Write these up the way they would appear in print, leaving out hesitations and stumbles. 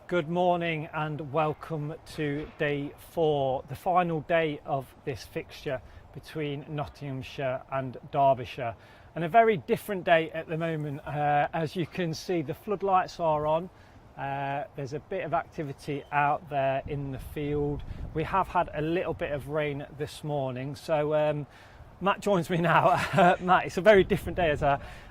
Good morning and welcome to day 4, the final day of this fixture between Nottinghamshire and Derbyshire. And a very different day at the moment. As you can see, the floodlights are on. There's a bit of activity out there in the field. We have had a little bit of rain this morning, so Matt joins me now. Matt, it's a very different day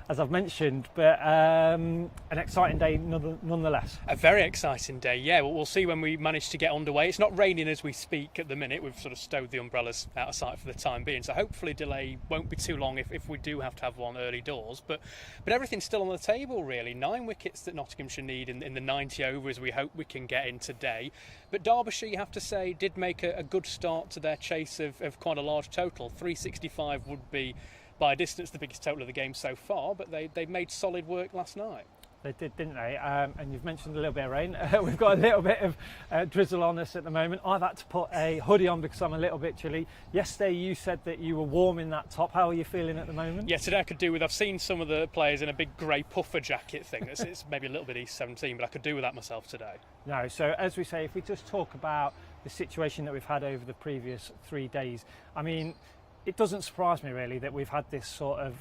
as I've mentioned, but an exciting day nonetheless. A very exciting day, yeah. We'll see when we manage to get underway. It's not raining as we speak at the minute. We've sort of stowed the umbrellas out of sight for the time being, so hopefully delay won't be too long if we do have to have one early doors. But everything's still on the table, really. 9 wickets that Nottinghamshire need in the 90 overs we hope we can get in today. But Derbyshire, you have to say, did make a good start to their chase of quite a large total. 365 would be by a distance the biggest total of the game so far, but they made solid work last night. They did, didn't they? And you've mentioned a little bit of rain. We've got a little bit of drizzle on us at the moment. I've had to put a hoodie on because I'm a little bit chilly. Yesterday you said that you were warm in that top. How are you feeling at the moment? Yeah, today I could do with, I've seen some of the players in a big grey puffer jacket thing. It's maybe a little bit East 17, but I could do with that myself today. No, so as we say, if we just talk about the situation that we've had over the previous 3 days, I mean, it doesn't surprise me really that we've had this sort of,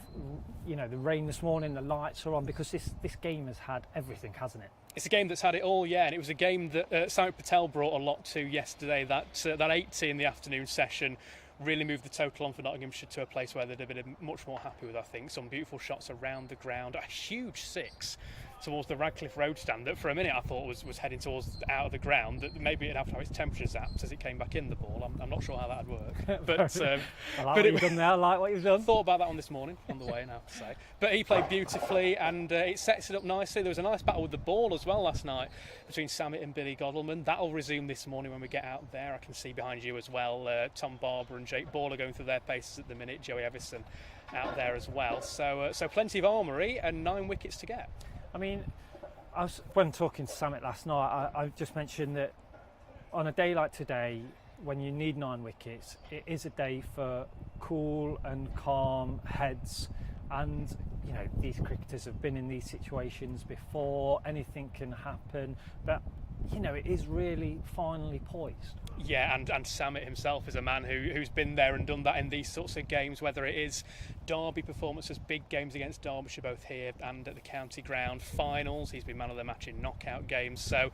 the rain this morning, the lights are on, because this game has had everything, hasn't it? It's a game that's had it all, yeah, and it was a game that Samit Patel brought a lot to yesterday. That 80 in the afternoon session really moved the total on for Nottinghamshire to a place where they'd have been much more happy with, I think. Some beautiful shots around the ground, a huge 6 towards the Radcliffe Road stand that for a minute I thought was heading towards out of the ground, that maybe it'd have to have its temperature zapped as it came back in the ball. I'm not sure how that'd work. But I like what you've done there. I like what you've done. Thought about that one this morning on the way in, I have to say. But he played beautifully and it sets it up nicely. There was a nice battle with the ball as well last night between Samit and Billy Godalman. That'll resume this morning when we get out there. I can see behind you as well Tom Barber and Jake Ball are going through their paces at the minute. Joey Evison out there as well. So plenty of armoury and 9 wickets to get. I mean, when talking to Samit last night, I just mentioned that on a day like today, when you need 9 wickets, it is a day for cool and calm heads. And, these cricketers have been in these situations before. Anything can happen. But, it is really finely poised. Yeah, and Samit himself is a man who's been there and done that in these sorts of games, whether it is derby performances, big games against Derbyshire, both here and at the county ground, finals. He's been man of the match in knockout games. So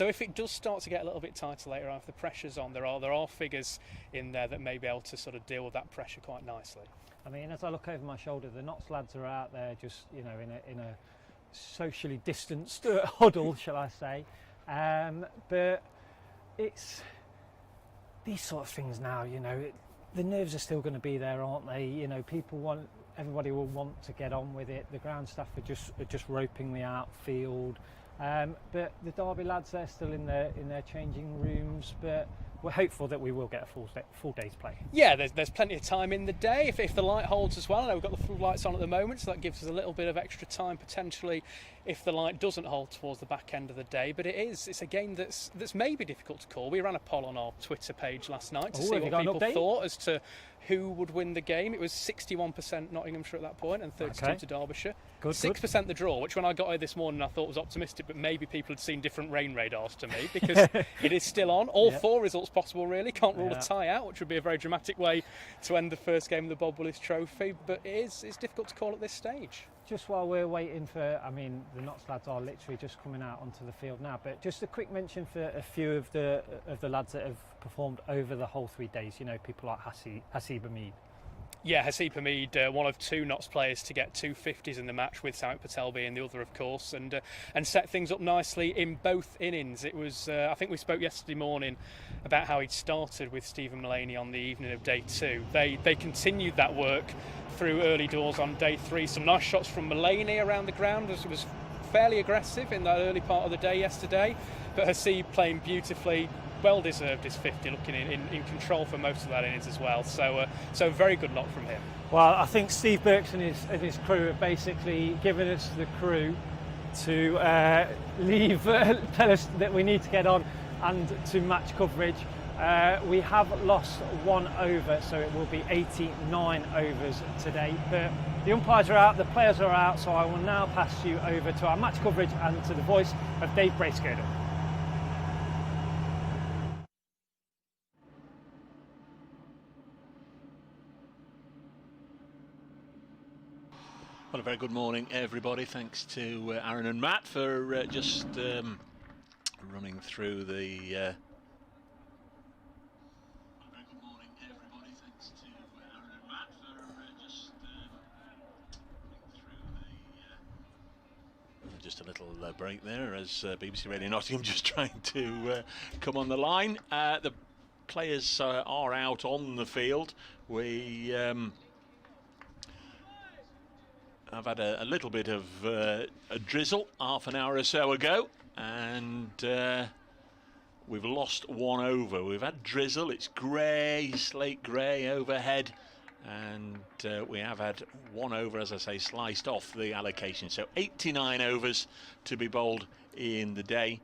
if it does start to get a little bit tighter later on, if the pressure's on, there are figures in there that may be able to sort of deal with that pressure quite nicely. I mean, as I look over my shoulder, the Notts lads are out there just, in a socially distanced huddle, shall I say. But it's these sort of things now, the nerves are still going to be there, aren't they? Everybody will want to get on with it. The ground staff are just roping the outfield. But the Derby lads, they're still in their changing rooms, but we're hopeful that we will get a full day's play. Yeah, there's plenty of time in the day if the light holds as well. I know we've got the full lights on at the moment, so that gives us a little bit of extra time potentially if the light doesn't hold towards the back end of the day. But it's a game that's maybe difficult to call. We ran a poll on our Twitter page last night to see what people thought as to who would win the game. It was 61% Nottinghamshire at that point and 32% to Derbyshire. Good, 6% the draw, which when I got here this morning I thought was optimistic, but maybe people had seen different rain radars to me because it is still on. All 4 results possible really. Can't rule a tie out, which would be a very dramatic way to end the first game of the Bob Willis Trophy, but it's difficult to call at this stage. Just while we're waiting for, the Notts lads are literally just coming out onto the field now, but just a quick mention for a few of the lads that have performed over the whole 3 days, people like Hasib Hamid. Yeah, Hasib Hamid, one of 2 Notts players to get 2 50s in the match, with Samit Patel being the other, of course, and set things up nicely in both innings. It was, I think we spoke yesterday morning about how he'd started with Stephen Mullaney on the evening of day 2. They continued that work through early doors on day 3. Some nice shots from Mullaney around the ground. It was fairly aggressive in that early part of the day yesterday, but Hasib playing beautifully. Well deserved his 50, looking in control for most of that innings as well. So very good knock from him. Well, I think Steve Burks and his crew have basically given us the crew to tell us that we need to get on and to match coverage. We have lost 1 over, so it will be 89 overs today. But the umpires are out, the players are out, so I will now pass you over to our match coverage and to the voice of Dave Bracegirdle. Well, a very good morning, everybody. Thanks to Aaron and Matt for just running through the. Just a little break there as BBC Radio Nottingham just trying to come on the line. The players are out on the field. We I've had a little bit of a drizzle half an hour or so ago, and we've lost 1 over. We've had drizzle, it's grey, slate grey overhead, and we have had 1 over, as I say, sliced off the allocation. So 89 overs to be bowled in the day,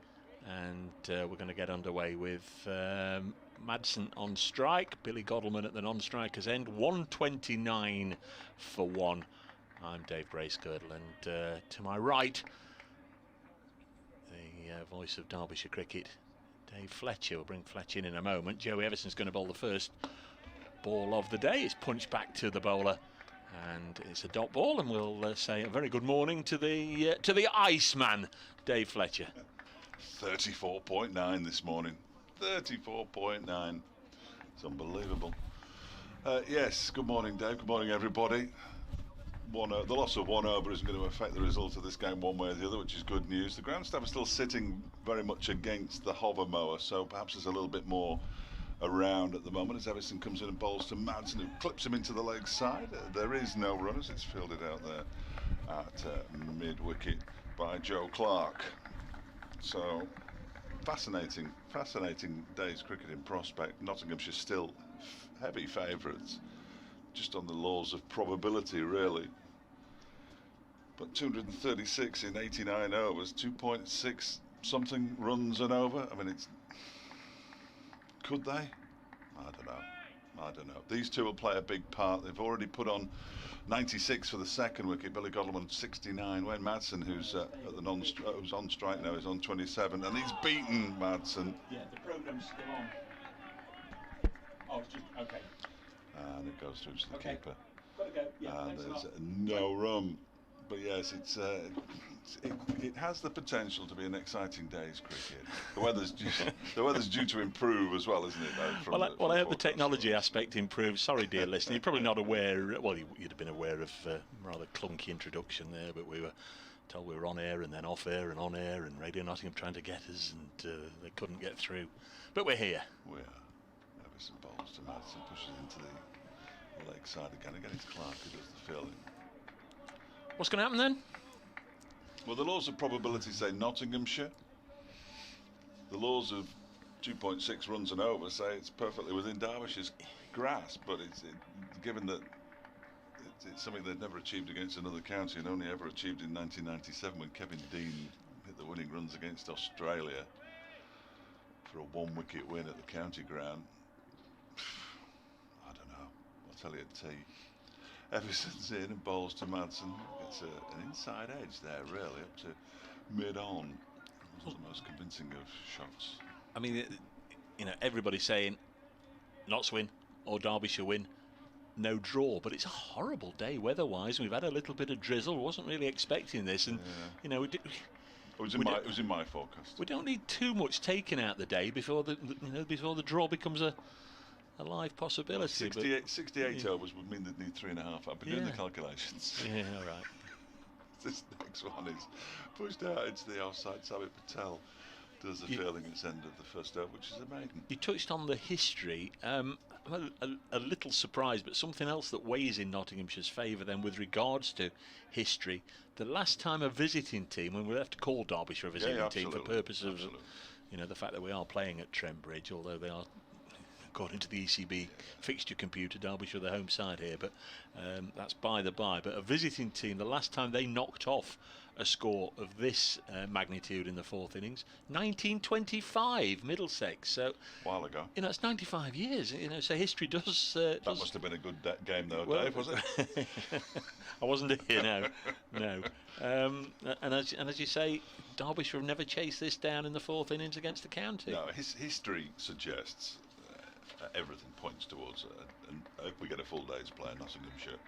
and we're going to get underway with Madsen on strike, Billy Godleman at the non-strikers end, 129 for 1. I'm Dave Bracegirdle, and to my right, the voice of Derbyshire cricket, Dave Fletcher. We'll bring Fletcher in a moment. Joey Everson's going to bowl the first ball of the day. It's punched back to the bowler, and it's a dot ball. And we'll say a very good morning to the Iceman, Dave Fletcher. 34.9 this morning. 34.9. It's unbelievable. Yes. Good morning, Dave. Good morning, everybody. The loss of 1 over isn't going to affect the result of this game one way or the other, which is good news. The ground staff are still sitting very much against the hover mower, so perhaps there's a little bit more around at the moment as Everson comes in and bowls to Madsen, who clips him into the leg side. There is no runners. It's fielded out there at mid-wicket by Joe Clark. So fascinating day's cricket in prospect. Nottinghamshire still heavy favourites, just on the laws of probability, really. But 236 in 89 overs, 2.6 something runs and over. I mean, could they? I don't know. These two will play a big part. They've already put on 96 for the second wicket. Billy Godleman 69. Wayne Madsen, who's who's on strike now, is on 27, and he's beaten Madsen. Yeah, the programme's still on. Oh, it's just okay. And it goes through to the keeper. Got to go. Yeah, and there's no run. But yes, it has the potential to be an exciting day's cricket. The weather's due to improve as well, isn't it? Well, I hope the technology aspect improves. Sorry, dear listener, you're probably not aware. Well, you'd have been aware of rather clunky introduction there, but we were told we were on air and then off air and on air, and Radio Nottingham trying to get us, and they couldn't get through. But we're here. We are. Everson bowls to Madsen, pushes into the leg side again. Again, it's Clark who does the fielding. What's going to happen then? Well, the laws of probability say Nottinghamshire. The laws of 2.6 runs and over say it's perfectly within Derbyshire's grasp, but given that it's something they've never achieved against another county and only ever achieved in 1997 when Kevin Dean hit the winning runs against Australia for a 1-wicket win at the county ground. I don't know. I'll tell you at tea. Everson's in and bowls to Madsen. Gets an inside edge there, really, up to mid-on. It was the most convincing of shots. I mean, everybody's saying Notts win or Derbyshire win, no draw. But it's a horrible day weather-wise. We've had a little bit of drizzle. Wasn't really expecting this, and we did. It was in my forecast. We don't need too much taken out the day before the draw becomes a live possibility. 68 overs would mean they'd need 3.5. I've been doing the calculations. Yeah, all right. This next one is pushed out into the offside. Sami Patel does the fielding at the end of the first over, which is a maiden. You touched on the history. I'm a little surprised, but something else that weighs in Nottinghamshire's favour then with regards to history. The last time a visiting team, when we have to call Derbyshire a visiting team for purposes of the fact that we are playing at Trent Bridge, although they are, according to the ECB fixture computer, Derbyshire the home side here, but that's by the by. But a visiting team, the last time they knocked off a score of this magnitude in the fourth innings, 1925, Middlesex. So, a while ago. It's 95 years. So history does. That must have been a good game, though, Dave, was it? I wasn't here. No. And as you say, Derbyshire have never chased this down in the fourth innings against the county. No, history suggests. Everything points towards we get a full day's play in Nottinghamshire.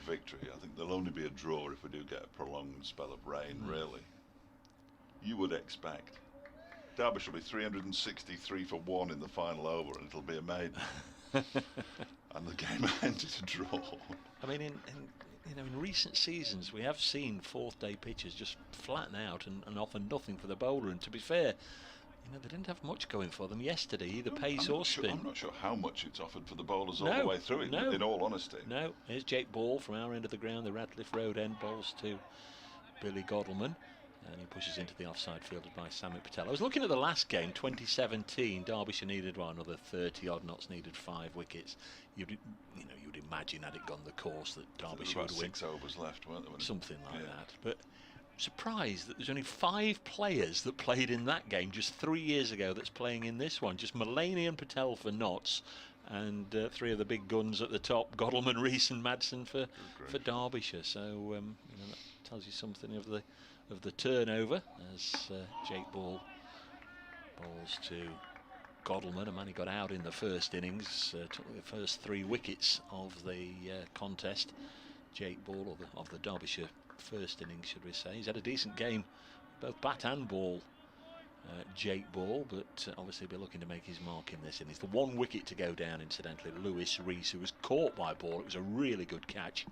victory. I think there'll only be a draw if we do get a prolonged spell of rain, really. You would expect. Derbyshire will be 363 for 1 in the final over, and it'll be a maiden. And the game ended a draw. I mean, in recent seasons, we have seen fourth day pitches just flatten out and offer nothing for the bowler. And to be fair, they didn't have much going for them yesterday, either pace or spin. I'm not sure how much it's offered for the bowlers all the way through, in all honesty. No, here's Jake Ball from our end of the ground, the Radcliffe Road end, bowls to Billy Godleman. And he pushes into the offside, fielded by Samit Patel. I was looking at the last game, 2017. Derbyshire needed another 30 odd knots, needed 5 wickets. You'd imagine had it gone the course that Derbyshire would win. 6 overs left, weren't there? Something like that. But surprised that there's only 5 players that played in that game just 3 years ago that's playing in this one. Just Mullaney and Patel for knots, and 3 of the big guns at the top, Godleman, Rees and Madsen for Derbyshire. So that tells you something of the turnover as Jake Ball balls to Godleman, a man who got out in the first innings, took the first 3 wickets of the contest. Jake Ball, of the Derbyshire first innings, should we say. He's had a decent game, both bat and ball, Jake Ball, but obviously be looking to make his mark in this innings. The 1 wicket to go down, incidentally, Lewis Rees, who was caught by Ball. It was a really good catch,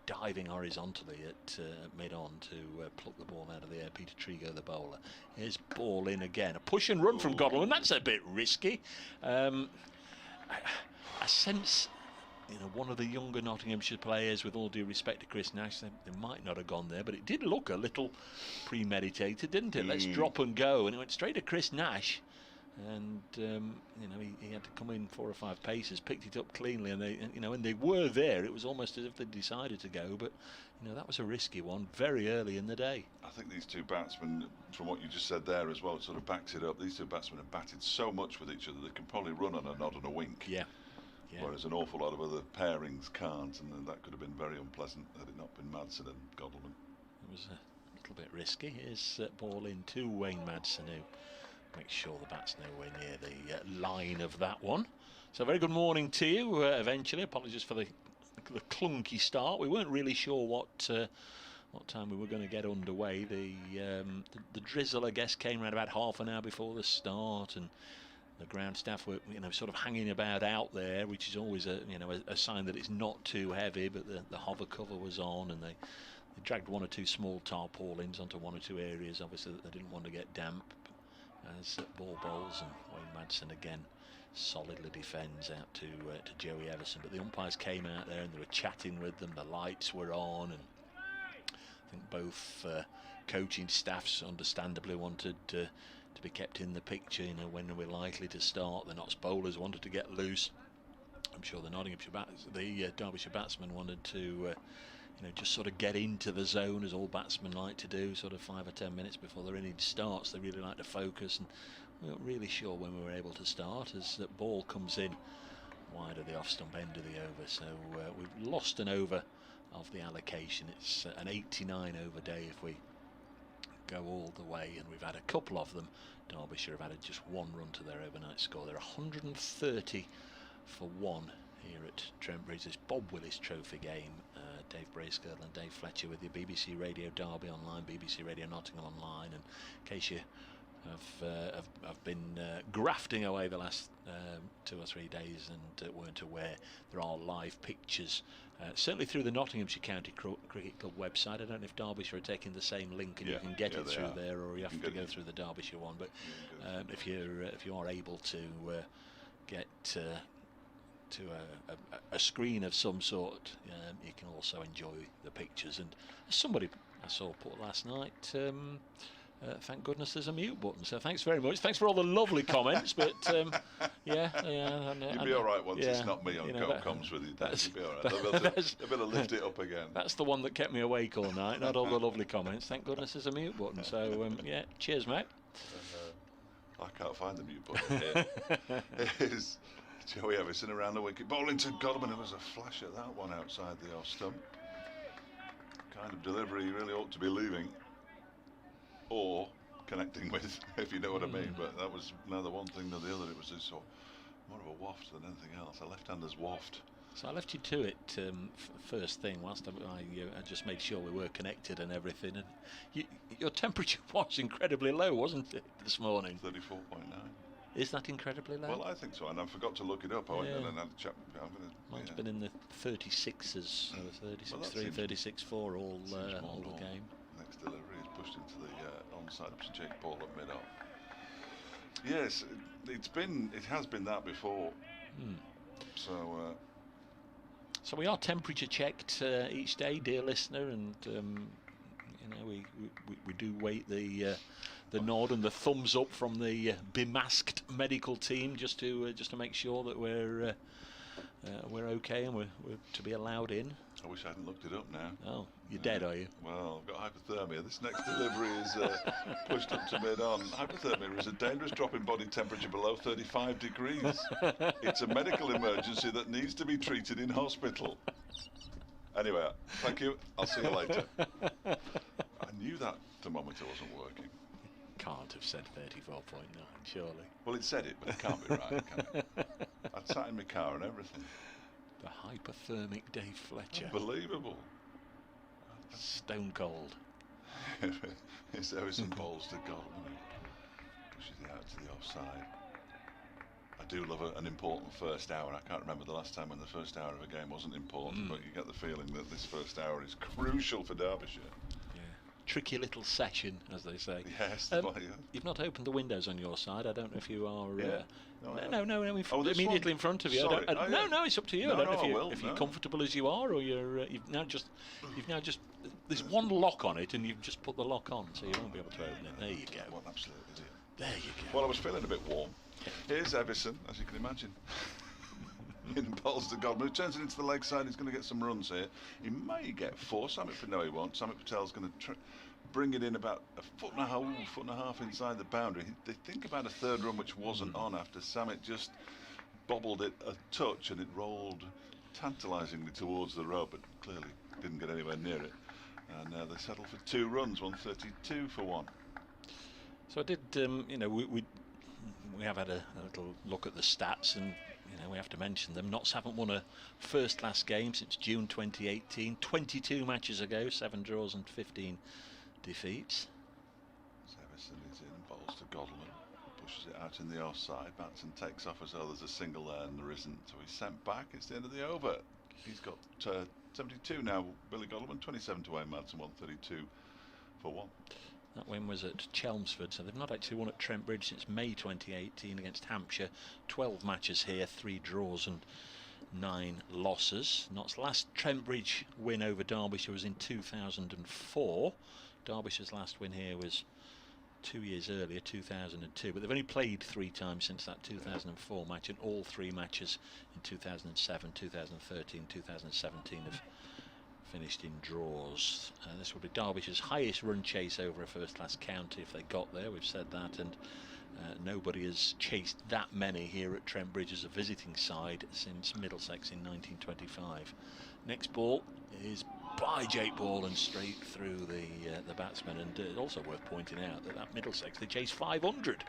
diving horizontally at mid-on to pluck the ball out of the air. Peter Trigo, the bowler. Here's Ball in again. A push and run from Godleman. That's a bit risky. I sense, one of the younger Nottinghamshire players, with all due respect to Chris Nash, they might not have gone there, but it did look a little premeditated, didn't it? Let's drop and go. And it went straight to Chris Nash. And he had to come in 4 or 5 paces, picked it up cleanly, and they were there. It was almost as if they decided to go, but that was a risky one very early in the day. I think these 2 batsmen, from what you just said there as well, it sort of backs it up. These 2 batsmen have batted so much with each other, they can probably run on a nod and a wink. Yeah. Whereas an awful lot of other pairings can't, and that could have been very unpleasant had it not been Madsen and Godleman. It was a little bit risky. Here's Ball in to Wayne Madsen, who make sure the bat's nowhere near the line of that one. So very good morning to you. Eventually, apologies for the clunky start. We weren't really sure what time we were going to get underway. The drizzle, I guess, came around about half an hour before the start, and the ground staff were sort of hanging about out there, which is always a sign that it's not too heavy. But the hover cover was on, and they dragged 1 or 2 small tarpaulins onto 1 or 2 areas, obviously, that they didn't want to get damp. As Ball bowls, and Wayne Madsen again solidly defends out to Joey Everson. But the umpires came out there and they were chatting with them. The lights were on, and I think both coaching staffs understandably wanted to be kept in the picture. When we're likely to start. The Notts bowlers wanted to get loose. I'm sure the Derbyshire batsmen wanted to just sort of get into the zone, as all batsmen like to do, sort of 5 or 10 minutes before their innings starts. They really like to focus, and we weren't really sure when we were able to start, as that Ball comes in wide of the off-stump end of the over. So we've lost an over of the allocation. It's an 89 over day if we go all the way, and we've had a couple of them. Derbyshire have added just 1 run to their overnight score. They're 130 for 1 here at Trent Bridge. This Bob Willis Trophy game. Dave Bracegirdle and Dave Fletcher with your BBC Radio Derby online, BBC Radio Nottingham online, and in case you have been grafting away the last 2 or 3 days and weren't aware, there are live pictures, certainly through the Nottinghamshire County Cricket Club website. I don't know if Derbyshire are taking the same link and you can get it through there, or you have to go through the Derbyshire one. But if you are able to get to a screen of some sort, you can also enjoy the pictures. And somebody I saw put last night, thank goodness there's a mute button, so thanks very much. Thanks for all the lovely comments, but you'll be all right once it's not me on comms with you, Dave. You'll be all right. They'll be able to lift it up again. That's the one that kept me awake all night, not all the lovely comments. Thank goodness there's a mute button. So cheers, mate. I can't find the mute button here. Here's Joey Everson around the wicket, bowling to Godleman. It was a flash at that one outside the off stump. Kind of delivery you really ought to be leaving or connecting with, if you know what I mean. But that was neither one thing nor the other. It was just more of a waft than anything else, a left-hander's waft. So I left you to it first thing whilst I just made sure we were connected and everything. And your temperature was incredibly low, wasn't it, this morning? 34.9. Is that incredibly low? Well, I think so, and I forgot to look it up. I went in and had a chat. Mine's been in the 36s, 36.3, 36.4 all the game. Next delivery is pushed into the onside up to Jake Paul at mid-off. Yes, it has been that before. So we are temperature checked each day, dear listener, and we do wait the nod and the thumbs up from the bemasked medical team just to make sure that we're okay and we're to be allowed in. I wish I hadn't looked it up now. Oh, you're dead, are you? Well, I've got hypothermia. This next delivery is pushed up to mid-on. Hypothermia is a dangerous drop in body temperature below 35 degrees. It's a medical emergency that needs to be treated in hospital. Anyway, thank you. I'll see you later. I knew that thermometer wasn't working. Can't have said 34.9, surely. Well, it said it, but it can't be right, can it? I'd sat in my car and everything. The hypothermic Dave Fletcher. Unbelievable. Stone cold. It's Everson balls to goal, and he pushes it out to the offside. I do love an important first hour. I can't remember the last time when the first hour of a game wasn't important, but you get the feeling that this first hour is crucial for Derbyshire. Tricky little session, as they say. Yes. You've not opened the windows on your side. I don't know if you are. No, immediately in front of you. Sorry. No, it's up to you. No, I don't know if you're comfortable as you are, or you've now just. There's one lock on it, and you've just put the lock on, so you won't be able to open it. There you go. Well, absolutely. There you go. Well, I was feeling a bit warm. Here's Everson, as you can imagine. In balls to God. He turns it into the leg side. He's going to get some runs here. He may get 4. No, he won't. Samit Patel's going to bring it in about a foot and a half inside the boundary. They think about a third run which wasn't on after Samit just bobbled it a touch and it rolled tantalisingly towards the road, but clearly didn't get anywhere near it. And they settled for 2 runs, 132 for 1. So I did, we have had a little look at the stats, and we have to mention them. Notts haven't won a first-class game since June 2018. 22 matches ago, 7 draws and 15 defeats. Everson is in, balls to Godwin, pushes it out in the offside. Batson takes off as though there's a single there, and there isn't. So he's sent back. It's the end of the over. He's got 72 now, Billy Godwin, 27 to Madsen, 132 for 1. That win was at Chelmsford, so they've not actually won at Trent Bridge since May 2018 against Hampshire. 12 matches here, 3 draws and 9 losses. Notts' last Trent Bridge win over Derbyshire was in 2004. Derbyshire's last win here was 2 years earlier, 2002, but they've only played 3 times since that 2004 match, and all 3 matches in 2007, 2013, 2017 have finished in draws. This would be Derbyshire's highest run chase over a first-class county if they got there. We've said that, and nobody has chased that many here at Trent Bridge as a visiting side since Middlesex in 1925. Next ball is by Jake Ball and straight through the batsman, and also worth pointing out that Middlesex, they chased 500.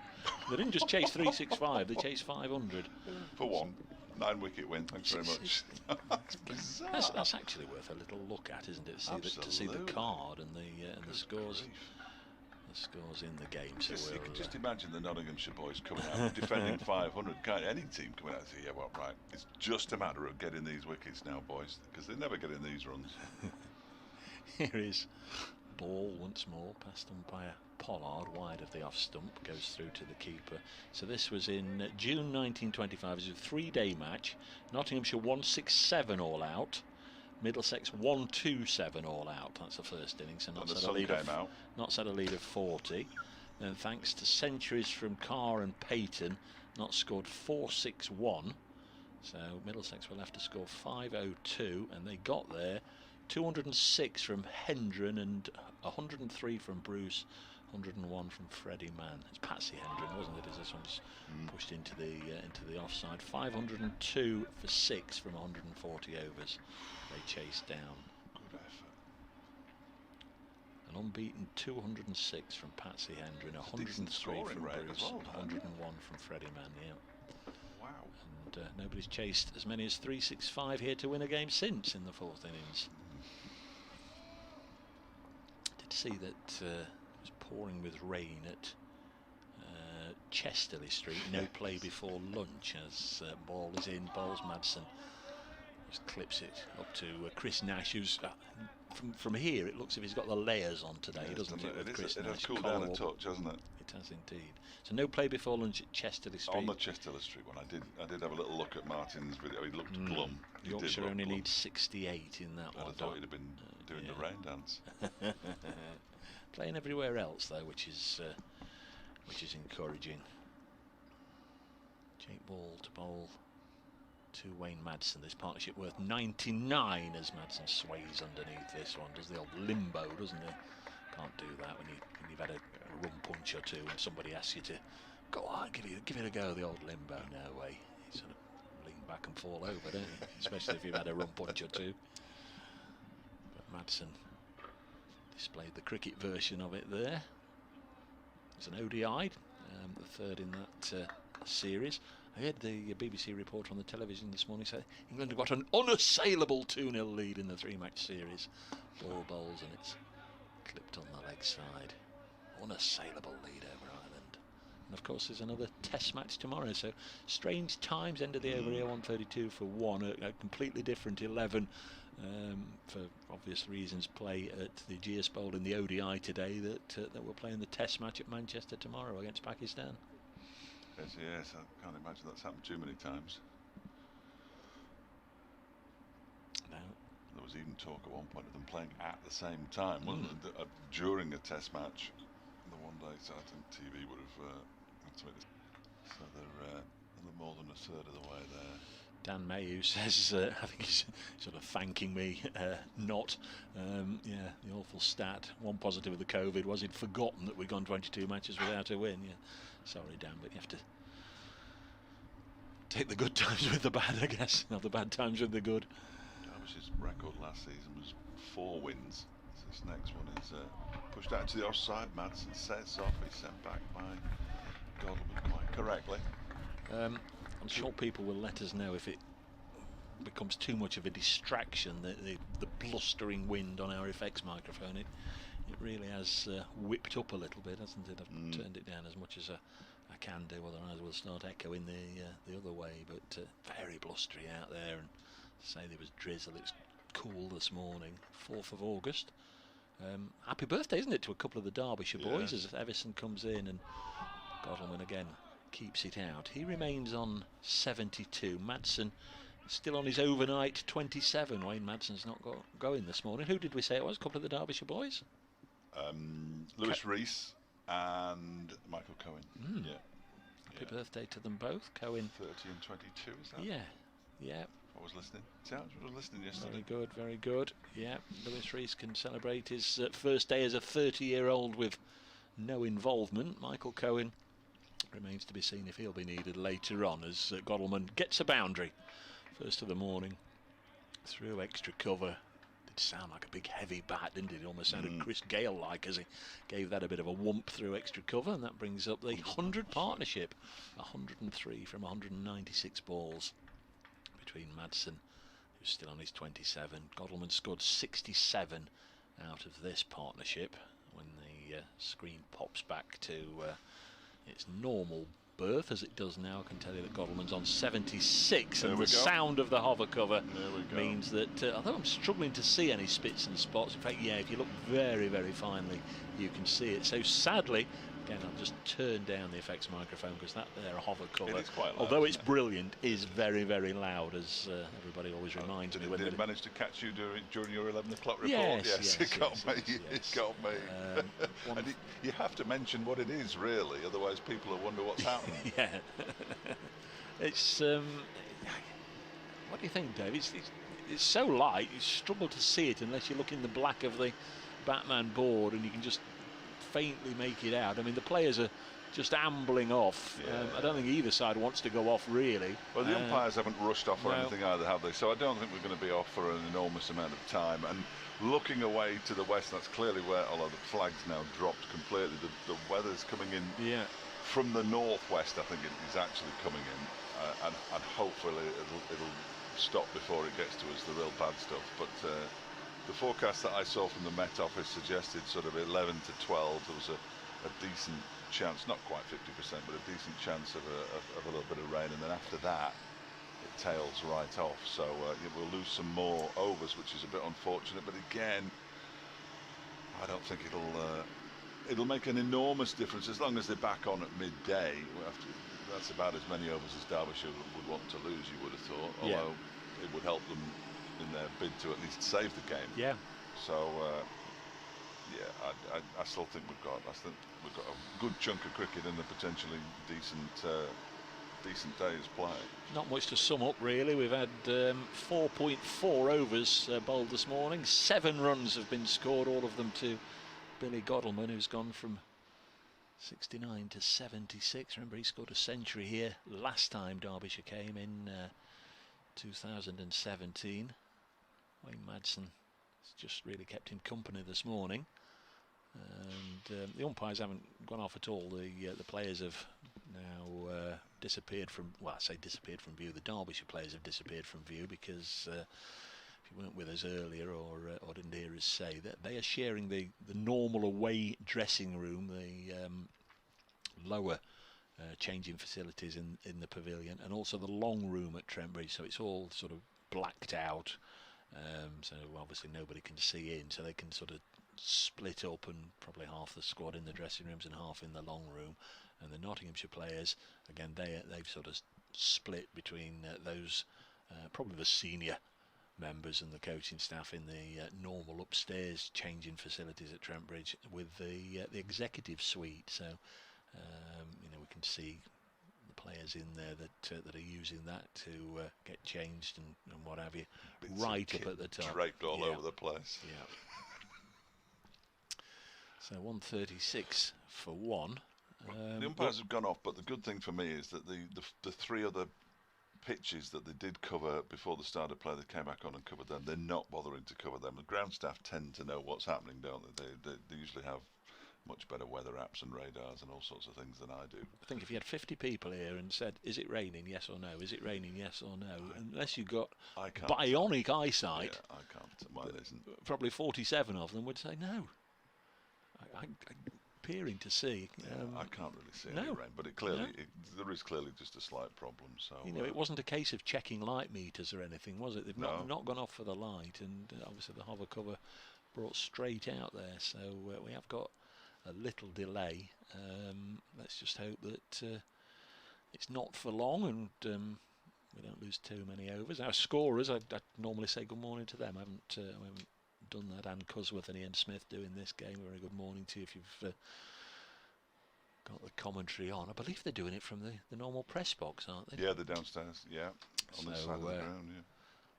They didn't just chase 365, they chased 500 for 1. 9-wicket win. Thanks very much. That's bizarre. That's actually worth a little look at, isn't it? To see the card and the scores. The scores in the game. So you can just imagine the Nottinghamshire boys coming out defending 500. Any team coming out and say, yeah, well, right, it's just a matter of getting these wickets now, boys, because they're never getting these runs. Here is Ball once more, passed umpire Pollard wide of the off stump, goes through to the keeper. So this was in June 1925. It was a 3-day match. Nottinghamshire 167 all out. Middlesex 127 all out. That's the first innings, and Notts had a lead of 40. Then thanks to centuries from Carr and Payton, Notts scored 461. So Middlesex were left to score 502, and they got there. 206 from Hendren and 103 from Bruce, 101 from Freddie Mann. It's Patsy Hendren, wasn't it, as this one's pushed into the offside. 502 for 6 from 140 overs. They chased down. Good effort. An unbeaten 206 from Patsy Hendren, 103 from Bruce, 101 from Freddie Mann. Yeah. Wow. And nobody's chased as many as 365 here to win a game since in the 4th innings. I did see that it was pouring with rain at Chesterley Street. No play before lunch as ball is in, bowls Madsen. Just clips it up to Chris Nash, who's from here it looks as if he's got the layers on today, doesn't it? It has cooled down a touch, hasn't it? It has indeed. So no play before lunch at Chesterley Street. On the Chesterley Street one, I did have a little look at Martin's video. He looked glum. Yorkshire only needs 68 in that one. I thought he'd have been doing the rain dance. Playing everywhere else though, which is encouraging. Jake Ball to bowl to Wayne Madsen. This partnership worth 99 as Madsen sways underneath this one. Does the old limbo, doesn't he? Can't do that when you've had a rum punch or two and somebody asks you to go on, give it a go. The old limbo, no way. You sort of lean back and fall over, don't you? Especially if you've had a rum punch or two. But Madsen displayed the cricket version of it there. It's an ODI, the 3rd in that series. I heard the BBC report on the television this morning say England have got an unassailable 2-0 lead in the 3-match series. Ball bowls and it's clipped on the leg side. Unassailable lead over Ireland. And of course there's another test match tomorrow, so strange times. End of the over here, 132 for 1, a completely different 11 for obvious reasons play at the GS Bowl in the ODI today that we're playing the test match at Manchester tomorrow against Pakistan. Yes, I can't imagine that's happened too many times. No. There was even talk at one point of them playing at the same time, wasn't it? During a test match, the one day, so I think TV would have had to make this. So they're more than a third of the way there. Dan Mayhew says, I think he's sort of thanking me, not. Yeah, the awful stat. One positive of the COVID was he'd forgotten that we'd gone 22 matches without a win. Yeah, sorry, Dan, but you have to take the good times with the bad, I guess. Not the bad times with the good. Derbyshire's record last season was 4 wins. So this next one is pushed out to the offside. Madsen sets off. He's sent back by Godalming quite correctly. I'm sure people will let us know if it becomes too much of a distraction, the blustering wind on our effects microphone. It really has whipped up a little bit, hasn't it? I've turned it down as much as I can do, otherwise we'll start echoing the other way. But very blustery out there, and say there was drizzle. It's cool this morning, 4th of August. Happy birthday, isn't it, to a couple of the Derbyshire boys as Everson comes in, and Godalming again keeps it out. He remains on 72. Madsen still on his overnight 27. Wayne Madsen's not going this morning. Who did we say it was? A couple of the Derbyshire boys? Lewis Rees and Michael Cohen. Happy birthday to them both. Cohen 30 and 22, is that? Yeah. I was listening. I was listening yesterday. Very good. Yeah, Lewis Rees can celebrate his first day as a 30-year-old with no involvement. Michael Cohen remains to be seen if he'll be needed later on as Godalming gets a boundary. First of the morning, through extra cover. Did sound like a big heavy bat, didn't it? It almost sounded Chris Gale-like as he gave that a bit of a whoomp through extra cover, and that brings up the 100 partnership. 103 from 196 balls between Madsen, who's still on his 27. Godalming scored 67 out of this partnership. When the screen pops back to its normal berth as it does now, I can tell you that Godalming's on 76, and the sound of the hover cover means that although I'm struggling to see any spits and spots, in fact, yeah, if you look very, very finely, you can see it. So sadly, again, I'll just turn down the effects microphone because that there hover cover, although it's brilliant, is very, very loud, as everybody always reminds me. Did it manage to catch you during your 11 o'clock report? Yes, it got me. It got me. And you have to mention what it is, really, otherwise people will wonder what's happening. Yeah. It's what do you think, Dave? It's so light you struggle to see it unless you look in the black of the Batman board, and you can just faintly make it out. I mean, the players are just ambling off. I don't think either side wants to go off, really. Well, the umpires haven't rushed off or anything either, have they? So I don't think we're going to be off for an enormous amount of time. And looking away to the west, that's clearly where, although the flag's now dropped completely, the weather's coming in from the northwest. I think it is actually coming in. and hopefully it'll stop before it gets to us, the real bad stuff. But the forecast that I saw from the Met Office suggested sort of 11 to 12. There was a decent chance, not quite 50%, but a decent chance of a little bit of rain, and then after that it tails right off. So we'll lose some more overs, which is a bit unfortunate. But again, I don't think it'll make an enormous difference as long as they're back on at midday. That's about as many overs as Derbyshire would want to lose, you would have thought. Although it would help them in their bid to at least save the game. Yeah. So I still think we've got a good chunk of cricket and a potentially decent day's play. Not much to sum up really. We've had 4.4 overs bowled this morning. 7 runs have been scored, all of them to Billy Godalming, who's gone from 69 to 76. Remember, he scored a century here last time Derbyshire came in 2017. Wayne Madsen has just really kept him company this morning. And the umpires haven't gone off at all. The players have now disappeared from, well, I say disappeared from view. The Derbyshire players have disappeared from view because if you weren't with us earlier or didn't hear us say that, they are sharing the normal away dressing room, the lower changing facilities in the pavilion, and also the long room at Trent Bridge. So it's all sort of blacked out. So obviously nobody can see in, so they can sort of split up, and probably half the squad in the dressing rooms and half in the long room. And the Nottinghamshire players, again, they've sort of split between those probably the senior members and the coaching staff in the normal upstairs changing facilities at Trent Bridge with the executive suite. So we can see the players in there that are using that to get changed and what have you, right up at the top, draped all over the place. Yeah. So 136 for 1. The umpires have gone off, but the good thing for me is that the 3 other pitches that they did cover before the start of play, they came back on and covered them. They're not bothering to cover them. The ground staff tend to know what's happening, don't they? They usually have much better weather apps and radars and all sorts of things than I do. I think if you had 50 people here and said, is it raining, yes or no? Is it raining, yes or no? Unless you got bionic eyesight, I can't. Mine isn't. Probably 47 of them would say no. I'm appearing to see. I can't really see any rain, but there is clearly just a slight problem. So it wasn't a case of checking light meters or anything, was it? They've not gone off for the light, and obviously the hover cover brought straight out there. So we have got a little delay. Let's just hope that it's not for long, and we don't lose too many overs. Our scorers, I normally say good morning to them. I haven't done that. Anne Cusworth and Ian Smith doing this game. A very good morning to you if you've got the commentary on. I believe they're doing it from the normal press box, aren't they? Yeah, they're downstairs. Yeah, on the side of the ground. Yeah.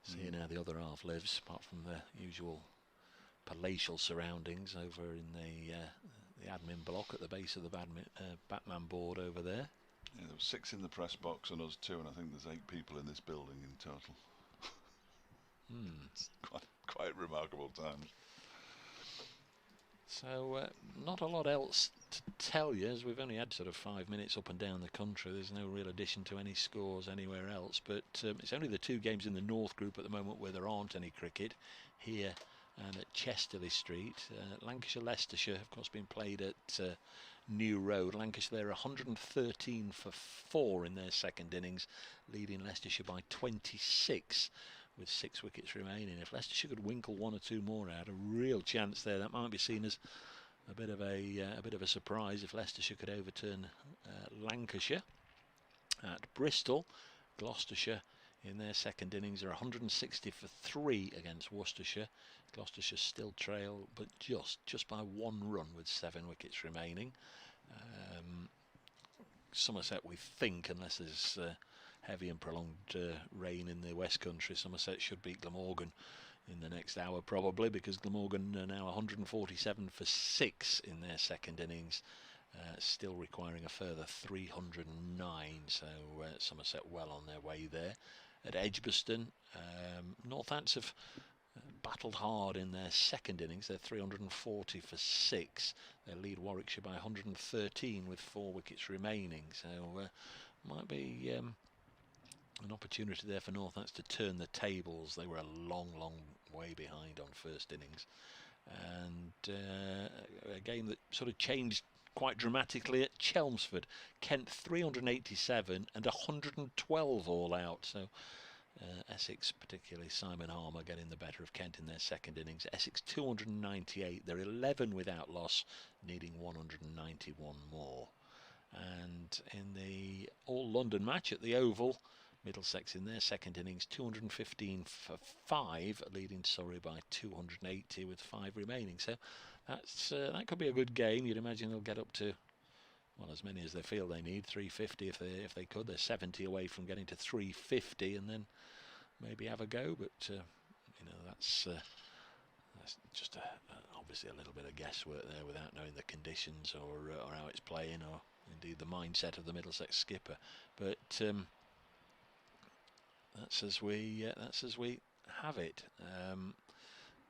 See how the other half lives, apart from the usual palatial surroundings over in the admin block at the base of the Batman board over there. Yeah, there were 6 in the press box and us 2, and I think there's 8 people in this building in total. It's quite remarkable times. So not a lot else to tell you, as we've only had sort of 5 minutes up and down the country. There's no real addition to any scores anywhere else, but it's only the 2 games in the North Group at the moment where there aren't any cricket, here and at Chesterley Street. Lancashire-Leicestershire, of course, being played at New Road. Lancashire, they're 113 for 4 in their second innings, leading Leicestershire by 26 with 6 wickets remaining. If Leicestershire could winkle 1 or 2 more out, a real chance there. That might be seen as a bit of a surprise if Leicestershire could overturn Lancashire. At Bristol, Gloucestershire in their second innings are 160 for 3 against Worcestershire. Gloucestershire still trail, but just by 1 run with 7 wickets remaining. Somerset, we think, unless there's heavy and prolonged rain in the West Country, Somerset should beat Glamorgan in the next hour probably, because Glamorgan are now 147 for 6 in their second innings, still requiring a further 309, so Somerset well on their way there. At Edgbaston, Northants have battled hard in their second innings. They're 340 for 6. They lead Warwickshire by 113 with 4 wickets remaining, so might be an opportunity there for Northants to turn the tables. They were a long way behind on first innings, and a game that sort of changed quite dramatically at Chelmsford. Kent 387 and 112 all out, so Essex, particularly Simon Harmer, getting the better of Kent in their second innings. Essex 298, they're 11 without loss, needing 191 more. And in the All-London match at the Oval, Middlesex in their second innings 215 for 5, leading Surrey by 280 with 5 remaining. So that could be a good game. You'd imagine they'll get up to, well, as many as they feel they need, 350 if they could. They're 70 away from getting to 350 and then maybe have a go. But you know, that's just obviously a little bit of guesswork there without knowing the conditions or how it's playing, or indeed the mindset of the Middlesex skipper. But that's as we have it.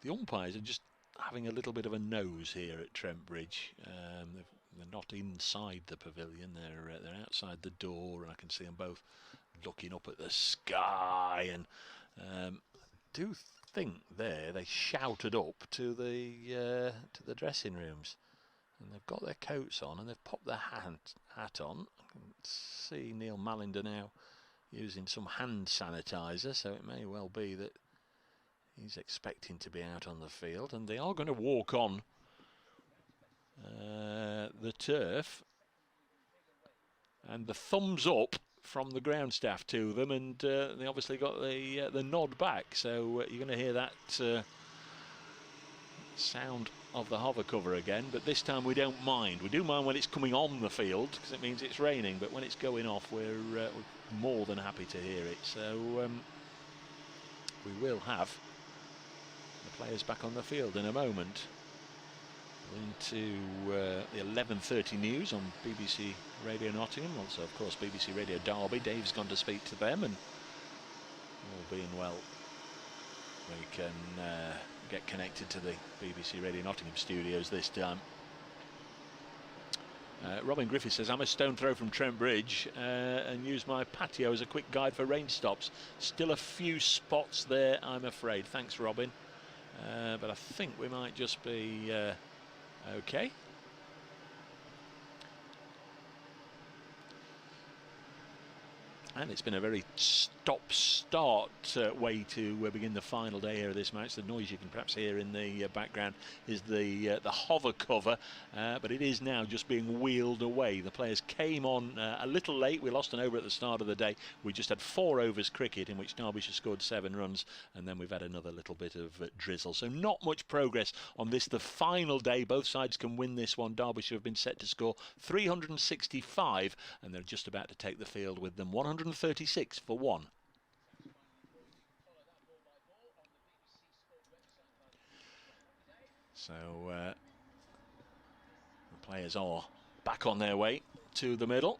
The umpires are just having a little bit of a nose here at Trent Bridge. They're not inside the pavilion. They're outside the door, and I can see them both looking up at the sky. And do think there they shouted up to the dressing rooms, and they've got their coats on and they've popped their hat on. I can see Neil Malinder now using some hand sanitizer, so it may well be that he's expecting to be out on the field, and they are going to walk on the turf, and the thumbs up from the ground staff to them, and they obviously got the nod back. So you're going to hear that sound of the hover cover again, but this time we don't mind. We do mind when it's coming on the field because it means it's raining, but when it's going off, we're more than happy to hear it. So we will have the players back on the field in a moment. Into the 11:30 news on BBC Radio Nottingham, also of course BBC Radio Derby. Dave's gone to speak to them, and all being well, we can get connected to the BBC Radio Nottingham studios this time. Robin Griffith says, I'm a stone throw from Trent Bridge and use my patio as a quick guide for rain stops. Still a few spots there, I'm afraid. Thanks, Robin. But I think we might just be okay. And it's been a very stop-start way to begin the final day here of this match. The noise you can perhaps hear in the background is the hover cover, but it is now just being wheeled away. The players came on a little late. We lost an over at the start of the day. We just had 4 overs cricket in which Derbyshire scored 7 runs, and then we've had another little bit of drizzle. So not much progress on this, the final day. Both sides can win this one. Derbyshire have been set to score 365, and they're just about to take the field with them. 136 for 1. So the players are back on their way to the middle.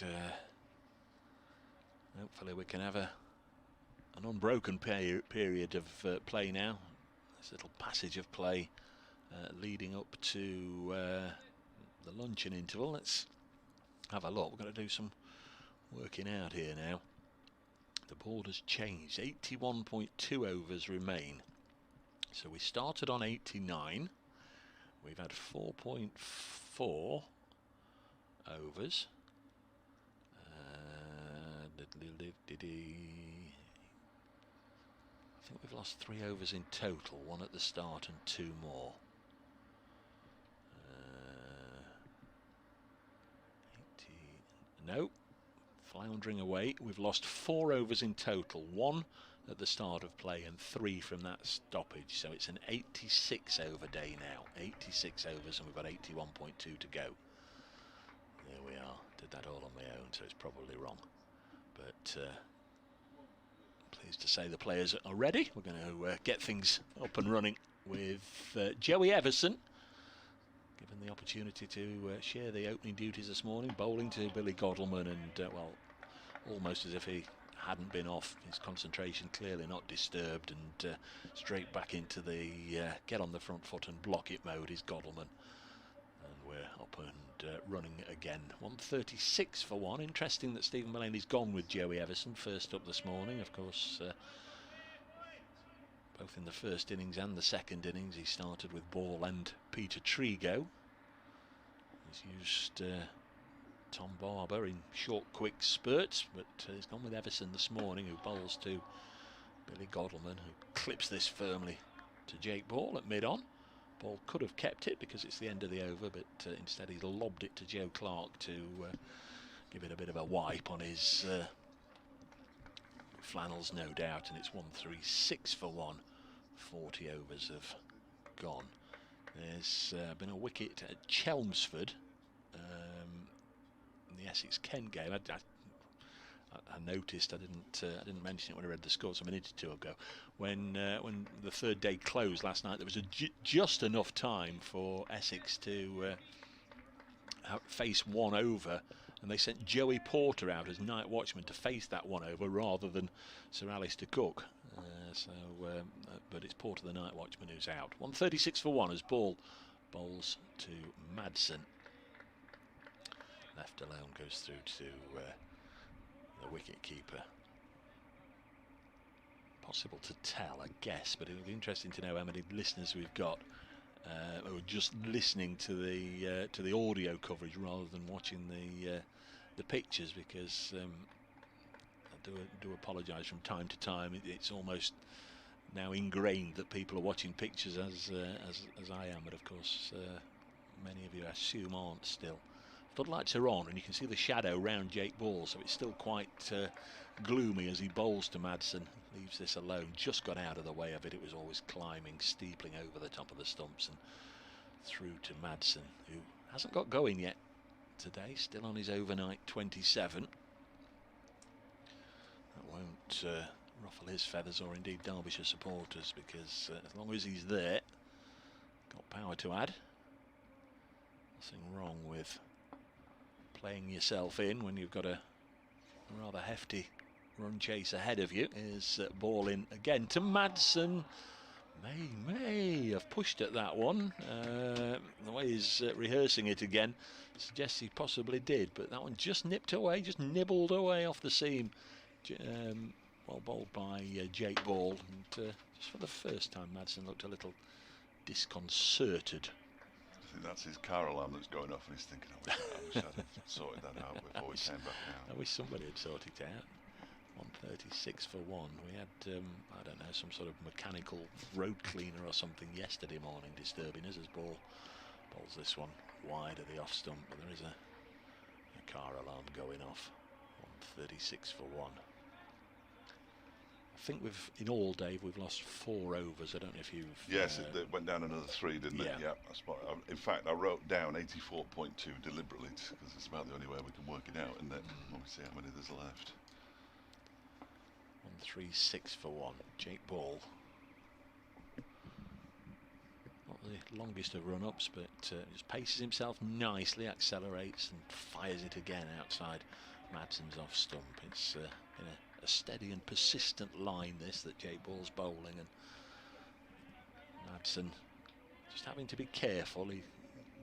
And hopefully we can have an unbroken period of play now. This little passage of play leading up to the luncheon interval. Let's have a look. We're going to do some working out here now. The board has changed. 81.2 overs remain. So we started on 89. We've had 4.4 overs. I think we've lost 3 overs in total, 1 at the start and 2 more. 80, no, floundering away. We've lost 4 overs in total, 1 at the start of play and 3 from that stoppage. So it's an 86 over day now, 86 overs, and we've got 81.2 to go. There we are. Did that all on my own, so it's probably wrong. But pleased to say the players are ready. We're going to get things up and running with Joey Everson, given the opportunity to share the opening duties this morning, bowling to Billy Goddleman, and well, almost as if he hadn't been off. His concentration clearly not disturbed, and straight back into the get on the front foot and block it mode is Goddleman. And we're up and running again. 136 for one. Interesting that Stephen Mulaney's gone with Joey Everson first up this morning. Of course, both in the first innings and the second innings, he started with Ball and Peter Trigo. He's used Tom Barber in short, quick spurts, but he's gone with Everson this morning, who bowls to Billy Godleman, who clips this firmly to Jake Ball at mid-on. Ball could have kept it because it's the end of the over, but instead he's lobbed it to Joe Clark to give it a bit of a wipe on his flannels, no doubt, and it's 136 for one. 40 overs have gone. There's been a wicket at Chelmsford in the Essex-Kent game. I noticed, I didn't mention it when I read the scores a minute or two ago. When the third day closed last night, there was just enough time for Essex to face one over, and they sent Joey Porter out as night watchman to face that one over rather than Sir Alistair Cook. But it's Porter the night watchman who's out. 136 for one as Ball bowls to Madsen. Left alone goes through to the wicket keeper. Possible to tell, I guess, but it'll be interesting to know how many listeners we've got who are just listening to the audio coverage rather than watching the pictures, because I do apologise from time to time. It's almost now ingrained that people are watching pictures as I am, but of course many of you, I assume, aren't still. Floodlights are on and you can see the shadow round Jake Ball, so it's still quite gloomy as he bowls to Madsen. Leaves this alone, just got out of the way of it. It was always climbing, steepling over the top of the stumps and through to Madsen, who hasn't got going yet today, still on his overnight 27. That won't ruffle his feathers, or indeed Derbyshire supporters, because as long as he's there, got power to add. Nothing wrong with playing yourself in when you've got a rather hefty run chase ahead of you. Is Ball in again to Madsen. May have pushed at that one. The way he's rehearsing it again suggests he possibly did, but that one just nipped away, just nibbled away off the seam. Well bowled by Jake Ball, and just for the first time Madsen looked a little disconcerted. I think that's his car alarm that's going off, and he's thinking, I wish I'd sorted that out before we came back now. I wish somebody had sorted it out. 136 for one. We had, I don't know, some sort of mechanical road cleaner or something yesterday morning disturbing us as Ball bowls this one wide of the off stump, but there is a car alarm going off. 136 for one. I think in all, Dave, we've lost 4 overs. I don't know if you've... Yes, it went down another 3, didn't it? Yeah. In fact, I wrote down 84.2 deliberately, because it's about the only way we can work it out, isn't it? Let me see how many there's left. 136 for one. Jake Ball. Not the longest of run-ups, but just paces himself nicely, accelerates and fires it again outside Madsen's off stump. It's in a steady and persistent line, this, that Jake Ball's bowling, and Madsen just having to be careful. I'm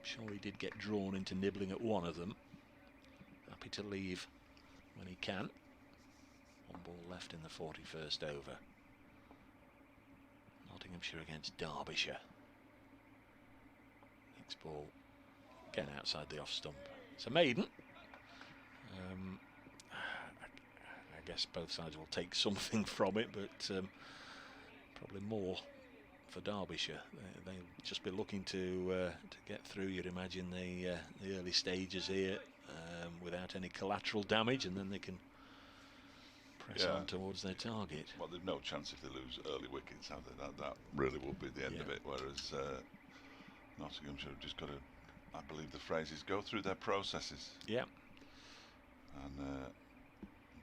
sure he did get drawn into nibbling at one of them. Happy to leave when he can. 1 ball left in the 41st over. Nottinghamshire against Derbyshire. Next ball again outside the off stump. It's a maiden. I guess both sides will take something from it, but probably more for Derbyshire. They'll just be looking to get through, you'd imagine, the early stages here without any collateral damage, and then they can press on towards their target. Well, there's no chance if they lose early wickets, have they? That really will be the end of it, whereas Nottinghamshire have just got to, I believe the phrase is, go through their processes. Yeah. And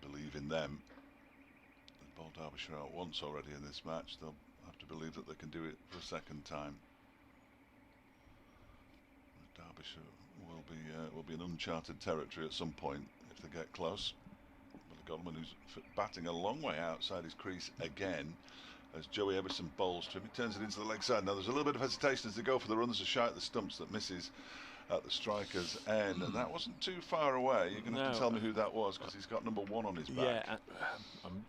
believe in them. They've bowled Derbyshire out once already in this match. They'll have to believe that they can do it for a second time. Derbyshire will be in uncharted territory at some point if they get close. But Godleman, who's batting a long way outside his crease again, as Joey Everson bowls to him. He turns it into the leg side. Now there's a little bit of hesitation as they go for the run. There's a shot at the stumps that misses at the striker's end, and that wasn't too far away. You're going to have to tell me who that was, because he's got number 1 on his back. Yeah,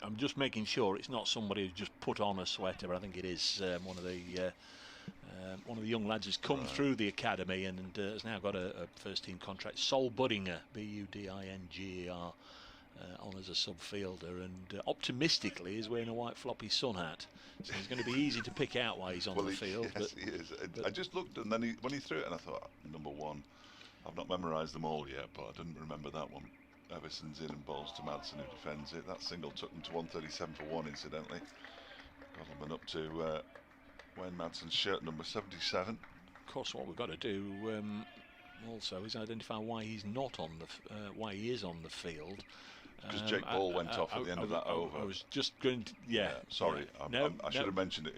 I'm just making sure it's not somebody who's just put on a sweater, but I think it is one of the young lads who's come through the academy and has now got a first-team contract. Sol Buddinger, Buddinger, on as a subfielder, and optimistically is wearing a white floppy sun hat, so he's going to be easy to pick out while he's on the field. Yes, he is. I just looked, and then when he threw it, and I thought, number 1. I've not memorised them all yet, but I didn't remember that one. Everson's in and bowls to Madsen, who defends it. That single took them to 137 for 1, incidentally. Godalman up to Wayne Madsen's shirt number 77. Of course, what we've got to do also is identify why he's not on the why he is on the field. Because Jake Ball went off at the end of that over. I was just going to, sorry, I should have mentioned it.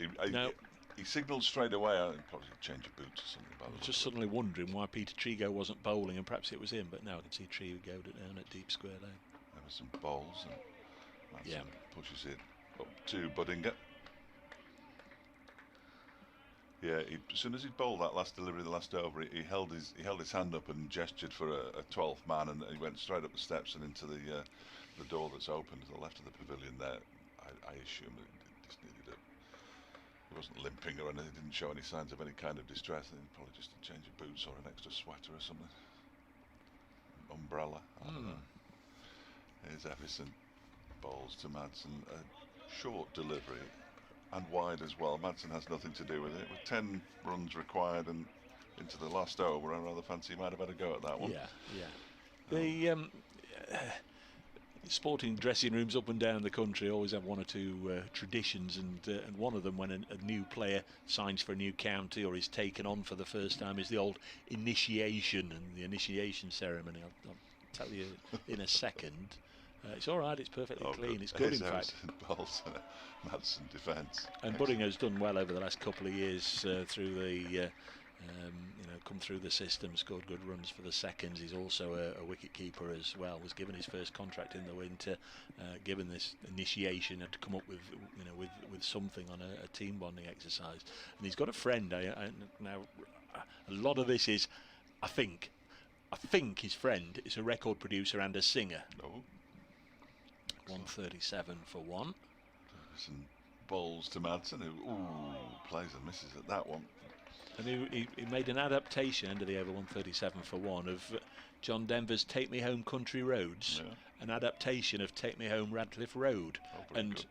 He signalled straight away. Probably change of boots or something. I was just suddenly wondering why Peter Trigo wasn't bowling, and perhaps it was him. But now I can see Trigo down at deep square lane. There were some bowls, and Madsen pushes it up to Buddinger. Yeah, as soon as he bowled that last delivery, the last over, he held his hand up and gestured for a 12th man, and he went straight up the steps and into the door that's open to the left of the pavilion there. I assume that he just needed he wasn't limping or anything, didn't show any signs of any kind of distress. I think probably just a change of boots or an extra sweater or something. Umbrella. I don't know. Here's Everson, bowls to Madsen, a short delivery. And wide as well. Madsen has nothing to do with it. With 10 runs required and into the last over, I rather fancy he might have had a go at that one. The sporting dressing rooms up and down the country always have one or two traditions, and one of them, when a new player signs for a new county or is taken on for the first time, is the old initiation and the initiation ceremony. I'll tell you in a second. It's all right, it's perfectly clean, it's good in fact. Madsen defence. And Buddinger's done well over the last couple of years through the, come through the system, scored good runs for the seconds. He's also a wicket keeper as well, was given his first contract in the winter, given this initiation, had to come up with something on a team bonding exercise. And he's got a friend, now a lot of this is, I think his friend is a record producer and a singer. 137 for 1. Some bowls to Madsen, who plays and misses at that one. And he made an adaptation end of the over 137 for 1 of John Denver's Take Me Home Country Roads, an adaptation of Take Me Home Radcliffe Road, and good.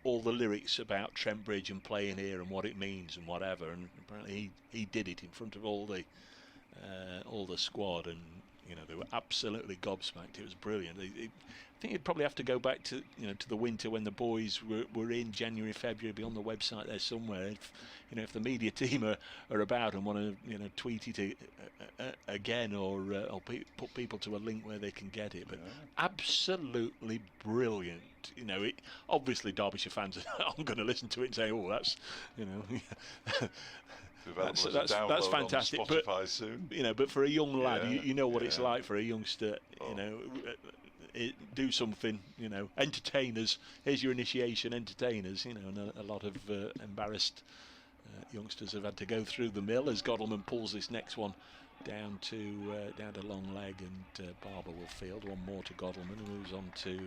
All the lyrics about Trent Bridge and playing here and what it means and whatever. And apparently he did it in front of all the squad, and they were absolutely gobsmacked. It was brilliant. I think you'd probably have to go back to to the winter when the boys were in January, February. Be on the website there somewhere. If the media team are about and want to tweet it again or put people to a link where they can get it. But absolutely brilliant. Obviously Derbyshire fans aren't going to listen to it and say, "Oh, that's that's fantastic." Spotify soon. But for a young lad, you know what it's like for a youngster. Do something, entertainers. Here's your initiation, entertainers. And a lot of embarrassed youngsters have had to go through the mill as Godalman pulls this next one down to long leg, and Barber will field one more to Godalman, who moves on to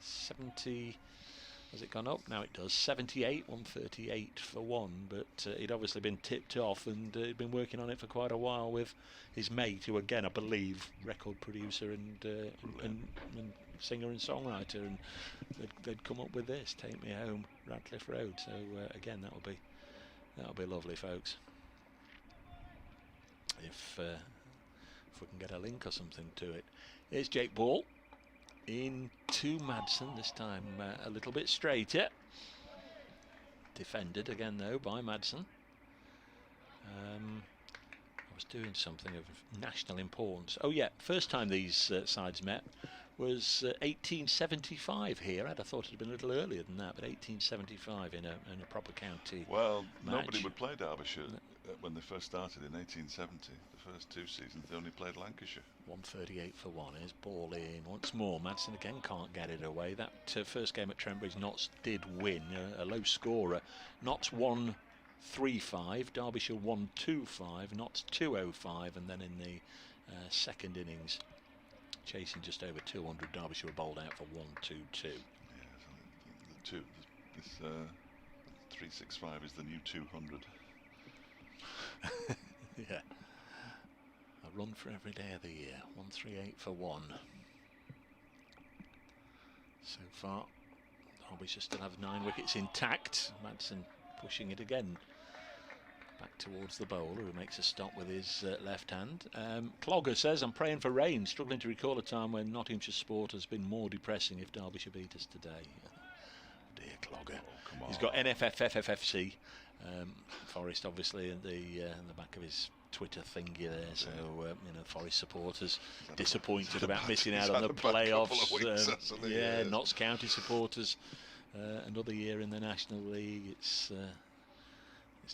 70. Has it gone up? Now it does. 78, 138 for 1, but he'd obviously been tipped off, and he'd been working on it for quite a while with his mate, who again I believe record producer and singer and songwriter, and they'd come up with this, Take Me Home Radcliffe Road. So again, that'll be lovely, folks. If we can get a link or something to it. Here's Jake Ball into Madsen, this time a little bit straighter. Defended again though by Madsen. I was doing something of national importance. Oh yeah, first time these sides met was 1875 here. I'd have thought it had been a little earlier than that, but 1875 in a proper county. Well, match. Nobody would play Derbyshire when they first started in 1870. The first 2 seasons they only played Lancashire. 138 for 1. Here's ball in once more. Madsen again can't get it away. That first game at Trent Bridge, Notts did win, a low scorer. Notts won 3-5, Derbyshire 1-2-5, Notts 2-0-5, and then in the second innings, chasing just over 200, Derbyshire were bowled out for 1-2-2. Yeah, this 365 is the new 200. Yeah. A run for every day of the year. 138 for 1. So far, Derbyshire still have 9 wickets intact. Madsen pushing it again back towards the bowler, who makes a stop with his left hand. Clogger says, I'm praying for rain, struggling to recall a time when Nottinghamshire sport has been more depressing if Derbyshire beat us today. Dear Clogger. Oh, he's got NFFFFFC. Forest obviously in the back of his Twitter thingy there, so Forest supporters disappointed about missing out on the playoffs. Notts County supporters another year in the National League. It's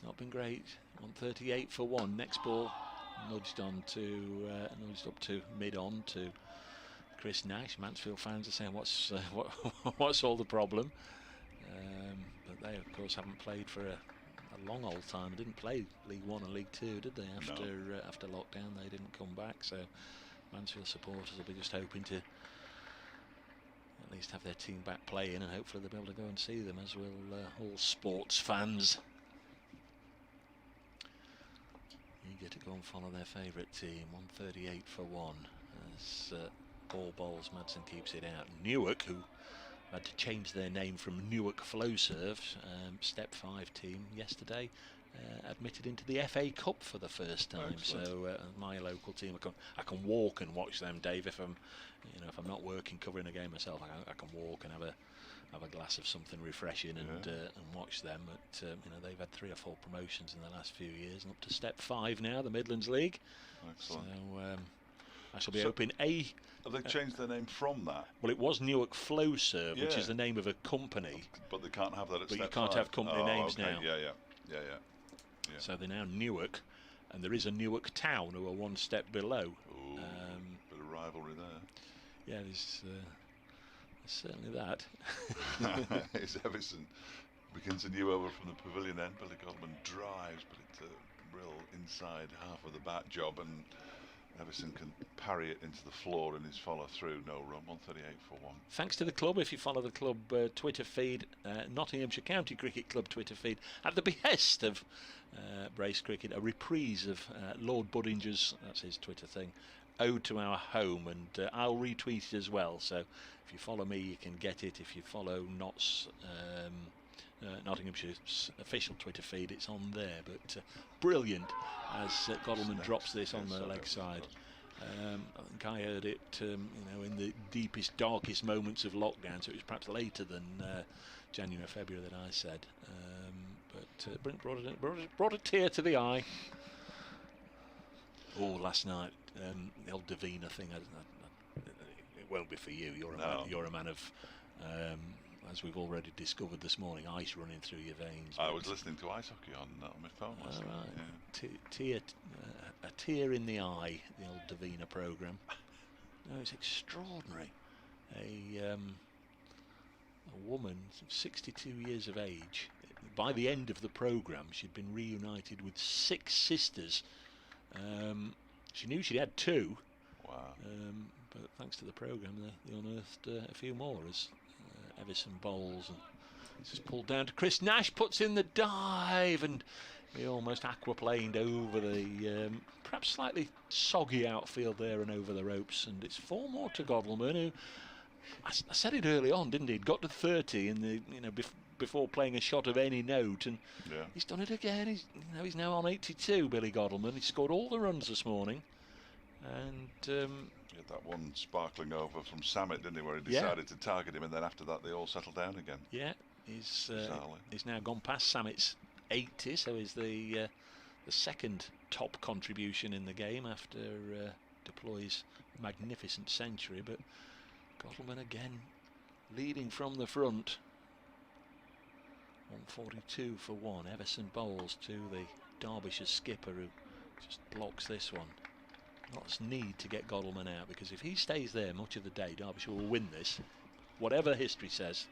not been great. 138 for 1. Next ball nudged up to mid-on to Chris Nash. Mansfield fans are saying, what's all the problem? But they of course haven't played for a long old time. They didn't play League One and League Two, did they? After lockdown, they didn't come back. So Mansfield supporters will be just hoping to at least have their team back playing, and hopefully they'll be able to go and see them, as will all sports fans. Eager to go and follow their favourite team. 138 for 1 as all bowls. Madsen keeps it out. Newark, who had to change their name from Newark Flowserve, Step 5 team yesterday, admitted into the FA Cup for the first time. Excellent. So my local team, I can walk and watch them, Dave. If I'm not working covering a game myself, I can walk and have a glass of something refreshing and watch them. But they've had 3 or 4 promotions in the last few years, and up to Step 5 now, the Midlands League. Excellent. So I shall be open a. Have they changed their name from that? Well, it was Newark Flowserve, which is the name of a company. But they can't have that at Step 5. But you can't have company names now. Yeah. So they're now Newark, and there is a Newark Town who are 1 step below. Ooh, bit of rivalry there. Yeah, there's certainly that. It's Everson. Begins a new over from the pavilion end. Billy Godman drives, but it's a real inside half of the bat job, and Everson can parry it into the floor in his follow through. No run. 138 for 1. Thanks to the club. If you follow the club Twitter feed, Nottinghamshire County Cricket Club Twitter feed, at the behest of Brace Cricket, a reprise of Lord Buddinger's, that's his Twitter thing, Ode to Our Home, and I'll retweet it as well. So if you follow me, you can get it. If you follow Nottinghamshire's official Twitter feed, it's on there. But brilliant as Godalmand drops this on the leg side. I think I heard it in the deepest, darkest moments of lockdown, so it was perhaps later than January or February that I said, but brought a tear to the eye. Last night, the old Davina thing, it won't be for you. You're a man of as we've already discovered this morning, ice running through your veins. I was listening to ice hockey on my phone last night. A tear in the eye, the old Davina programme. No, it's extraordinary. A woman, 62 years of age, by the end of the programme, she'd been reunited with 6 sisters. She knew she had 2. Wow. But thanks to the programme, they unearthed a few more as Everson bowls, and it's just pulled down to Chris Nash, puts in the dive, and he almost aquaplaned over the perhaps slightly soggy outfield there and over the ropes, and it's 4 more to Godalmand, who I said it early on, didn't he? He'd got to 30 in the before playing a shot of any note, and he's done it again. He's now on 82. Billy Godalmand. He scored all the runs this morning, and he had that one sparkling over from Samet, didn't he, where he decided to target him, and then after that they all settled down again. Yeah, he's now gone past Samet's 80, so he's the second top contribution in the game after Deploy's magnificent century. But Godalmand again leading from the front. 142 for 1. Everson bowls to the Derbyshire skipper, who just blocks this one. Lots need to get Godalmand out, because if he stays there much of the day, Derbyshire will win this, whatever history says.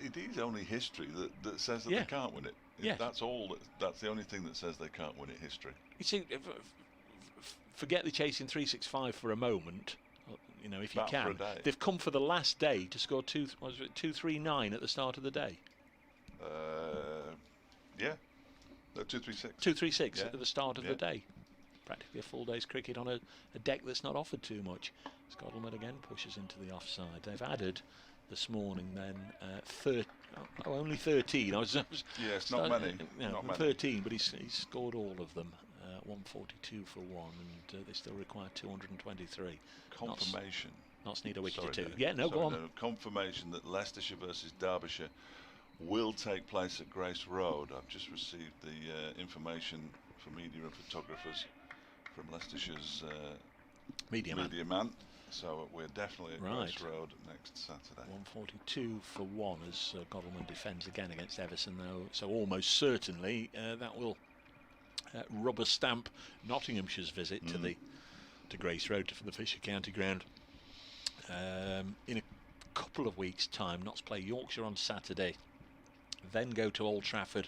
It is only history that says that they can't win it. Yes. That's all. That's the only thing that says they can't win it. History. You see, forget the chasing 365 for a moment. You know, if you Bat for can, a day. they've come for the last day to score 239 at the start of the day. Yeah. No, 236. 236 Yeah. at the start of the day. Practically a full day's cricket on a deck that's not offered too much. Scotland again pushes into the offside. They've added this morning then only 13. Yes, not many. Not many. 13, but he's scored all of them. 142 for one, and they still require 223. Confirmation. Not need a wicket Sorry, or two. Dave. Yeah, no, Sorry, go on. no, confirmation that Leicestershire versus Derbyshire will take place at Grace Road. I've just received the information from media and photographers from Leicestershire's Media man. So we're definitely at Right. Grace Road next Saturday. 142 for one as Godalming defends again against Everson, though. So almost certainly that will rubber stamp Nottinghamshire's visit to Grace Road for the Fisher County ground. In a couple of weeks' time, Notts play Yorkshire on Saturday, then go to Old Trafford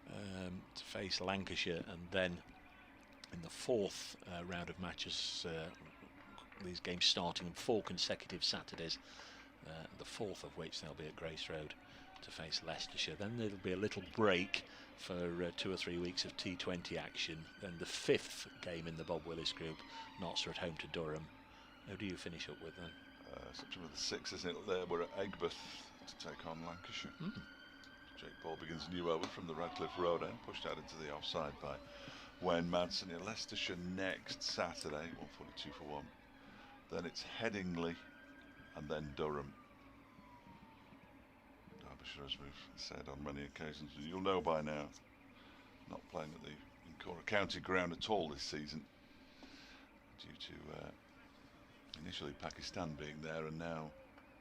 to face Lancashire, and then in the fourth round of matches, these games starting on 4 consecutive Saturdays, the fourth of which they'll be at Grace Road to face Leicestershire. Then there'll be a little break for 2 or 3 weeks of T20 action. Then the fifth game in the Bob Willis group, Notts are at home to Durham. Who do you finish up with then? September the 6th, isn't it? We're at Aigburth to take on Lancashire. Jake Ball begins a new over from the Radcliffe Road end, pushed out into the offside by Wayne Madsen. Leicestershire next Saturday, 142 for one. Then it's Headingley and then Durham. Derbyshire, as we've said on many occasions, you'll know by now, not playing at the Incora County ground at all this season due to initially Pakistan being there, and now,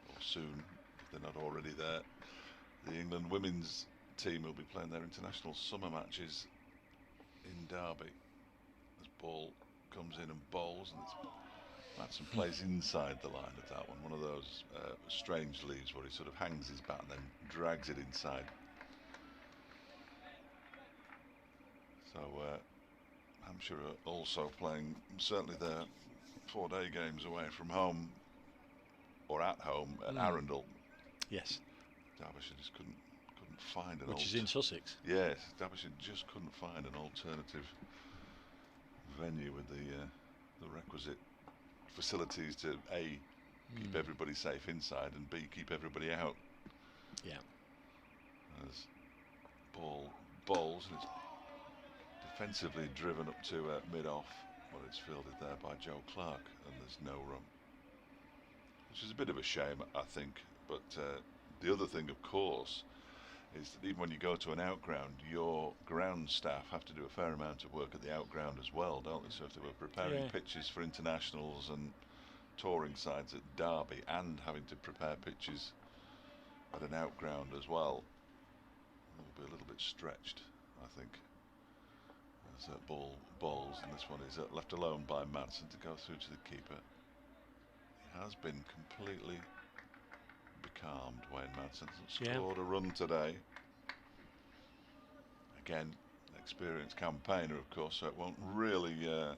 or soon, if they're not already there, the England women's team will be playing their international summer matches in Derby. As ball comes in and bowls, and Madsen plays inside the line of that one of those strange leaves where he sort of hangs his bat and then drags it inside. So Hampshire are also playing certainly their 4-day games away from home, or at home at Arundel. Yes. Derbyshire just couldn't find Which is in Sussex. Yes, Derbyshire just couldn't find an alternative venue with the requisite facilities to A, keep everybody safe inside, and B, keep everybody out. Yeah. As ball bowls, and it's defensively driven up to mid-off, where it's fielded there by Joe Clark, and there's no run, which is a bit of a shame, I think. But the other thing, of course, is that even when you go to an outground, your ground staff have to do a fair amount of work at the outground as well, don't they? So if they were preparing pitches for internationals and touring sides at Derby, and having to prepare pitches at an outground as well, they'll be a little bit stretched, I think. As ball bowls, and this one is left alone by Madsen to go through to the keeper. He has been completely becalmed, Wayne Madsen. Scored a run today. Again, an experienced campaigner, of course, so it won't really, I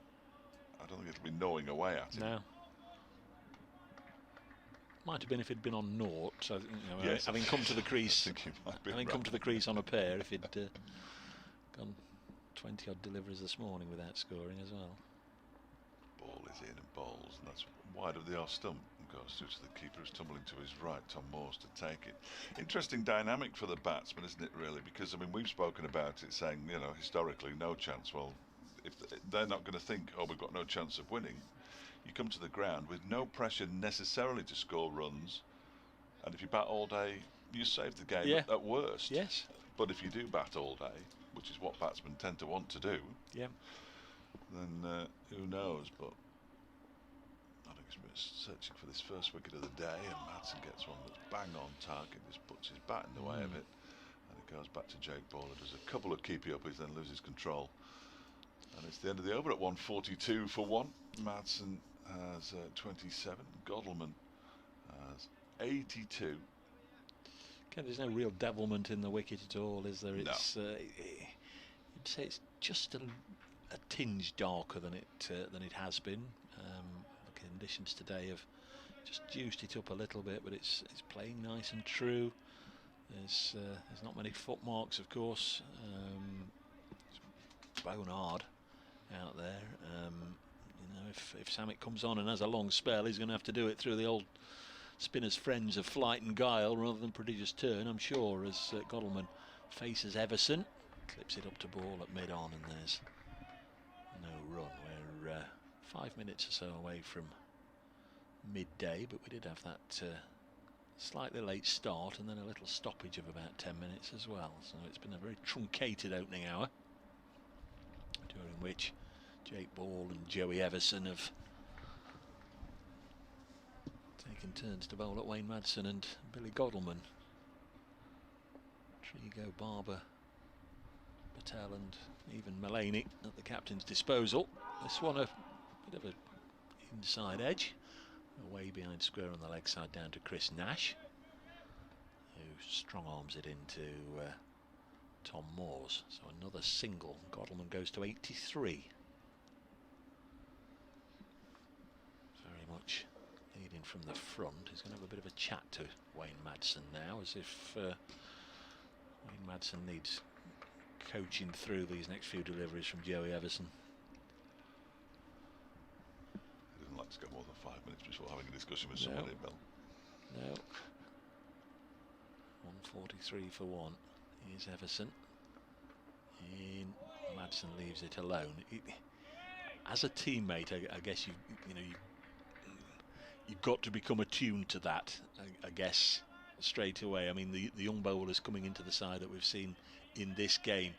don't think it'll be gnawing away at him. No. Might have been if he'd been on naught, so Yes, having come to the crease, come to the crease on a pair, if he'd gone 20 odd deliveries this morning without scoring as well. Ball is in and bowls, and that's wide of the off stump, and goes through to the keeper, who's tumbling to his right, Tom Morse, to take it. Interesting dynamic for the batsman, isn't it, really? Because I mean, we've spoken about it, saying, you know, historically no chance. Well, if they're not going to think, oh, we've got no chance of winning, you come to the ground with no pressure necessarily to score runs, and if you bat all day, you save the game at worst. Yes. But if you do bat all day, which is what batsmen tend to want to do, then who knows? But Nottinghamshire searching for this first wicket of the day, and Madsen gets one that's bang on target, just puts his bat in the way of it, and it goes back to Jake Ball, who does a couple of keepy uppies, then loses control, and it's the end of the over at 142 for one. Madsen has 27, Godalming has 82. Okay, there's no real devilment in the wicket at all, is there? No. It's you'd say it's just a tinge darker than it has been. The conditions today have just juiced it up a little bit, but it's playing nice and true. There's not many footmarks, of course. It's bone hard out there. You know, if Samit comes on and has a long spell, he's going to have to do it through the old spinner's friends of flight and guile rather than prodigious turn, I'm sure, as Godalming faces Everson. Clips it up to ball at mid-on, and there's no run. We're 5 minutes or so away from midday, but we did have that slightly late start and then a little stoppage of about 10 minutes as well. So it's been a very truncated opening hour, during which Jake Ball and Joey Everson have taken turns to bowl at Wayne Madsen and Billy Godalming. Trigo, Barber, Patel and even Mullaney at the captain's disposal. This one a bit of an inside edge, away behind square on the leg side down to Chris Nash, who strong arms it into Tom Moores. So another single. Godalming goes to 83. Very much leading from the front. He's going to have a bit of a chat to Wayne Madsen now, as if Wayne Madsen needs coaching through these next few deliveries from Joey Everson. He doesn't like to go more than 5 minutes before having a discussion with somebody, Bill. No. 143 for one. Here's Everson. Madsen leaves it alone. As a teammate, I guess you've got to become attuned to that. I guess straight away. I mean, the young bowlers coming into the side that we've seen in this game.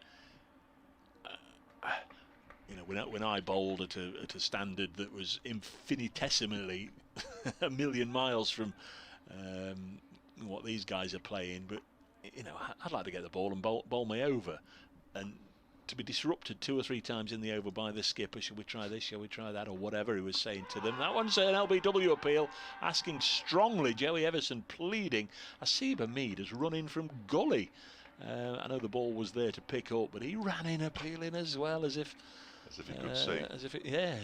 You know, when I bowled at a standard that was infinitesimally a million miles from what these guys are playing, but you know, I'd like to get the ball and bowl me over, and to be disrupted 2 or 3 times in the over by the skipper. Shall we try this? Shall we try that? Or whatever he was saying to them. That one's an LBW appeal, asking strongly. Joey Everson pleading. Asiba Mead has run in from gully. I know the ball was there to pick up, but he ran in appealing as well, as if he could see. As if it, yeah.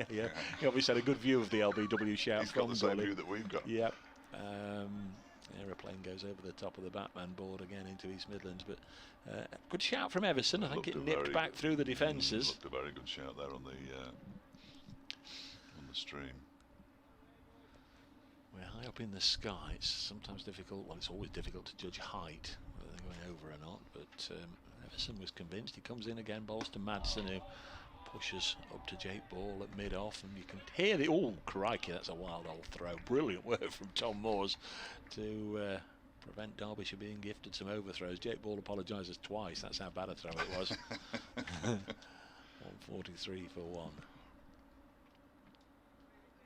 Yeah. He obviously had a good view of the LBW shout. He's got the same view that we've got. Yep. Aeroplane goes over the top of the Batman board again into East Midlands, but good shout from Everson. I think it nipped back through the defences. Looked a very good shout there on the stream. We're high up in the sky. It's sometimes difficult. Well, it's always difficult to judge height, whether they're going over or not. But Everson was convinced. He comes in again, bowls to Madsen, who pushes up to Jake Ball at mid-off, and you can hear the... Oh, crikey, that's a wild old throw. Brilliant work from Tom Moores to prevent Derbyshire being gifted some overthrows. Jake Ball apologises twice. That's how bad a throw it was. 143 for one.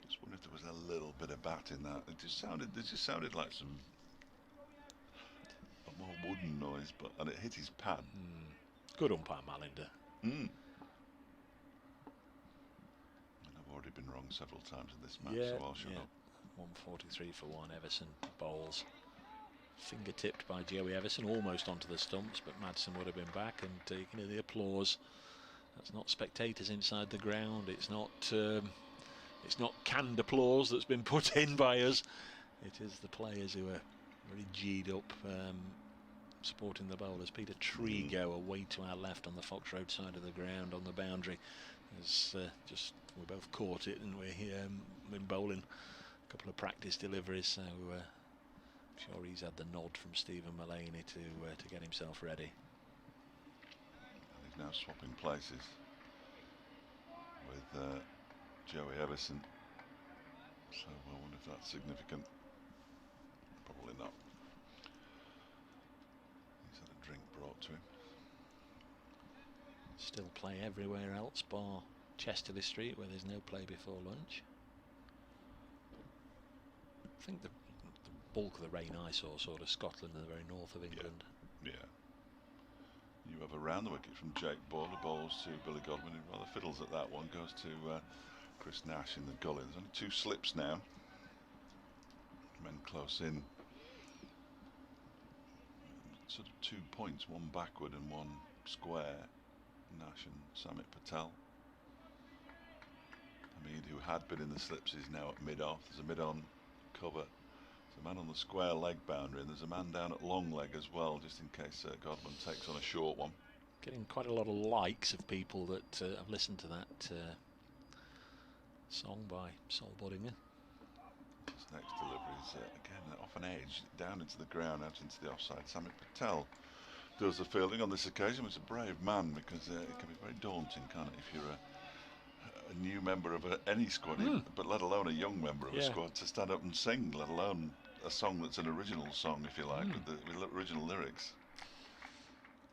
Just wonder if there was a little bit of bat in that. It just sounded like a more wooden noise, and it hit his pad. Good umpire, Malinder. And I've already been wrong several times in this match, so I'll shut up. 143 for one. Everson bowls. Finger-tipped by Joey Everson, almost onto the stumps, but Madsen would have been back, and you can hear the applause. That's not spectators inside the ground. It's not canned applause that's been put in by us. It is the players who are very G'd up, supporting the bowlers. Peter Trigo away to our left on the Fox Road side of the ground on the boundary. We both caught it, and we're here been bowling a couple of practice deliveries, so I'm sure he's had the nod from Stephen Mullaney to get himself ready. And he's now swapping places with Joey Everson, so I wonder if that's significant. Probably not. He's had a drink brought to him. Still play everywhere else bar Chesterley Street, where there's no play before lunch. I think the bulk of the rain I saw sort of Scotland and the very north of England. Yeah. You have a round the wicket from Jake Ball, the bowls to Billy Godwin, who rather fiddles at that one, goes to Chris Nash in the gully. There's only 2 slips now. Men close in sort of 2 points, one backward and one square. Nash and Samit Patel. Hamid, who had been in the slips, is now at mid-off. There's a mid-on cover. There's a man on the square leg boundary, and there's a man down at long leg as well, just in case Godman takes on a short one. Getting quite a lot of likes of people that have listened to that song by Sol Boddinger. This next delivery is again off an edge, down into the ground, out into the offside. Samit Patel does the fielding on this occasion. He's a brave man, because it can be very daunting, can't it, if you're a new member of any squad, but let alone a young member of a squad, to stand up and sing, let alone a song that's an original song, if you like, with the original lyrics.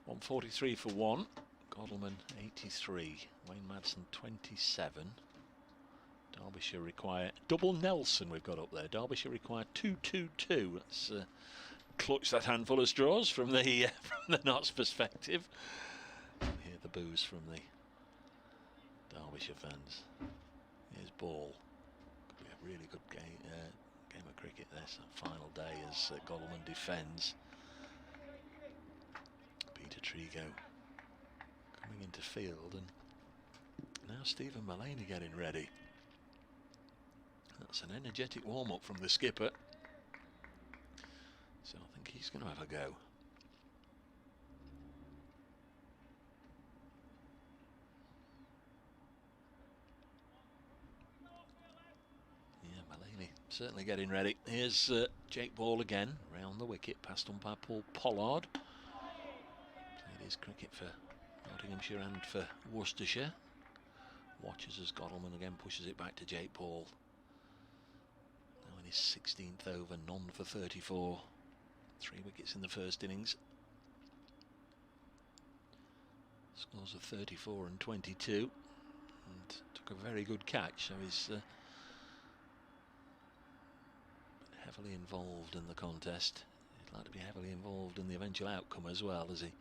143 for one. Godalming 83. Wayne Madsen 27. Derbyshire require double Nelson. We've got up there. Derbyshire require 2-2-2. That's clutch that handful of straws from the Notts perspective. Hear the boos from the Derbyshire fans. Here's ball. Could be a really good game of cricket this final day as Godalming defends. Peter Trigo coming into field, and now Stephen Mullaney getting ready. That's an energetic warm-up from the skipper. So I think he's going to have a go. Yeah, Mullaney certainly getting ready. Here's Jake Ball again, round the wicket, passed on by Paul Pollard. Played his cricket for Nottinghamshire and for Worcestershire. Watches as Godalming again pushes it back to Jake Ball. Now in his 16th over, none for 34. 3 wickets in the first innings. Scores of 34 and 22. And took a very good catch, so he's been heavily involved in the contest. He'd like to be heavily involved in the eventual outcome as well, as he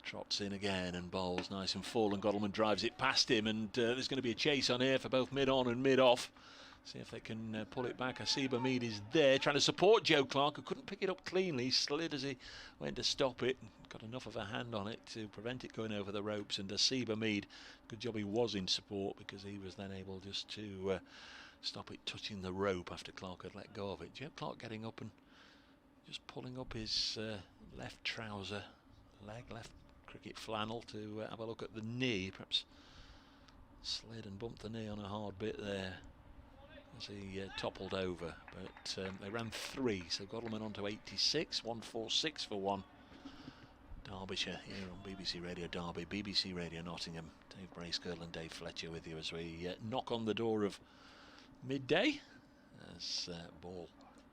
trots in again and bowls nice and full, and Godalming drives it past him, and there's going to be a chase on here for both mid-on and mid-off. See if they can pull it back. Asib Hamid is there trying to support Joe Clark, who couldn't pick it up cleanly. He slid as he went to stop it, got enough of a hand on it to prevent it going over the ropes. And Asib Hamid, good job he was in support, because he was then able just to stop it touching the rope after Clark had let go of it. Joe Clark getting up and just pulling up his left trouser leg, left cricket flannel, to have a look at the knee. Perhaps slid and bumped the knee on a hard bit there as he toppled over, but they ran 3, so Godalming on to 86, 146 for 1. Derbyshire here on BBC Radio Derby, BBC Radio Nottingham. Dave Bracegirdle and Dave Fletcher with you as we knock on the door of midday, as ball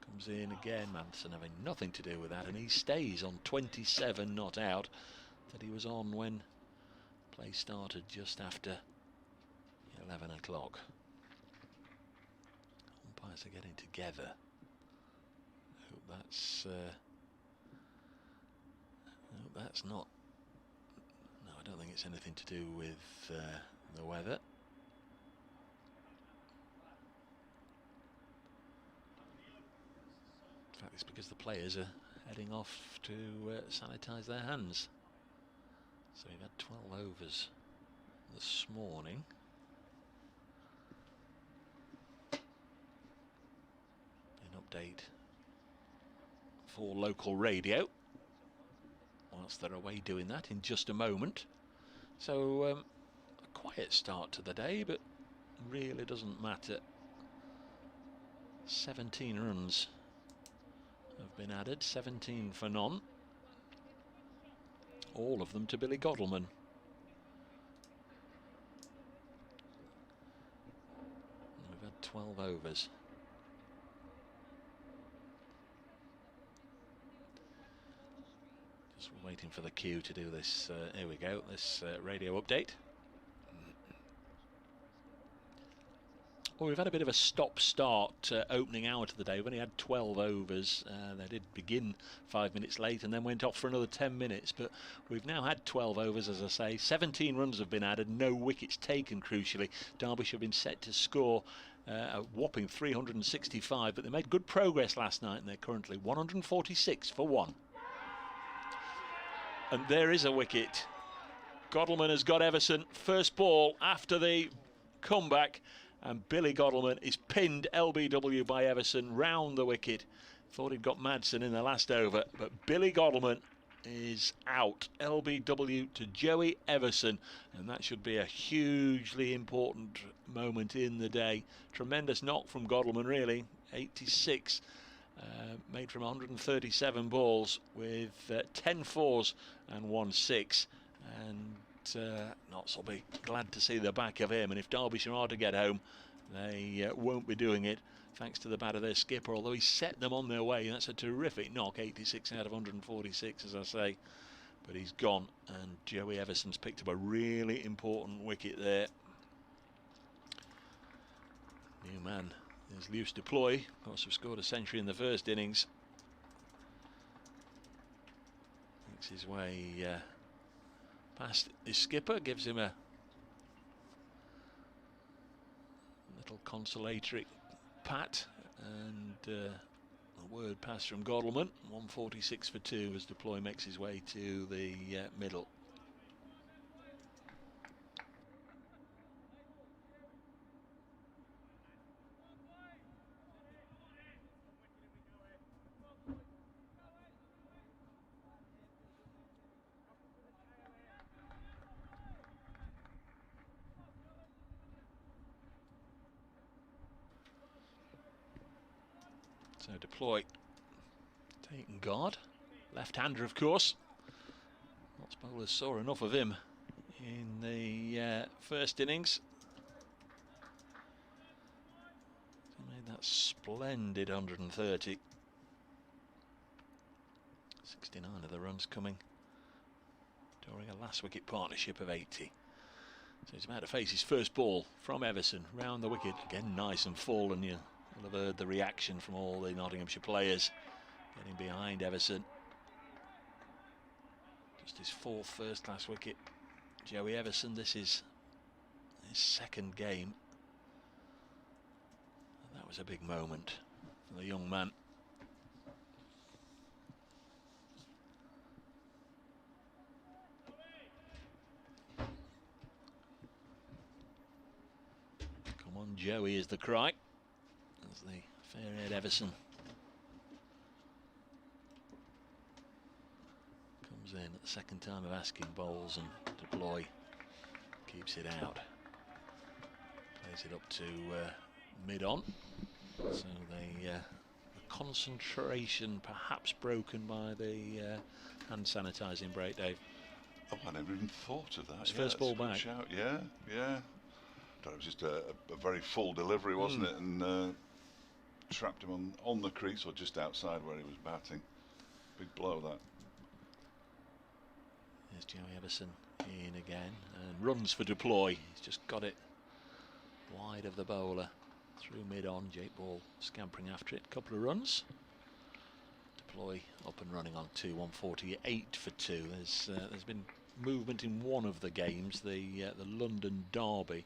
comes in again. Madsen having nothing to do with that, and he stays on 27 not out that he was on when play started just after 11 o'clock. Umpires are getting together. I hope that's not. No, I don't think it's anything to do with the weather. In fact, it's because the players are heading off to sanitise their hands. So we've had 12 overs this morning. An update for local radio whilst they're away doing that in just a moment. So a quiet start to the day, but really doesn't matter. 17 runs have been added, 17 for none. All of them to Billy Godalming. We've had 12 overs. Just waiting for the cue to do this. Here we go, this radio update. Well, we've had a bit of a stop-start opening hour to the day. We've only had 12 overs. They did begin 5 minutes late and then went off for another 10 minutes. But we've now had 12 overs, as I say. 17 runs have been added, no wickets taken, crucially. Derbyshire have been set to score a whopping 365, but they made good progress last night, and they're currently 146 for 1. And there is a wicket. Godalming has got Everson. First ball after the comeback. And Billy Godalming is pinned LBW by Everson round the wicket. Thought he'd got Madsen in the last over, but Billy Godalming is out. LBW to Joey Everson, and that should be a hugely important moment in the day. Tremendous knock from Godalming, really. 86, made from 137 balls with 10 fours and 1 6. And Notts will be glad to see the back of him, and if Derbyshire are to get home, they won't be doing it thanks to the bat of their skipper, although he set them on their way. That's a terrific knock, 86 out of 146, as I say, but he's gone, and Joey Everson's picked up a really important wicket there. New man is Lewis Deploy, of course, have scored a century in the first innings. Makes his way past his skipper, gives him a little consolatory pat, and a word pass from Godalming. 146 for 2 as Deploy makes his way to the middle. So Deploy taking guard, left-hander of course. Notts bowlers saw enough of him in the first innings. He made that splendid 130. 69 of the runs coming during a last wicket partnership of 80. So he's about to face his first ball from Everson round the wicket. Again, nice and full, and you'll have heard the reaction from all the Nottinghamshire players getting behind Everson. Just his 4th first-class wicket. Joey Everson, this is his 2nd game. And that was a big moment for the young man. Come on, Joey is the cry. As the fair-haired Everson comes in at the 2nd time of asking bowls, and Deploy keeps it out. Plays it up to mid-on. So the concentration perhaps broken by the hand sanitising break, Dave. Oh, I never even thought of that. It's first ball back. Shout. Yeah. It was just a very full delivery, wasn't it? And trapped him on the crease or just outside where he was batting. Big blow, that. There's Joey Everson in again, and runs for Deploy. He's just got it wide of the bowler through mid-on. Jake Ball scampering after it. Couple of runs. Deploy up and running on 2. 148 for 2. There's been movement in one of the games, the London Derby.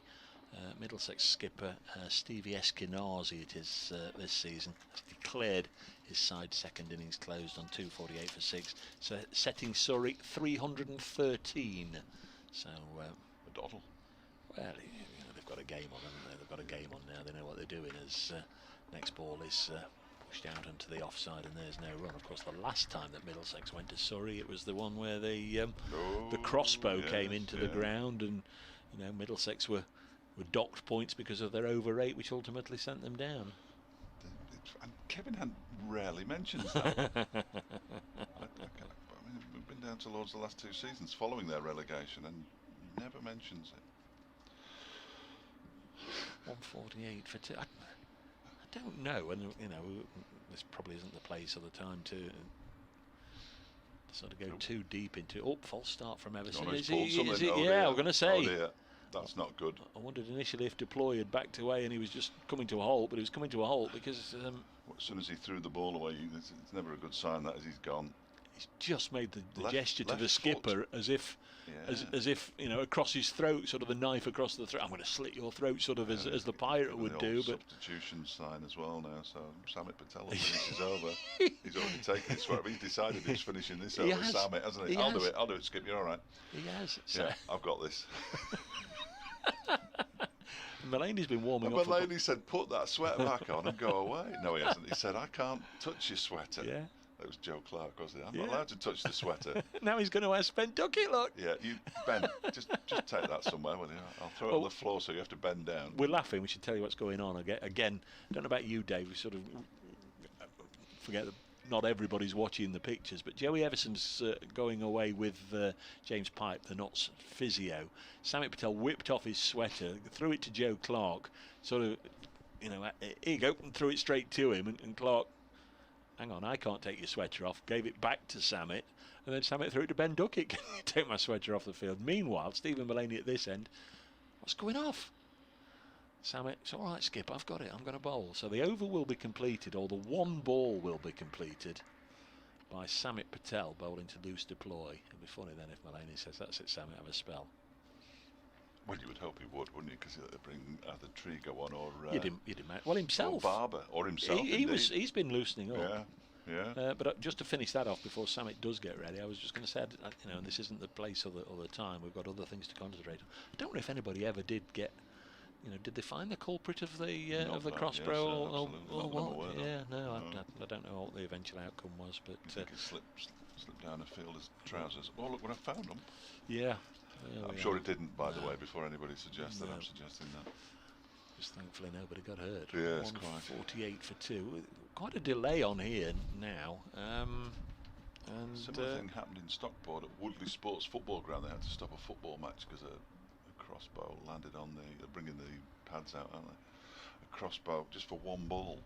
Middlesex skipper Stevie Eskenazi, it is this season, has declared his side 2nd innings closed on 248 for 6, so setting Surrey 313. So a doddle. Well, they've got a game on, haven't they? They've got a game on now. They know what they're doing as next ball is pushed out onto the offside, and there's no run. Of course, the last time that Middlesex went to Surrey, it was the one where the crossbow came into the ground, and Middlesex were docked points because of their over 8, which ultimately sent them down. And Kevin Hunt rarely mentions that. I mean, we've been down to Lords the last 2 seasons following their relegation, and never mentions it. 148 for 2. I don't know, and this probably isn't the place or the time to sort of go too deep into. Oh, false start from Everson. Is he? Yeah, I'm going to say. Oh dear. That's not good. I wondered initially if Deploy had backed away and he was just coming to a halt, but he was coming to a halt because... as soon as he threw the ball away, it's never a good sign that as he's gone. he's just made the Left- gesture to left the skipper foot. as if, as if across his throat, sort of the knife across the throat. I'm going to slit your throat, sort of as the pirate Given would the do. old But substitution sign as well now. So Samit Patel finishes over. He's already taken his sweat. He's decided he's finishing this over. has. Samit, hasn't he? He I'll has. do it. I'll do it. Skip, you're all right. he has. So Yeah, I've got this. Mulaney's been warming And up. Mulaney said, "Put that sweater back on and go away." No, he hasn't. He said, "I can't touch your sweater." Yeah. That was Joe Clark, wasn't it? I'm Yeah. not allowed to touch the sweater. Now he's going to ask Ben Duckett, look. Yeah, Ben, just take that somewhere, will you? I'll throw it on the floor so you have to bend down. We're laughing. We should tell you what's going on again. Don't know about you, Dave. We sort of forget that not everybody's watching the pictures, but Joey Everson's going away with James Pipe, the Notts physio. Samit Patel whipped off his sweater, threw it to Joe Clark, sort of, here you go, and threw it straight to him, and Clark, hang on, I can't take your sweater off, gave it back to Samit, and then Samit threw it to Ben Duckett. Can you take my sweater off the field? Meanwhile, Stephen Mulaney at this end, what's going off? Samit, it's all right, Skip, I've got it, I'm going to bowl. So the over will be completed, or the one ball will be completed by Samit Patel bowling to loose deploy. It'll be funny then if Mulaney says, that's it, Samit, have a spell. Well, you would hope he would, wouldn't you? Because he'll bring either Trigo on or... You'd imagine. Well, himself. Or Barber, or himself, He's been loosening up. Yeah. But just to finish that off before Samit does get ready, I was just going to say, this isn't the place or the time. We've got other things to concentrate on. I don't know if anybody ever did get... did they find the culprit of the crossbow or what? Yeah, no, I don't know what the eventual outcome was, but I think it slipped down the fielder's trousers. Oh, look, when I found them. Yeah. I'm sure it didn't, by the way, before anybody suggests that I'm suggesting that. Just thankfully nobody got hurt. Yes, quite. 48 for 2. Quite a delay on here now. Similar thing happened in Stockport at Woodley Sports Football Ground. They had to stop a football match because a crossbow landed on they're bringing the pads out, aren't they? A crossbow just for one ball.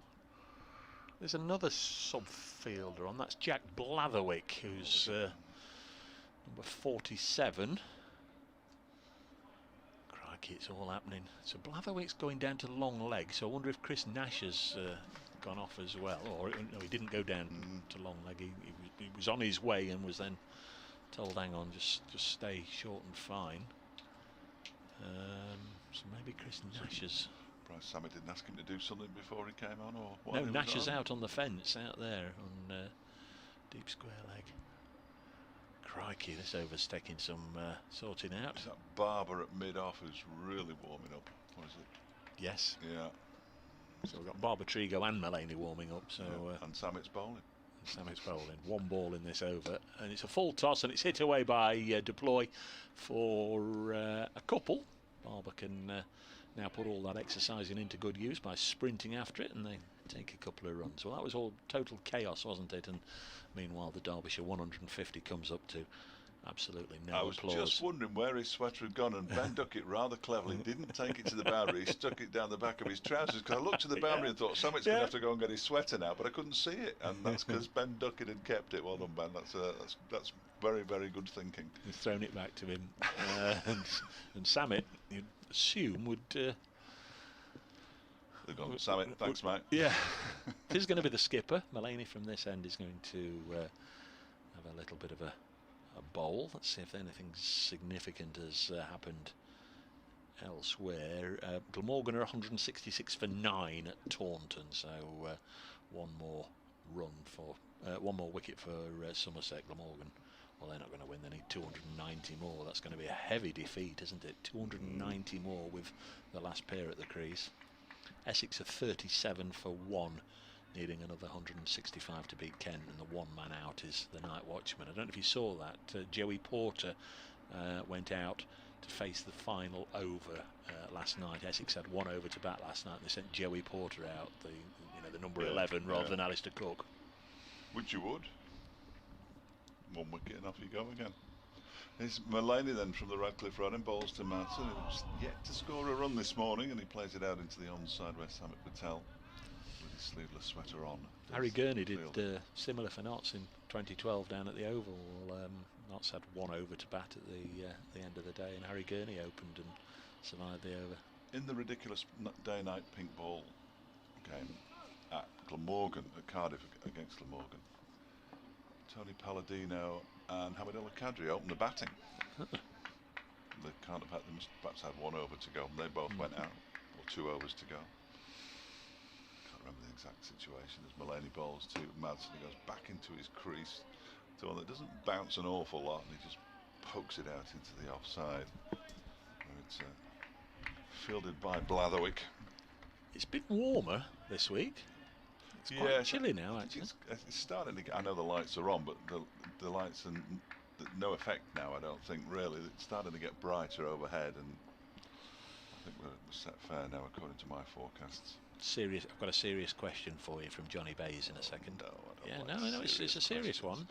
There's another sub-fielder on. That's Jack Blatherwick, who's number 47. Crikey, it's all happening. So Blatherwick's going down to long leg. So I wonder if Chris Nash has gone off as well. Or no, he didn't go down to long leg. He was on his way and was then told, hang on, just stay short and fine. So maybe Chris Nash has... Bryce Samit didn't ask him to do something before he came on, or what? No, Nash is out on the fence out there on deep square leg. Crikey, this over's taking some sorting out. Is that Barber at mid-off who's really warming up? What is it? Yes. Yeah. So we've got Barber, Trigo and Mulaney warming up. So and Samit's bowling. Samit's bowling. One ball in this over, and it's a full toss, and it's hit away by Deploy for a couple. Barber can now put all that exercising into good use by sprinting after it, and they take a couple of runs. Well, that was all total chaos, wasn't it? And meanwhile, the Derbyshire 150 comes up to absolutely no applause. I was just wondering where his sweater had gone, and Ben Duckett rather cleverly didn't take it to the boundary. He stuck it down the back of his trousers, because I looked at the boundary and thought Samit's going to have to go and get his sweater now, but I couldn't see it, and that's because Ben Duckett had kept it. Well done, Ben. That's very, very good thinking. He's thrown it back to him, and Samit, you'd assume, would... They've gone, Samit, thanks, mate. Yeah. This is going to be the skipper. Mulaney from this end is going to have a little bit of a bowl. Let's see if anything significant has happened elsewhere. Glamorgan are 166 for 9 at Taunton, so one more wicket for Somerset. Glamorgan, well, they're not going to win. They need 290 more. That's going to be a heavy defeat, isn't it? 290 more with the last pair at the crease. Essex are 37 for 1, needing another 165 to beat Kent, and the one man out is the night watchman. I don't know if you saw that. Joey Porter went out to face the final over last night. Essex had one over to bat last night, and they sent Joey Porter out, the number 11, rather than Alistair Cook. Which you would. One wicket and off you go again. It's Mulaney then from the Radcliffe run and bowls to Madsen, who's yet to score a run this morning, and he plays it out into the onside where Samit Patel with his sleeveless sweater on. Harry Gurney did similar for Notts in 2012 down at the Oval. Notts had one over to bat at the end of the day, and Harry Gurney opened and survived the over. In the ridiculous day-night pink ball game at Glamorgan, at Cardiff against Glamorgan, Tony Palladino and Hamid El Kadri opened the batting. They can't have had, they must perhaps had 1 over to go. They both went out, or 2 overs to go. Can't remember the exact situation. As Mulaney bowls to Madsen, he goes back into his crease to one that doesn't bounce an awful lot, and he just pokes it out into the offside. It's fielded by Blatherwick. It's been warmer this week. It's quite chilly now, actually. It's starting to get, I know the lights are on, but the lights are no effect now, I don't think, really. It's starting to get brighter overhead, and I think we're set fair now, according to my forecasts. I've got a serious question for you from Johnny Bays in a second. No, I don't no, it's a serious one.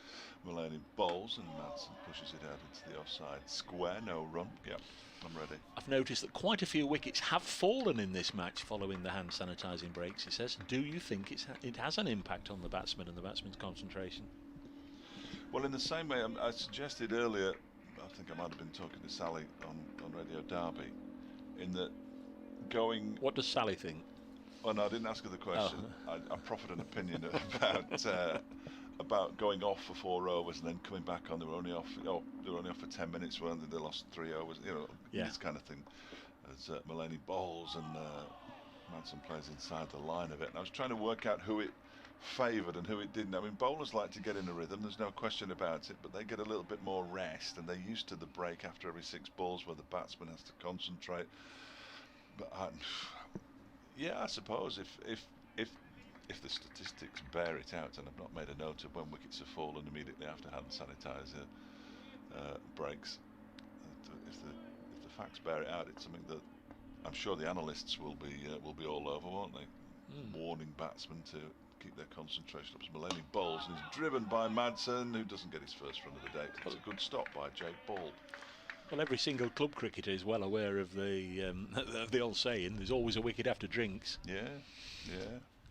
Mulaney bowls and Madsen pushes it out into the offside square, no run. Yep, I'm ready. I've noticed that quite a few wickets have fallen in this match following the hand sanitising breaks, he says. Do you think it has an impact on the batsman and the batsman's concentration? Well, in the same way, I suggested earlier, I think I might have been talking to Sally on Radio Derby, in that going... What does Sally think? Oh no, I didn't ask her the question. I proffered an opinion about going off for 4 overs and then coming back on. They were only off for 10 minutes, weren't they? They lost 3 overs. This kind of thing. As Mulaney bowls and Madsen plays inside the line of it. And I was trying to work out who it favoured and who it didn't. I mean, bowlers like to get in a rhythm. There's no question about it. But they get a little bit more rest, and they're used to the break after every 6 balls, where the batsman has to concentrate. But I suppose if the statistics bear it out, and I've not made a note of when wickets have fallen immediately after hand sanitizer breaks, if the facts bear it out, it's something that I'm sure the analysts will be all over, won't they? Warning batsmen to keep their concentration up. Mulaney bowls and is driven by Madsen, who doesn't get his first run of the day. It's a good stop by Jake Ball. Well, every single club cricketer is well aware of the old saying, there's always a wicket after drinks. Yeah.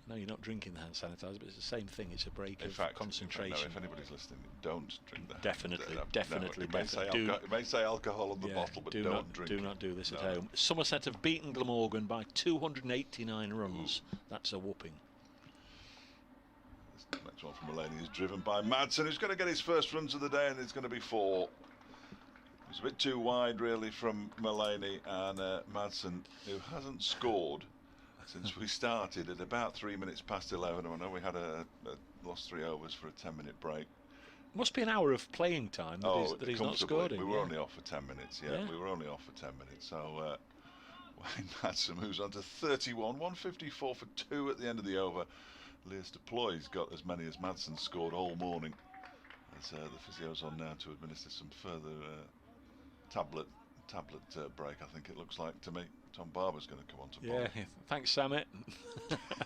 No, you're not drinking the hand sanitizer, but it's the same thing. It's a break of concentration. In fact, if anybody's listening, don't drink that. Definitely. It may say alcohol on the bottle, but don't drink. Do not do this at home. Somerset have beaten Glamorgan by 289 runs. That's a whooping. This next one from Mulaney is driven by Madsen, who's going to get his first runs of the day, and it's going to be 4. It's a bit too wide, really, from Mulaney, and Madsen, who hasn't scored since we started at about 3 minutes past 11. I know we had lost 3 overs for a 10-minute break. Must be an hour of playing time that he's not scored in. We were only off for 10 minutes, we were only off for 10 minutes. So Wayne Madsen moves on to 31, 154 for 2 at the end of the over. Leas Deploy's got as many as Madsen scored all morning. As the physio's on now to administer some further tablet break, I think it looks like to me. Tom Barber's going to come on to bowl. Yeah, thanks, Samit.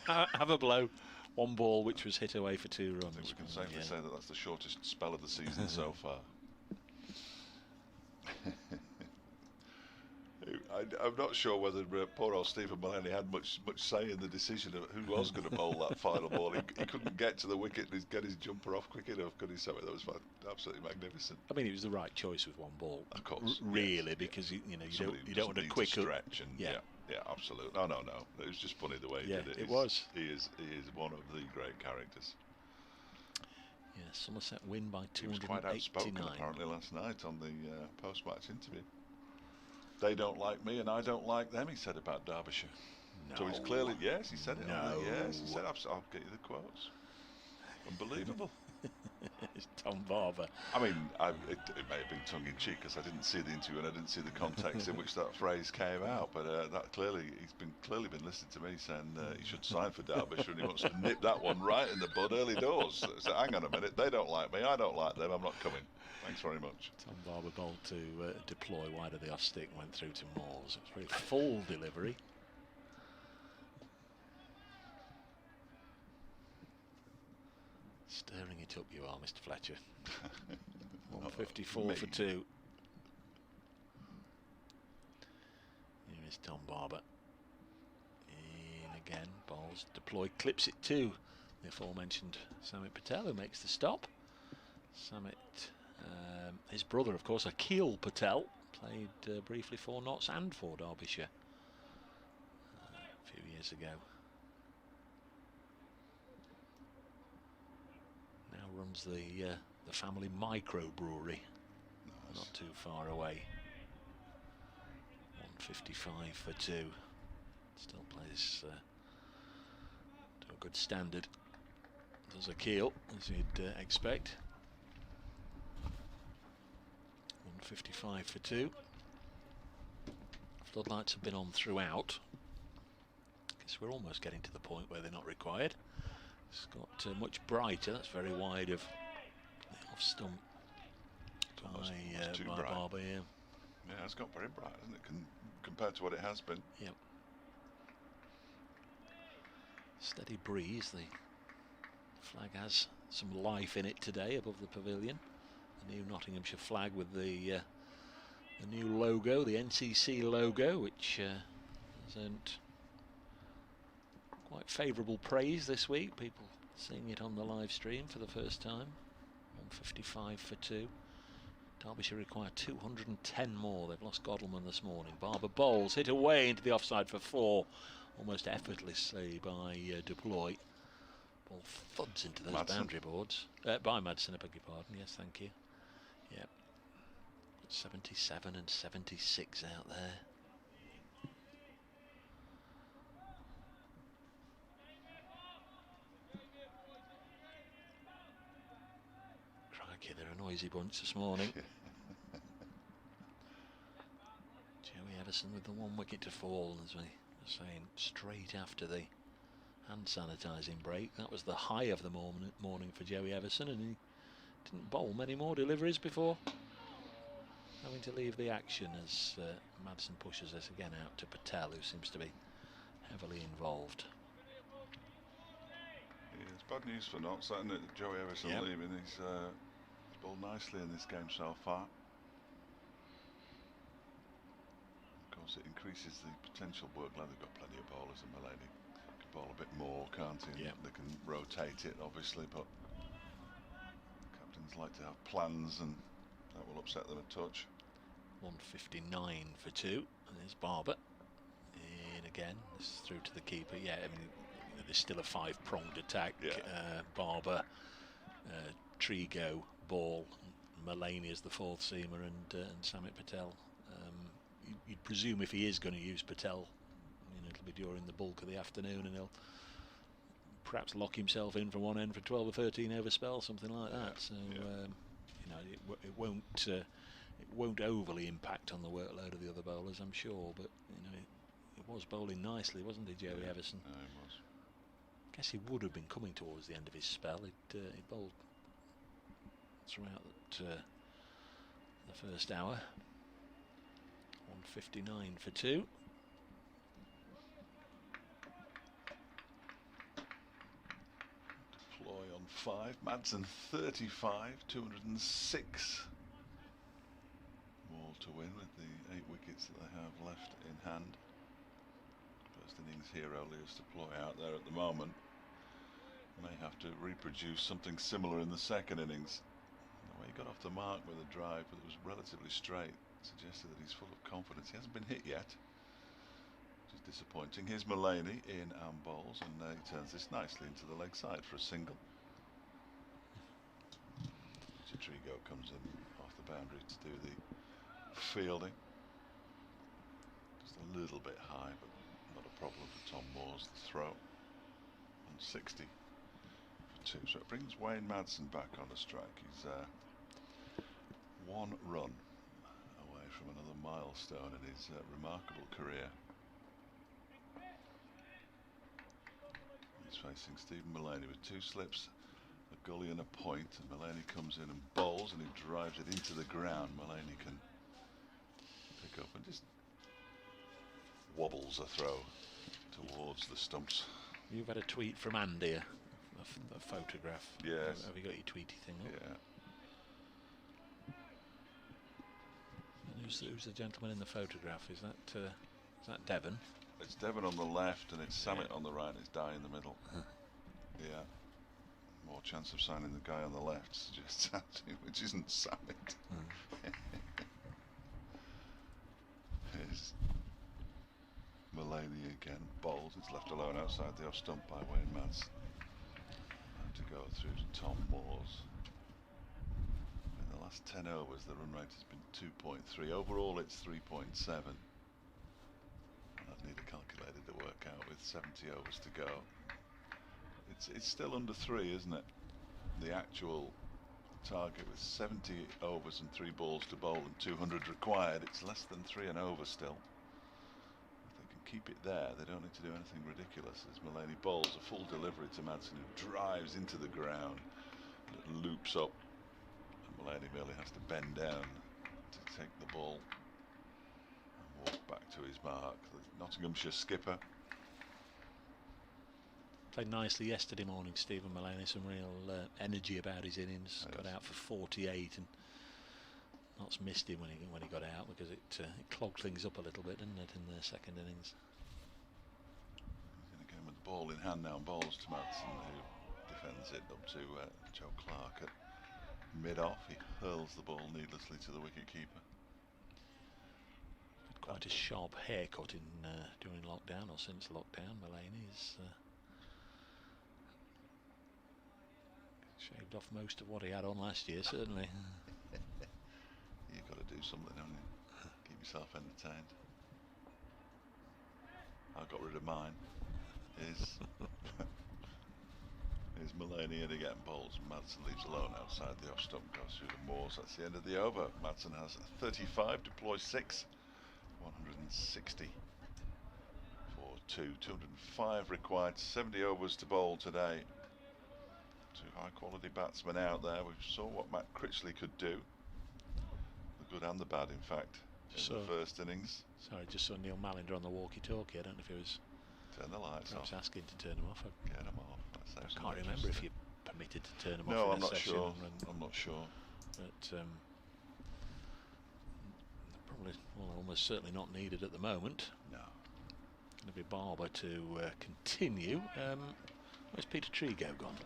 Have a blow. 1 ball which was hit away for 2 runs. I think we can safely say that that's the shortest spell of the season so far. I'm not sure whether poor old Stephen Mulaney had much say in the decision of who was going to bowl that final ball. He couldn't get to the wicket and get his jumper off quick enough, could he? So that was absolutely magnificent. I mean, it was the right choice with 1 ball, of course, really, because you don't want a quick stretch and yeah, absolutely. No, it was just funny the way he did it. It was. He is one of the great characters. Yeah, Somerset win by 289. He was quite outspoken apparently last night on the post-match interview. They don't like me and I don't like them, he said about Derbyshire. No. So he's clearly, yes, he said it. No. Yes, he said, I'll get you the quotes. Unbelievable. It's Tom Barber. I mean, it may have been tongue-in-cheek because I didn't see the interview and I didn't see the context in which that phrase came out, but that he's clearly been listening to me saying he should sign for Derbyshire, and he wants to nip that one right in the bud early doors. So hang on a minute, they don't like me, I don't like them, I'm not coming. Thanks very much. Tom Barber bowled to Deploy wide of the off stick, went through to Moores. It was a very full delivery. Stirring it up, you are, Mr. Fletcher. 154 for 2. Here is Tom Barber. In again, bowls. Deploy clips it to the aforementioned Samit Patel, who makes the stop. Samit, his brother, of course, Akil Patel, played briefly for Notts and for Derbyshire a few years ago. Now runs the the family microbrewery, not too far away. 155 for 2. Still plays to a good standard. Does a keel, as you'd expect. 155 for 2. Floodlights have been on throughout. Guess we're almost getting to the point where they're not required. It's got much brighter. That's very wide of the off stump by Barber. Yeah, it's got very bright, hasn't it, compared to what it has been? Yep. Steady breeze. The flag has some life in it today above the pavilion. The new Nottinghamshire flag with the new logo, the NCC logo, which has earned quite favourable praise this week. People seeing it on the live stream for the first time. 155 for 2. Derbyshire require 210 more. They've lost Godalming this morning. Barber bowls, hit away into the offside for 4, almost effortlessly by Deploy. Ball thuds into those boundary boards. By Madsen, I beg your pardon. Yes, thank you. Yep. 77 and 76 out there. Crikey, they're a noisy bunch this morning. Joey Everson with the 1 wicket to fall, as we were saying, straight after the hand sanitising break. That was the high of the morning for Joey Everson, and he didn't bowl many more deliveries before having to leave the action as Madsen pushes this again out to Patel, who seems to be heavily involved. Yeah, it's bad news for Notts, isn't it? Joey Everson leaving. He's bowled nicely in this game so far. Of course, it increases the potential workload. They've got plenty of bowlers, and Mullany can bowl a bit more, can't he? They can rotate it, obviously, but captains like to have plans, and that will upset them a touch. 159 for 2, and there's Barber in again. This is through to the keeper. Yeah, I mean, there's still a 5-pronged attack. Barber, Trigo, Ball, Mullany is the 4th seamer, and Samit Patel. You'd presume if he is going to use Patel, it'll be during the bulk of the afternoon, and he'll perhaps lock himself in from one end for 12 or 13 over spell, something like that. So it won't overly impact on the workload of the other bowlers, I'm sure. But it was bowling nicely, wasn't he, Joey Everson? No, he was. I guess he would have been coming towards the end of his spell. He bowled throughout the first hour. 159 for 2. Deploy on 5. Madsen 35, 206 more to win with the 8 wickets that they have left in hand. First innings hero Lewis Deploy out there at the moment. May have to reproduce something similar in the second innings. The way he got off the mark with a drive, but it was relatively straight, suggested that he's full of confidence. He hasn't been hit yet, which is disappointing. Here's Mullany in bowls, and he turns this nicely into the leg side for a single. Trigo comes in off the boundary to do the fielding. Just a little bit high, but not a problem for Tom Moore's throw. On 60 for 2, so it brings Wayne Madsen back on the strike. He's 1 run away from another milestone in his remarkable career. He's facing Stephen Mullany with 2 slips, a gully and a point, and Mullany comes in and bowls, and he drives it into the ground. Mullany can pick up and just wobbles a throw towards the stumps. You've had a tweet from Andy, a photograph. Yes. Have you got your tweety thing up? Yeah. And who's the gentleman in the photograph? Is that Devon? It's Devon on the left, and it's Samit on the right, and it's Dye in the middle. Yeah. More chance of signing the guy on the left, suggests Andy, which isn't Samit. Here's Mullany again, bowls. It's left alone outside the off stump by Wayne Madsen. Have to go through to Tom Moores. last 10 overs, the run rate has been 2.3. Overall, it's 3.7. I'd need a calculator to work out with 70 overs to go. It's still under 3, isn't it? The actual target with 70 overs and 3 balls to bowl and 200 required, it's less than 3 and over still. If they can keep it there, they don't need to do anything ridiculous, as Mullaney bowls a full delivery to Madsen, who drives into the ground and it loops up, and Mullaney merely has to bend down to take the ball and walk back to his mark. The Nottinghamshire skipper played nicely yesterday morning, Stephen Mullaney. Some real energy about his innings. Got out for 48, and Notts missed him when he got out, because it clogged things up a little bit, didn't it, in the second innings. He's going to get him with the ball in hand now, and bowls to Madsen, who defends it up to Joe Clark at mid-off. He hurls the ball needlessly to the wicket-keeper. Quite a sharp haircut in during lockdown, or since lockdown. Mullaney is shaved off most of what he had on last year, certainly. You've got to do something, haven't you? Keep yourself entertained. I got rid of mine. Is Mullaney in again, bowls. Madsen leaves alone outside the off stump, goes through the moors. That's the end of the over. Madsen has 35, deploys 6, 160 for 2, 205 required, 70 overs to bowl today. 2 high quality batsmen out there. We saw what Matt Critchley could do, the good and the bad, in fact, in the first innings. Sorry, just saw Neil Mallender on the walkie-talkie. I don't know if he was turn the lights off. Asking to turn them off. Get them off. I can't remember if you're permitted to turn them off. No, in I'm not sure. And I'm not sure. But probably, well, almost certainly not needed at the moment. No. Going to be Barber to continue. Where's Peter Trigo gone?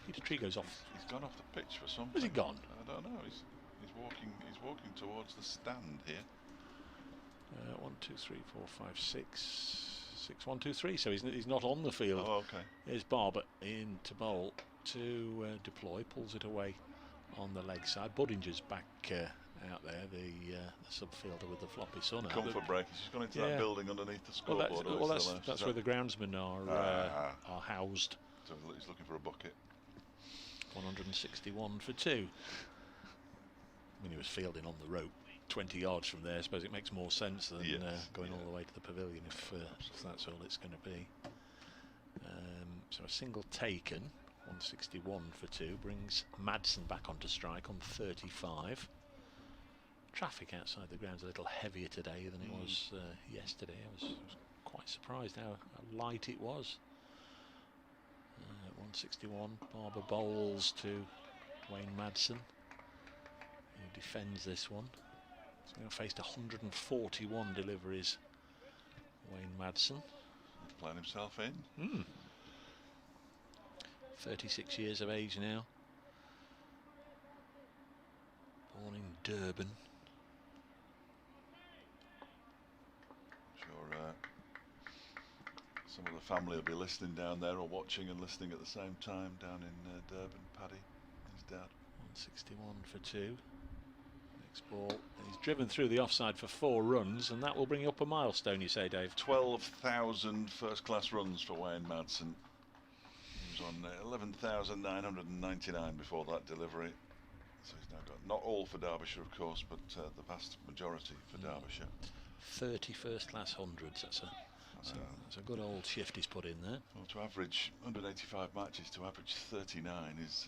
Peter Trigo's off. He's gone off the pitch for something. Where's he gone? I don't know. He's walking. He's walking towards the stand here. 1, 2, 3, 4, 5, 6. 6, 1, 2, 3. So he's not on the field. Oh, okay. Here's Barber in to bowl to deploy. Pulls it away on the leg side. Buddinger's back out there, the subfielder with the floppy sun. Comfort break. He's gone into that building underneath the scoreboard. That's where the groundsmen are housed. So he's looking for a bucket. 161 for 2. When he was fielding on the rope 20 yards from there, I suppose it makes more sense than going all the way to the pavilion if that's all it's going to be. So a single taken, 161 for 2, brings Madsen back onto strike on 35. Traffic outside the ground's a little heavier today than it was yesterday. I was quite surprised how light it was. 161, Barber bowls to Wayne Madsen, who defends this one. He's now faced 141 deliveries, Wayne Madsen. He's playing himself in. 36 years of age now. Born in Durban. Sure. Some of the family will be listening down there, or watching and listening at the same time down in Durban. Paddy, his dad. 161 for 2. Next ball. He's driven through the offside for 4 runs, and that will bring up a milestone, you say, Dave? 12,000 first-class runs for Wayne Madsen. He was on 11,999 before that delivery. So he's now got, not all for Derbyshire, of course, but the vast majority for Derbyshire. 30 first-class hundreds. That's a good old shift he's put in there. Well, to average 185 matches, to average 39 is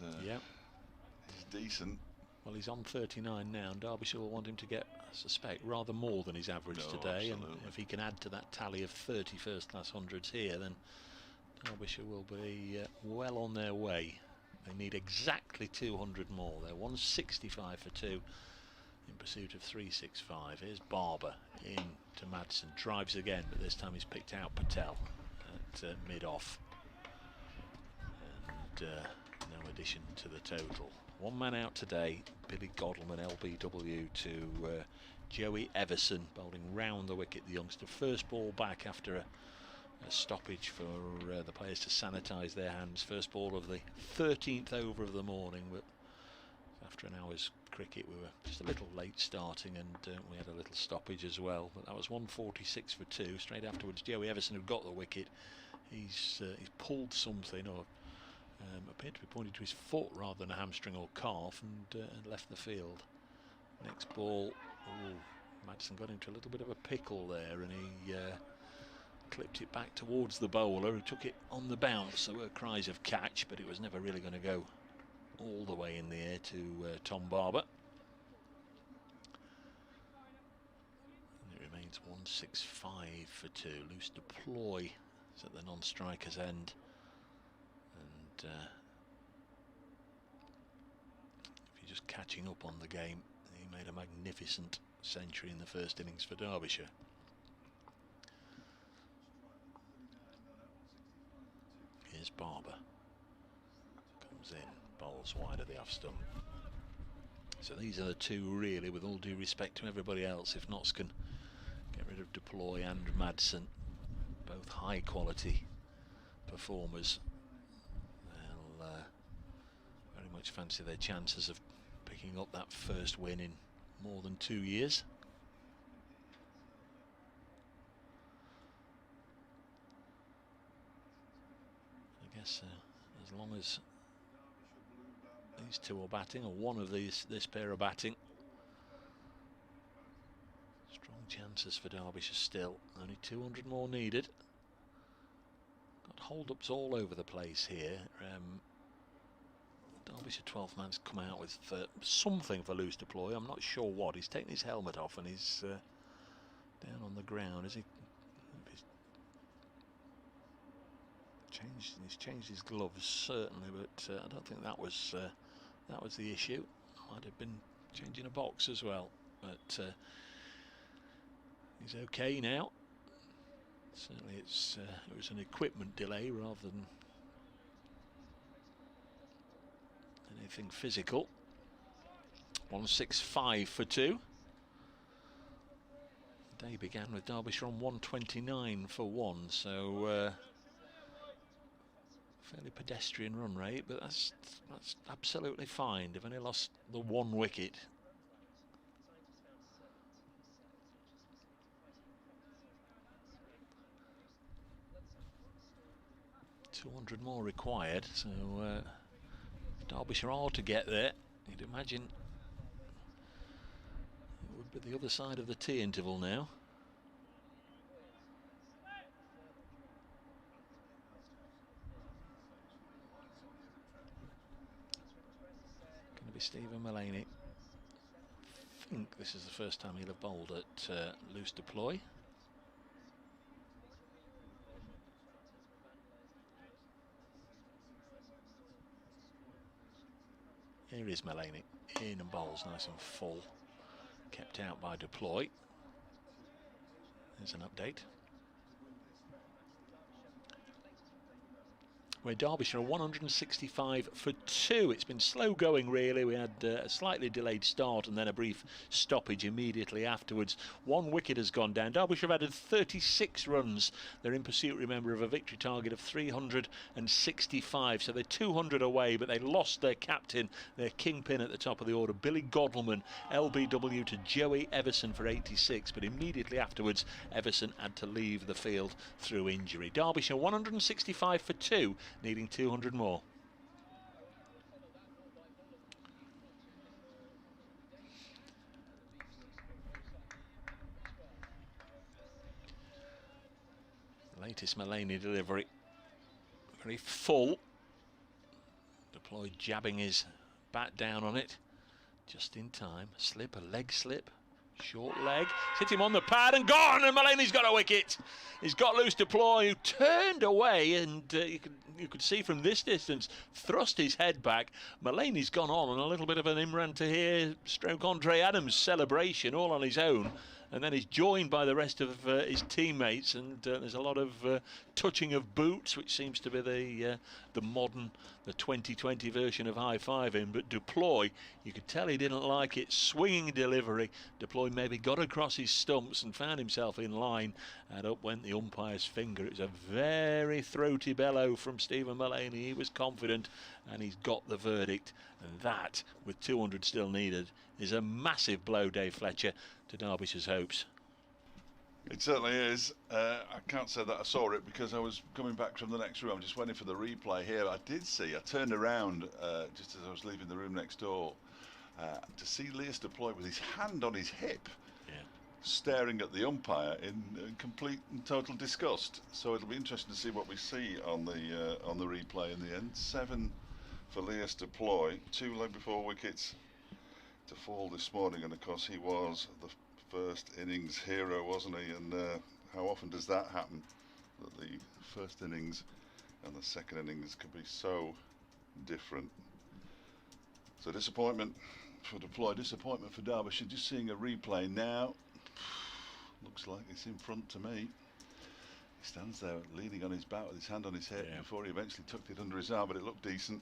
decent. Well, he's on 39 now, and Derbyshire will want him to get, I suspect, rather more than his average today. Absolutely. And if he can add to that tally of 30 first-class hundreds here, then Derbyshire will be well on their way. They need exactly 200 more. They're 165 for 2 in pursuit of 365. Here's Barber in to Madsen, drives again, but this time he's picked out Patel at mid-off, and no addition to the total. One man out today, Billy Godleman, LBW, to Joey Everson, bowling round the wicket, the youngster. First ball back after a stoppage for the players to sanitise their hands. First ball of the 13th over of the morning, but after an hour's cricket. We were just a little late starting, and we had a little stoppage as well. But that was 146 for 2. Straight afterwards, Joey Everson, who got the wicket, he's pulled something, or appeared to be pointing to his foot rather than a hamstring or calf, and left the field. Next ball, Madsen got into a little bit of a pickle there, and he clipped it back towards the bowler, who took it on the bounce. There were cries of catch, but it was never really going to go all the way in the air to Tom Barber. And it remains 165 for 2. Loose deploy is at the non-striker's end, and if you're just catching up on the game, he made a magnificent century in the first innings for Derbyshire. Here's Barber, comes in, bowls wide of the off stump. So these are the two, really, with all due respect to everybody else. If Notts can get rid of Deploy and Madsen, both high quality performers, they'll very much fancy their chances of picking up that first win in more than 2 years. I guess as long as these two are batting, or one of this pair are batting, strong chances for Derbyshire still. Only 200 more needed. Got hold-ups all over the place here. Derbyshire 12th man's come out with something for loose deploy. I'm not sure what. He's taken his helmet off and he's down on the ground. He's changed his gloves certainly, but I don't think that was the issue. Might have been changing a box as well, but he's okay now. Certainly it was an equipment delay rather than anything physical. 165 for 2. The day began with Derbyshire on 129 for 1, so fairly pedestrian run rate, but that's absolutely fine. They've only lost the 1 wicket. $200 more required, so Derbyshire are to get there. You'd imagine it would be the other side of the tea interval now. Going to be Stephen Mullaney. I think this is the first time he'll have bowled at loose deploy. Here is Mullaney, in and bowls nice and full, kept out by deploy. There's an update. Where Derbyshire are 165 for 2. It's been slow going really. We had a slightly delayed start and then a brief stoppage immediately afterwards. 1 wicket has gone down. Derbyshire have added 36 runs. They're in pursuit, remember, of a victory target of 365. So they're 200 away, but they lost their captain, their kingpin at the top of the order, Billy Godleman, LBW, to Joey Everson for 86. But immediately afterwards, Everson had to leave the field through injury. Derbyshire 165 for 2. Needing 200 more. Latest Mullaney delivery, very full. Deploy jabbing his bat down on it just in time. Slip, a leg slip. Short leg, hit him on the pad and gone, and Mullaney's got a wicket. He's got loose deploy, who turned away, and you could see from this distance, thrust his head back. Mullaney's gone on a little bit of an Imran Tahir stroke Andre Adams celebration all on his own, and then he's joined by the rest of his teammates, and there's a lot of touching of boots, which seems to be the modern, the 2020 version of high-fiving. But Deploy, you could tell he didn't like it. Swinging delivery. Deploy maybe got across his stumps and found himself in line, and up went the umpire's finger. It was a very throaty bellow from Stephen Mullaney. He was confident, and he's got the verdict, and that, with 200 still needed, is a massive blow, Dave Fletcher, to Derbyshire's hopes. It certainly is. I can't say that I saw it because I was coming back from the next room. I'm just waiting for the replay here. I turned around just as I was leaving the room next door to see Lewis deploy with his hand on his hip, staring at the umpire in complete and total disgust. So it'll be interesting to see what we see on the replay in the end. 7 for Lewis deploy, 2 leg before wickets to fall this morning, and of course he was the first innings hero, wasn't he? And how often does that happen, that the first innings and the second innings could be so different? So disappointment for deploy, disappointment for Derbyshire. Just seeing a replay now, looks like it's in front to me. He stands there leaning on his bat with his hand on his head before he eventually tucked it under his arm, but it looked decent.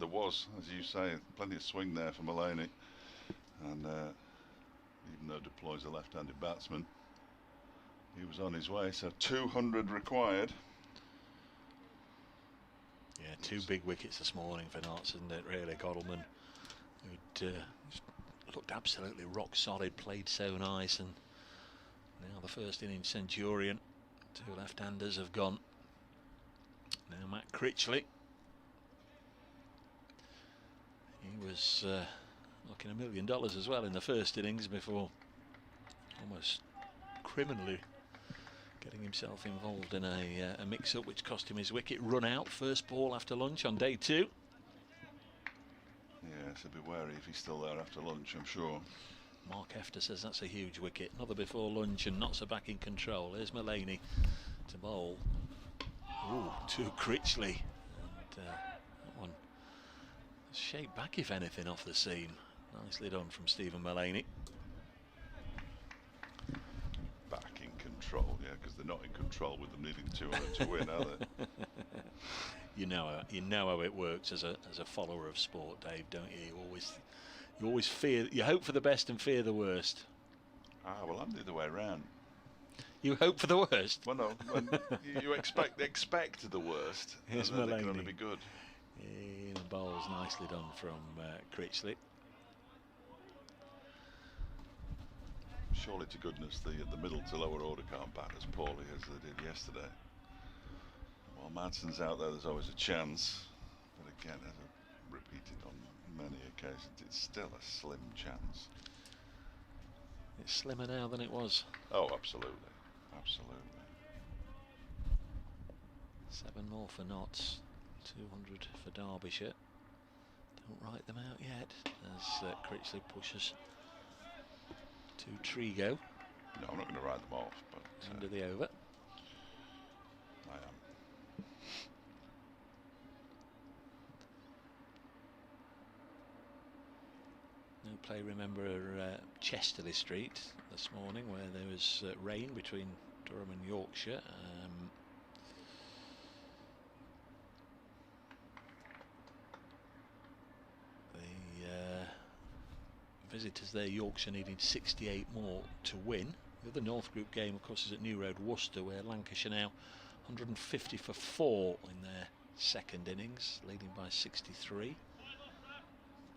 There was, as you say, plenty of swing there for Mullaney, and even though deploy's a left-handed batsman, he was on his way. So 200 required. Yeah, 2 big wickets this morning for Notts, isn't it? Really, Godalman, who'd looked absolutely rock solid, played so nice, and now the first innings centurion. 2 left-handers have gone. Now Matt Critchley. He was looking $1 million as well in the first innings before almost criminally getting himself involved in a mix-up which cost him his wicket. Run out, first ball after lunch on day 2. Yeah, so be wary if he's still there after lunch, I'm sure. Mark Hefter says that's a huge wicket. Another before lunch and Notts are back in control. Here's Mullaney to bowl. Ooh, to Critchley. And that one shaped back, if anything, off the seam. Nicely done from Stephen Mullaney. Back in control, yeah, because they're not in control with them needing 200 to win, are they? You know how it works as a follower of sport, Dave, don't you? You always fear. You hope for the best and fear the worst. Well, I'm the other way around. You hope for the worst. Well, no, when you expect the worst. Here's and then Mullaney. it can only be good. The bowl's nicely done from Critchley. Surely to goodness the middle to lower order can't bat as poorly as they did yesterday. While Madsen's out there's always a chance, but again, as I've repeated on many occasions, it's still a slim chance. It's slimmer now than it was. Oh, absolutely. 7 more for Notts, 200 for Derbyshire. Don't write them out yet as Critchley pushes to Trigo. No, I'm not going to write them off, but end of the over. I am. No play, remember, Chesterley Street this morning, where there was rain between Durham and Yorkshire. Visitors there, Yorkshire, needing 68 more to win. The other North Group game, of course, is at New Road, Worcester, where Lancashire now 150 for 4 in their second innings, leading by 63.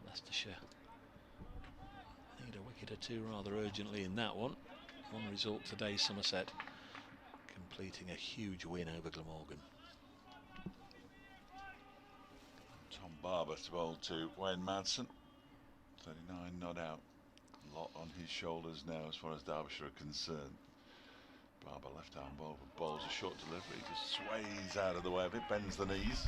Leicestershire need a wicket or 2 rather urgently in that one. One result today, Somerset completing a huge win over Glamorgan. Tom Barber to bowl to Wayne Madsen. 39 not out. A lot on his shoulders now as far as Derbyshire are concerned. Barber left arm bowls a short delivery, just sways out of the way of it, bends the knees.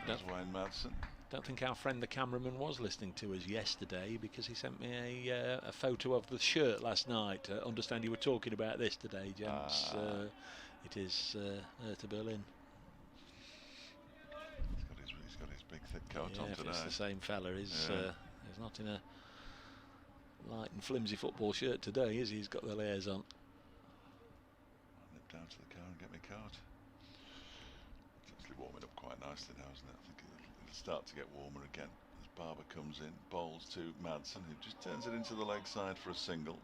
There's Wayne Madsen. Don't think our friend the cameraman was listening to us yesterday, because he sent me a photo of the shirt last night. Understand you were talking about this today, gents. It is to Berlin. He's got his big thick coat on if today. It's the same fella. He's not in a light and flimsy football shirt today, is he? He's got the layers on. I'll nip down to the car and get my card. It's actually warming up quite nicely now, isn't it? I think it'll start to get warmer again as Barber comes in, bowls to Madsen, who just turns it into the leg side for a single.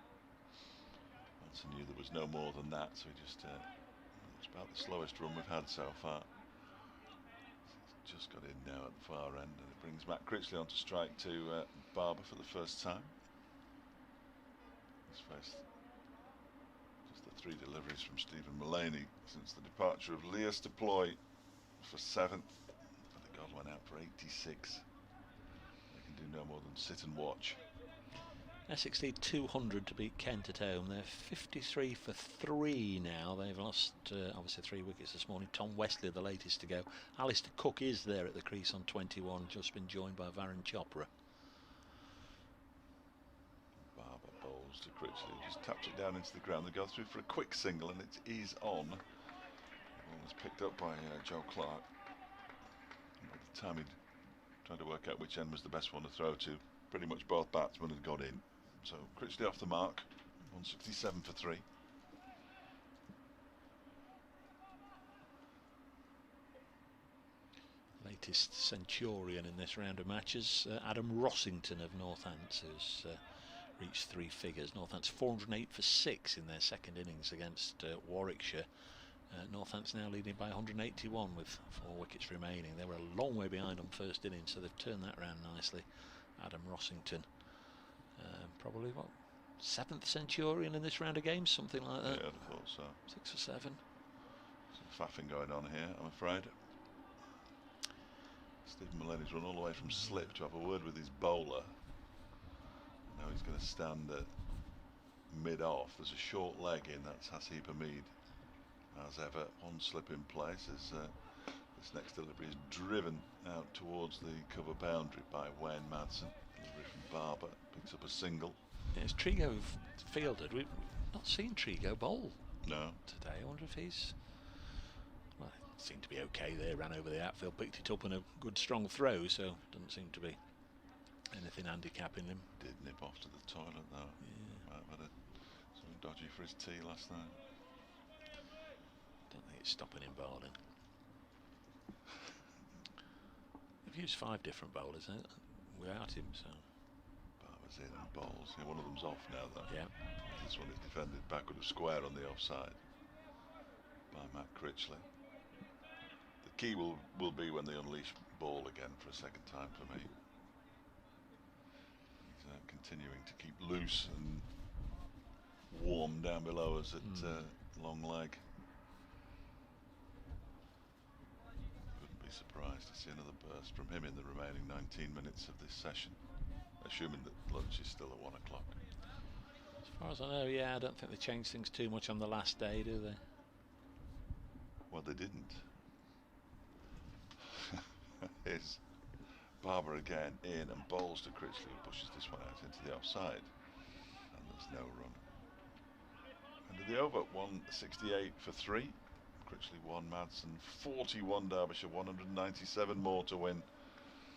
Madsen knew there was no more than that, so he just it's about the slowest run we've had so far. just got in now at the far end, and it brings Matt Critchley on to strike to Barber for the first time. He's faced just the 3 deliveries from Stephen Mullaney since the departure of Leas deploy for 7th. But the God went out for 86. They can do no more than sit and watch. Essex lead 200 to beat Kent at home. They're 53 for 3 now. They've lost obviously 3 wickets this morning. Tom Westley the latest to go. Alistair Cook is there at the crease on 21, just been joined by Varun Chopra. Barber bowls to Critchley, just taps it down into the ground. They go through for a quick single, and it is on. The ball was picked up by Joe Clark. And by the time he'd tried to work out which end was the best one to throw to, pretty much both batsmen had got in. So Critchley off the mark, 167 for 3. Latest centurion in this round of matches, Adam Rossington of Northants, who's reached 3 figures. Northants 408 for 6 in their second innings against Warwickshire. Northants now leading by 181 with 4 wickets remaining. They were a long way behind on first innings, so they've turned that round nicely. Adam Rossington, probably what, 7th centurion in this round of games, something like that. Yeah, I'd have thought so. 6 or 7. Some faffing going on here, I'm afraid. Stephen Mullaney's run all the way from slip to have a word with his bowler. Now he's going to stand at mid-off. There's a short leg in, that's Hasib Hamid. As ever, 1 slip in place as this next delivery is driven out towards the cover boundary by Wayne Madsen. Delivery from Barber, picks up a single. Yes, Trigo fielded. We've not seen Trigo bowl No. today. I wonder if he's... Well, it seemed to be okay there. Ran over the outfield, picked it up in a good strong throw, so doesn't seem to be anything handicapping him. Did nip off to the toilet though. Yeah. Might have had something dodgy for his tea last night. Don't think it's stopping him bowling. They've used 5 different bowlers without him, so... Barber's in and bowls. Yeah, one of them's off now though. Yeah. This one is defended backward of square on the offside by Matt Critchley. The key will be when they unleash ball again for a second time for me. He's continuing to keep loose and warm down below us at long leg. Wouldn't be surprised to see another burst from him in the remaining 19 minutes of this session, assuming that lunch is still at 1 o'clock. As far as I know, yeah, I don't think they changed things too much on the last day, do they? Well, they didn't. Here's Barber again in and bowls to Critchley, who pushes this one out into the offside, and there's no run. End of the over, 168 for 3. Critchley 1, Madsen 41, Derbyshire 197 more to win.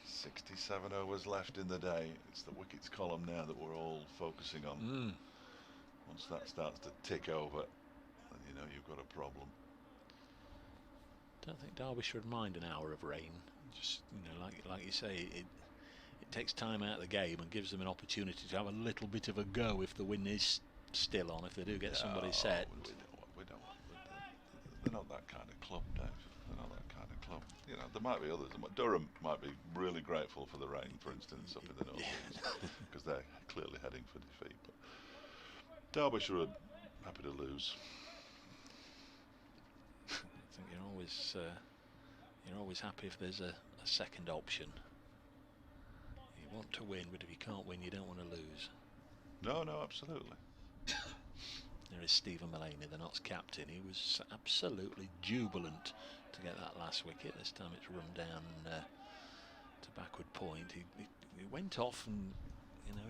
67 overs left in the day. It's the wickets column now that we're all focusing on. Once that starts to tick over, then you know you've got a problem. Don't think Derbyshire would mind an hour of rain. Just, you know, like you say, it takes time out of the game and gives them an opportunity to have a little bit of a go if the wind is still on, if they do get somebody set. They're not that kind of club, Dave. They're not that kind of club. You know, there might be others. Durham might be really grateful for the rain, for instance, up in the north, because they're clearly heading for defeat. But Derbyshire are happy to lose. I think you're always happy if there's a second option. You want to win, but if you can't win, you don't want to lose. No, absolutely. There is Stephen Mullaney, the Notts captain. He was absolutely jubilant to get that last wicket. This time it's run down to backward point. He went off, and you know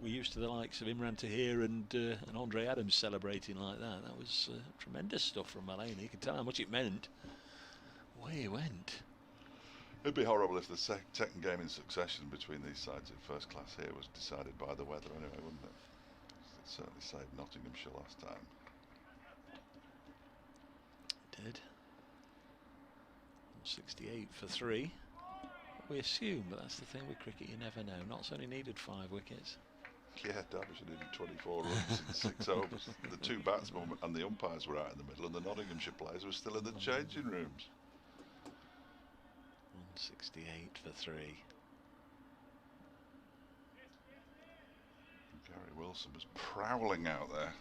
we're used to the likes of Imran Tahir and Andre Adams celebrating like that. That was tremendous stuff from Mullaney. You could tell how much it meant. Away he went. It'd be horrible if the second game in succession between these sides in first class here was decided by the weather anyway, wouldn't it? It certainly saved Nottinghamshire last time. Did. 68 for 3. We assume, but that's the thing with cricket, you never know. Notts only needed 5 wickets. Yeah, Derbyshire needed 24 runs in 6 overs. The 2 batsmen and the umpires were out in the middle, and the Nottinghamshire players were still in the changing rooms. 168 for 3. Gary Wilson was prowling out there.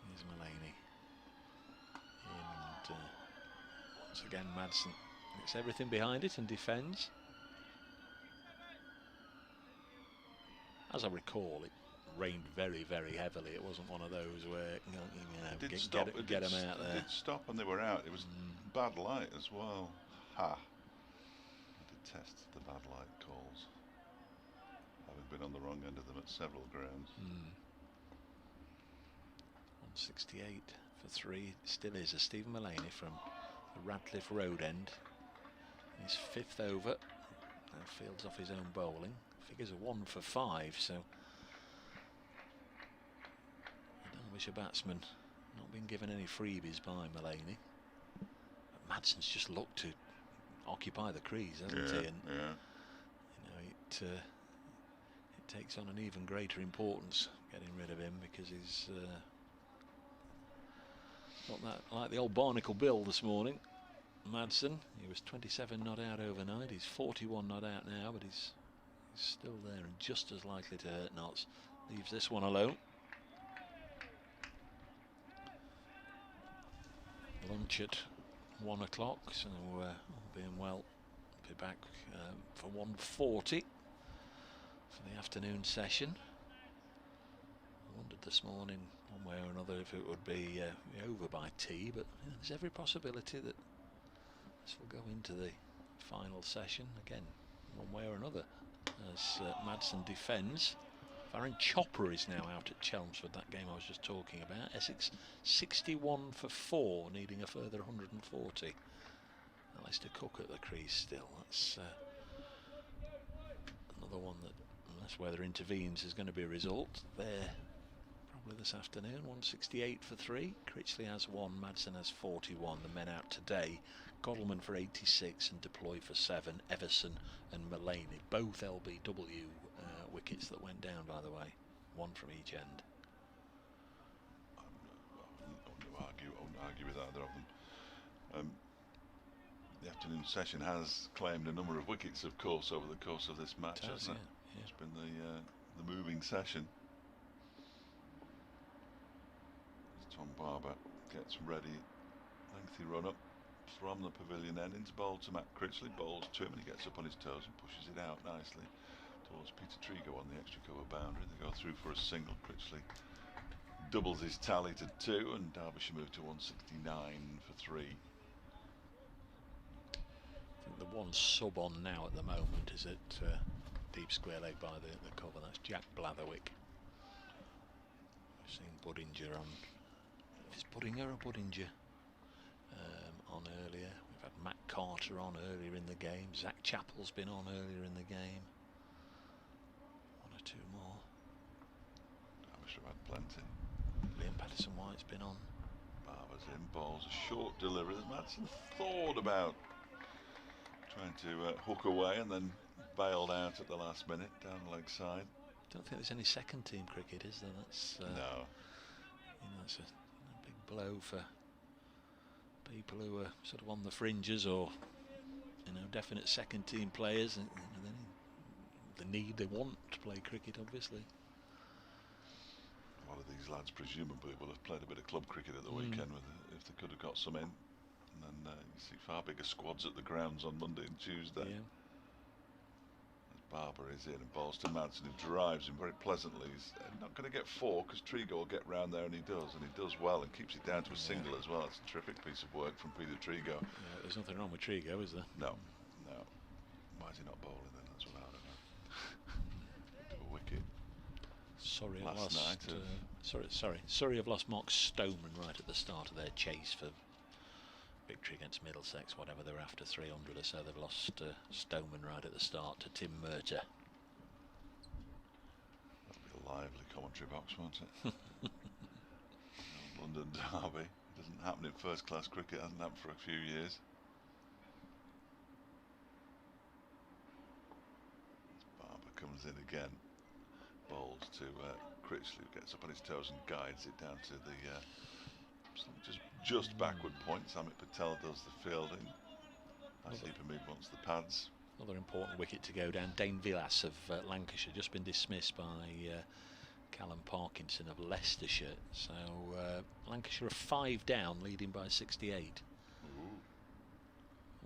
Here's Mulaney. And once again, Madsen gets everything behind it and defends. As I recall, it rained very, very heavily. It wasn't one of those where get them out there. It did stop and they were out. It was bad light as well. Ha! I detest the bad light calls. Having been on the wrong end of them at several grounds. 168 for 3. Still is a Stephen Mulaney from the Radcliffe Road end. He's 5th over. Now fields off his own bowling. Figures are 1 for 5, so the Derbyshire batsman not been given any freebies by Mulaney. But Madsen's just looked to occupy the crease, hasn't he? And you know, it takes on an even greater importance getting rid of him, because he's not that like the old Barnacle Bill this morning. Madsen, he was 27 not out overnight. He's 41 not out now, but he's still there and just as likely to hurt knots. Leaves this one alone. Lunch at 1 o'clock, so all being well, be back for 1:40 for the afternoon session. I wondered this morning, one way or another, if it would be over by tea, but you know, there's every possibility that this will go into the final session again, one way or another, as Madsen defends. Farron Chopra is now out at Chelmsford, that game I was just talking about. Essex 61 for 4, needing a further 140. Alistair Cook at the crease still. That's another one that, unless weather intervenes, is going to be a result there probably this afternoon. 168 for 3. Critchley has 1, Madsen has 41. The men out today: Godalming for 86 and Deploy for 7. Everson and Mulaney, both LBW wickets that went down, by the way, 1 from each end. I won't argue with either of them. The afternoon session has claimed a number of wickets, of course, over the course of this match, hasn't it? Yeah. It's been the moving session. Tom Barber gets ready, lengthy run up from the pavilion end into bowl to Matt Critchley, bowls to him, and he gets up on his toes and pushes it out nicely towards Peter Trigo on the extra cover boundary. They go through for a single. Critchley doubles his tally to 2, and Derbyshire move to 169 for 3. I think the one sub on now at the moment is at deep square leg by the cover. That's Jack Blatherwick. We've seen Buddinger on. Is Buddinger or Buddinger on earlier? We've had Matt Carter on earlier in the game. Zach Chappell's been on earlier in the game. 1 or 2 more. I wish I've had plenty. Liam Patterson-White's been on. Barber's in, bowls a short delivery that Madsen thought about trying to hook away, and then bailed out at the last minute down the leg side. Don't think there's any second team cricket, is there? That's no. You know, it's a big blow for people who are sort of on the fringes, or you know, definite second team players, and you know, they want to play cricket, obviously. A lot of these lads presumably will have played a bit of club cricket at the weekend, if they could have got some in. And then you see far bigger squads at the grounds on Monday and Tuesday. Yeah. As Barber is in and bowls to Madsen, who drives him very pleasantly. He's not going to get 4 because Trigo will get round there, and he does well, and keeps it down to a single as well. It's a terrific piece of work from Peter Trigo. Yeah, there's nothing wrong with Trigo, is there? No. Why is he not bowling then? That's what I don't know. A wicket. Sorry, Last I've lost. night Sorry, I've lost Mark Stoneman right at the start of their chase for victory against Middlesex, whatever they're after, 300 or so. They've lost Stoneman right at the start to Tim Murtagh. That'll be a lively commentary box, won't it? London Derby. It doesn't happen in first class cricket, hasn't happened for a few years. Barber comes in again, bowls to Critchley, who gets up on his toes and guides it down to the just backward point. Amit Patel does the fielding. Sleeper wants the pads. Another important wicket to go down. Dane Villas of Lancashire, just been dismissed by Callum Parkinson of Leicestershire. So Lancashire are 5 down, leading by 68. Ooh.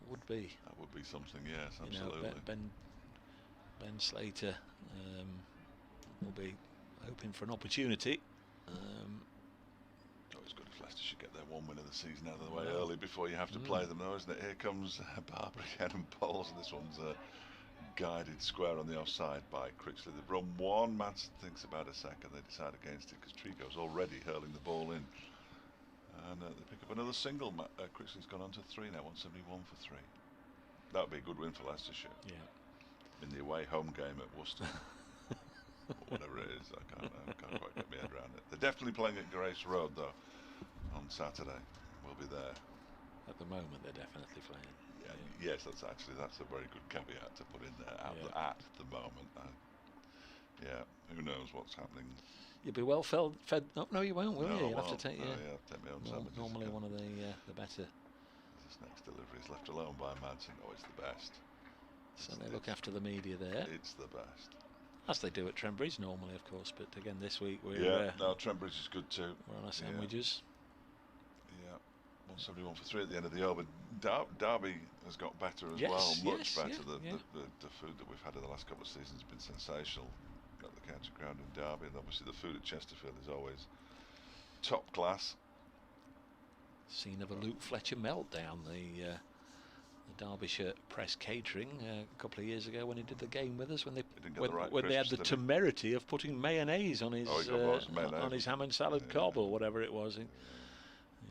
Would be. That would be something, yes, absolutely. You know, Ben Slater will be hoping for an opportunity. Always good if Leicester should get their 1 win of the season out of the way early before you have to play them, though, isn't it? Here comes Barber again and bowls, and this one's guided square on the offside by Critchley. They've run 1. Madsen thinks about a second. They decide against it because Trigo's already hurling the ball in. And they pick up another single. Critchley's gone on to 3 now, 171 for 3. That would be a good win for Leicestershire. Yeah. In the away home game at Worcester. Whatever it is, I can't quite get my head around it. They're definitely playing at Grace Road, though, on Saturday. We'll be there. At the moment, they're definitely playing. Yeah, yes, that's a very good caveat to put in there. At the moment, yeah, who knows what's happening. You'll be well fed. Oh, no, you won't, will you? You'll have to take take my own sandwiches. Normally one of the better. This next delivery is left alone by Madsen. Oh, it's the best. So they look after the media there. It's the best. As they do at Trent Bridge normally, of course. But again, this week we're Trent Bridge is good too. We're on our sandwiches. Yeah, 171 for 3 at the end of the over. Derby has got better as well, much better. The food that we've had in the last couple of seasons has been sensational at the county ground in Derby, and obviously the food at Chesterfield is always top class. Scene of a Luke Fletcher meltdown, the Derbyshire Press Catering a couple of years ago when he did the game with us, when they had the temerity of putting mayonnaise on his on his ham and salad cob or whatever it was. You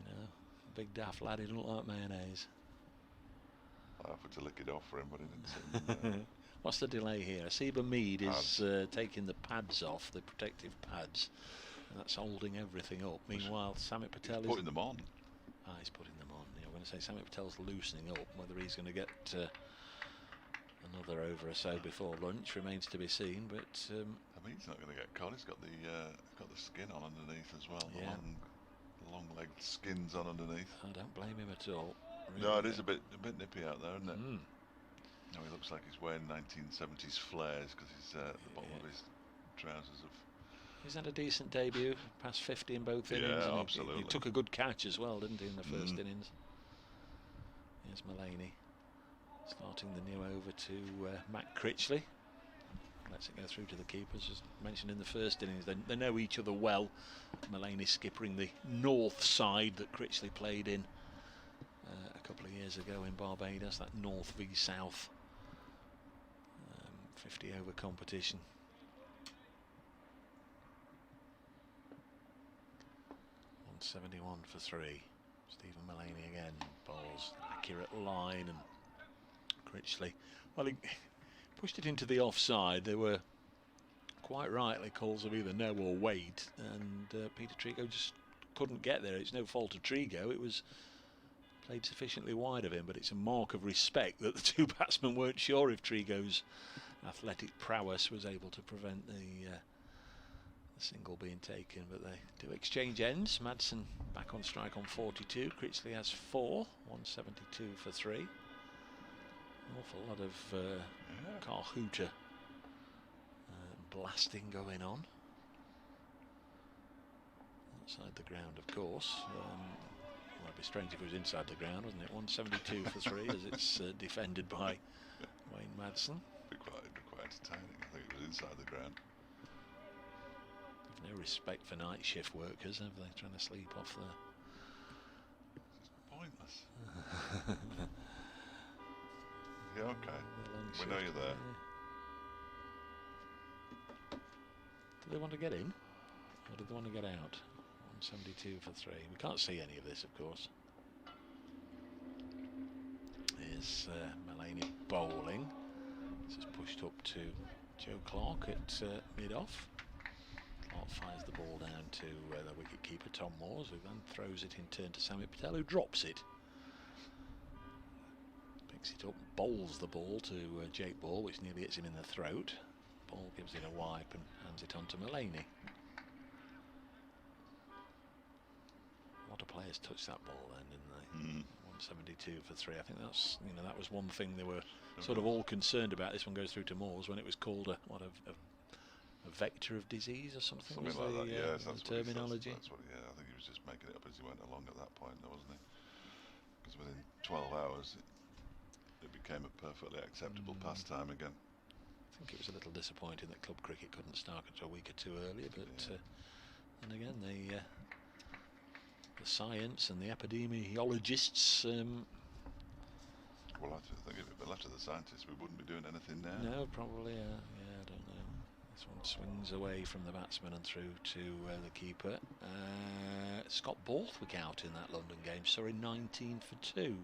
know, big daft lad, he didn't like mayonnaise. I offered to lick it off for him, but he didn't seem. What's the delay here? Asiba Mead is taking the pads off, the protective pads, and that's holding everything up. Meanwhile, Samit Patel is putting them on. He's putting them on. Yeah, I'm going to say Samit Patel's loosening up. Whether he's going to get another over or so before lunch remains to be seen. But I mean, he's not going to get caught. He's got the skin on underneath as well. Yeah. The long-legged skins on underneath. I don't blame him at all. Really. No, it is a bit nippy out there, isn't it? No, he looks like he's wearing 1970s flares because he's at the bottom of his trousers. He's had a decent debut, past 50 in both innings. Yeah, and absolutely. He took a good catch as well, didn't he, in the first innings? Here's Mullaney starting the new over to Matt Critchley. Lets it go through to the keepers. As mentioned in the first innings, they know each other well. Mullaney skippering the north side that Critchley played in a couple of years ago in Barbados, that north v south 50 over competition. 71 for 3. Stephen Mullaney again bowls accurate line, and Critchley, well, he pushed it into the offside. There were quite rightly calls of either no or wait, and Peter Trigo just couldn't get there. It's no fault of Trigo, it was played sufficiently wide of him, but it's a mark of respect that the two batsmen weren't sure if Trigo's athletic prowess was able to prevent the single being taken. But they do exchange ends. Madsen back on strike on 42. Critchley has 4, 172 for 3. An awful lot of car hooter blasting going on outside the ground, of course. Well, it'd be strange if it was inside the ground, wouldn't it? 172 for 3 as it's defended by Wayne Madsen. Quite entertaining. I think it was inside the ground. No respect for night shift workers, have they? Trying to sleep off there. It's pointless. Yeah, okay. We know you're there. Yeah. Do they want to get in, or do they want to get out? 172 for 3. We can't see any of this, of course. Here's Mullaney bowling. This is pushed up to Joe Clark at mid-off. Clark fires the ball down to the wicket-keeper Tom Moores, who then throws it in turn to Samit Patel, who drops it. Picks it up, bowls the ball to Jake Ball, which nearly hits him in the throat. Ball gives it a wipe and hands it on to Mullaney. A lot of players touched that ball then, didn't they? 172 for 3. I think that's, that was one thing they were sort of all concerned about. This one goes through to Moores when it was called a vector of disease or something. Something like that. Yes, that's the terminology. That's what. Yeah, I think he was just making it up as he went along at that point, though, wasn't he? Because within 12 hours, it became a perfectly acceptable pastime again. I think it was a little disappointing that club cricket couldn't start until a week or two earlier, but and again the science and the epidemiologists. Well, I think if it were left to the scientists, we wouldn't be doing anything now. No, probably. I don't know. This one swings away from the batsman and through to the keeper. Scott Borthwick out in that London game. Sorry, 19 for 2.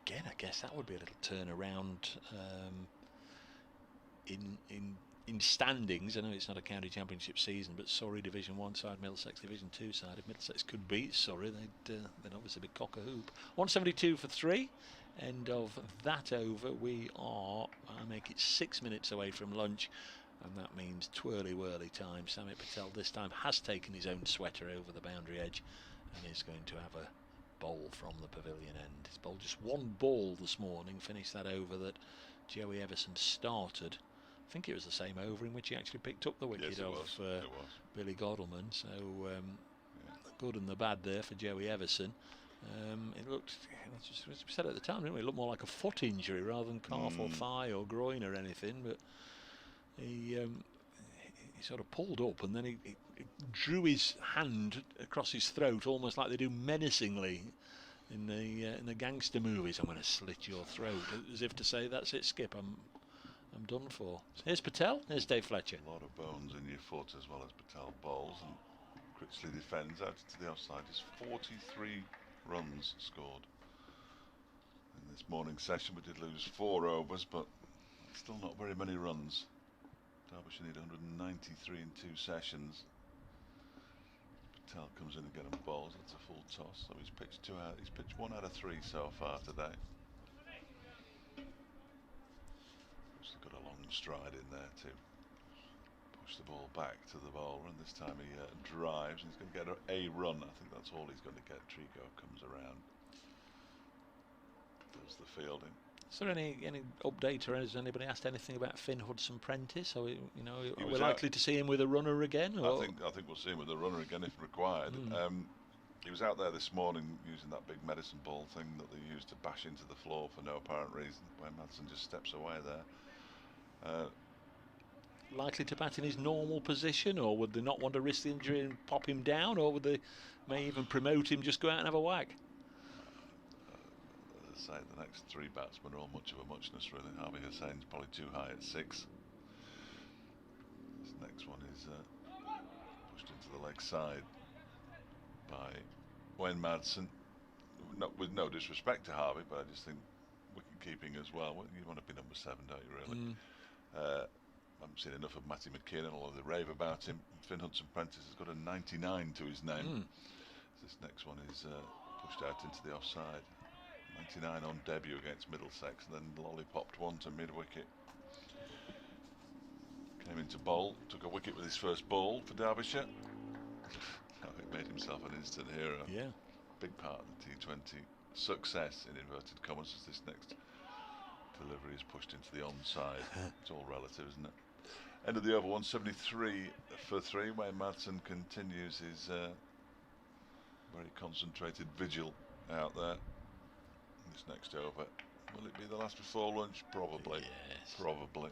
Again, I guess that would be a little turnaround in standings. I know it's not a county championship season, but Surrey Division 1 side, Middlesex Division 2 side. If Middlesex could beat Surrey, they'd obviously be cock a hoop. 172 for 3. End of that over. We are, I make it 6 minutes away from lunch, and that means twirly-whirly time. Samit Patel this time has taken his own sweater over the boundary edge and is going to have a bowl from the pavilion end. He's bowled just one ball this morning, finished that over that Joey Everson started. I think it was the same over in which he actually picked up the wicket of Billy Godelman. So the good and the bad there for Joey Everson. It looked, as we said at the time, didn't we? It looked more like a foot injury rather than calf or thigh or groin or anything. But he sort of pulled up and then he drew his hand across his throat, almost like they do menacingly in the gangster movies. I'm going to slit your throat, as if to say, that's it, Skip. I'm done for. Here's Patel. Here's Dave Fletcher. A lot of bones in your foot as well as Patel bowls, and Critchley defends out to the offside. It's 43 runs scored in this morning session. We did lose 4 overs, but still not very many runs. Derbyshire need 193 in 2 sessions. Patel comes in again and bowls. That's a full toss. So he's pitched 2 out. He's pitched 1 out of 3 so far today. He's got a long stride in there to push the ball back to the bowler, and this time he drives, and he's going to get a run. I think that's all he's going to get. Trigo comes around, does the fielding. Is there any update, or has anybody asked anything about Finn Hudson-Prentice? Or are we likely to see him with a runner again? Or? I think we'll see him with a runner again if required. He was out there this morning using that big medicine ball thing that they used to bash into the floor for no apparent reason. When Madsen just steps away there. Likely to bat in his normal position, or would they not want to risk the injury and pop him down, or would they may even promote him, just go out and have a whack? As I say, the next 3 batsmen are all much of a muchness, really. Harvey Hussein's probably too high at 6. This next one is pushed into the leg side by Wayne Madsen. With no disrespect to Harvey, but I just think wicket keeping as well. You want to be number 7, don't you, really? I haven't seen enough of Matty McKinnon, although they rave about him. Finn Hudson-Prentice has got a 99 to his name. This next one is pushed out into the offside. 99 on debut against Middlesex, and then lollipopped one to mid-wicket. Came into bowl, took a wicket with his first ball for Derbyshire. He made himself an instant hero. Yeah. Big part of the T20 success, in inverted commas, as this next delivery is pushed into the onside. It's all relative, isn't it? End of the over, 173 for 3. Wayne Madsen continues his very concentrated vigil out there. This next over, will it be the last before lunch? Probably. Yes. Probably.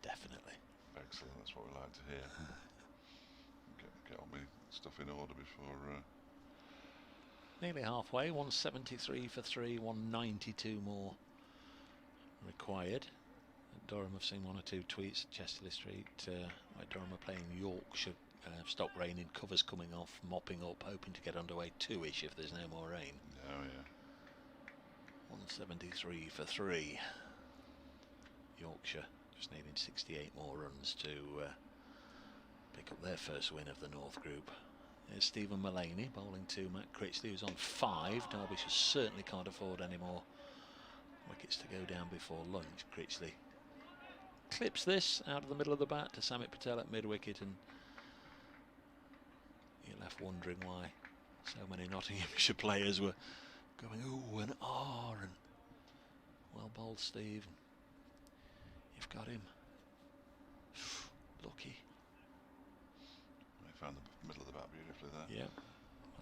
Definitely. Excellent, that's what we like to hear. Get all my stuff in order before... Nearly halfway, 173 for 3, 192 more required. Durham have seen 1 or 2 tweets at Chesterley Street where Durham are playing Yorkshire. Stop raining, covers coming off, mopping up, hoping to get underway 2-ish if there's no more rain. Oh yeah. 173 for 3. Yorkshire just needing 68 more runs to pick up their first win of the North Group. There's Stephen Mullaney bowling to Matt Critchley, who's on 5. Derbyshire certainly can't afford any more wickets to go down before lunch. Critchley clips this out of the middle of the bat to Samit Patel at mid-wicket, and you're left wondering why So many Nottinghamshire players were going, ooh, and ah, and well bowled, Steve. You've got him. Lucky. They found the middle of the bat beautifully there. Yeah.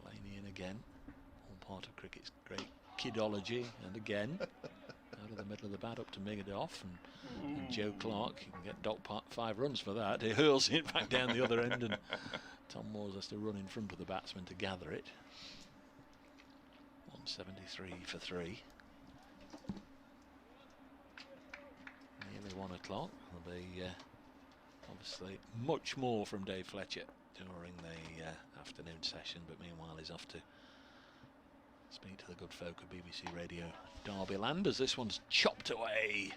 Mulaney in again. All part of cricket's great kidology. And again, out of the middle of the bat up to Migadoff. And Joe Clark, you can get Doc 5 runs for that. He hurls it back down the other end, and Tom Moores has to run in front of the batsman to gather it. 173 for 3. Nearly 1 o'clock. There'll be obviously much more from Dave Fletcher during the afternoon session, but meanwhile he's off to speak to the good folk of BBC Radio Derbyland, as this one's chopped away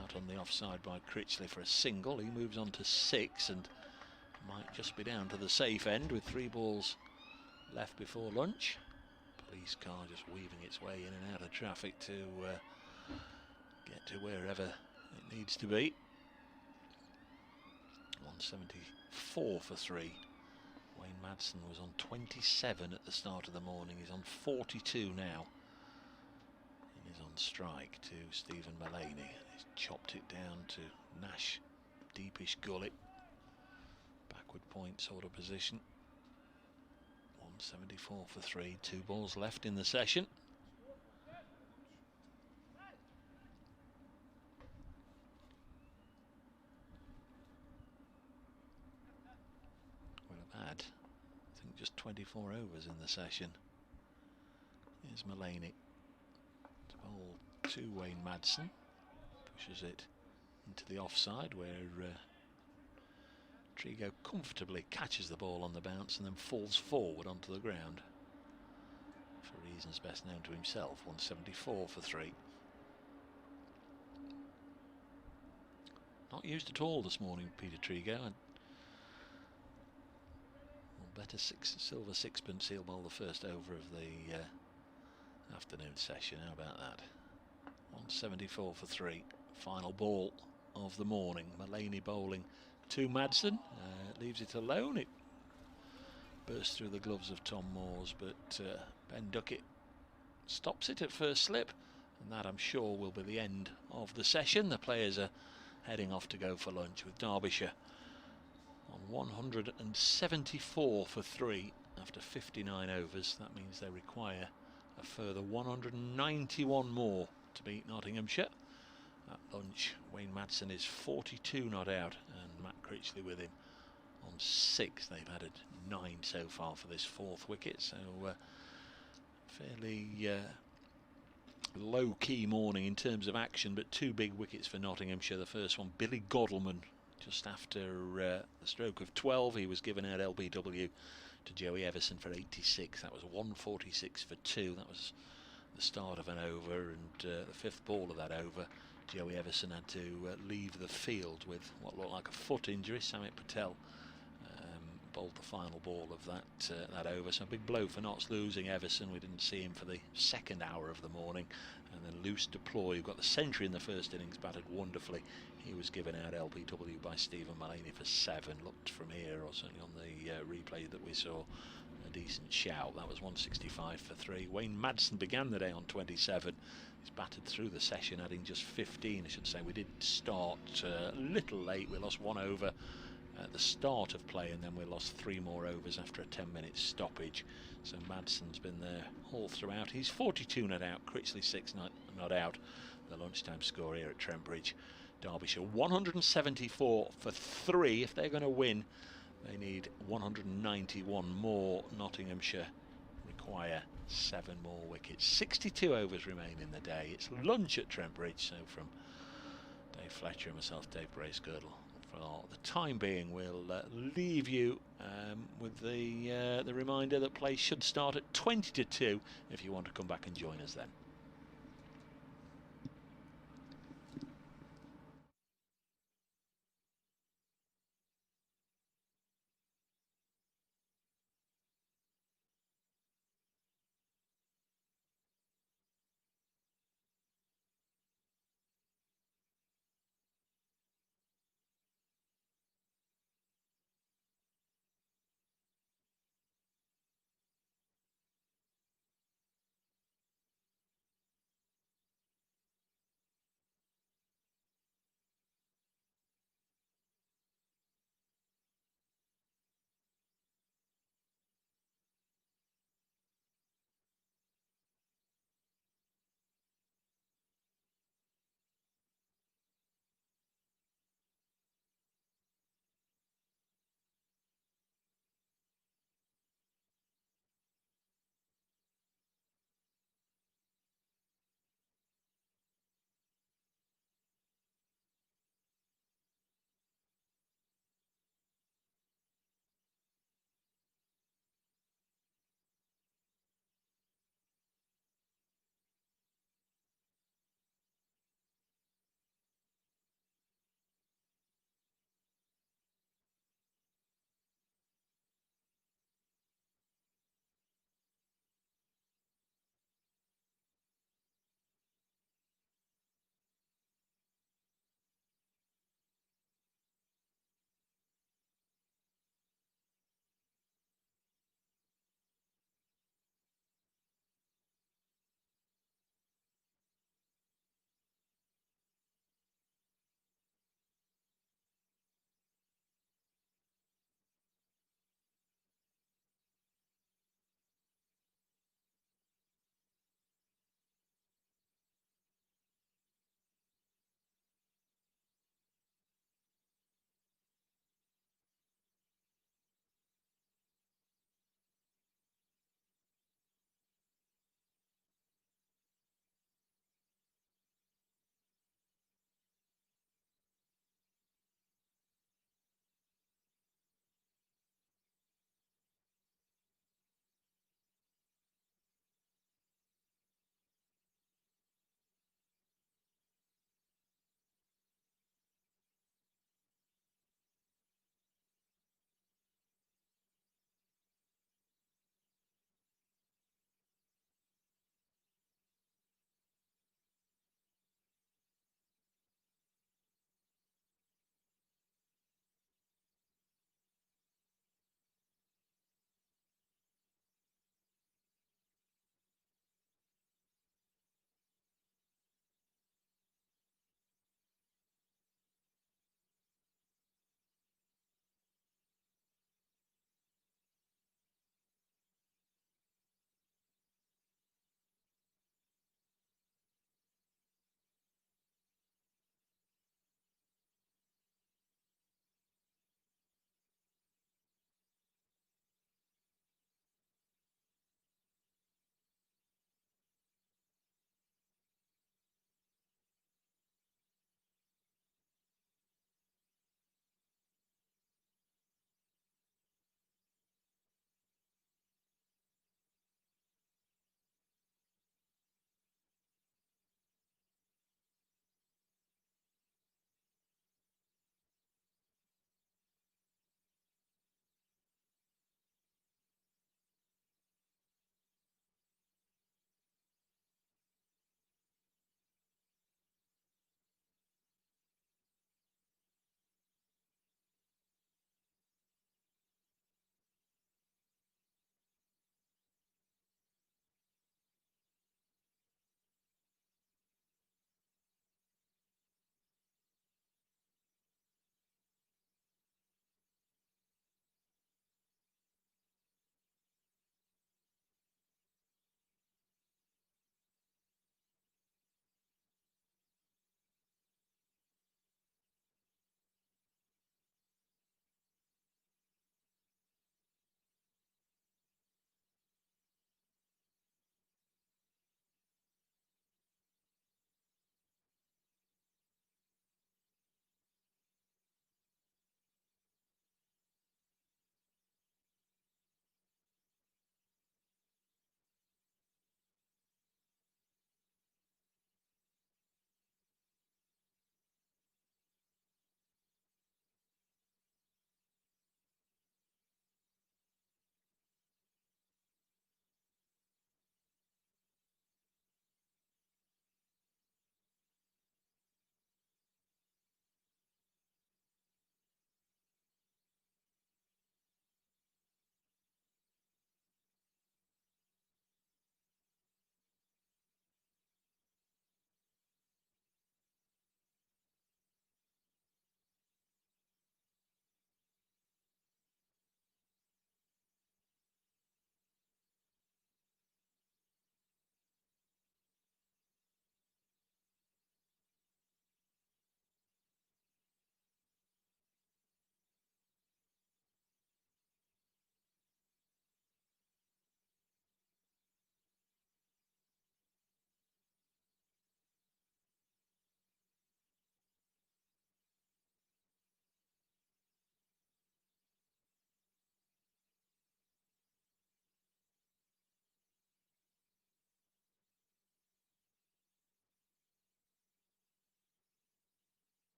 out on the offside by Critchley for a single. He moves on to 6 and might just be down to the safe end with 3 balls left before lunch. Police car just weaving its way in and out of traffic to get to wherever it needs to be. 174 for 3. Wayne Madsen was on 27 at the start of the morning. He's on 42 now. And he's on strike to Stephen Mulaney. He's chopped it down to Nash, deepish gullet, backward point sort of position. 174 for 3. 2 balls left in the session. Had, I think, just 24 overs in the session. Here's Mulaney to bowl to Wayne Madsen, pushes it into the offside where Trigo comfortably catches the ball on the bounce and then falls forward onto the ground for reasons best known to himself. 174 for 3. Not used at all this morning, Peter Trigo. Better silver sixpence, he'll bowl the first over of the afternoon session. How about that? 174 for 3. Final ball of the morning. Mulaney bowling to Madsen. Leaves it alone. It bursts through the gloves of Tom Moores, but Ben Duckett stops it at first slip, and that, I'm sure, will be the end of the session. The players are heading off to go for lunch with Derbyshire on 174 for 3 after 59 overs. That means they require a further 191 more to beat Nottinghamshire. At lunch, Wayne Madsen is 42 not out, and Matt Critchley with him on 6. They've added 9 so far for this 4th wicket, so fairly low-key morning in terms of action, but 2 big wickets for Nottinghamshire. The first one, Billy Godleman, just after the stroke of 12. He was given out LBW to Joey Everson for 86. That was 146 for 2. That was the start of an over, and the 5th ball of that over, Joey Everson had to leave the field with what looked like a foot injury. Samit Patel bowled the final ball of that over. So a big blow for Notts losing Everson. We didn't see him for the 2nd hour of the morning. And then Luce Deploy, who got the century in the first innings, batted wonderfully. He was given out LBW by Stephen Mulaney for 7. Looked from here, or certainly on the replay that we saw, a decent shout. That was 165 for 3. Wayne Madsen began the day on 27. He's batted through the session, adding just 15, I should say. We did start a little late. We lost 1 over at the start of play, and then we lost 3 more overs after a 10-minute stoppage. So Madsen's been there all throughout. He's 42 not out, Critchley 6 not out. The lunchtime score here at Trent Bridge. Derbyshire 174 for 3. If they're going to win, they need 191 more. Nottinghamshire require 7 more wickets. 62 overs remain in the day. It's lunch at Trent Bridge, so from Dave Fletcher and myself, Dave Bracegirdle, for the time being, we'll leave you with the reminder that play should start at 20 to 2 if you want to come back and join us then.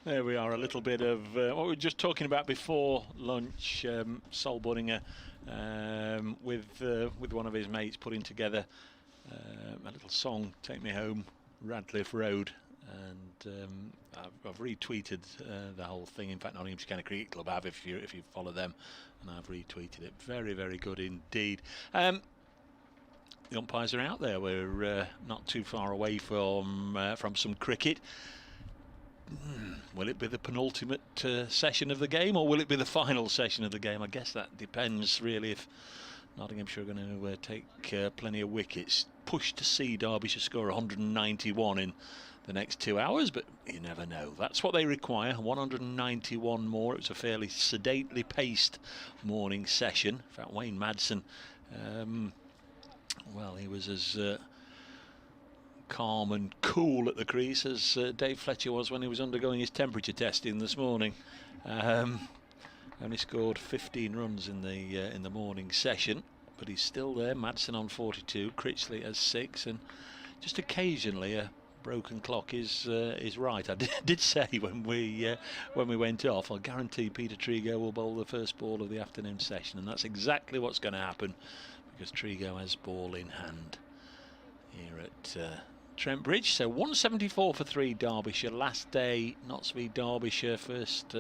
There we are, a little bit of what we were just talking about before lunch. Sol Bunninger with one of his mates putting together a little song, "Take Me Home, Radcliffe Road," and I've retweeted the whole thing. In fact, Nottinghamshire County Cricket Club have, if you follow them, and I've retweeted it. Very, very good indeed. The umpires are out there. We're not too far away from some cricket. Will it be the penultimate session of the game, or will it be the final session of the game? I guess that depends really if Nottinghamshire are going to take plenty of wickets. Push to see Derbyshire score 191 in the next 2 hours, but you never know. That's what they require, 191 more. It's a fairly sedately paced morning session. In fact, Wayne Madsen, well, he was as calm and cool at the crease as Dave Fletcher was when he was undergoing his temperature testing this morning. Only scored 15 runs in the morning session, but he's still there. Madsen on 42, Critchley has 6, and just occasionally a broken clock is right. I did say when we went off, I'll guarantee Peter Trigo will bowl the first ball of the afternoon session, and that's exactly what's going to happen, because Trigo has ball in hand here at Trent Bridge. So 174 for 3 Derbyshire. Last day, Notts v Derbyshire, first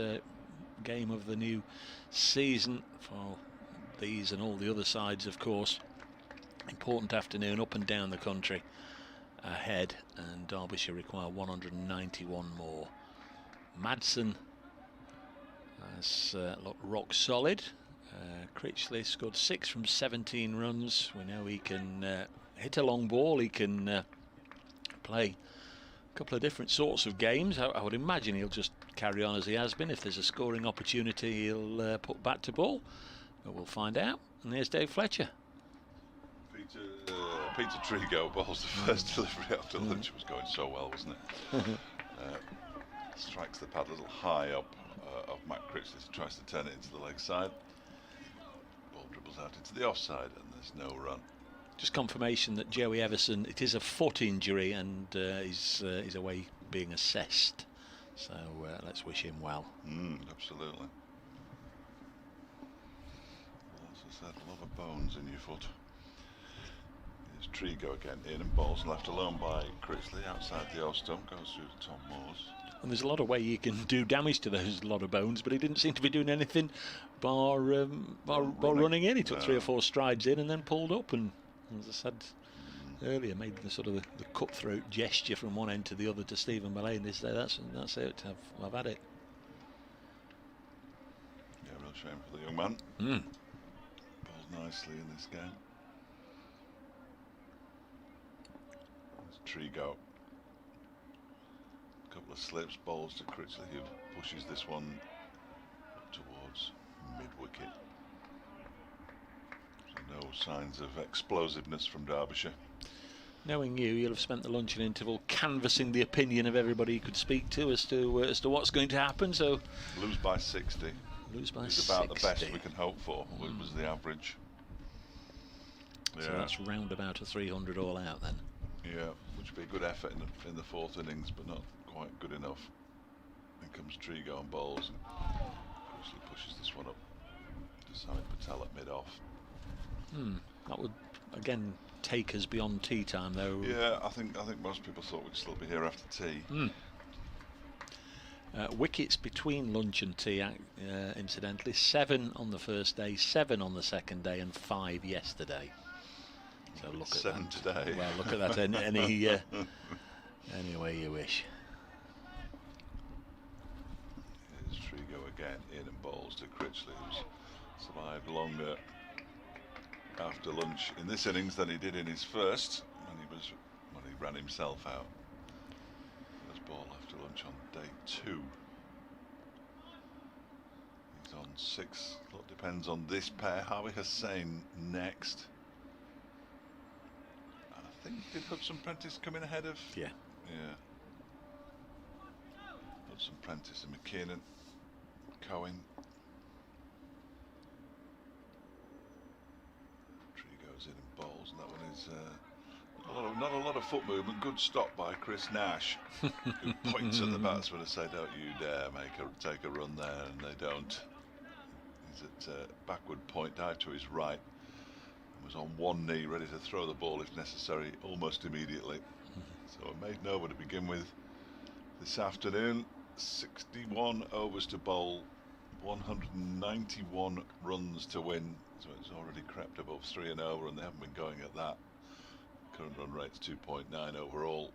game of the new season for these and all the other sides, of course. Important afternoon up and down the country ahead, and Derbyshire require 191 more. Madsen has looked rock solid. Critchley scored 6 from 17 runs. We know he can hit a long ball, he can play a couple of different sorts of games. I would imagine he'll just carry on as he has been. If there's a scoring opportunity, he'll put bat to ball, but we'll find out. And there's Dave Fletcher. Peter Trigo bowls the first delivery after lunch. It was going so well, wasn't it? Strikes the pad a little high up of Matt Critchley, tries to turn it into the leg side. Ball dribbles out into the offside, and there's no run. Just confirmation that Joey Everson, it is a foot injury, and he's away being assessed. So let's wish him well. Absolutely. As I said, a lot of bones in your foot. Here's Trigo again, in and bowls left alone by Critchley outside the off stump, goes through to Tom Moores. And there's a lot of way you can do damage to those lot of bones, but he didn't seem to be doing anything bar running in. He took 3 or 4 strides in and then pulled up, and as I said earlier, made the sort of the cutthroat gesture from one end to the other to Stephen Mullane. They say that's it. I've had it. Yeah, real shame for the young man. Bowls nicely in this game. There's Trigo. A couple of slips, bowls to Critchley, who pushes this one towards mid-wicket. No signs of explosiveness from Derbyshire. Knowing you'll have spent the luncheon interval canvassing the opinion of everybody you could speak to as to what's going to happen. So lose by 60. Lose by 60. It's about the best we can hope for. Was the average. So that's round about a 300 all out then. Yeah, which would be a good effort in the 4th innings, but not quite good enough. Then comes Trigo on bowls, and Critchley pushes this one up to Simon Patel at mid-off. That would again take us beyond tea time, though. Yeah, I think most people thought we'd still be here after tea. Wickets between lunch and tea, incidentally, 7 on the first day, 7 on the second day, and 5 yesterday. So look at 7 that. today. Well, look at that any way you wish. Here's Trigo again, in and bowls to Critchley, who's survived longer after lunch in this innings than he did in his first, when he ran himself out. First ball after lunch on day 2. He's on 6. A lot depends on this pair. Harvey Hussain next. And I think did Hudson Prentice come in ahead of? Yeah. Hudson Prentice and McKinnon, Cohen. Goes in and bowls, and that one is Not a lot of foot movement. Good stop by Chris Nash, who points at the batsman and say, "Don't you dare take a run there," and they don't. He's at backward point, dive to his right. Was on one knee, ready to throw the ball if necessary, almost immediately. So a maiden over to begin with this afternoon. 61 overs to bowl, 191 runs to win. So it's already crept above 3 and over, and they haven't been going at that. Current run rate's 2.9 overall.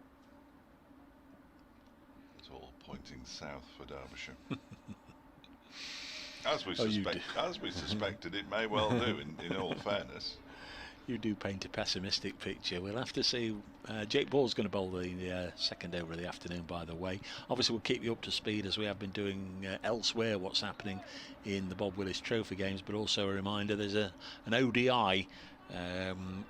It's all pointing south for Derbyshire. As we suspected, it may well do. In all fairness. You do paint a pessimistic picture. We'll have to see. Jake Ball's going to bowl the second over of the afternoon, by the way. Obviously, we'll keep you up to speed as we have been doing elsewhere, what's happening in the Bob Willis Trophy games, but also a reminder there's an ODI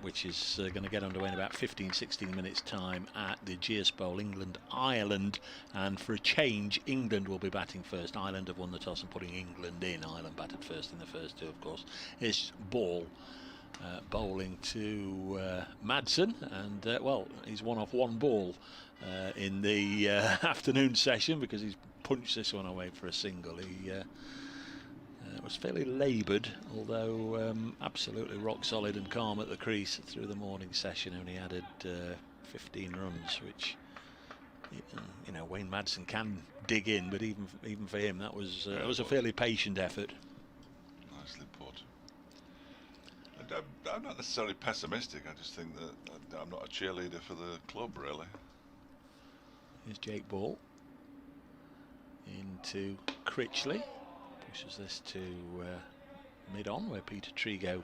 which is going to get underway in about 15-16 minutes time at the GS Bowl, England-Ireland, and for a change England will be batting first. Ireland have won the toss and putting England in. Ireland batted first in the first two, of course. It's Ball bowling to Madsen, and well, he's one off one ball in the afternoon session because he's punched this one away for a single. He was fairly laboured, although absolutely rock solid and calm at the crease through the morning session. Only added 15 runs, which you know Wayne Madsen can dig in, but even for him that was a fairly patient effort. Nicely put. I'm not necessarily pessimistic. I just think that I'm not a cheerleader for the club, really. Here's Jake Ball into Critchley. Pushes this to mid-on, where Peter Trigo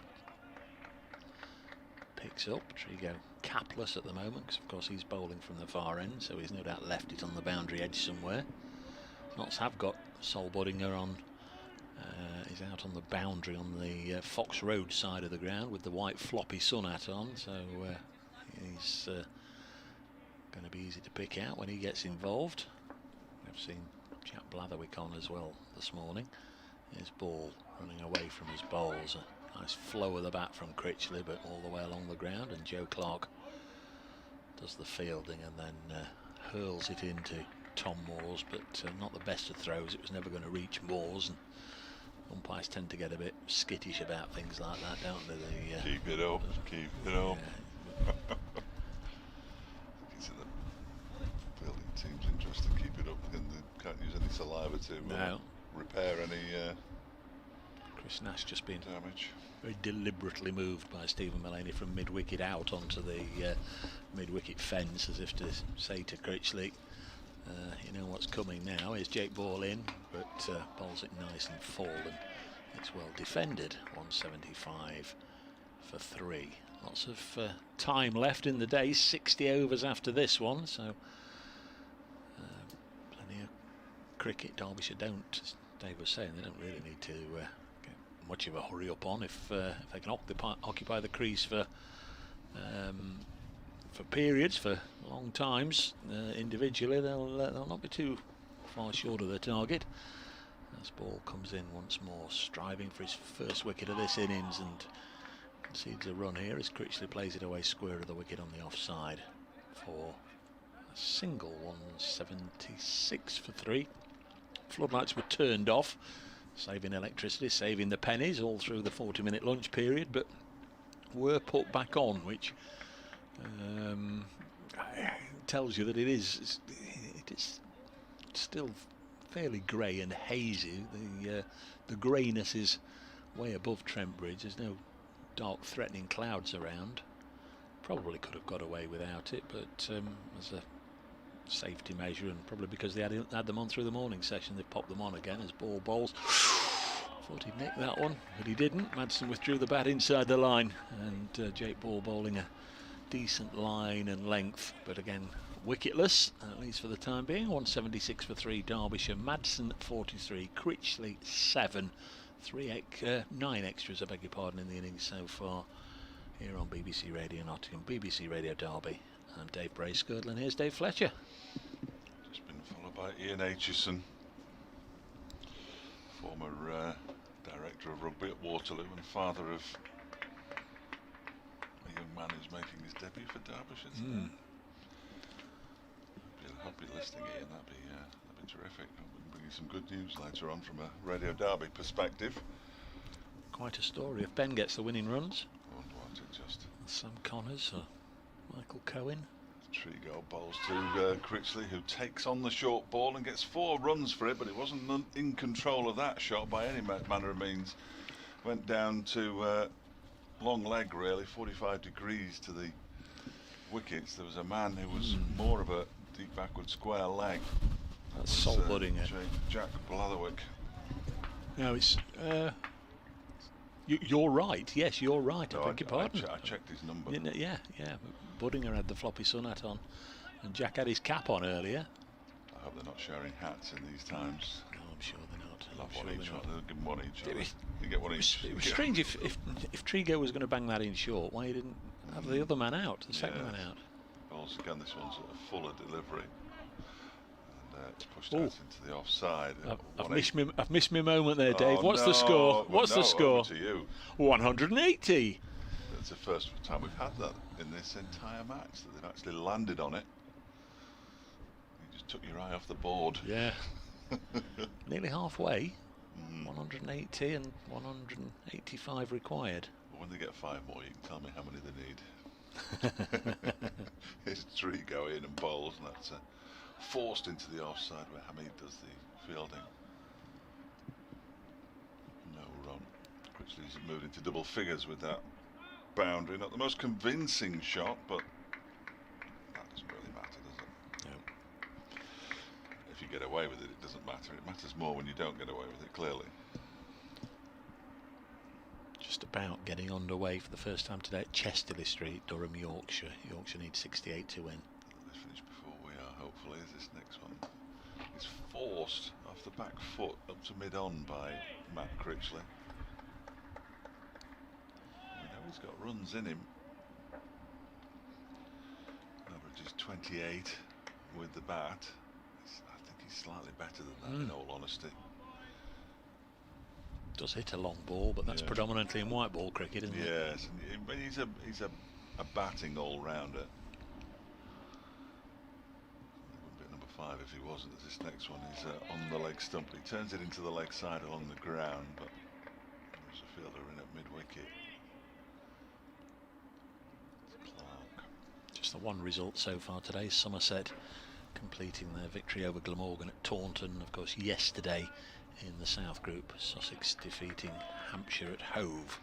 picks up. Trigo capless at the moment, because of course he's bowling from the far end, so he's no doubt left it on the boundary edge somewhere. Notts have got Sol Budinger on. He's out on the boundary on the Fox Road side of the ground with the white floppy sun hat on, so he's going to be easy to pick out when he gets involved. We've seen Jack Blatherwick on as well this morning. His Ball running away from his bowls. A nice flow of the bat from Critchley, but all the way along the ground, and Joe Clark does the fielding and then hurls it into Tom Moores, but not the best of throws. It was never going to reach Moores, and umpires tend to get a bit skittish about things like that, don't they? Keep it up, keep it up. It's in the fielding team's interest to keep it up, and they can't use any saliva to repair any Chris Nash just been damage. Very deliberately moved by Stephen Mullaney from mid-wicket out onto the mid-wicket fence, as if to say to Critchley, you know what's coming now. Here's Jake Ball in, but bowls it nice and full, and it's well defended. 175 for 3. Lots of time left in the day, 60 overs after this one, so plenty of cricket. Derbyshire don't, as Dave was saying, they don't really need to get much of a hurry up on if they can occupy the crease for periods, for long times. Individually they'll not be too far short of the target. As Ball comes in once more, striving for his first wicket of this innings, and concedes a run here as Critchley plays it away square of the wicket on the offside for a single. 176 for 3. Floodlights were turned off, saving electricity, saving the pennies all through the 40-minute lunch period, but were put back on, which tells you that it is still fairly grey and hazy. The greyness is way above Trent Bridge. There's no dark threatening clouds around. Probably could have got away without it, but as a safety measure, and probably because they had them on through the morning session, they popped them on again as Ball bowls. Thought he'd nick that one, but he didn't. Madsen withdrew the bat inside the line, and Jake Ball bowling a decent line and length, but again wicketless, at least for the time being. 176 for 3 Derbyshire. Madsen 43, Critchley 7, 9 extras, I beg your pardon, in the innings so far here on BBC Radio Nottingham, BBC Radio Derby. I'm Dave Bracegirdle, and here's Dave Fletcher. Just been followed by Ian Aitchison, former director of rugby at Waterloo and father of a young man who's making his debut for Derbyshire today. I'll be listening, Ian. That'd be terrific. We can bring you some good news later on from a Radio Derby perspective. Quite a story. If Ben gets the winning runs, I wonder what it just. Sam Connors or Michael Cohen. Trigo bowls to Critchley, who takes on the short ball and gets 4 runs for it, but he wasn't in control of that shot by any manner of means. Went down to long leg, really, 45 degrees to the wickets. There was a man who was more of a deep backward square leg. That's salt budding it. Jack Blatherwick. No, it's you're right. Yes, you're right. No, I beg your pardon. I checked his number. Yeah. Buddinger had the floppy sun hat on, and Jack had his cap on earlier. I hope they're not sharing hats in these times. No, I'm sure they're not. They'll have one each. They'll give them one each. You get one It each. was strange if Trigo was going to bang that in short, why he didn't have the other man out, the second man out. Also, again, this one's sort of fuller delivery. And it's pushed out into the offside. I've missed my moment there, Dave. What's the score? What's the score? Over to you. 180. It's the first time we've had that in this entire match, that they've actually landed on it. You just took your eye off the board. Yeah. Nearly halfway. 180 and 185 required. But when they get 5 more, you can tell me how many they need. Here's Trigo in and bowls, and that's forced into the offside where Hamid does the fielding. No run. Critchley's moved into double figures with that boundary. Not the most convincing shot, but that doesn't really matter, does it? No. If you get away with it, it doesn't matter. It matters more when you don't get away with it, clearly. Just about getting underway for the first time today at Chesterley Street, Durham, Yorkshire. Yorkshire needs 68 to win. They finish before we are, hopefully, as this next one is forced off the back foot up to mid-on by Matt Critchley. We know he's got runs in him. Averages 28 with the bat. I think he's slightly better than that, in all honesty. Does hit a long ball, but that's predominantly in white ball cricket, isn't it? Yes, but he's a batting all-rounder. He wouldn't be at number 5 if he wasn't. As this next one is on the leg stump. He turns it into the leg side along the ground, but there's a fielder in at mid-wicket. Clark. Just the one result so far today. Somerset completing their victory over Glamorgan at Taunton. Of course, yesterday in the South Group, Sussex defeating Hampshire at Hove.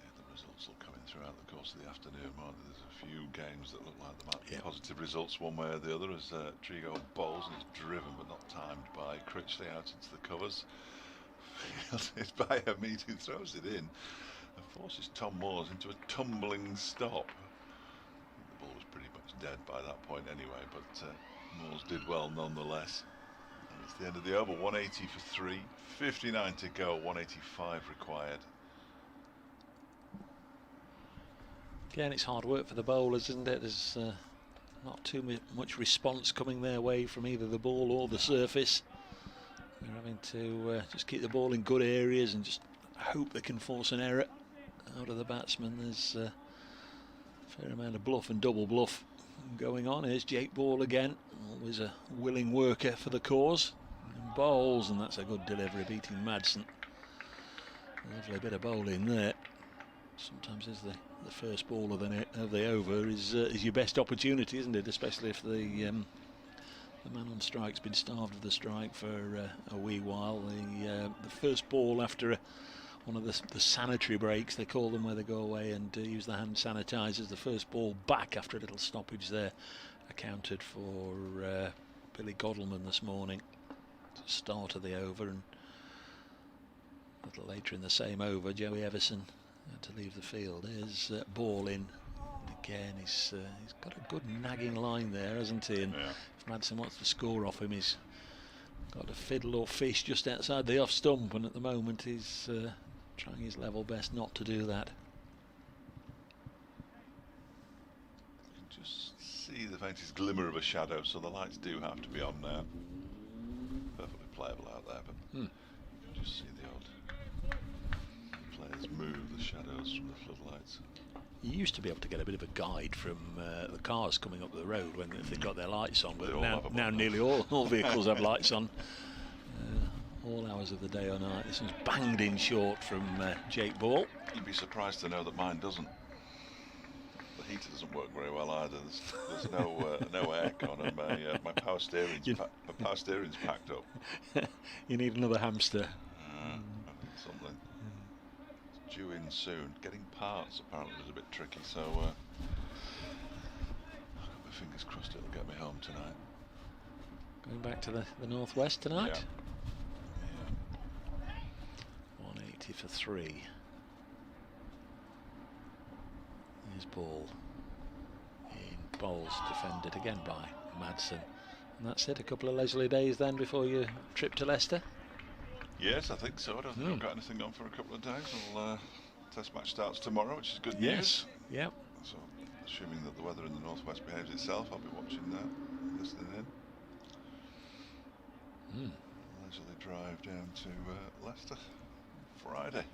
Yeah, the results will come in throughout the course of the afternoon. There's a few games that look like they might be positive results one way or the other, as Trigo bowls and is driven but not timed by Critchley out into the covers. It's by Hamid, who throws it in and forces Tom Moores into a tumbling stop. The ball was pretty much dead by that point anyway, but Moores did well nonetheless. And it's the end of the over. 180 for 3, 59 to go, 185 required. Again, it's hard work for the bowlers, isn't it? There's not too much response coming their way from either the ball or the surface. They're having to just keep the ball in good areas and just hope they can force an error out of the batsman. There's a fair amount of bluff and double bluff going on. Here's Jake Ball again, always a willing worker for the cause. And bowls, and that's a good delivery, beating Madsen. Lovely bit of bowling there. Sometimes is the first ball of the over is your best opportunity, isn't it? Especially if the man on strike's been starved of the strike for a wee while. The first ball after one of the sanitary breaks, they call them, where they go away and use the hand sanitizers. The first ball back after a little stoppage there accounted for Billy Godleman this morning. Start of the over, and a little later in the same over, Joey Everson had to leave the field. Here's Ball in. Again, he's got a good nagging line there, hasn't he? And if Madsen wants to score off him, he's got to fiddle or fish just outside the off stump, and at the moment he's trying his level best not to do that. You can just see the faintest glimmer of a shadow, so the lights do have to be on now. Perfectly playable out there, but you can just see the odd Players move the shadows from the floodlights. You used to be able to get a bit of a guide from the cars coming up the road when they've got their lights on, but now nearly all vehicles have lights on. All hours of the day or night. This one's banged in short from Jake Ball. You'd be surprised to know that mine doesn't. The heater doesn't work very well either. There's no aircon, and my power steering's packed up. You need another hamster. I need something. It's due in soon. Getting parts apparently is a bit tricky, so I've got my fingers crossed it'll get me home tonight. Going back to the northwest tonight. Yeah. 180 for 3. Here's Ball. In bowls, defended again by Madsen. And that's it, a couple of leisurely days then before your trip to Leicester? Yes, I think so. I don't think I've got anything on for a couple of days. Test match starts tomorrow, which is good news. Yep. So, assuming that the weather in the northwest behaves itself, I'll be watching that, listening in. Leisurely drive down to Leicester Friday.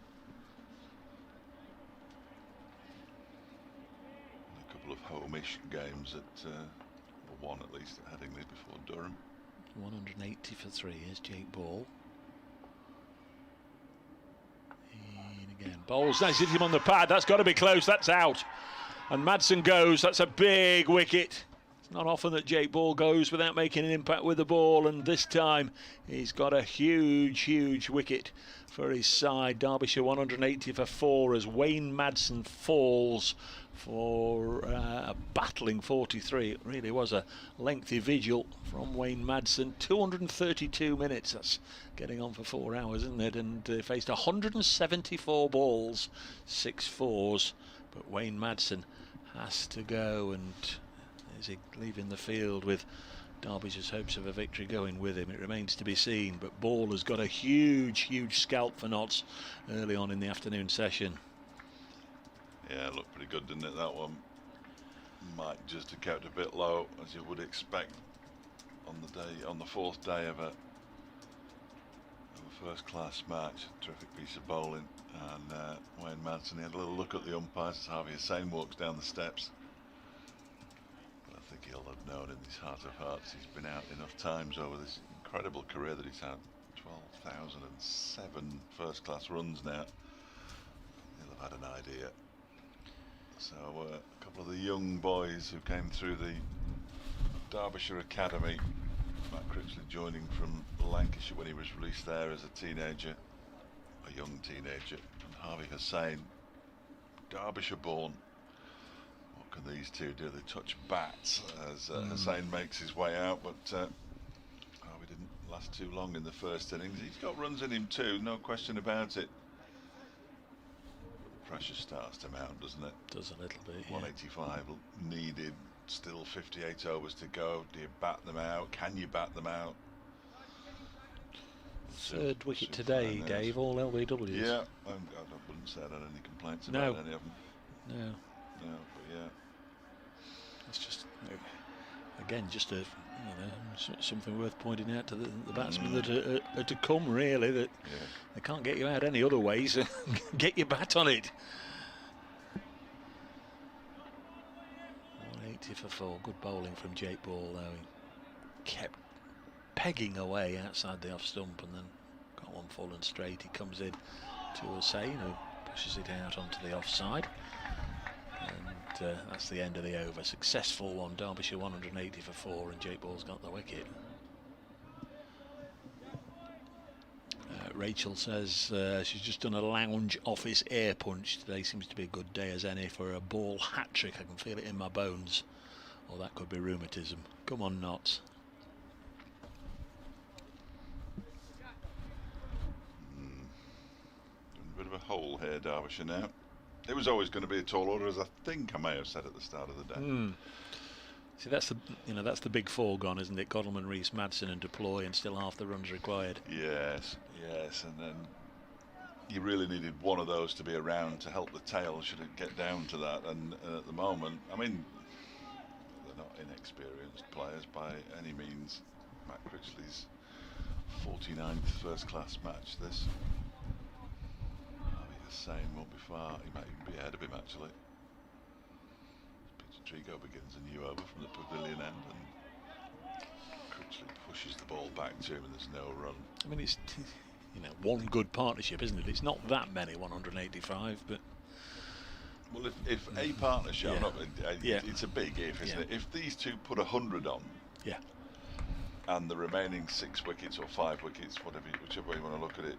And a couple of home-ish games at, one at least at Headingley before Durham. 180 for 3. Here's Jake Ball. In again. Bowles, nice, hit him on the pad. That's got to be close. That's out. And Madsen goes. That's a big wicket. It's not often that Jake Ball goes without making an impact with the ball, and this time he's got a huge wicket for his side. Derbyshire 180 for 4 as Wayne Madsen falls for a battling 43. It really was a lengthy vigil from Wayne Madsen. 232 minutes. That's getting on for 4 hours, isn't it? And faced 174 balls, 6 fours. But Wayne Madsen has to go, and is he leaving the field with Derbyshire's hopes of a victory going with him? It remains to be seen, but Ball has got a huge scalp for Notts early on in the afternoon session. Yeah, it looked pretty good, didn't it, that one? Might just have kept a bit low, as you would expect on the fourth day of a first-class match. Terrific piece of bowling, and Wayne Madsen, he had a little look at the umpires as Harvey Hussain walks down the steps. But I think he'll have known in his heart of hearts he's been out enough times over this incredible career that he's had. 12,007 first-class runs now. He'll have had an idea. So a couple of the young boys who came through the Derbyshire Academy, Matt Critchley joining from Lancashire when he was released there as a teenager, a young teenager, and Harvey Hussain, Derbyshire born. What can these two do? They touch bats as Hussain makes his way out, but Harvey didn't last too long in the first innings. He's got runs in him too, no question about it. Pressure starts to mount, doesn't it? Does a little bit, yeah. 185 needed, still 58 overs to go. Do you bat them out? Can you bat them out? Third wicket today, Dave, all LBWs. Yeah, I wouldn't say I had any complaints about any of them. No, but yeah. It's just, again, just something worth pointing out to the batsmen that are to come, really, that they can't get you out any other way, so get your bat on it. 180 for 4. Good bowling from Jake Ball, though. He kept pegging away outside the off stump and then got one full and straight. He comes in to Hussain, who pushes it out onto the offside. And that's the end of the over. Successful one. Derbyshire 180 for 4, and Jake Ball's got the wicket. Rachel says she's just done a lounge office air punch. Today seems to be a good day as any for a Ball hat-trick. I can feel it in my bones. Or that could be rheumatism. Come on, Notts. A bit of a hole here, Derbyshire now. It was always going to be a tall order, as I think I may have said at the start of the day. See, that's the big four gone, isn't it? Godalming, Rees, Madsen, and Deploy, and still half the runs required. Yes, and then you really needed one of those to be around to help the tail should it get down to that. And at the moment, I mean, they're not inexperienced players by any means. Matt Critchley's 49th first-class match. This. Sane won't be far. He might even be ahead of him actually. Peter Trigo begins a new over from the pavilion end, and Critchley pushes the ball back to him, and there's no run. I mean, it's one good partnership, isn't it? It's not that many, 185, but. Well, if a partnership, Yeah. it's a big if, isn't it? If these two put 100 on, yeah, and the remaining 6 wickets or 5 wickets, whichever way you want to look at it,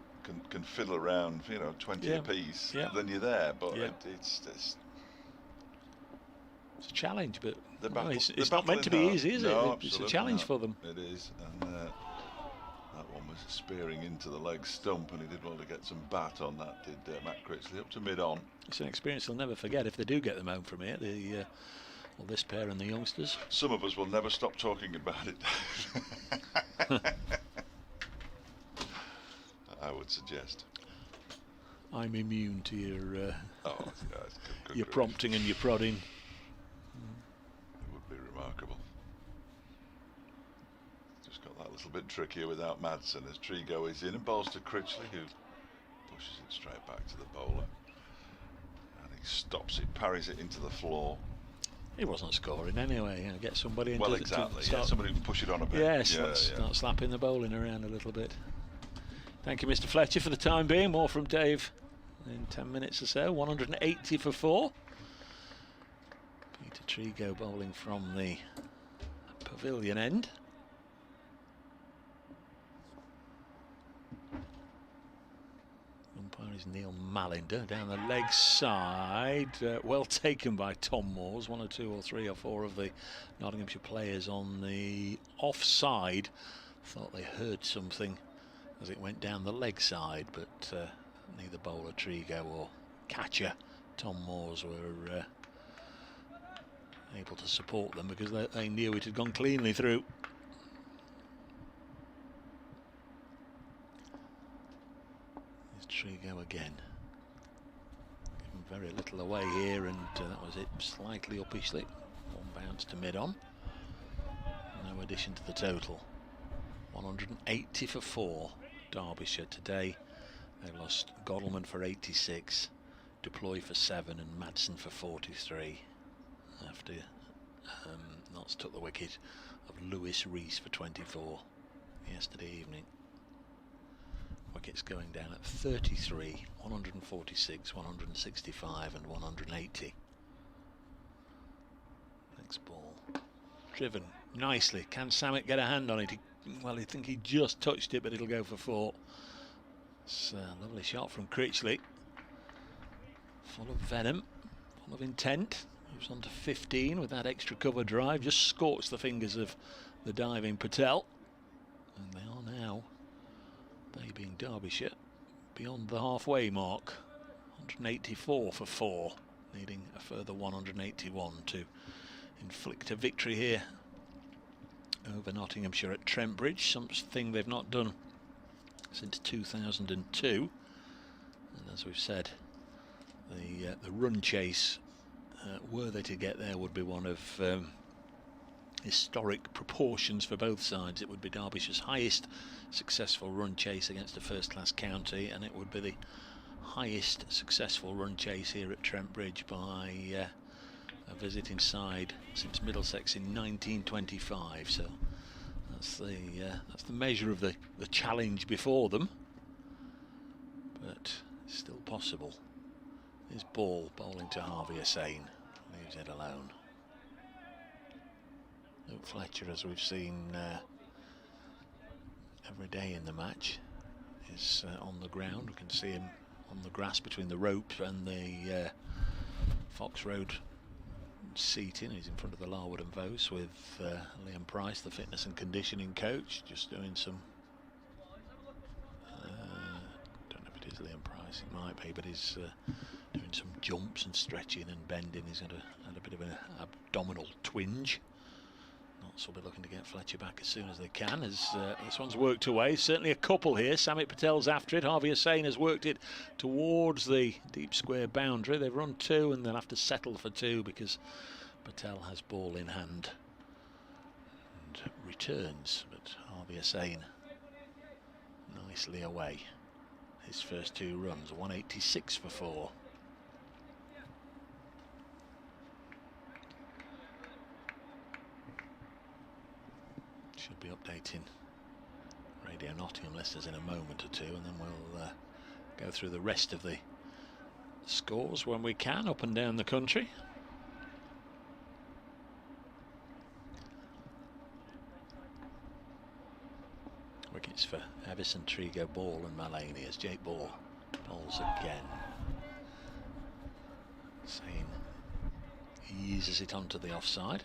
can fiddle around, 20 apiece, then you're there. But it's a challenge, but it's not meant to be easy, is it? It's a challenge for them. It is, and that one was spearing into the leg stump, and he did well to get some bat on that, did Matt Critchley, up to mid-on. It's an experience they'll never forget if they do get them home from here, this pair and the youngsters. Some of us will never stop talking about it. I would suggest. I'm immune to your good prompting and your prodding. It would be remarkable. Just got that little bit trickier without Madsen as Trigo is in and bowls to Critchley, who pushes it straight back to the bowler. And he stops it, parries it into the floor. He wasn't scoring anyway. Get somebody into exactly. Somebody who can push it on a bit. Yes, start slapping the bowling around a little bit. Thank you, Mr. Fletcher, for the time being. More from Dave in 10 minutes or so. 180 for 4. Peter Trigo bowling from the pavilion end. Umpire is Neil Malinder down the leg side. Well taken by Tom Moores. 1 or 2 or 3 or 4 of the Nottinghamshire players on the offside thought they heard something as it went down the leg side, but neither bowler Trigo or catcher Tom Moores were able to support them because they knew it had gone cleanly through. There's Trigo again. Given very little away here, and that was it, slightly uppishly. 1 bounce to mid-on. No addition to the total. 180 for 4. Derbyshire today. They lost Godalming for 86, Deploy for 7 and Madsen for 43 after Notts took the wicket of Lewis Rees for 24 yesterday evening. Wickets going down at 33, 146, 165 and 180. Next ball driven nicely. Can Samet get a hand on it? I think he just touched it, but it'll go for 4. It's a lovely shot from Critchley. Full of venom, full of intent. Moves on to 15 with that extra cover drive. Just scorched the fingers of the diving Patel. And they are now, they being Derbyshire, beyond the halfway mark. 184 for 4. Needing a further 181 to inflict a victory here over Nottinghamshire at Trent Bridge, something they've not done since 2002. And as we've said, the run chase, were they to get there, would be one of historic proportions for both sides. It would be Derbyshire's highest successful run chase against a first-class county, and it would be the highest successful run chase here at Trent Bridge by a visiting side since Middlesex in 1925. So that's the measure of the challenge before them, but it's still possible. His ball bowling to Harvey Hussain leaves it alone. Luke Fletcher, as we've seen every day in the match, is on the ground. We can see him on the grass between the rope and the Fox Road seating. He's in front of the Larwood and Vose with Liam Price, the fitness and conditioning coach, just doing some don't know if it is Liam Price, it might be, but he's doing some jumps and stretching and bending. He's had a bit of an abdominal twinge. Notts will be looking to get Fletcher back as soon as they can, as this one's worked away. Certainly a couple here. Samit Patel's after it. Harvey Hussain has worked it towards the deep square boundary. They've run 2 and they'll have to settle for 2 because Patel has ball in hand and returns, but Harvey Hussain nicely away. his first 2 runs. 186 for 4. Should be updating Radio Nottingham listeners in a moment or two, and then we'll go through the rest of the scores when we can, up and down the country. Wickets for Evison, Trigo, Ball and Mullaney as Jake Ball bowls again. Sane eases it onto the offside.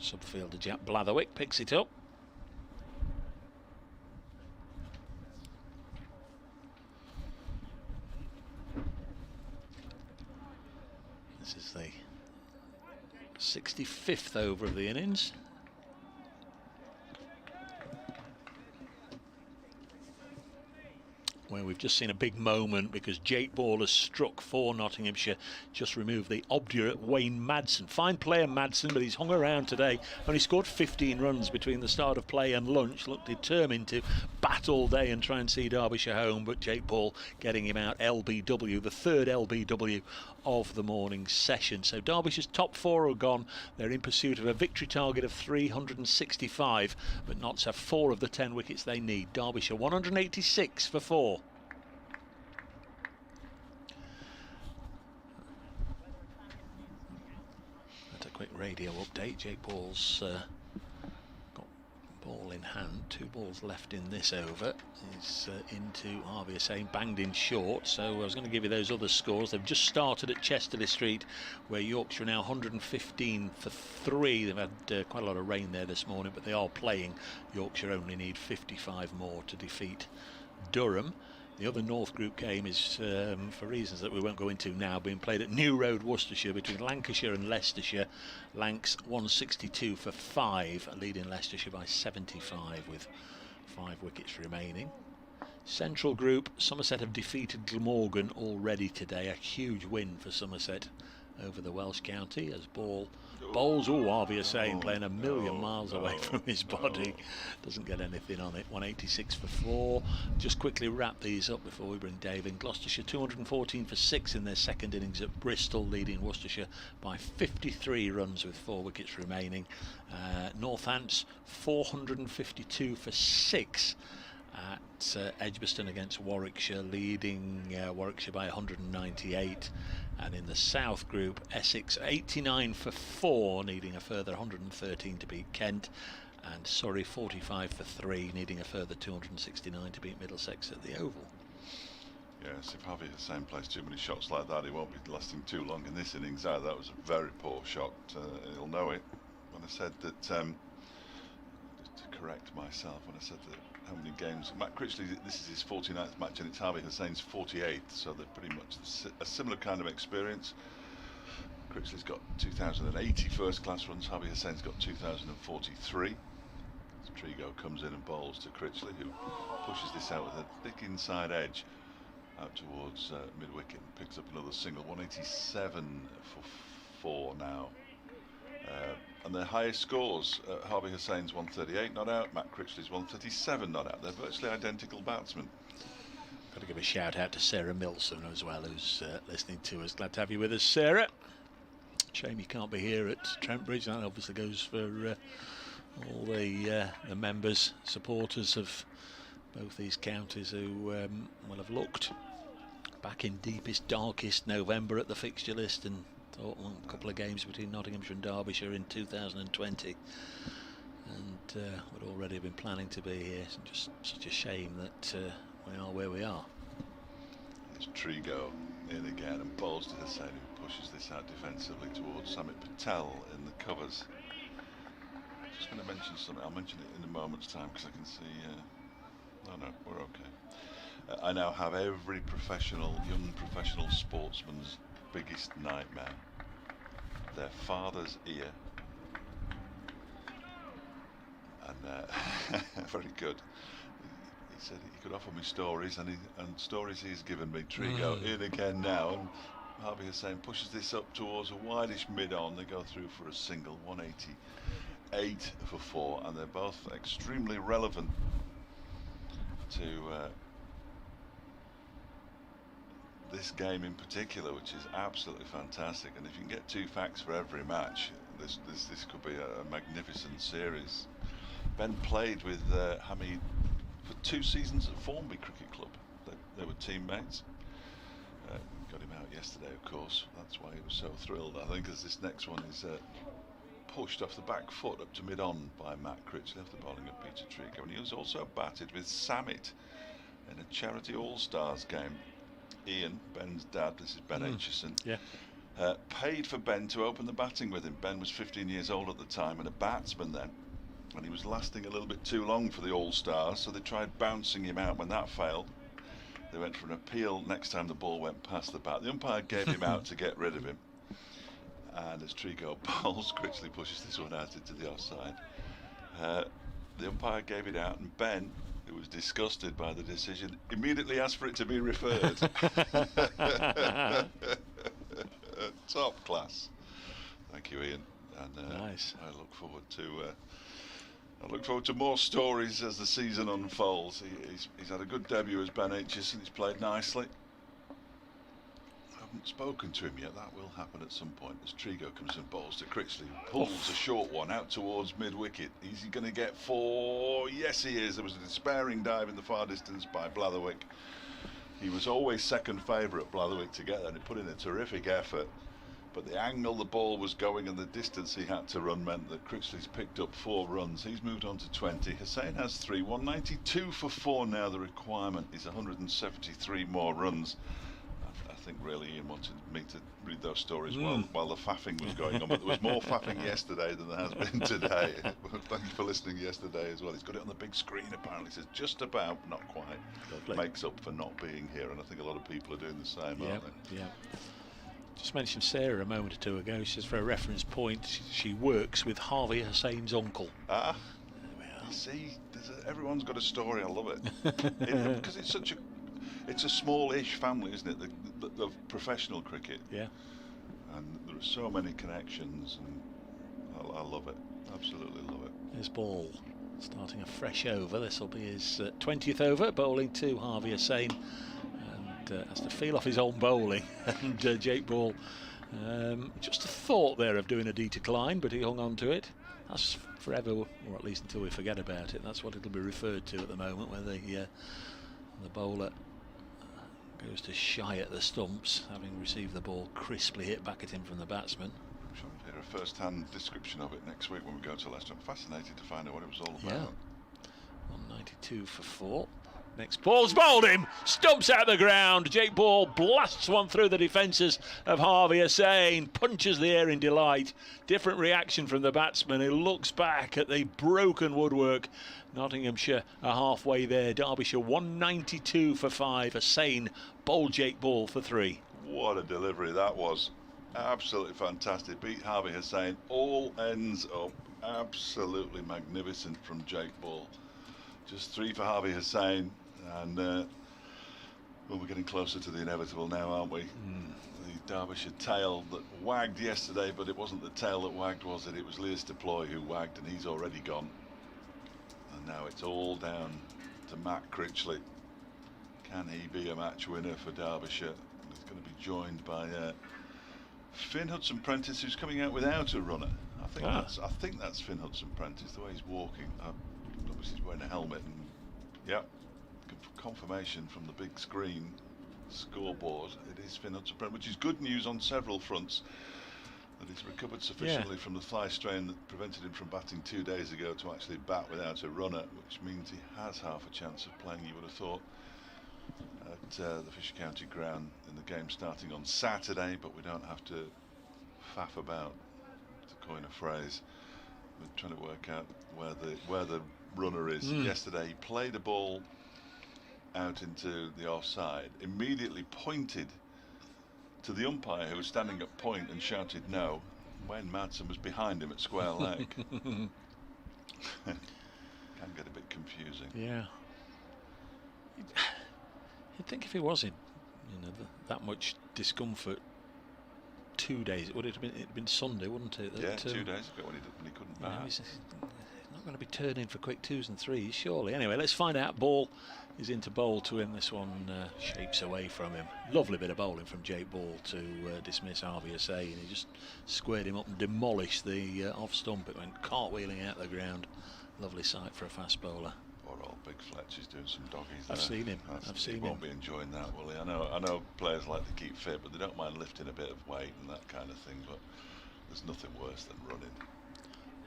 Subfielder Jack Blatherwick picks it up. This is the 65th over of the innings. Where we've just seen a big moment because Jake Ball has struck for Nottinghamshire, just removed the obdurate Wayne Madsen. Fine player Madsen, but he's hung around today. Only scored 15 runs between the start of play and lunch. Looked determined to bat all day and try and see Derbyshire home, but Jake Ball getting him out. LBW, the 3rd LBW of the morning session. So Derbyshire's top 4 are gone. They're in pursuit of a victory target of 365, but Notts have 4 of the 10 wickets they need. Derbyshire 186 for 4. That's a quick radio update. Jake Ball's got ball in hand. 2 balls left in this over. He's into Harvey Hussain, banged in short. So I was going to give you those other scores. They've just started at Chesterley Street, where Yorkshire are now 115 for 3. They've had quite a lot of rain there this morning, but they are playing. Yorkshire only need 55 more to defeat Durham. The other North Group game is, for reasons that we won't go into now, being played at New Road, Worcestershire, between Lancashire and Leicestershire. Lancs 162 for 5, leading Leicestershire by 75 with 5 wickets remaining. Central Group, Somerset have defeated Glamorgan already today. A huge win for Somerset over the Welsh county as Ball bowls. Harvey Hussain playing a million miles away from his body. Doesn't get anything on it. 186 for 4. Just quickly wrap these up before we bring Dave in. Gloucestershire 214 for 6 in their second innings at Bristol, leading Worcestershire by 53 runs with 4 wickets remaining. Northants 452 for 6 at Edgbaston against Warwickshire, leading Warwickshire by 198. And in the South Group, Essex 89 for 4, needing a further 113 to beat Kent. And Surrey 45 for 3, needing a further 269 to beat Middlesex at the Oval. Yes, if Harvey Hussain plays too many shots like that, he won't be lasting too long in this innings either. That was a very poor shot. He'll know it. When I said that, just to correct myself, when I said that how many games, Matt Critchley, this is his 49th match and it's Harvey Hussain's 48th, so they're pretty much a similar kind of experience. Critchley's got 2,080 first class runs, Harvey Hussain's got 2,043. Trigo comes in and bowls to Critchley, who pushes this out with a thick inside edge out towards mid-wicket and picks up another single. 187 for 4 now. And their highest scores, Harvey Hussain's 138 not out, Matt Critchley's 137 not out. They're virtually identical batsmen. Got to give a shout out to Sarah Milson as well, who's listening to us. Glad to have you with us, Sarah. Shame you can't be here at Trent Bridge. That obviously goes for all the members, supporters of both these counties who will have looked back in deepest, darkest November at the fixture list and thought, well, a couple of games between Nottinghamshire and Derbyshire in 2020, and would already have been planning to be here. It's just such a shame that we are where we are. It's Trigo in again and bowls to Hussain, who pushes this out defensively towards Samit Patel in the covers. Just going to mention something. I'll mention it in a moment's time because I can see. No, we're okay. I now have every young professional sportsman's biggest nightmare: their father's ear. And very good. He said he could offer me stories, and stories he's given me. Trigo in again now, and Harvey Hussain pushes this up towards a wideish mid-on. They go through for a single. 188 for 4, and they're both extremely relevant to this game in particular, which is absolutely fantastic. And if you can get 2 facts for every match, this could be a magnificent series. Ben played with Hamid for 2 seasons at Formby Cricket Club. They were teammates. Got him out yesterday, of course. That's why he was so thrilled, I think, as this next one is pushed off the back foot up to mid-on by Matt Critchley after bowling at Peter Trico. And he was also batted with Samit in a charity All-Stars game. Ian, Ben's dad, this is Ben Aitchison, paid for Ben to open the batting with him. Ben was 15 years old at the time and a batsman then, and he was lasting a little bit too long for the All-Stars, so they tried bouncing him out. When that failed, they went for an appeal next time the ball went past the bat. The umpire gave him out to get rid of him, and as Trico bowls, Critchley pushes this one out into the offside. The umpire gave it out, and Ben, who was disgusted by the decision, immediately asked for it to be referred. Top class. Thank you, Ian. And nice. I look forward to more stories as the season unfolds. He's had a good debut as Ben Aitchison. He's played nicely. I haven't spoken to him yet. That will happen at some point as Trigo comes and bowls to Critchley. Pulls a short one out towards mid-wicket. Is he going to get 4? Yes, he is. There was a despairing dive in the far distance by Blatherwick. He was always second favourite, Blatherwick, to get there, and he put in a terrific effort. But the angle the ball was going and the distance he had to run meant that Critchley's picked up 4 runs. He's moved on to 20. Hussain has 3. 192 for 4 now. The requirement is 173 more runs. I think really Ian wanted me to read those stories while the faffing was going on, but there was more faffing yesterday than there has been today. Thank you for listening yesterday as well. He's got it on the big screen apparently. He says just about, not quite, Lovely. makes up for not being here, and I think a lot of people are doing the same, aren't they? Yeah. Just mentioned Sarah a moment or two ago. She says, for a reference point, she works with Harvey Hussain's uncle. Ah, you see, everyone's got a story. I love it because it's a small-ish family, isn't it? The professional cricket. Yeah. And there are so many connections, and I love it. Absolutely love it. His ball starting a fresh over. This will be his 20th over, bowling to Harvey Hussain. Has to feel off his own bowling. And Jake Ball, just a thought there of doing a decline, but he hung on to it. That's forever, or at least until we forget about it. That's what it'll be referred to at the moment, where the bowler goes to shy at the stumps, having received the ball crisply hit back at him from the batsman. I'm sure we'll hear a first-hand description of it next week when we go to Leicester. I'm fascinated to find out what it was all about. 192 for 4. Next ball's bowled him, stumps out the ground. Jake Ball blasts one through the defences of Harvey Hussain, punches the air in delight. Different reaction from the batsman, who looks back at the broken woodwork. Nottinghamshire are halfway there. Derbyshire 192 for 5. Hussain bowled Jake Ball for 3. What a delivery that was. Absolutely fantastic. Beat Harvey Hussain. All ends up. Absolutely magnificent from Jake Ball. Just 3 for Harvey Hussain. And well, we're getting closer to the inevitable now, aren't we? The Derbyshire tail that wagged yesterday, but it wasn't the tail that wagged, was it? It was Lewis Deploy who wagged, and he's already gone. And now it's all down to Matt Critchley. Can he be a match winner for Derbyshire? He's going to be joined by Finn Hudson-Prentice, who's coming out without a runner. I think that's Finn Hudson-Prentice, the way he's walking. Obviously he's wearing a helmet, and confirmation from the big screen scoreboard. It is Finn Hudson-Prentice, which is good news on several fronts. That he's recovered sufficiently from the thigh strain that prevented him from batting 2 days ago to actually bat without a runner, which means he has half a chance of playing, you would have thought, at the Fisher County ground in the game starting on Saturday. But we don't have to faff about, to coin a phrase. We're trying to work out where the runner is. Yesterday he played a ball out into the offside, immediately pointed to the umpire, who was standing at point, and shouted no. Wayne Madsen was behind him at square leg. Can get a bit confusing. Yeah. You'd think if he was in, that much discomfort 2 days, it would have been Sunday, wouldn't it? Yeah, 2 days ago when he couldn't bat. He's not going to be turning for quick 2s and 3s, surely. Anyway, let's find out. Ball is into bowl to him. This one shapes away from him. Lovely bit of bowling from Jake Ball to dismiss RVSA, and he just squared him up and demolished the off stump. It went cartwheeling out the ground. Lovely sight for a fast bowler. Poor old Big Fletch is doing some doggies. I've seen him. I've seen him. He won't be enjoying that, will he? I know players like to keep fit, but they don't mind lifting a bit of weight and that kind of thing. But there's nothing worse than running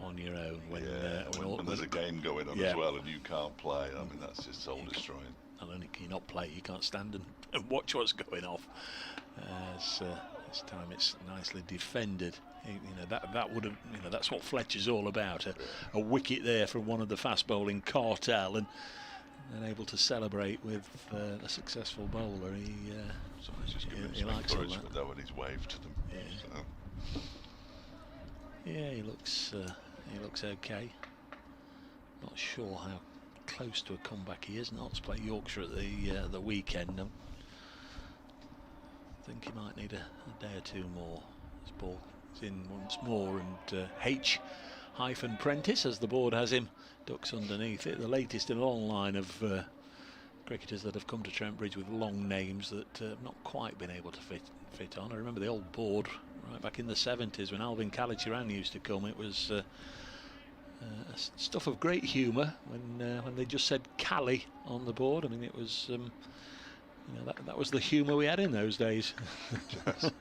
on your own when there's a game going on as well and you can't play. I mean, that's just soul destroying. Not only can you not play, you can't stand and watch what's going off. This time it's nicely defended. That would have, that's what Fletcher's all about. A wicket there from one of the fast bowling cartel, and able to celebrate with a successful bowler. He likes all that. Though, when he's waved to them. Yeah, he looks okay. Not sure how close to a comeback he is. Notts play Yorkshire at the weekend. I think he might need a day or two more. This ball is in once more, and H-Prentice, as the board has him, ducks underneath it. The latest in a long line of cricketers that have come to Trent Bridge with long names that have not quite been able to fit on. I remember the old board right back in the 70s when Alvin Kalichiran used to come. It was stuff of great humour when they just said Cali on the board. I mean, it was that was the humour we had in those days. A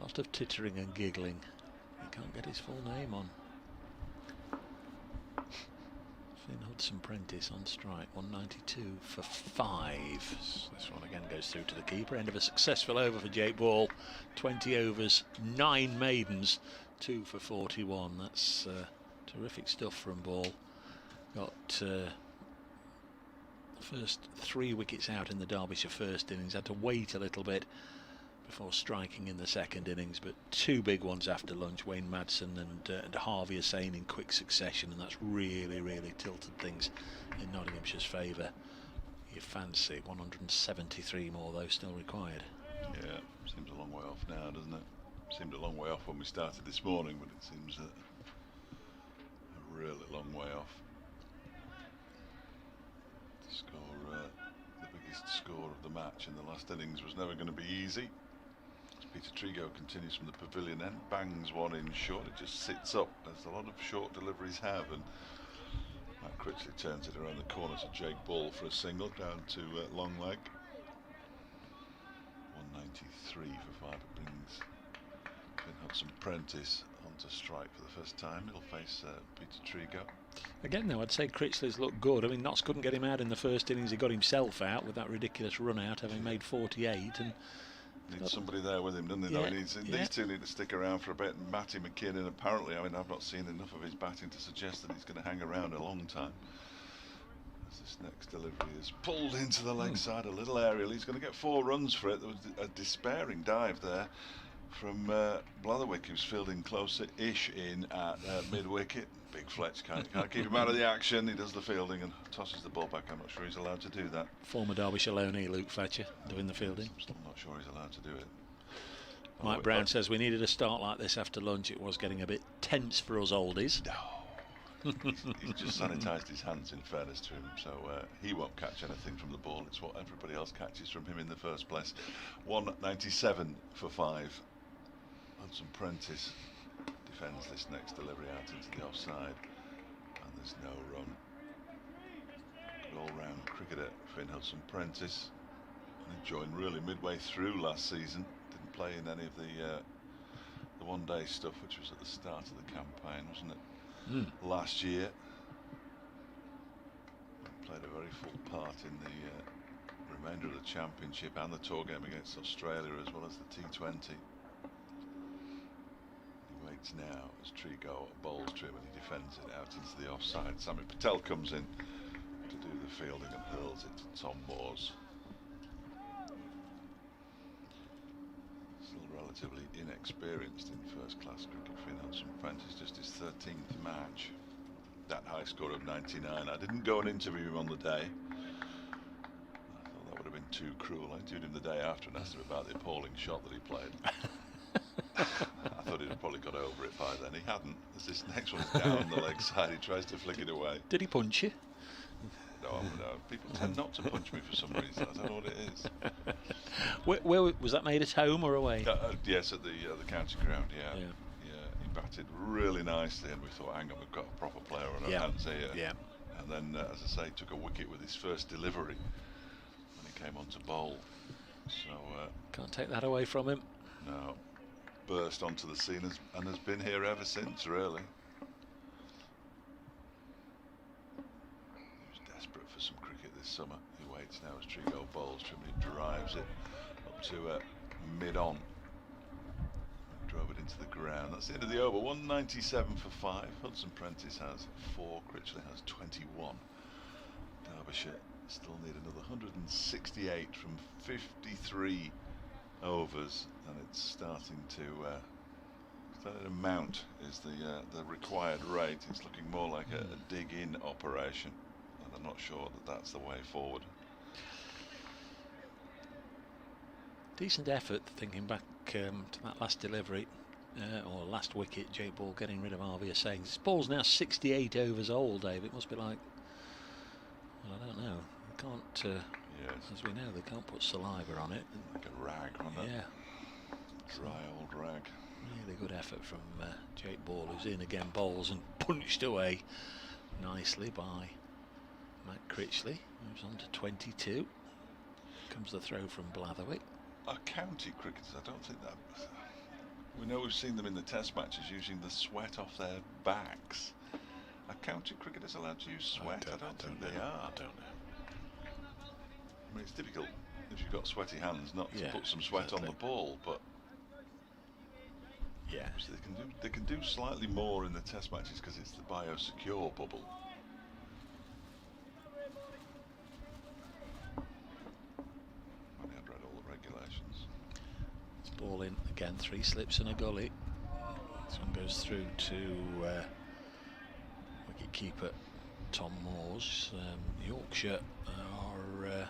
lot of tittering and giggling. He can't get his full name on. Finn Hudson-Prentice on strike, 192 for 5. This one again goes through to the keeper. End of a successful over for Jake Ball. 20 overs, 9 maidens, 2 for 41. That's terrific stuff from Ball. Got the first 3 wickets out in the Derbyshire first innings. Had to wait a little bit before striking in the second innings, but 2 big ones after lunch. Wayne Madsen and Harvey Hussain in quick succession, and that's really tilted things in Nottinghamshire's favour. You fancy 173 more though still required. Yeah, seems a long way off now, doesn't it? Seemed a long way off when we started this morning, but it seems a really long way off. To score the biggest score of the match in the last innings was never going to be easy. Peter Trigo continues from the pavilion end, bangs one in short. It just sits up, as a lot of short deliveries have, and Matt Critchley turns it around the corner to Jake Ball for a single down to long leg. 193 for 5. It brings Finn Hudson-Prentice onto strike for the first time. He'll face Peter Trigo. Again though, I'd say Critchley's looked good. I mean, Notts couldn't get him out in the first innings. He got himself out with that ridiculous run out, having made 48, and needs somebody there with him, doesn't he? Yeah, These two need to stick around for a bit. And Matty McKinnon, apparently, I mean, I've not seen enough of his batting to suggest that he's going to hang around a long time. As this next delivery is pulled into the leg side, a little aerial. He's going to get 4 runs for it. There was a despairing dive there from Blatherwick, who's fielding closer-ish in at mid-wicket. Big Fletch can't keep him out of the action. He does the fielding and tosses the ball back. I'm not sure he's allowed to do that. Former Derbyshire loanee Luke Fletcher doing the fielding. I'm still not sure he's allowed to do it. Mike Brown says we needed a start like this after lunch. It was getting a bit tense for us oldies. No. He's just sanitised his hands, in fairness to him, so he won't catch anything from the ball. It's what everybody else catches from him in the first place. 197 for 5. Hudson-Prentice defends this next delivery out into the offside, and there's no run. Good all-round cricketer, Finn Hudson-Prentice, and he joined really midway through last season. Didn't play in any of the one-day stuff, which was at the start of the campaign, wasn't it? Last year. Played a very full part in the remainder of the championship and the tour game against Australia, as well as the T20. Waits now as Trigo bowls to him and he defends it out into the offside. Sami Patel comes in to do the fielding and hurls it to Tom Moores. Still relatively inexperienced in first class cricket. Finn Hudson-Prentice, just his 13th match. That high score of 99. I didn't go and interview him on the day. I thought that would have been too cruel. I interviewed him the day after and asked him about the appalling shot that he played. I thought he'd have probably got over it by then. He hadn't. As this next one's down the leg side, he tries to flick it away. Did he punch you? No. People tend not to punch me for some reason. I don't know what it is. Where was that made at home or away? Yes, at the county ground. Yeah. He batted really nicely, and we thought, hang on, we've got a proper player on our hands here. Yeah. And then, as I say, took a wicket with his first delivery when he came on to bowl. So can't take that away from him. No, burst onto the scene and has been here ever since, really. He was desperate for some cricket this summer. He waits now as Trigo bowls. Trimley drives it up to mid-on. Drove it into the ground. That's the end of the over. 197 for 5. Hudson Prentice has 4. Critchley has 21. Derbyshire still need another 168 from 53 overs, and it's starting to mount is the required rate. It's looking more like a dig-in operation, and I'm not sure that that's the way forward. Decent effort, thinking back to that last delivery, or last wicket, Jake Ball getting rid of Harvey saying this ball's now 68 overs old, Dave. It must be like, well, I don't know. They can't, yes. as we know, they can't put saliva on it. Like a rag, wasn't it? Yeah. Dry old rag. Really good effort from Jake Ball, who's in again, bowls and punched away nicely by Matt Critchley. Moves on to 22. Comes the throw from Blatherwick. Our county cricketers, I don't think that. We know we've seen them in the test matches using the sweat off their backs. Are county cricketers allowed to use sweat? I don't think they are. I don't know. I mean, it's difficult if you've got sweaty hands not to Yeah, put some sweat exactly. on the ball, but Yeah. they can do slightly more in the test matches because it's the biosecure bubble. I've read all the regulations. It's ball in again, 3 slips and a gully. This one goes through to wicket-keeper Tom Moores. Yorkshire are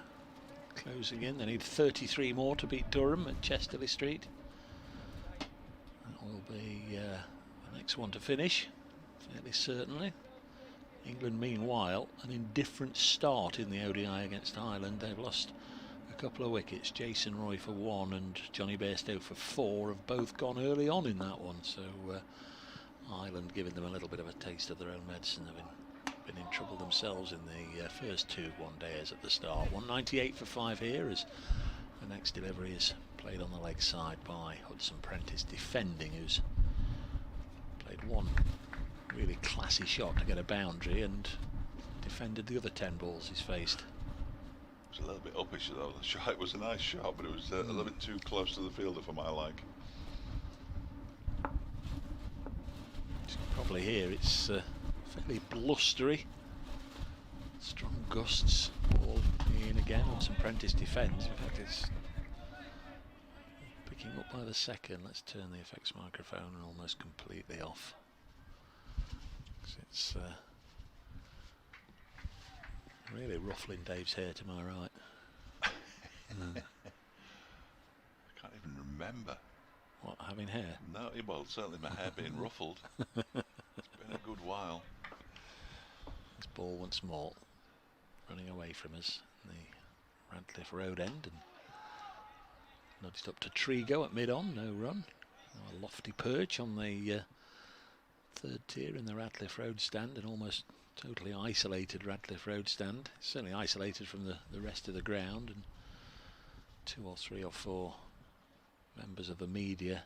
closing in. They need 33 more to beat Durham at Chesterley Street. That will be the next one to finish, fairly certainly. England, meanwhile, an indifferent start in the ODI against Ireland. They've lost a couple of wickets. Jason Roy for 1 and Johnny Bairstow for 4 have both gone early on in that one. So Ireland giving them a little bit of a taste of their own medicine. They've been in trouble themselves in the first 2 one-dayers at the start. 198 for 5 here as the next delivery is played on the leg side by Hudson Prentice, defending, who's played one really classy shot to get a boundary and defended the other 10 balls he's faced. It was a little bit uppish though. The shot, it was a nice shot, but it was a little bit too close to the fielder for my like. You can probably hear it's fairly blustery. Strong gusts. Ball in again. Hudson Prentice defends. In fact, it's picking up by the second. Let's turn the effects microphone almost completely off. It's really ruffling Dave's hair to my right. I can't even remember. What, having hair? No, well, certainly my hair being ruffled. It's been a good while. This ball once more running away from us in the Radcliffe Road end, and nudged up to Trigo at mid-on, no run. A lofty perch on the 3rd tier in the Radcliffe Road stand, an almost totally isolated Radcliffe Road stand, certainly isolated from the rest of the ground, and 2 or 3 or 4 members of the media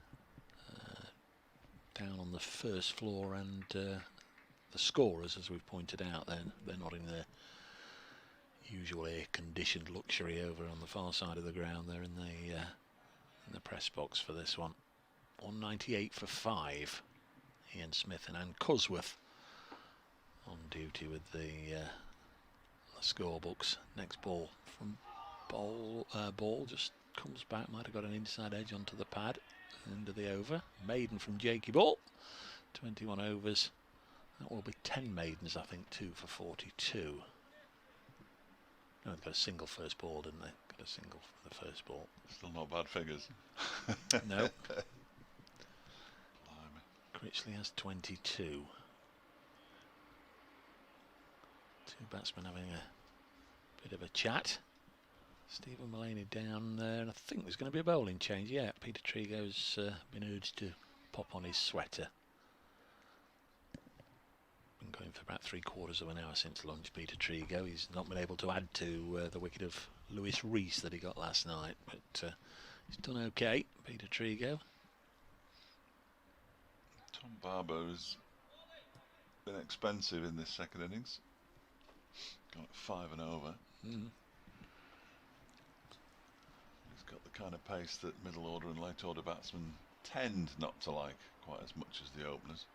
down on the first floor, and the scorers, as we've pointed out, they're not in their usual air-conditioned luxury over on the far side of the ground. They're in the press box for this one. 198 for 5. Ian Smith and Ann Cusworth on duty with the score books. Next ball from Ball just comes back, might have got an inside edge onto the pad. End of the over. Maiden from Jakey Ball. 21 overs. That will be 10 maidens, I think, 2 for 42. No, they've got a single first ball, didn't they? Got a single for the first ball. Still not bad figures. No. Critchley has 22. Two batsmen having a bit of a chat. Stephen Mullaney down there, and I think there's going to be a bowling change. Yeah, Peter Trigo's been urged to pop on his sweater. Been going for about 3/4 of an hour since lunch, Peter Trigo. He's not been able to add to the wicket of Lewis Rees that he got last night, but he's done okay, Peter Trigo. Tom Barber has been expensive in this second innings. Got 5 and over. Mm. He's got the kind of pace that middle order and late order batsmen tend not to like quite as much as the openers.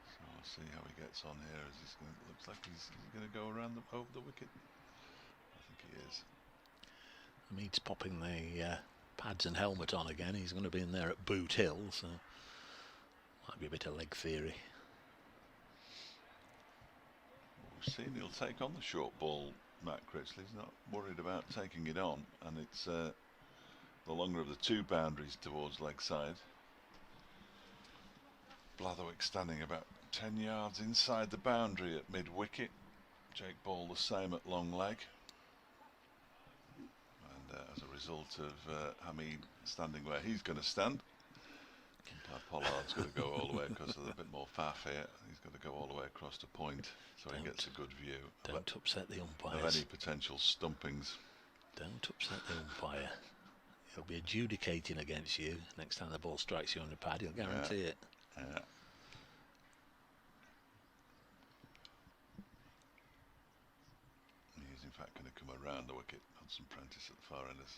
So we'll see how he gets on here. As looks like he's going to go around over the wicket. I think he is. Mead's popping the pads and helmet on again. He's going to be in there at Boot Hill, so might be a bit of leg theory. We've seen he'll take on the short ball, Matt Critchley. He's not worried about taking it on, and it's the longer of the 2 boundaries towards leg side. Blatherwick standing about 10 yards inside the boundary at mid wicket. Jake Ball the same at long leg. And as a result of Hamid standing where he's going to stand, Pollard's going to go all the way across. There's a bit more faff here. He's got to go all the way across to point, so he gets a good view. Don't upset the Of umpires. any potential stumpings. Don't upset the umpire. He'll be adjudicating against you next time the ball strikes you on the pad. He'll guarantee it. Yeah. He's in fact going to come around the wicket. Hudson Prentice at the far end has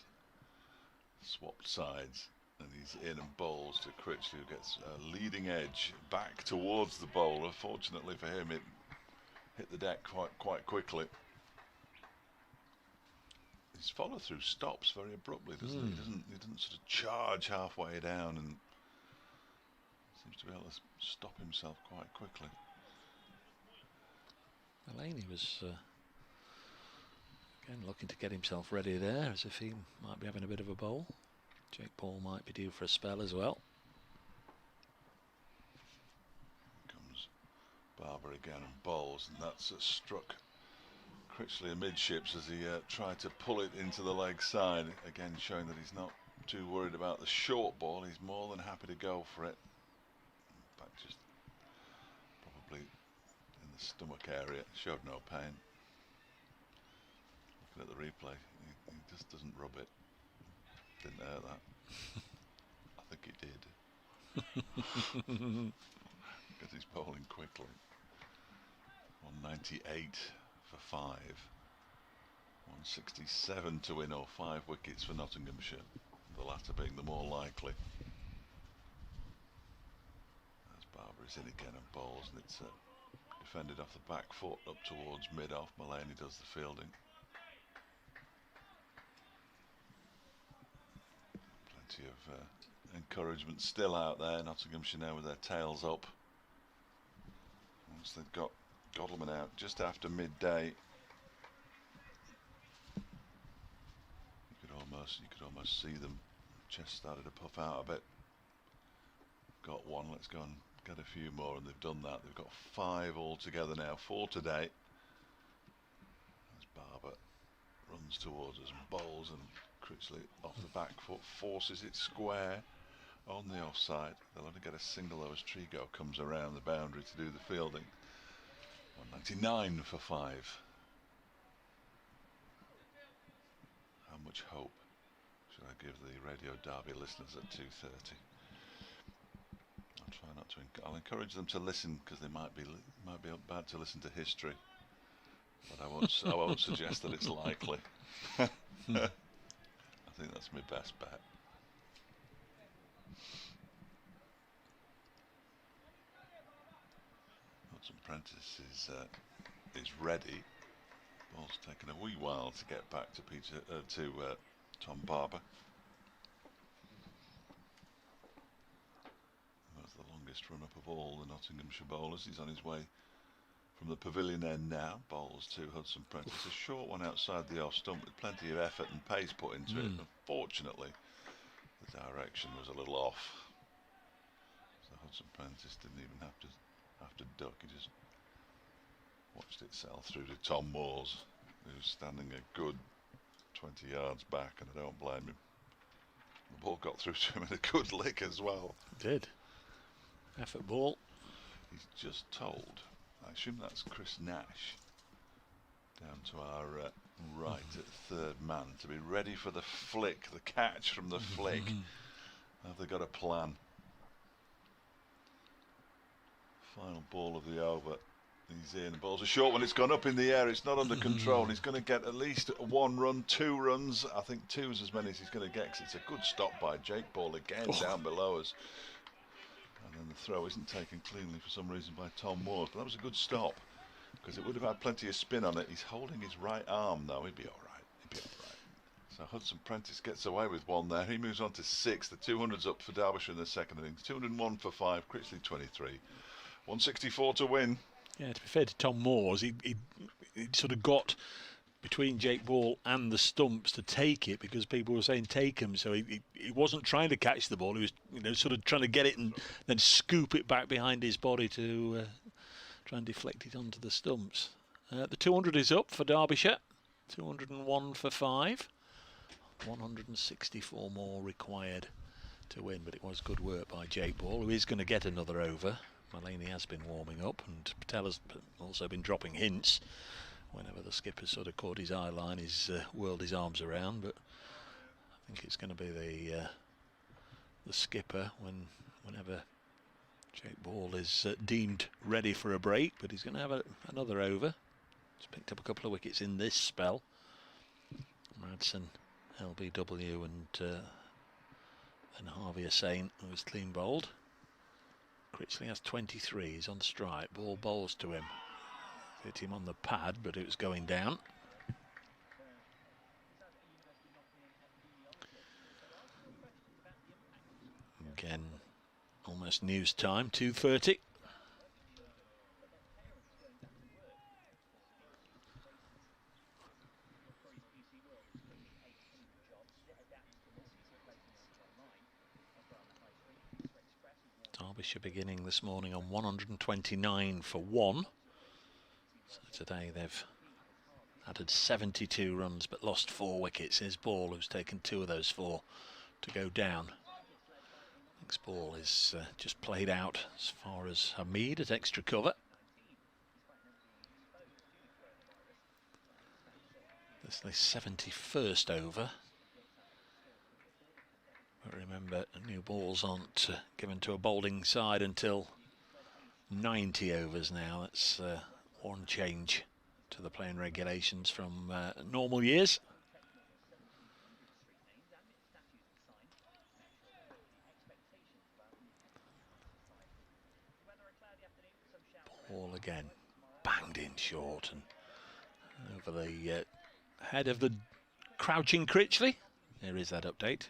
swapped sides, and he's in and bowls to Critchley, who gets a leading edge back towards the bowler. Fortunately for him, it hit the deck quite quickly. His follow through stops very abruptly, doesn't he? He doesn't sort of charge halfway down, and seems to be able to stop himself quite quickly. Mullaney was again looking to get himself ready there, as if he might be having a bit of a bowl. Jake Paul might be due for a spell as well. Here comes Barber again and bowls, and that's struck Critchley amidships as he tried to pull it into the leg side, again showing that he's not too worried about the short ball. He's more than happy to go for it. In fact, just probably in the stomach area, showed no pain. Looking at the replay, he just doesn't rub it. Didn't hurt that. I think he did. Because he's bowling quickly. 198 for 5. 167 to win, or 5 wickets for Nottinghamshire, the latter being the more likely. As Barber is in again and bowls, and it's defended off the back foot up towards mid-off. Mullaney does the fielding. Plenty of encouragement still out there. Nottinghamshire now with their tails up. Once they've got Godalming out just after midday, you could almost see them. Chest started to puff out a bit. Got one. Let's go and get a few more, and they've done that. They've got 5 altogether now. 4 today. As Barber runs towards us and bowls, and Critchley off the back foot forces it square on the offside. They'll only get a single though as Trigo comes around the boundary to do the fielding. 199 for 5. How much hope should I give the Radio Derby listeners at 2:30? I'll try not to. I'll encourage them to listen, because they might be about to listen to history, but I won't suggest that it's likely. I think that's my best bet. Hudson Prentice is ready. Ball's taken a wee while to get back to Tom Barber. That's the longest run up of all the Nottinghamshire bowlers. He's on his way from the pavilion end now. Bowls to Hudson Prentice. A short one outside the off stump with plenty of effort and pace put into it. Unfortunately, the direction was a little off. So Hudson Prentice didn't even have to duck. He just watched it sail through to Tom Moores, who's standing a good 20 yards back, and I don't blame him. The ball got through to him in a good lick as well. It did. Effort ball. He's just told, I assume that's Chris Nash, down to our right at third man, to be ready for the flick, the catch from the flick. Have they got a plan? Final ball of the over. He's in. The ball's a short one. It's gone up in the air. It's not under control. He's going to get at least 1 run, 2 runs. I think 2's as many as he's going to get, 'cause it's a good stop by Jake Ball again down below us. And then the throw isn't taken cleanly for some reason by Tom Moore. But that was a good stop, because it would have had plenty of spin on it. He's holding his right arm though. He'd be all right. He'd be all right. So Hudson Prentice gets away with 1 there. He moves on to 6. The 200's up for Derbyshire in the second innings. 201 for 5. Critchley 23. 164 to win. Yeah, to be fair to Tom Moores, he sort of got between Jake Ball and the stumps to take it, because people were saying take him, so he wasn't trying to catch the ball. He was sort of trying to get it and then scoop it back behind his body to try and deflect it onto the stumps. The 200 is up for Derbyshire. 201 for 5. 164 more required to win, but it was good work by Jake Ball, who is going to get another over. Mulaney has been warming up, and Patel has also been dropping hints whenever the skipper sort of caught his eye line. He's whirled his arms around, but I think it's going to be the skipper whenever Jake Ball is deemed ready for a break. But he's going to have another over. He's picked up a couple of wickets in this spell. Madsen, LBW, and Harvey Hussain, who was clean bowled. Critchley has 23, he's on strike, ball bowls to him. Hit him on the pad, but it was going down. Again, almost news time, 2:30. Derbyshire beginning this morning on 129 for 1. So today they've added 72 runs but lost 4 wickets. Here's Ball, who's taken 2 of those 4 to go down. Next ball is just played out as far as Hamid at extra cover. This is the 71st over. But remember, new balls aren't given to a bowling side until 90 overs now. That's one change to the playing regulations from normal years. Ball again, banged in short and over the head of the crouching Critchley. There is that update,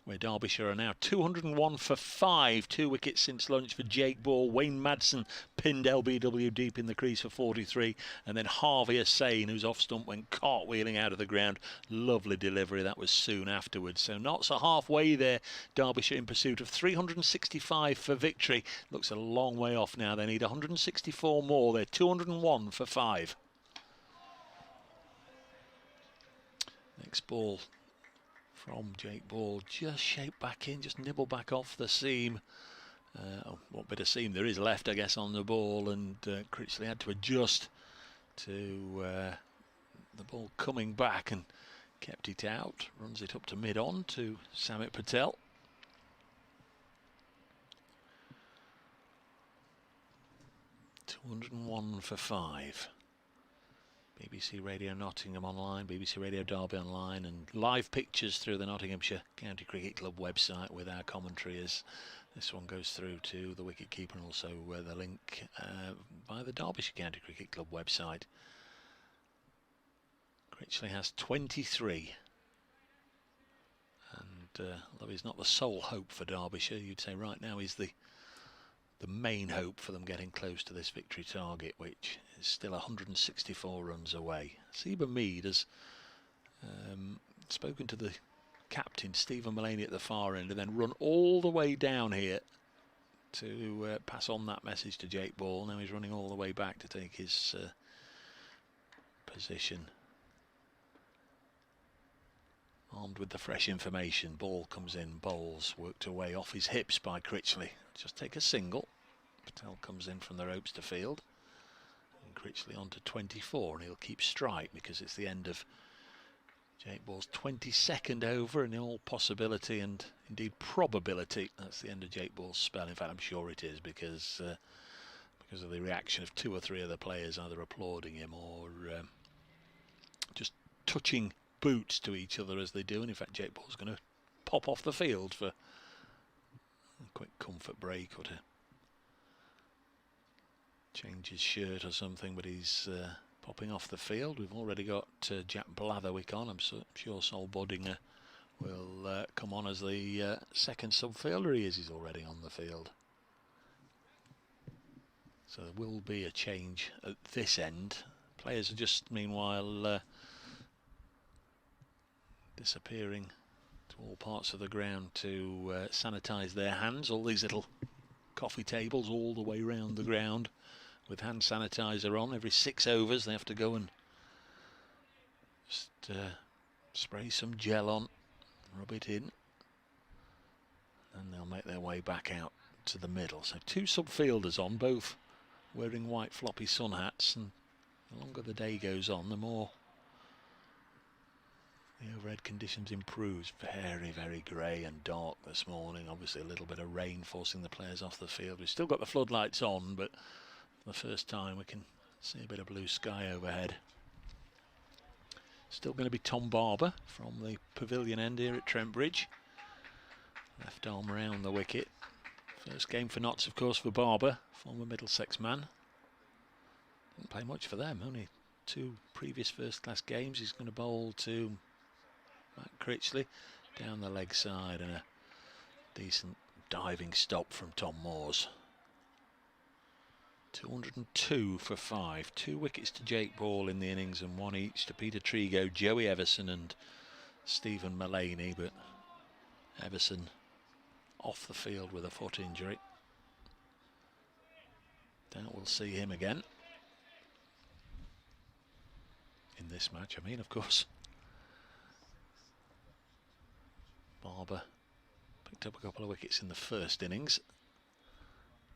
where Derbyshire are now 201 for 5. 2 wickets since lunch for Jake Ball. Wayne Madsen pinned LBW deep in the crease for 43. And then Harvey Hussain, who's off stump, went cartwheeling out of the ground. Lovely delivery. That was soon afterwards. So not so halfway there. Derbyshire in pursuit of 365 for victory. Looks a long way off now. They need 164 more. They're 201 for 5. Next ball from Jake Ball, just shaped back in, just nibble back off the seam. What bit of seam there is left, I guess, on the ball, and Critchley had to adjust to the ball coming back and kept it out. Runs it up to mid-on to Samit Patel. $201 for 5. BBC Radio Nottingham online, BBC Radio Derby online, and live pictures through the Nottinghamshire County Cricket Club website with our commentary as this one goes through to the wicketkeeper, and also the link via the Derbyshire County Cricket Club website. Critchley has 23. And although he's not the sole hope for Derbyshire, you'd say right now he's the main hope for them getting close to this victory target, which is still 164 runs away. Seba Mead has spoken to the captain Stephen Mullaney at the far end and then run all the way down here to pass on that message to Jake Ball. Now he's running all the way back to take his position. Armed with the fresh information, Ball comes in, bowls, worked away off his hips by Critchley. Just take a single. Patel comes in from the ropes to field. And Critchley on to 24, and he'll keep strike because it's the end of Jake Ball's 22nd over, and in all possibility and indeed probability, that's the end of Jake Ball's spell. In fact, I'm sure it is because of the reaction of 2 or 3 of the players either applauding him or just touching boots to each other as they do. And in fact, Jake Ball's going to pop off the field for a quick comfort break or to change his shirt or something, but he's popping off the field. We've already got Jack Blatherwick on. I'm sure Sol Boddinger will come on as the second subfielder. He's already on the field. So there will be a change at this end. Players are just meanwhile disappearing to all parts of the ground to sanitise their hands. All these little coffee tables all the way round the ground with hand sanitizer on. Every 6 overs they have to go and just spray some gel on, rub it in, and they'll make their way back out to the middle. So 2 subfielders on, both wearing white floppy sun hats, and the longer the day goes on, the more the overhead conditions improves. Very, very grey and dark this morning. Obviously a little bit of rain forcing the players off the field. We've still got the floodlights on, but for the first time we can see a bit of blue sky overhead. Still going to be Tom Barber from the pavilion end here at Trent Bridge. Left arm round the wicket. First game for Notts, of course, for Barber, former Middlesex man. Didn't play much for them, only 2 previous first-class games. He's going to bowl to Matt Critchley down the leg side, and a decent diving stop from Tom Moores. 202 for 5. 2 wickets to Jake Ball in the innings and 1 each to Peter Trigo, Joey Everson and Stephen Mullaney, but Everson off the field with a foot injury. Doubt we'll see him again in this match, I mean, of course. Barber picked up a couple of wickets in the first innings.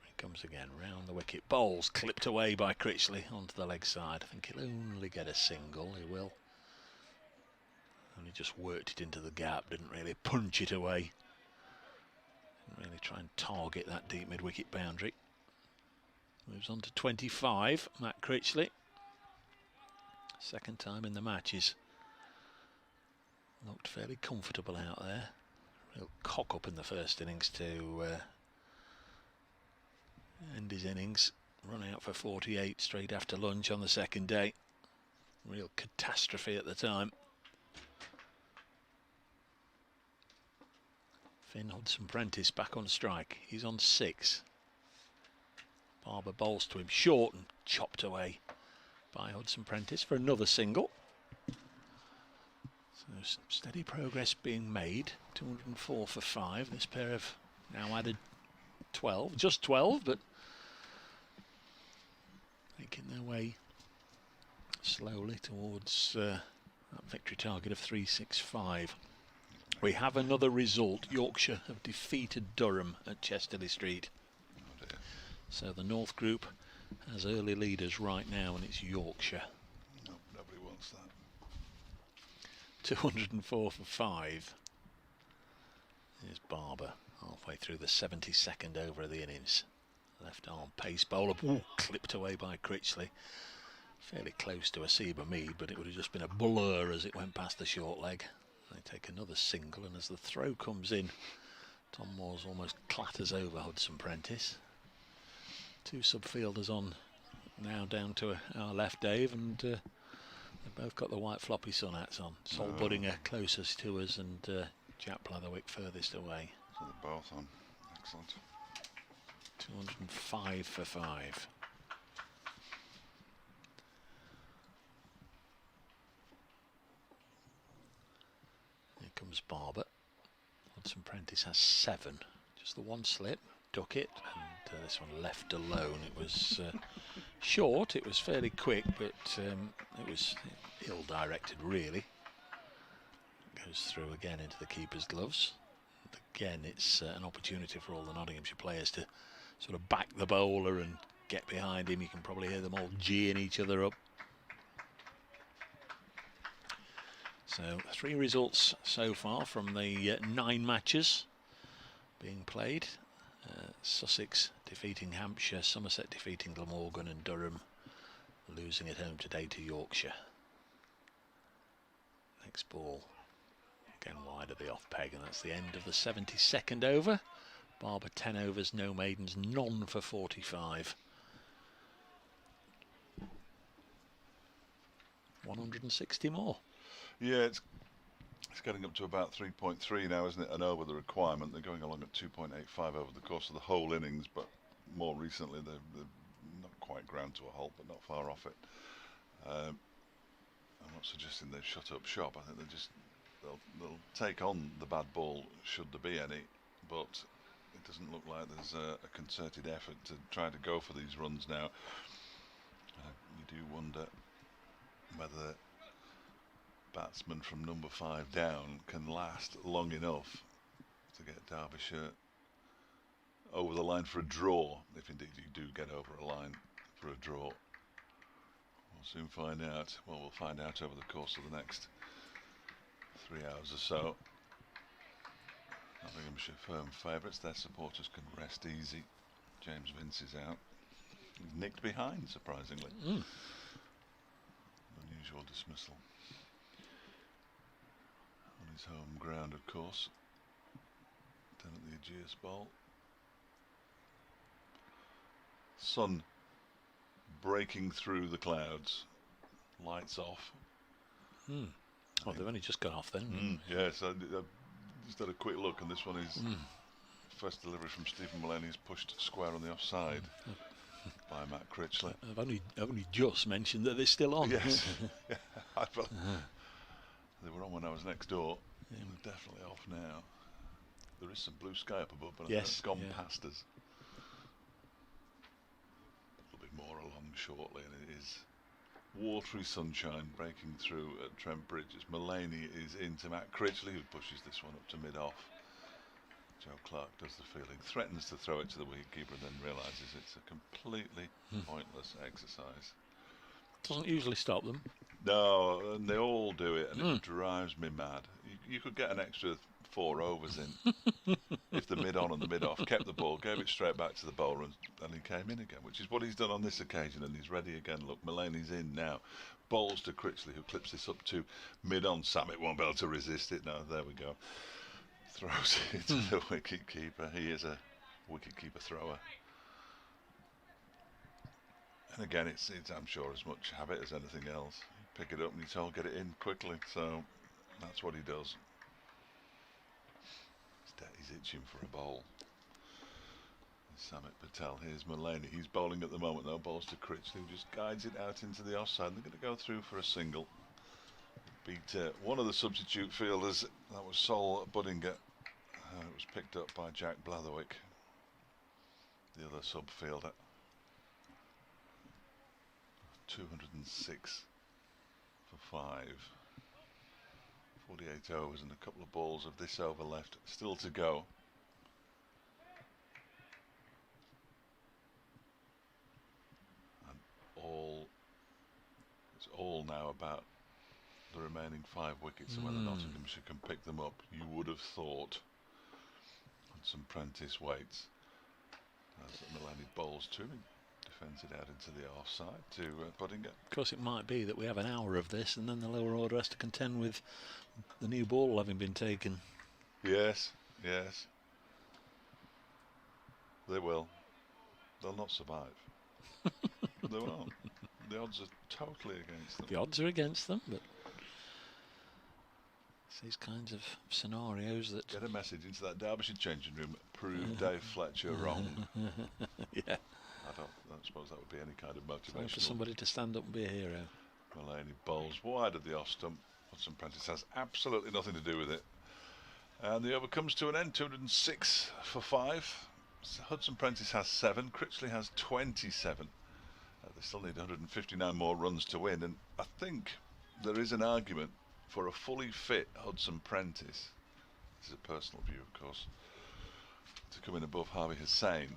Here he comes again, round the wicket. Bowls clipped away by Critchley onto the leg side. I think he'll only get a single, he will. Only just worked it into the gap, didn't really punch it away. Didn't really try and target that deep mid-wicket boundary. Moves on to 25, Matt Critchley. Second time in the matches. Looked fairly comfortable out there. Real cock up in the first innings to end his innings. Run out for 48 straight after lunch on the second day. Real catastrophe at the time. Finn Hudson-Prentice back on strike. He's on 6. Barber bowls to him short and chopped away by Hudson-Prentice for another single. So some steady progress being made. 204 for 5. This pair have now added 12, just 12, but making their way slowly towards that victory target of 365. We have another result. Yorkshire have defeated Durham at Chesterley Street. So the North Group has early leaders right now, and it's Yorkshire. No, nobody wants that. 204 for 5. Here's Barber, halfway through the 72nd over of the innings. Left arm pace bowler, clipped away by Critchley. Fairly close to a Seba Mead, but it would have just been a blur as it went past the short leg. They take another single, and as the throw comes in, Tom Moores almost clatters over Hudson-Prentice. 2 subfielders on now down to our left, Dave, and they've both got the white floppy sun hats on. Sol Boddinger closest to us, and Jack Blatherwick furthest away. So they're both on. Excellent. 205 for 5. Here comes Barber. Prentice has 7. Just the one slip, duck it, and this one left alone. It was short, it was fairly quick, but it was ill-directed, really. Goes through again into the keeper's gloves. And again, it's an opportunity for all the Nottinghamshire players to sort of back the bowler and get behind him. You can probably hear them all geeing each other up. So 3 results so far from the 9 matches being played. Sussex defeating Hampshire, Somerset defeating Glamorgan, and Durham losing at home today to Yorkshire. Next ball again wide of the off peg, and that's the end of the 72nd over. Barber 10 overs, no maidens, none for 45. 160 more. Yeah, it's getting up to about 3.3 now, isn't it? And over the requirement. They're going along at 2.85 over the course of the whole innings, but more recently they're not quite ground to a halt, but not far off it. I'm not suggesting they've shut up shop. I think they'll take on the bad ball should there be any, but it doesn't look like there's a concerted effort to try to go for these runs now. You do wonder whether batsmen from number 5 down can last long enough to get Derbyshire over the line for a draw, if indeed you do get over a line for a draw. We'll soon find out. Well, we'll find out over the course of the next 3 hours or so. Nottinghamshire firm favourites. Their supporters can rest easy. James Vince is out. He's nicked behind, surprisingly. Unusual dismissal. On his home ground, of course. Down at the Aegeus Bowl. Sun breaking through the clouds. Lights off. Oh, they've only just gone off then. Yes, I just had a quick look, and this one is first delivery from Stephen Mullaney is pushed square on the offside by Matt Critchley. I've only just mentioned that they're still on. Yes, I felt they were on when I was next door. They're definitely off now. There is some blue sky up above, but it's gone past us. A little bit more along shortly, and it is watery sunshine breaking through at Trent Bridge as Mullaney is into Matt Critchley, who pushes this one up to mid-off. Joe Clark does the fielding, threatens to throw it to the wicketkeeper, and then realises it's a completely pointless exercise. Doesn't usually stop them. No, and they all do it, and it drives me mad. You could get an extra 4 overs in if the mid-on and the mid-off kept the ball, gave it straight back to the bowler, and he came in again, which is what he's done on this occasion, and he's ready again. Look, Mullaney's in now. Bowls to Critchley, who clips this up to mid-on. Samet won't be able to resist it. No, there we go. Throws it to the wicket-keeper. He is a wicket-keeper thrower. And again, it's I'm sure as much habit as anything else. You pick it up and you told get it in quickly, so that's what he does. He's itching for a bowl. Samet Patel, here's Mullaney. He's bowling at the moment though. Bowls to Critchley, who just guides it out into the offside. They're going to go through for a single. Beat one of the substitute fielders. That was Sol Buddinger. It was picked up by Jack Blatherwick, the other sub fielder. 206 for 5. 48 overs and a couple of balls of this over left still to go. And it's all now about the remaining 5 wickets and whether Nottinghamshire can pick them up. You would have thought on some Prentice weights as Mullaney bowls to him. Defends it out into the offside to Buddinger. Of course, it might be that we have an hour of this and then the lower order has to contend with the new ball having been taken. Yes, yes. They will. They'll not survive. They won't. The odds are totally against them. The odds are against them, but it's these kinds of scenarios that... Get a message into that Derbyshire changing room. Prove Dave Fletcher wrong. Yeah. I don't suppose that would be any kind of motivation. Time for somebody to stand up and be a hero. Mullaney bowls wide of the off stump. Hudson Prentice has absolutely nothing to do with it. And the over comes to an end, 206 for 5. Hudson Prentice has 7, Critchley has 27. They still need 159 more runs to win, and I think there is an argument for a fully fit Hudson Prentice, this is a personal view of course, to come in above Harvey Hussain.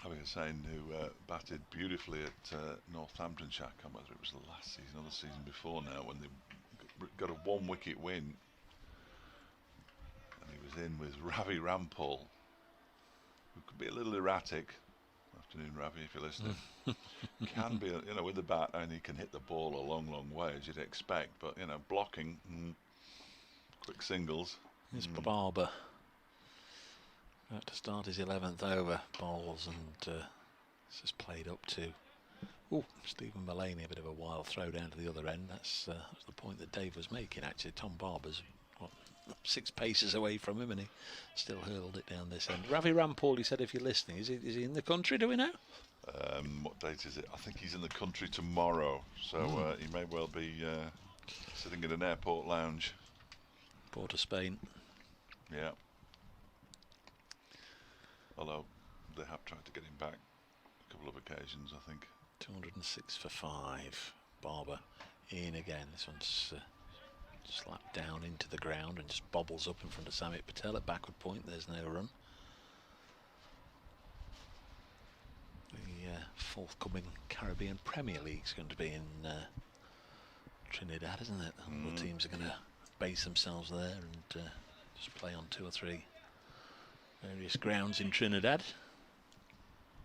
Harvey Hussain, who batted beautifully at Northamptonshire. I can't remember whether it was the last season or the season before now, when they got a 1-wicket win. And he was in with Ravi Rampal, who could be a little erratic. Afternoon, Ravi, if you're listening. Can be, you know, with the bat, and he can hit the ball a long, long way, as you'd expect. But, you know, blocking, quick singles. Here's Barber. About to start his 11th over, bowls, and this is played up to Stephen Mullaney, a bit of a wild throw down to the other end. That's the point that Dave was making, actually. Tom Barber's 6 paces away from him, and he still hurled it down this end. Ravi Rampal, he said, if you're listening, is he in the country, do we know? What date is it? I think he's in the country tomorrow, so he may well be sitting in an airport lounge. Port of Spain. Yeah. Although they have tried to get him back a couple of occasions, I think. 206 for 5. Barber in again. This one's slapped down into the ground and just bobbles up in front of Samit Patel at backward point. There's no run. The forthcoming Caribbean Premier League is going to be in Trinidad, isn't it? All the teams are going to base themselves there and just play on 2 or 3 various grounds in Trinidad.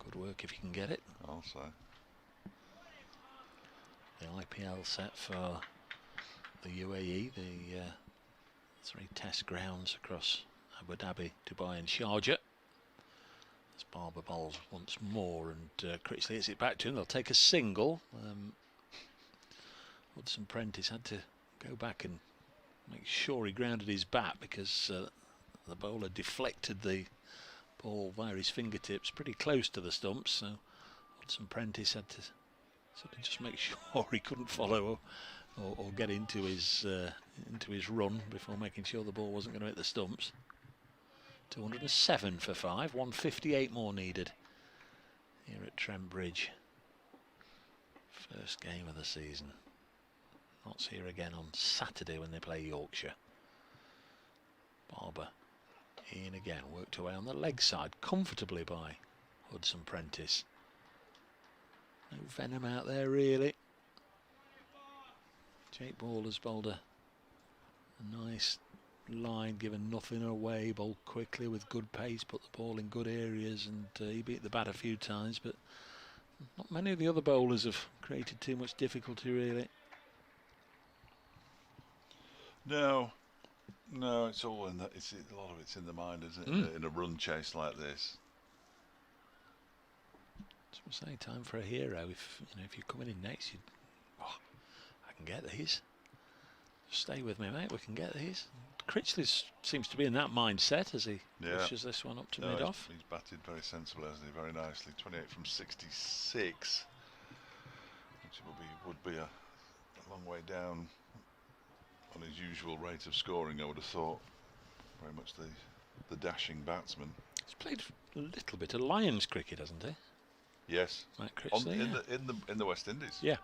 Good work if you can get it. I'll say. The IPL set for the UAE, the 3 test grounds across Abu Dhabi, Dubai and Sharjah. As Barber bowls once more, and Critchley hits it back to him. They'll take a single. Hudson Prentice had to go back and make sure he grounded his bat, because the bowler deflected the ball via his fingertips pretty close to the stumps, so Hudson Prentice had to sort of just make sure he couldn't follow or get into his run before making sure the ball wasn't going to hit the stumps. 207 for 5, 158 more needed here at Trent Bridge. First game of the season. Notts here again on Saturday when they play Yorkshire. Barber in again, worked away on the leg side comfortably by Hudson Prentice. No venom out there really. Jake Ball has bowled a nice line, given nothing away, bowled quickly with good pace, put the ball in good areas, and he beat the bat a few times, but not many of the other bowlers have created too much difficulty really. No, it's all in that. A lot of it's in the mind, isn't it? In a run chase like this. Just say, time for a hero. If you're coming in next, I can get these. Stay with me, mate. We can get these. Critchley seems to be in that mindset as he pushes this one up to mid-off. He's batted very sensibly, hasn't he? Very nicely. 28 from 66, which would be a long way down on his usual rate of scoring, I would have thought. Very much the dashing batsman. He's played a little bit of Lions cricket, hasn't he? Yes. Matt Critchley, in the West Indies. Yeah.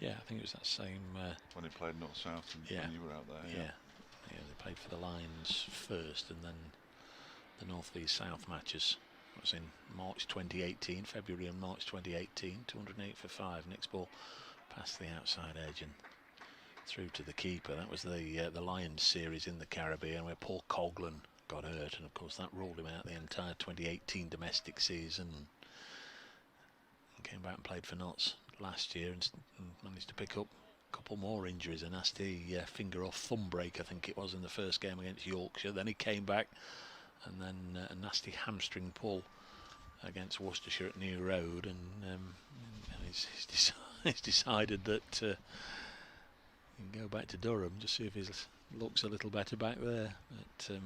I think it was that same. When he played North South, and when you were out there. Yeah, they played for the Lions first, and then the North v South matches. It was in March 2018, February and March 2018. 208 for 5. Next ball past the outside edge and through to the keeper. That was the Lions series in the Caribbean where Paul Coghlan got hurt, and of course that ruled him out the entire 2018 domestic season. And came back and played for Notts last year and managed to pick up a couple more injuries. A nasty finger or thumb break, I think it was, in the first game against Yorkshire. Then he came back, and then a nasty hamstring pull against Worcestershire at New Road, and he's decided that he can go back to Durham, just see if his looks a little better back there. But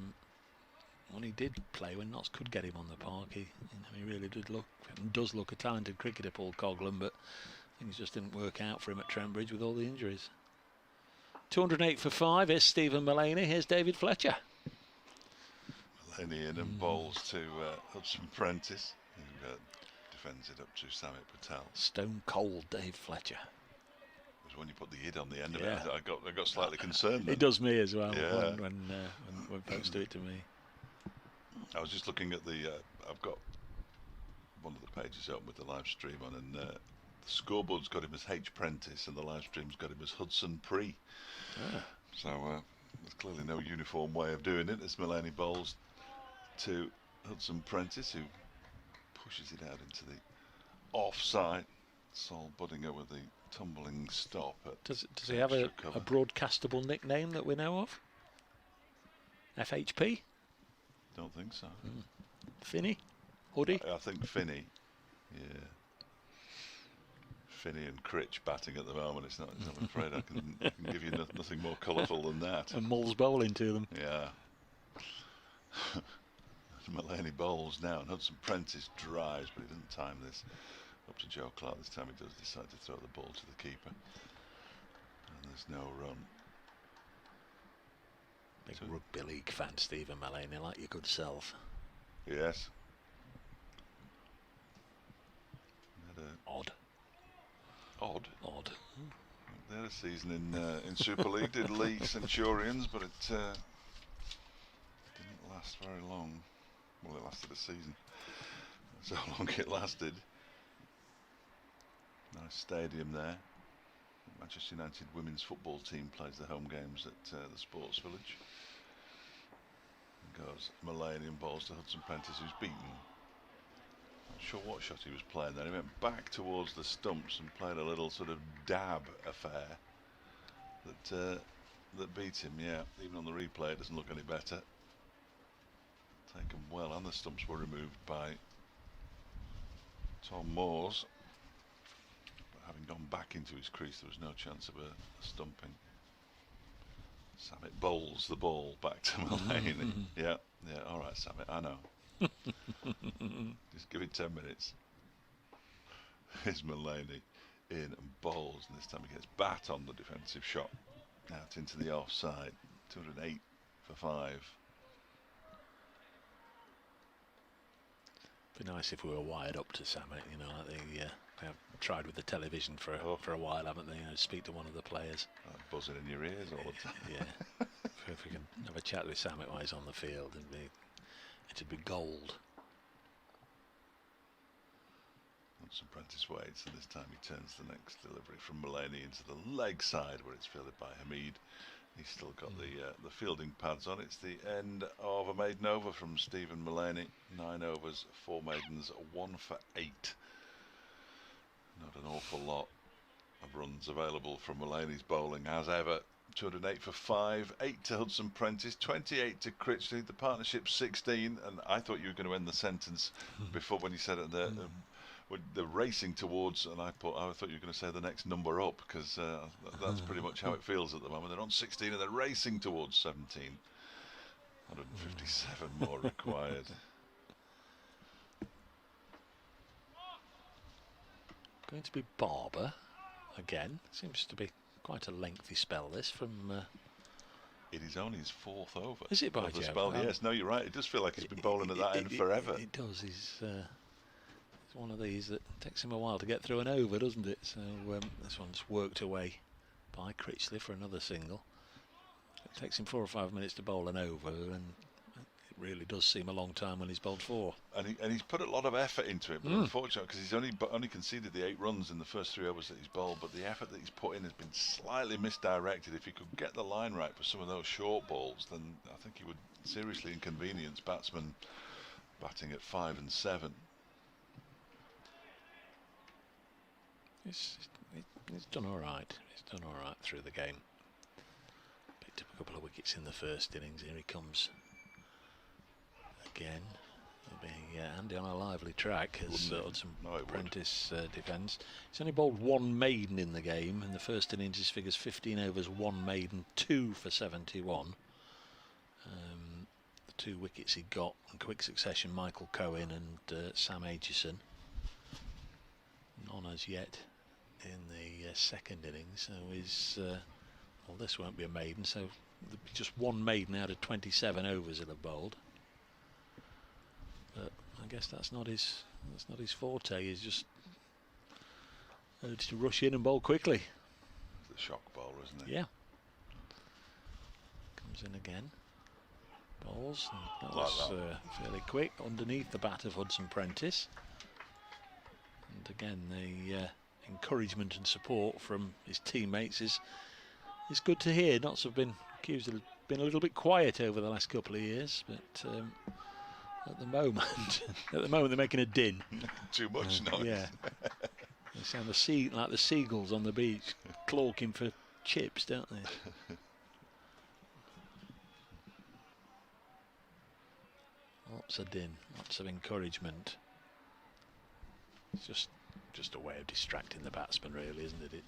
when he did play, when Notts could get him on the park, he really does look a talented cricketer, Paul Coghlan, but things just didn't work out for him at Trent Bridge with all the injuries. 208 for 5. Here's Stephen Mullaney. Here's David Fletcher. Mullaney in and bowls to Hudson Prentice, who defends it up to Samit Patel. Stone cold Dave Fletcher. It was when you put the id on the end of it, I got slightly concerned. It does me as well when folks do it to me. I was just looking at the. I've got one of the pages open with the live stream on, and the scoreboard's got him as H Prentice, and the live stream's got him as Hudson Pre. So there's clearly no uniform way of doing it. As Mullaney bowls to Hudson Prentice, who pushes it out into the offside. Sol Buddingham with the tumbling stop. Does he have a broadcastable nickname that we know of? FHP? Don't think so. Finny? Hoodie? I think Finney. Yeah. Finney and Critch batting at the moment. It's not. I'm afraid I can give you nothing more colourful than that. And Mull's bowling to them. Yeah. Mullaney bowls now, and Hudson Prentice drives, but he doesn't time this. Up to Joe Clark this time. He does decide to throw the ball to the keeper, and there's no run. Big rugby league fan, Stephen Mullaney, like your good self. Yes. Odd. They had a season in Super League, did Lee Centurions, but it didn't last very long. Well, it lasted a season. That's how long it lasted. Nice stadium there. Manchester United women's football team plays their home games at the Sports Village. And goes Mullaney and bowls to Hudson Prentice, who's beaten. Not sure what shot he was playing there. He went back towards the stumps and played a little sort of dab affair that beat him. Yeah, even on the replay it doesn't look any better. Taken well, and the stumps were removed by Tom Moores. But having gone back into his crease, there was no chance of a stumping. Samit bowls the ball back to Mullaney. Yeah, all right, Samit, I know. Just give it 10 minutes. Here's Mullaney in and bowls, and this time he gets bat on the defensive shot. Out into the offside. 208 for 5. Be nice if we were wired up to Samit, you know, like they have tried with the television for a while, haven't they? You know, speak to one of the players. Buzzing in your ears all the time. Yeah. If we can have a chat with Samit while he's on the field, it'd be gold. Hudson Prentice waits, and this time he turns the next delivery from Mullaney into the leg side, where it's fielded by Hamid. He's still got the fielding pads on. It's the end of a maiden over from Stephen Mullaney. 9 overs, 4 maidens, 1 for 8. Not an awful lot of runs available from Mullaney's bowling as ever. 208 for 5, 8 to Hudson Prentice, 28 to Critchley. The partnership 16, and I thought you were going to end the sentence before when you said it there. They're racing towards, and I thought you were going to say the next number up, because that's pretty much how it feels at the moment. They're on 16 and they're racing towards 17. 157 more required. Going to be Barber again. Seems to be quite a lengthy spell this from. It is only his 4th over. Is it by the spell? Yes, no, you're right. It does feel like he's been bowling at that end forever. It does. He's one of these that takes him a while to get through an over, doesn't it? So this one's worked away by Critchley for another single. It takes him 4 or 5 minutes to bowl an over, and it really does seem a long time when he's bowled 4. And he's put a lot of effort into it, but unfortunately, because he's only conceded the 8 runs in the first 3 overs that he's bowled, but the effort that he's put in has been slightly misdirected. If he could get the line right for some of those short balls, then I think he would seriously inconvenience batsmen batting at 5 and 7. He's done all right. He's done all right through the game. Picked up a couple of wickets in the first innings. Here he comes again. He'll be handy on a lively track as Hudson Prentice defends. He's only bowled 1 maiden in the game. In the first innings, his figures 15 overs, 1 maiden, 2 for 71. The 2 wickets he got in quick succession, Michael Cohen and Sam Aitchison. None as yet in the second innings, so his Well, this won't be a maiden, so there'll be just one maiden out of 27 overs he'll have bowled. But I guess that's not his forte. He's just urged to rush in and bowl quickly. It's a shock bowler, isn't it? Yeah. Comes in again. Bowls. And that Like was that. fairly quick underneath the bat of Hudson Prentice. And again, the encouragement and support from his teammates is good to hear. Notts have been accused of being a little bit quiet over the last couple of years, but at the moment, they're making a din. Too much noise. Yeah, they sound like the seagulls on the beach, clawking for chips, don't they? Lots of din, lots of encouragement. It's just a way of distracting the batsman, really, isn't it? It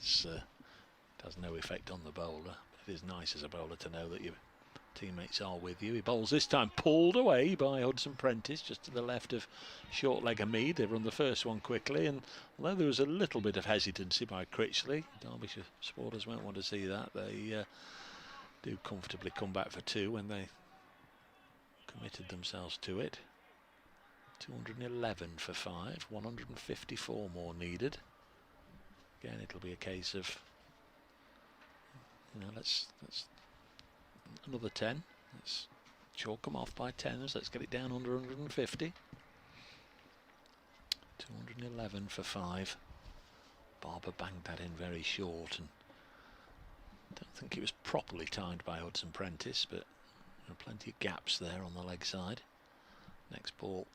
has no effect on the bowler, but it is nice as a bowler to know that your teammates are with you. He bowls this time pulled away by Hudson Prentice, just to the left of short leg Hamid. They run the first one quickly, and although there was a little bit of hesitancy by Critchley, Derbyshire supporters won't want to see that. They do comfortably come back for 2 when they committed themselves to it. 211 for 5, 154 more needed. Again, it'll be a case of, let's another 10. Let's chalk them off by 10s. Let's get it down under 150. 211 for 5. Barber banged that in very short, and I don't think it was properly timed by Hudson Prentice, but there are plenty of gaps there on the leg side. Next ball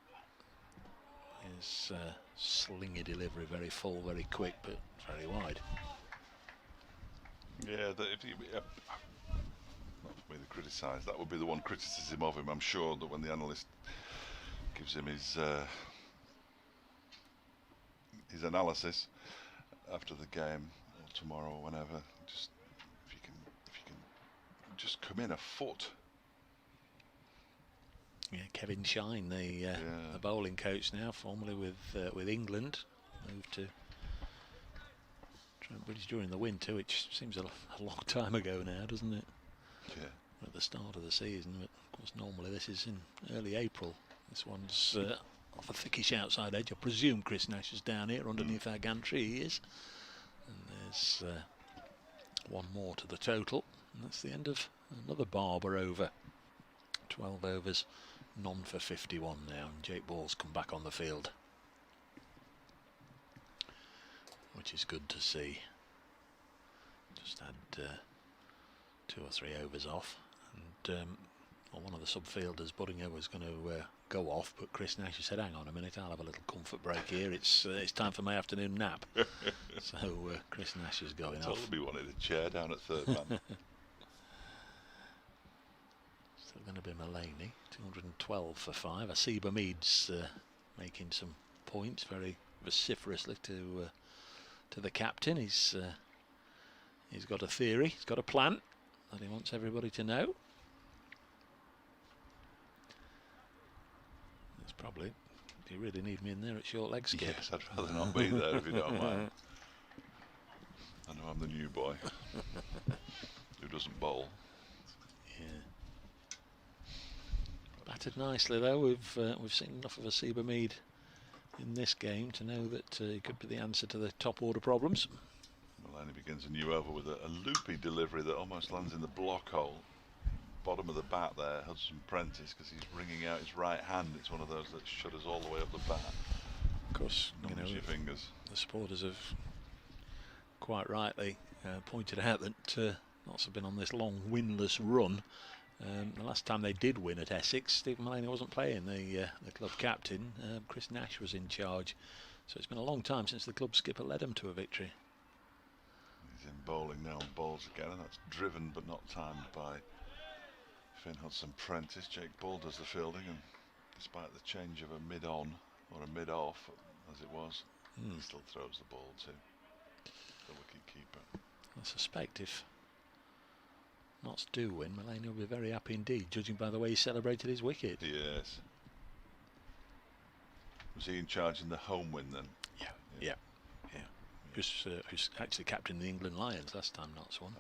is slingy delivery, very full, very quick, but very wide. Yeah, not for me to criticise. That would be the one criticism of him. I'm sure that when the analyst gives him his analysis after the game or tomorrow or whenever, just if you can just come in a foot. Yeah, Kevin Shine, the bowling coach now, formerly with England, moved to Trent Bridge during the winter, which seems a long time ago now, doesn't it? Yeah. At the start of the season, but of course normally this is in early April. This one's off a thickish outside edge. I presume Chris Nash is down here underneath our gantry. He is. And there's one more to the total, and that's the end of another Barber over. 12 overs. None for 51 now, and Jake Ball's come back on the field, which is good to see. Just had 2 or 3 overs off, and one of the subfielders, Buddingham, was going to go off, but Chris Nash said, hang on a minute, I'll have a little comfort break here, it's time for my afternoon nap. So Chris Nash is going off. Told me wanted a chair down at third man. Still going to be Mulaney. 212 for 5. Asiba Mead's making some points very vociferously to the captain. He's got a theory, he's got a plan that he wants everybody to know. It's probably, do you really need me in there at short leg skip? Yes, I'd rather not be there if you don't mind. I know I'm the new boy who doesn't bowl. Yeah. Batted nicely though. We've seen enough of Asiba Mead in this game to know that he could be the answer to the top order problems. Mulaney begins a new over with a loopy delivery that almost lands in the block hole. Bottom of the bat there, Hudson Prentice, because he's wringing out his right hand. It's one of those that shudders all the way up the bat. Of course, your fingers. The supporters have quite rightly pointed out that Notts have been on this long winless run. The last time they did win at Essex, Stephen Mulaney wasn't playing, the club captain. Chris Nash was in charge, so it's been a long time since the club skipper led them to a victory. He's in bowling now and bowls again, and that's driven but not timed by Finn Hudson Prentice. Jake Ball does the fielding, and despite the change of a mid-on or a mid-off, as it was, he still throws the ball to the wicket keeper. I suspect if Notts do win, Mulaney will be very happy indeed, judging by the way he celebrated his wicket. Yes. Was he in charge in the home win then? Yeah. He who's actually captain the England Lions last time, not one.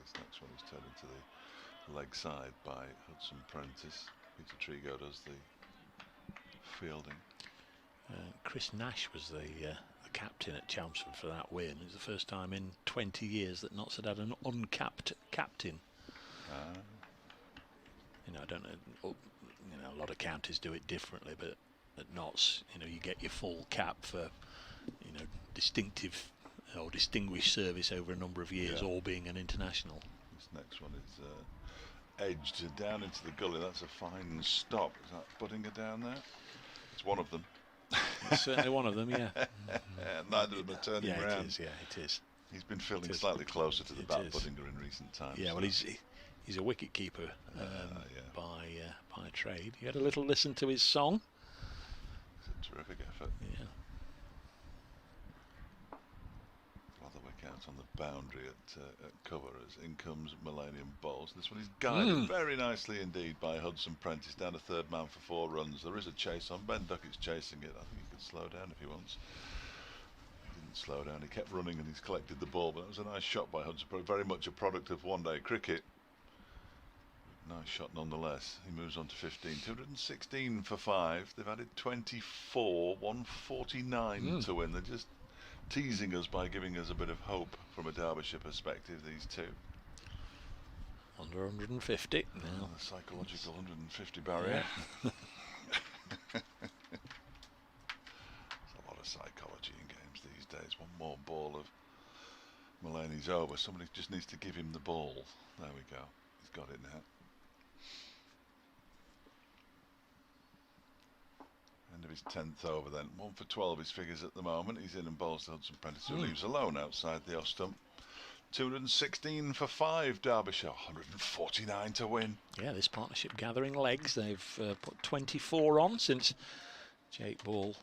This next one is turned into the leg side by Hudson Prentice. Peter Trigo does the fielding. Chris Nash was the captain at Chelmsford for that win. It's the first time in 20 years that Notts had had an uncapped captain. You know, I don't know. You know, a lot of counties do it differently, but at Notts, you know, you get your full cap for, you know, distinctive or distinguished service over a number of years, all being an international. This next one is edged down into the gully. That's a fine stop. Is that Buddingham down there? It's one of them. It's certainly one of them, yeah. Neither of them are turning around. It is. He's been fielding slightly closer to the bat, Buddingham, in recent times. Yeah, well, he's a wicket keeper by trade. You had a little listen to his song. It's a terrific effort. Yeah. Rotherwick out on the boundary at cover as in comes Millennium Bowls. This one is guided very nicely indeed by Hudson Prentice down to third man for 4 runs. There is a chase on. Ben Duckett's chasing it. I think he could slow down if he wants. He didn't slow down. He kept running and he's collected the ball. But it was a nice shot by Hudson. Very much a product of one-day cricket. Nice shot nonetheless. He moves on to 15. 216 for 5. They've added 24. 149 to win. They're just teasing us by giving us a bit of hope from a Derbyshire perspective, these two. Under 150 now. The psychological 150 barrier. Yeah. There's a lot of psychology in games these days. One more ball of Mulaney's over. Somebody just needs to give him the ball. There we go. He's got it now. End of his 10th over then. 1 for 12 his figures at the moment. He's in and bowls to Hudson Prentice, who leaves alone outside the off stump. 216 for 5 Derbyshire. 149 to win. Yeah, this partnership gathering legs. They've put 24 on since Jake Ball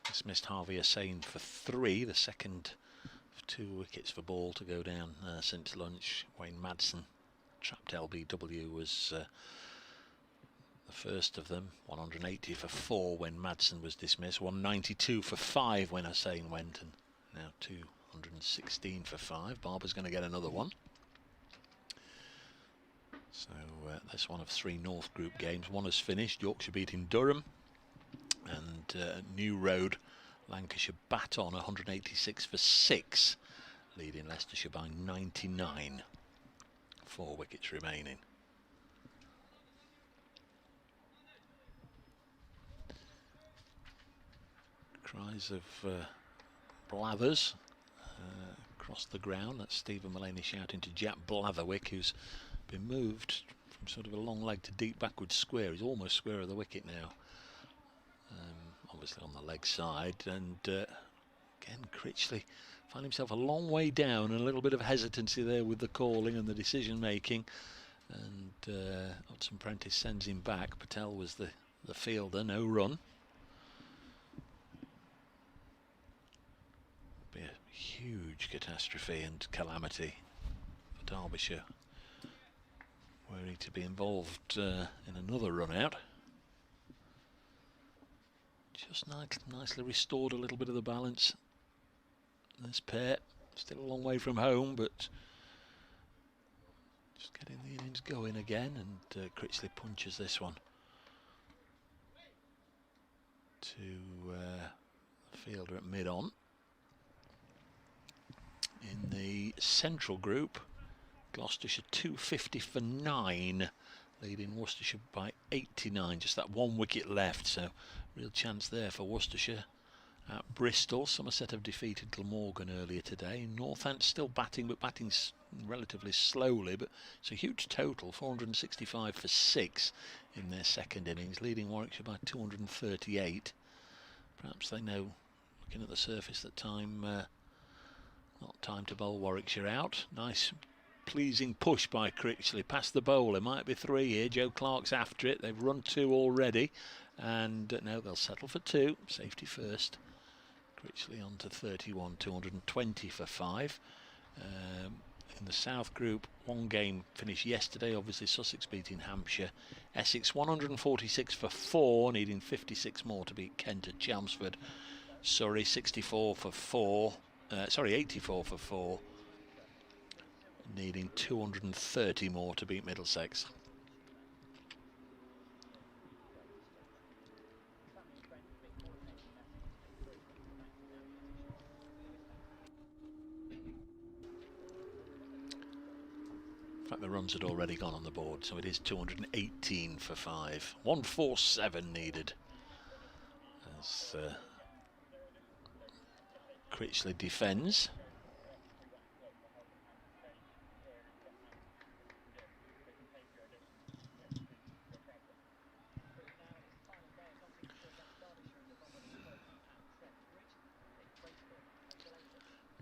dismissed Harvey Hussain for 3. The second of 2 wickets for Ball to go down since lunch. Wayne Madsen trapped LBW was the first of them. 180 for 4 when Madsen was dismissed. 192 for 5 when Hussain went, and now 216 for 5. Barber's going to get another one. So that's one of 3 North Group games. One has finished. Yorkshire beating Durham, and New Road, Lancashire bat on 186 for 6, leading Leicestershire by 99. 4 wickets remaining. Cries of Blathers across the ground. That's Stephen Mullaney shouting to Jack Blatherwick, who's been moved from sort of a long leg to deep backward square. He's almost square of the wicket now, obviously on the leg side. And again, Critchley found himself a long way down, and a little bit of hesitancy there with the calling and the decision making. And Hudson Prentice sends him back. Patel was the fielder. No run. Be a huge catastrophe and calamity for Derbyshire, were he to be involved in another run out. Just nicely restored a little bit of the balance. This pair still a long way from home, but just getting the innings going again. And Critchley punches this one to the fielder at mid-on. In the central group, Gloucestershire 250 for 9, leading Worcestershire by 89. Just that 1 wicket left, so real chance there for Worcestershire. At Bristol, Somerset have defeated Glamorgan earlier today. Northants still batting, but batting relatively slowly. But it's a huge total, 465 for 6 in their second innings, leading Warwickshire by 238. Perhaps they know, looking at the surface, that not time to bowl Warwickshire out. Nice, pleasing push by Critchley past the bowler. Might be 3 here. Joe Clark's after it. They've run 2 already, and no, they'll settle for 2. Safety first. Critchley on to 31, 220 for 5. In the South Group, 1 game finished yesterday. Obviously, Sussex beating Hampshire. Essex 146 for 4, needing 56 more to beat Kent at Chelmsford. Surrey 64 for 4. 84 for 4, needing 230 more to beat Middlesex. In fact, the runs had already gone on the board, so it is 218 for 5. 147 needed. As Critchley defends.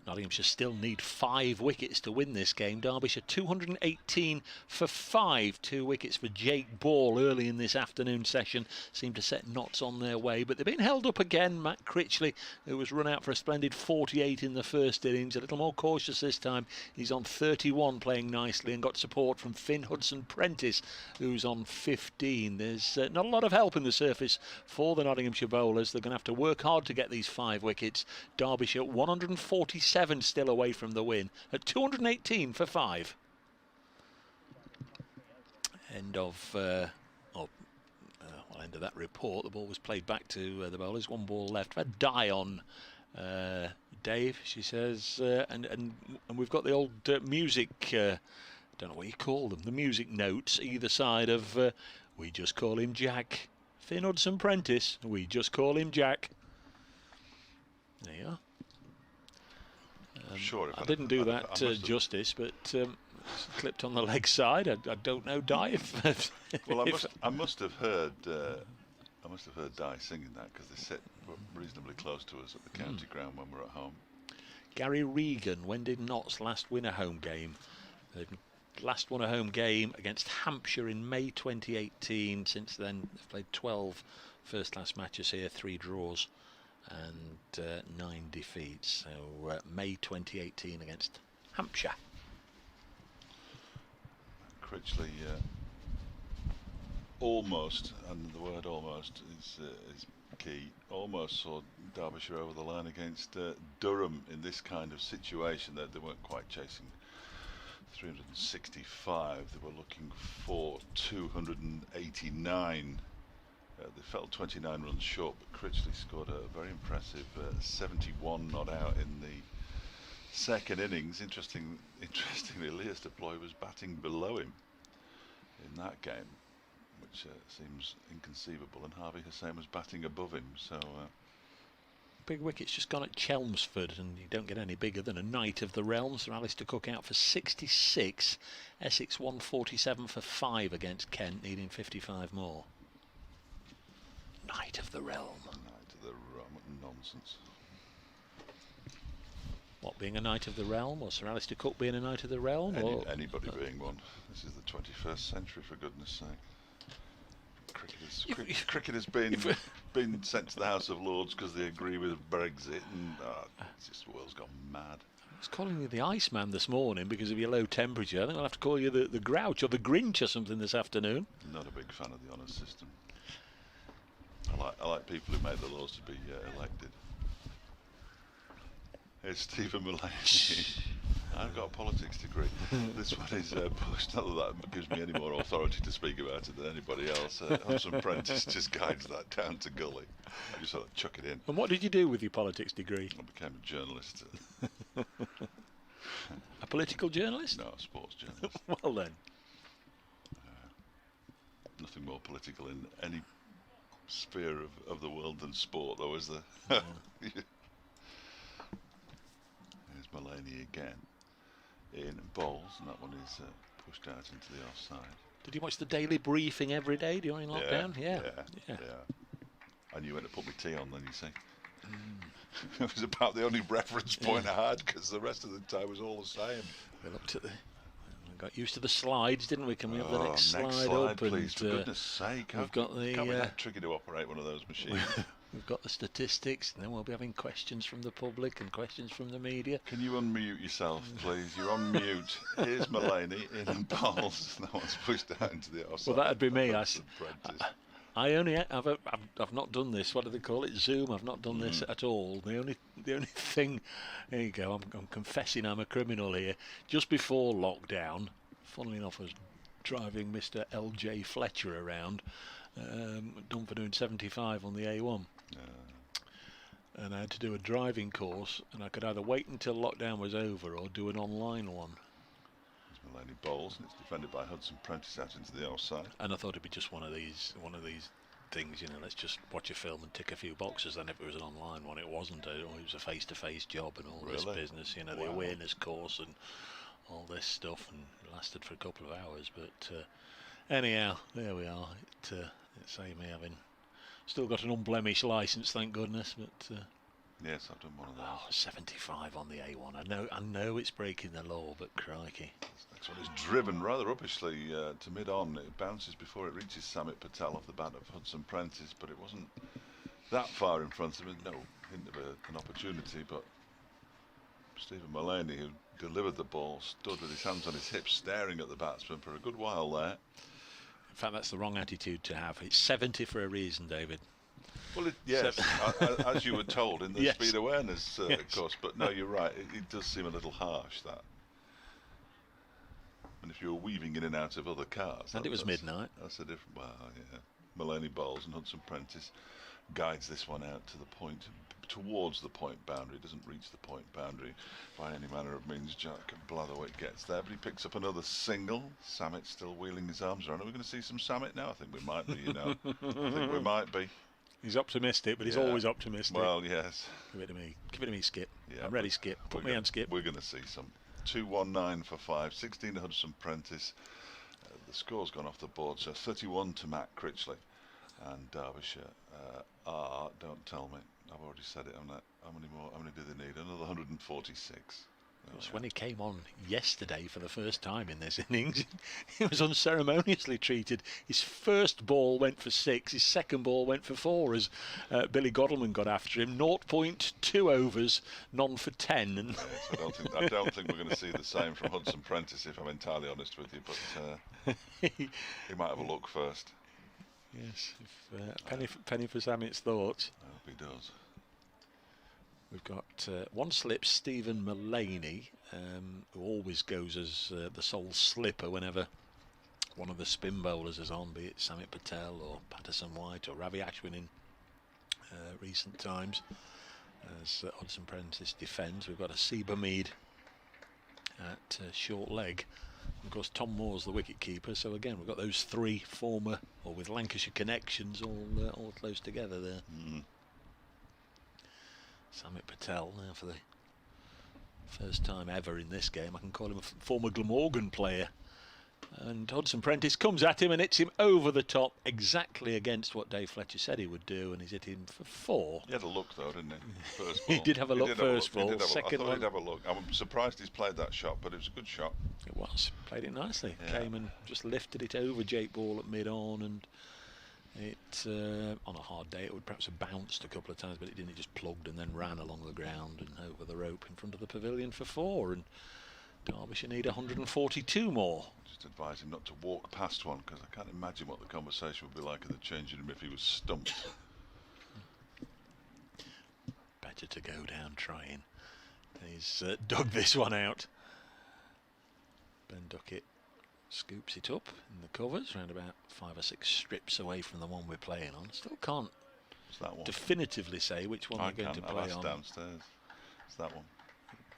Nottinghamshire still need 5 wickets to win this game. Derbyshire 218 for 5. 2 wickets for Jake Ball early in this afternoon session seemed to set Notts on their way, but they've been held up again. Matt Critchley, who was run out for a splendid 48 in the first innings, a little more cautious this time. He's on 31, playing nicely, and got support from Finn Hudson-Prentice, who's on 15. There's not a lot of help in the surface for the Nottinghamshire bowlers. They're going to have to work hard to get these 5 wickets. Derbyshire 147 still away from the win at 218 for 5. End of end of that report. The ball was played back to the bowlers. 1 ball left. We've had die on Dave, she says, and we've got the old music. Don't know what you call them. The music notes either side of. We just call him Jack. Finn Hudson-Prentice. We just call him Jack. There you are. Sure, I didn't do that justice, but clipped on the leg side. I don't know, Di. If well, I must have heard Di singing that, because they sit reasonably close to us at the county ground when we're at home. Gary Regan, when did Notts last win a home game? They last won a home game against Hampshire in May 2018. Since then, they've played 12 first-class matches here, 3 draws and 9 defeats. So May 2018 against Hampshire. Critchley almost, and the word almost is key, almost saw Derbyshire over the line against Durham in this kind of situation. That they weren't quite chasing 365, they were looking for 289. They fell 29 runs short, but Critchley scored a very impressive 71 not out in the second innings. Interestingly, Elias Deploy was batting below him in that game, which seems inconceivable, and Harvey Hussain was batting above him. So big wicket's just gone at Chelmsford, and you don't get any bigger than a Knight of the Realm. Sir Alistair Cook out for 66. Essex 147 for 5 against Kent, needing 55 more. Knight of the Realm. Knight of the Realm, nonsense. What, being a Knight of the Realm, or Sir Alistair Cook being a Knight of the Realm? Anybody being one. This is the 21st century, for goodness sake. Cricket has been sent to the House of Lords because they agree with Brexit, and it's just, the world's gone mad. I was calling you the Iceman this morning because of your low temperature. I think I'll have to call you the Grouch or the Grinch or something this afternoon. Not a big fan of the honours system. I like people who make the laws to be elected. Here's Stephen Mullane. I've got a politics degree. This one is pushed. Not that that gives me any more authority to speak about it than anybody else. Hudson-Prentice just guides that down to gully. I just sort of chuck it in. And what did you do with your politics degree? I became a journalist. A political journalist? No, a sports journalist. Well then. Nothing more political in any sphere of the world than sport, though, is there? Here's Mullane again in bowls, and that one is pushed out into the offside. Did you watch the daily briefing every day during lockdown? Yeah. And you went to put my tea on then, you see. It was about the only reference point I had, because the rest of the time was all the same. We looked at we got used to the slides, didn't we? Can we have the next slide up? Please, for goodness sake. We've got the can't be that tricky to operate one of those machines. We've got the statistics, and then we'll be having questions from the public and questions from the media. Can you unmute yourself, please? You're on mute. Here's Mullane in bowls. That one's pushed out into the offside. Well, that'd be me. I've not done this. What do they call it? Zoom. I've not done this at all. The only thing. There you go. I'm confessing I'm a criminal here. Just before lockdown, funnily enough, I was driving Mr. L.J. Fletcher around, done for doing 75 on the A1. And I had to do a driving course, and I could either wait until lockdown was over or do an online one. It's Mulaney bowls, and it's defended by Hudson Prentice out into the outside. And I thought it'd be just one of these things, you know, let's just watch a film and tick a few boxes. Then if it was an online one, it wasn't. It was a face-to-face job and all this business, you know, the awareness course and all this stuff, and it lasted for a couple of hours. But anyhow, there we are. It's me having still got an unblemished licence, thank goodness. But yes, I've done one of those. 75 on the A1. I know it's breaking the law, but crikey. Next one is driven rather rubbishly to mid-on. It bounces before it reaches Samit Patel off the bat of Hudson Prentice, but it wasn't that far in front of him. No hint of an opportunity, but Stephen Mulaney, who delivered the ball, stood with his hands on his hips staring at the batsman for a good while there. In fact, that's the wrong attitude to have. It's 70 for a reason, David. Well, yes, as you were told in the speed awareness course, but no, you're right, it does seem a little harsh, that. And if you were weaving in and out of other cars... And it was midnight. That's a different... Well, yeah. Mulaney bowls and Hudson Prentice guides this one out to the point, towards the point boundary. Doesn't reach the point boundary by any manner of means. Jack Blatherwick gets there, but he picks up another single. Samit still wheeling his arms around. Are we going to see some Samit now? I think we might be, you know. I think we might be. He's optimistic, but he's always optimistic. Well, yes. Give it to me. Give it to me, Skip. Yeah, I'm ready, Skip. Put me on, Skip. We're going to see some. 2-1-9 for 5. 16 to Hudson Prentice. The score's gone off the board, so 31 to Matt Critchley. And Derbyshire don't tell me. I've already said it. How many do they need? Another 146. When he came on yesterday for the first time in this innings, he was unceremoniously treated. His first ball went for 6, his second ball went for 4 as Billy Godleman got after him. 0.2 overs, none for 10. And yes, I don't think we're going to see the same from Hudson Prentice, if I'm entirely honest with you. But he might have a look first. Yes, penny for Samit's thoughts. I hope he does. We've got one slip, Stephen Mulaney, who always goes as the sole slipper whenever one of the spin bowlers is on, be it Samit Patel or Patterson White or Ravi Ashwin in recent times. As Hudson Prentice defends, we've got a Seba Mead at short leg. Of course, Tom Moore's the wicket keeper, so again we've got those 3 former, or with Lancashire connections, all close together there. Samit Patel now for the first time ever in this game. I can call him a former Glamorgan player. And Hudson Prentice comes at him and hits him over the top, exactly against what Dave Fletcher said he would do, and he's hit him for 4. He had a look though, didn't he? First ball. He did have a look first ball. Second one, he'd have a look. I'm surprised he's played that shot, but it was a good shot. It was. Played it nicely. Yeah. Came and just lifted it over Jake Ball at mid-on, and it on a hard day it would perhaps have bounced a couple of times, but it didn't. It just plugged and then ran along the ground and over the rope in front of the pavilion for 4. And Derbyshire need 142 more. Just advise him not to walk past one, because I can't imagine what the conversation would be like in the changing room if he was stumped. Better to go down trying. He's dug this one out. Ben Duckett scoops it up in the covers, around about 5 or 6 strips away from the one we're playing on. Still can't definitively say which one we're going to play on. Downstairs. It's that one.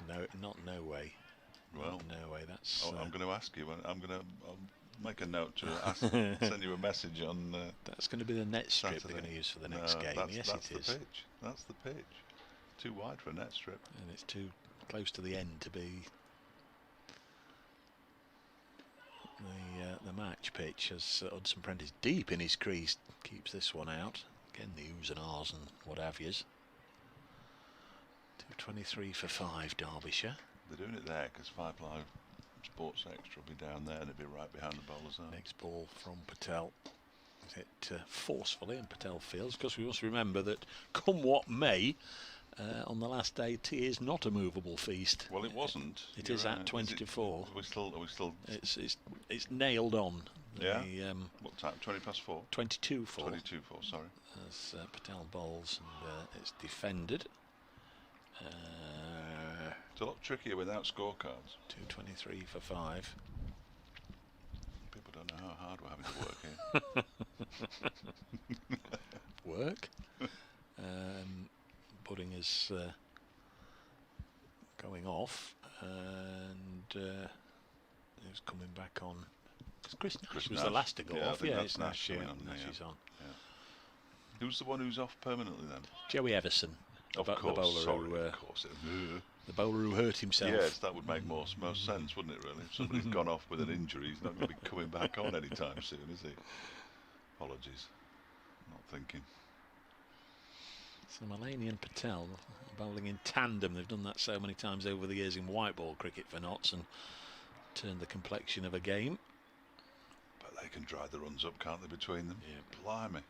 No way. Well, no way. That's. I'm going to ask you. I'll make a note to send you a message on. That's going to be the net strip Saturday. they're going to use for the next game. Yes, that's it is. The pitch. That's the pitch. Too wide for a net strip. And it's too close to the end to be the match pitch, as Hudson Prentice deep in his crease keeps this one out. Again, the oohs and ahs and what have yous. 223 for 5, Derbyshire. They're doing it there because 5 Live Sports Extra will be down there and it'll be right behind the bowler's arm. Next ball from Patel. Hit forcefully, and Patel feels, because we must remember that come what may, on the last day, tea is not a movable feast. Well, it wasn't. It You're is right. at 20 to 4. Are we still? It's nailed on. Yeah. What time? 20 past 4. 22 4. 22 4. Sorry. As Patel bowls, and it's defended. It's a lot trickier without scorecards. 223 for 5. People don't know how hard we're having to work here. Work. Pudding is going off, and who's coming back on? Chris Nash was the last to go off. Yeah, it's Nash. Yeah, Nash is on. Yeah. Who's the one who's off permanently then? Joey Everson. Of course, the bowler sorry, who, of course. The bowler who hurt himself. Yes, that would make most sense, wouldn't it, really? If somebody's gone off with an injury, he's not going to be coming back on anytime soon, is he? Apologies. Not thinking. So Mulaney and Patel bowling in tandem. They've done that so many times over the years in white ball cricket for Notts and turned the complexion of a game. But they can dry the runs up, can't they, between them? Yeah. Blimey.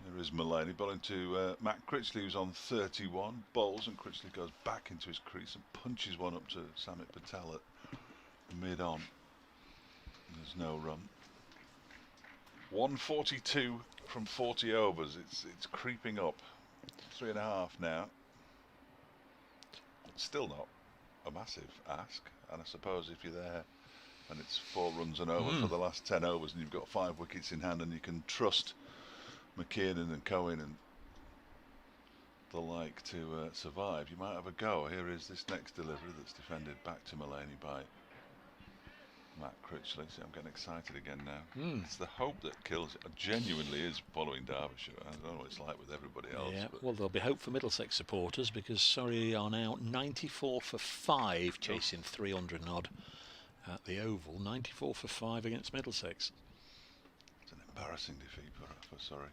There is Mulaney bowling to Matt Critchley, who's on 31. Bowls, and Critchley goes back into his crease and punches one up to Samit Patel at mid-on. There's no run. 142 from 40 overs. It's creeping up. 3.5 now. It's still not a massive ask. And I suppose if you're there and it's 4 runs and over for the last 10 overs and you've got 5 wickets in hand and you can trust McKiernan and Cohen and the like to survive, you might have a go. Here is this next delivery that's defended back to Mulaney by Matt Critchley. See, I'm getting excited again now. It's the hope that kills it. It genuinely is following Derbyshire. I don't know what it's like with everybody else. Yeah, well, there'll be hope for Middlesex supporters because Surrey are now 94 for 5, chasing 300 and odd at the Oval. 94 for 5 against Middlesex. It's an embarrassing defeat for Surrey.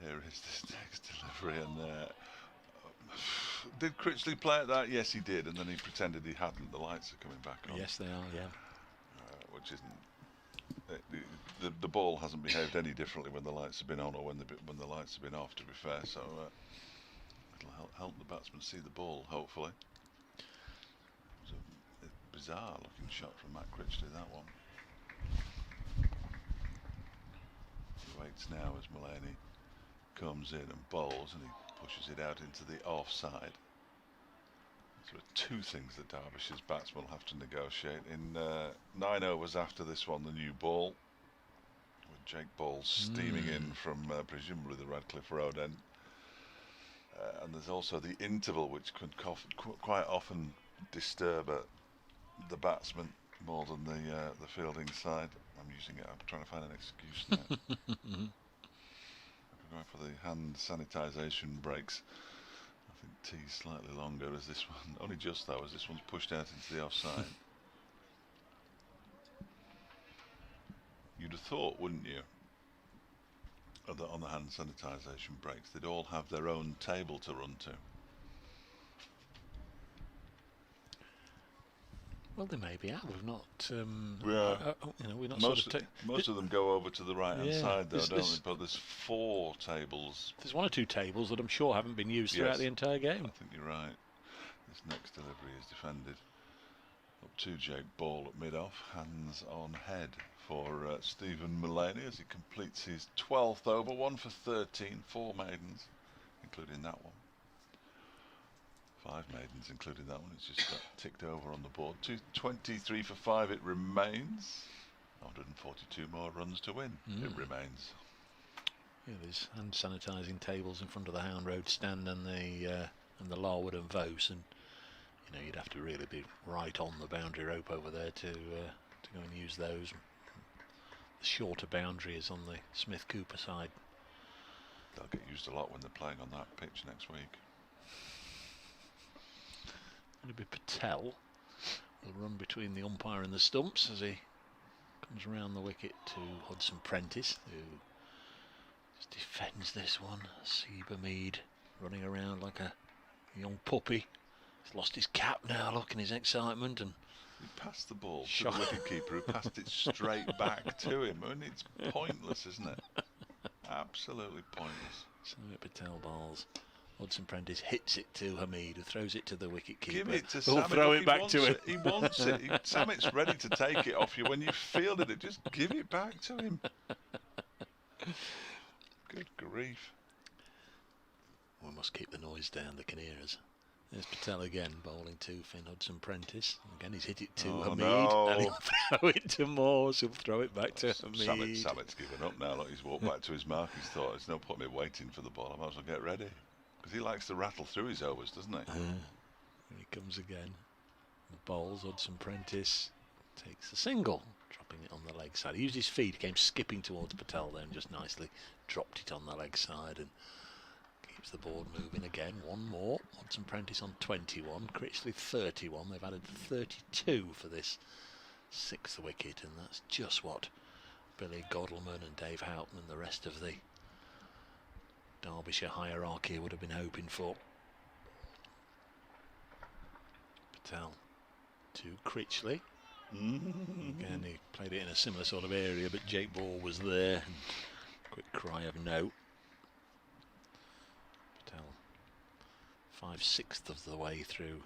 Here is this next delivery, and did Critchley play at that? Yes, he did, and then he pretended he hadn't. The lights are coming back on. Yes, they are. Yeah. Which isn't the ball hasn't behaved any differently when the lights have been on or when the lights have been off. To be fair, so it'll help the batsman see the ball. Hopefully, it was a bizarre-looking shot from Matt Critchley. That one. He waits now as Mulaney comes in and bowls, and he pushes it out into the offside. So there are 2 things that Derbyshire's batsmen will have to negotiate in 9 overs after this one. The new ball, with Jake Ball steaming in from presumably the Radcliffe Road end, and there's also the interval, which could quite often disturb the batsman more than the fielding side. I'm using it. I'm trying to find an excuse now. We're going for the hand sanitisation breaks. I think tee's slightly longer as this one, only just though, as this one's pushed out into the offside. You'd have thought, wouldn't you, that on the hand sanitisation breaks, they'd all have their own table to run to. Well, they may be out. We've not. We're not most of them go over to the right-hand side, though, don't they? But there's 4 tables. There's 1 or 2 tables that I'm sure haven't been used throughout the entire game. I think you're right. This next delivery is defended up to Jake Ball at mid-off, hands on head for Stephen Mulaney as he completes his 12th over, 1 for 13, 4 maidens, including that one. 5 maidens, including that one. It's just got ticked over on the board. 23 for 5 it remains. 142 more runs to win. It remains. Yeah, there's hand sanitising tables in front of the Hound Road stand and the Larwood and Vose, and you'd have to really be right on the boundary rope over there to go and use those. The shorter boundary is on the Smith Cooper side. They'll get used a lot when they're playing on that pitch next week. It'll be Patel will run between the umpire and the stumps as he comes around the wicket to Hudson Prentice, who just defends this one. Seba Mead running around like a young puppy. He's lost his cap now, look, in his excitement, and he passed the ball to the wicketkeeper, who passed it straight back to him. I mean, it's pointless, isn't it? Absolutely pointless. So Patel bowls Hudson Prentice hits it to Hamid, who throws it to the wicket keeper. Give it to who'll Samit. throw Look, it back to him. He wants it. Samit's ready to take it off you. When you fielded it, just give it back to him. Good grief. We must keep the noise down, they can hear us. There's Patel again, bowling to Finn Hudson Prentice. Again, he's hit it to Hamid, no. and he'll throw it to Moores, who'll throw it back to Hamid. Samit's given up now. Look, he's walked back to his mark. He's thought, there's no point me waiting for the ball. I might as well get ready. Because he likes to rattle through his overs, doesn't he? Here he comes again. Bowls, Hudson Prentice takes the single, dropping it on the leg side. He used his feet, came skipping towards Patel there and just nicely dropped it on the leg side and keeps the board moving again. One more. Hudson Prentice on 21, Critchley 31. They've added 32 for this 6th wicket, and that's just what Billy Godleman and Dave Houghton and the rest of the Derbyshire hierarchy would have been hoping for. Patel to Critchley. Again, he played it in a similar sort of area, but Jake Ball was there. Quick cry of no. Patel 5/6 of the way through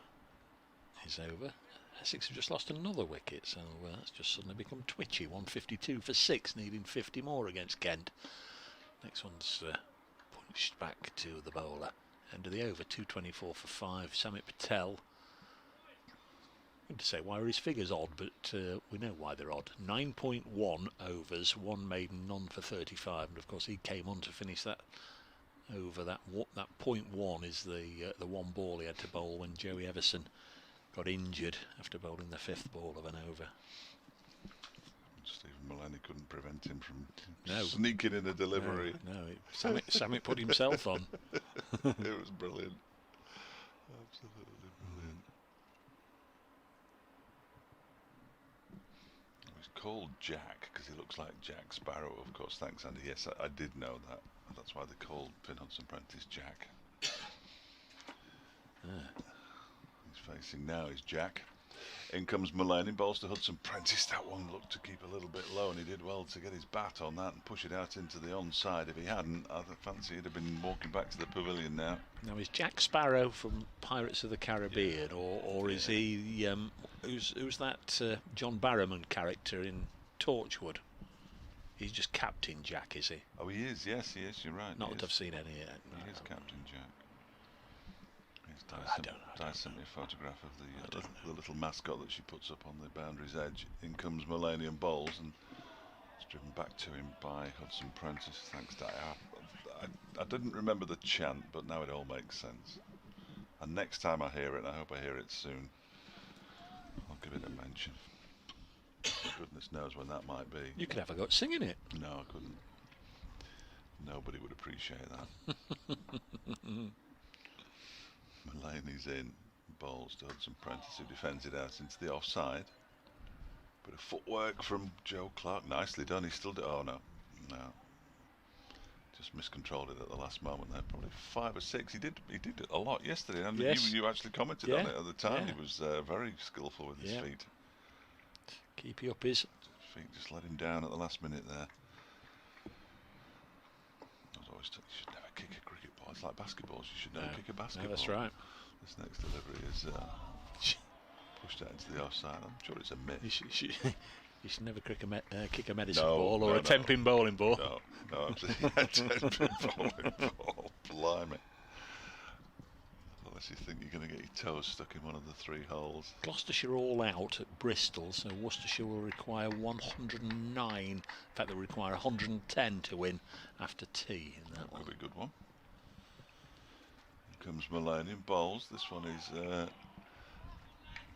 his over. Essex have just lost another wicket, so that's just suddenly become twitchy. 152 for 6, needing 50 more against Kent. Next one's punched back to the bowler. End of the over, 224 for 5. Samit Patel. To say why are his figures odd, but we know why they're odd. 9.1 overs, 1 maiden, none for 35, and of course he came on to finish that over. That 0.1 is the one ball he had to bowl when Joey Everson got injured after bowling the 5th ball of an over. Stephen Mullaney couldn't prevent him from sneaking in a delivery. No, Samit put himself on. It was brilliant. Absolutely brilliant. He's called Jack because he looks like Jack Sparrow, of course. Thanks, Andy. Yes, I did know that. That's why they called Finn Hudson Prentice Jack. He's facing now is Jack. In comes Mullaney, bowls to Hudson Prentice. That one looked to keep a little bit low, and he did well to get his bat on that and push it out into the onside. If he hadn't, I fancy he'd have been walking back to the pavilion now. Now, is Jack Sparrow from Pirates of the Caribbean, or is he who's that John Barrowman character in Torchwood? He's just Captain Jack, is he? Oh, he is. Yes, he is. You're right. Not that I've seen any yet. He is Captain Jack. Di sent me a photograph of the little mascot that she puts up on the boundary's edge. In comes Mullaney and bowls, and it's driven back to him by Hudson Prentice. Thanks, Di. I didn't remember the chant, but now it all makes sense. And next time I hear it, and I hope I hear it soon, I'll give it a mention. Goodness knows when that might be. You could have a go at singing it. No, I couldn't. Nobody would appreciate that. Mullaney's in, bowls to Hudson Prentice, who defends it out into the offside. Bit of footwork from Joe Clark, nicely done. He's still oh no, just miscontrolled it at the last moment there. Probably 5 or 6. He did a lot yesterday, and yes. you actually commented on it at the time. He was very skillful with his feet. Keepy up his feet just let him down at the last minute there. I was always told you should never kick a cricket ball. It's like basketballs. You should never kick a basketball. No, that's right. This next delivery is pushed out into the offside. I'm sure it's a miss. You should never kick a medicine ball or a 10-pin bowling ball. No, absolutely. A 10-pin bowling ball. Blimey. Unless you think you're going to get your toes stuck in one of the 3 holes. Gloucestershire all out at Bristol, so Worcestershire will require 109. In fact, they'll require 110 to win after tea. In that will be a good one. Here comes Mullaney and bowls. This one is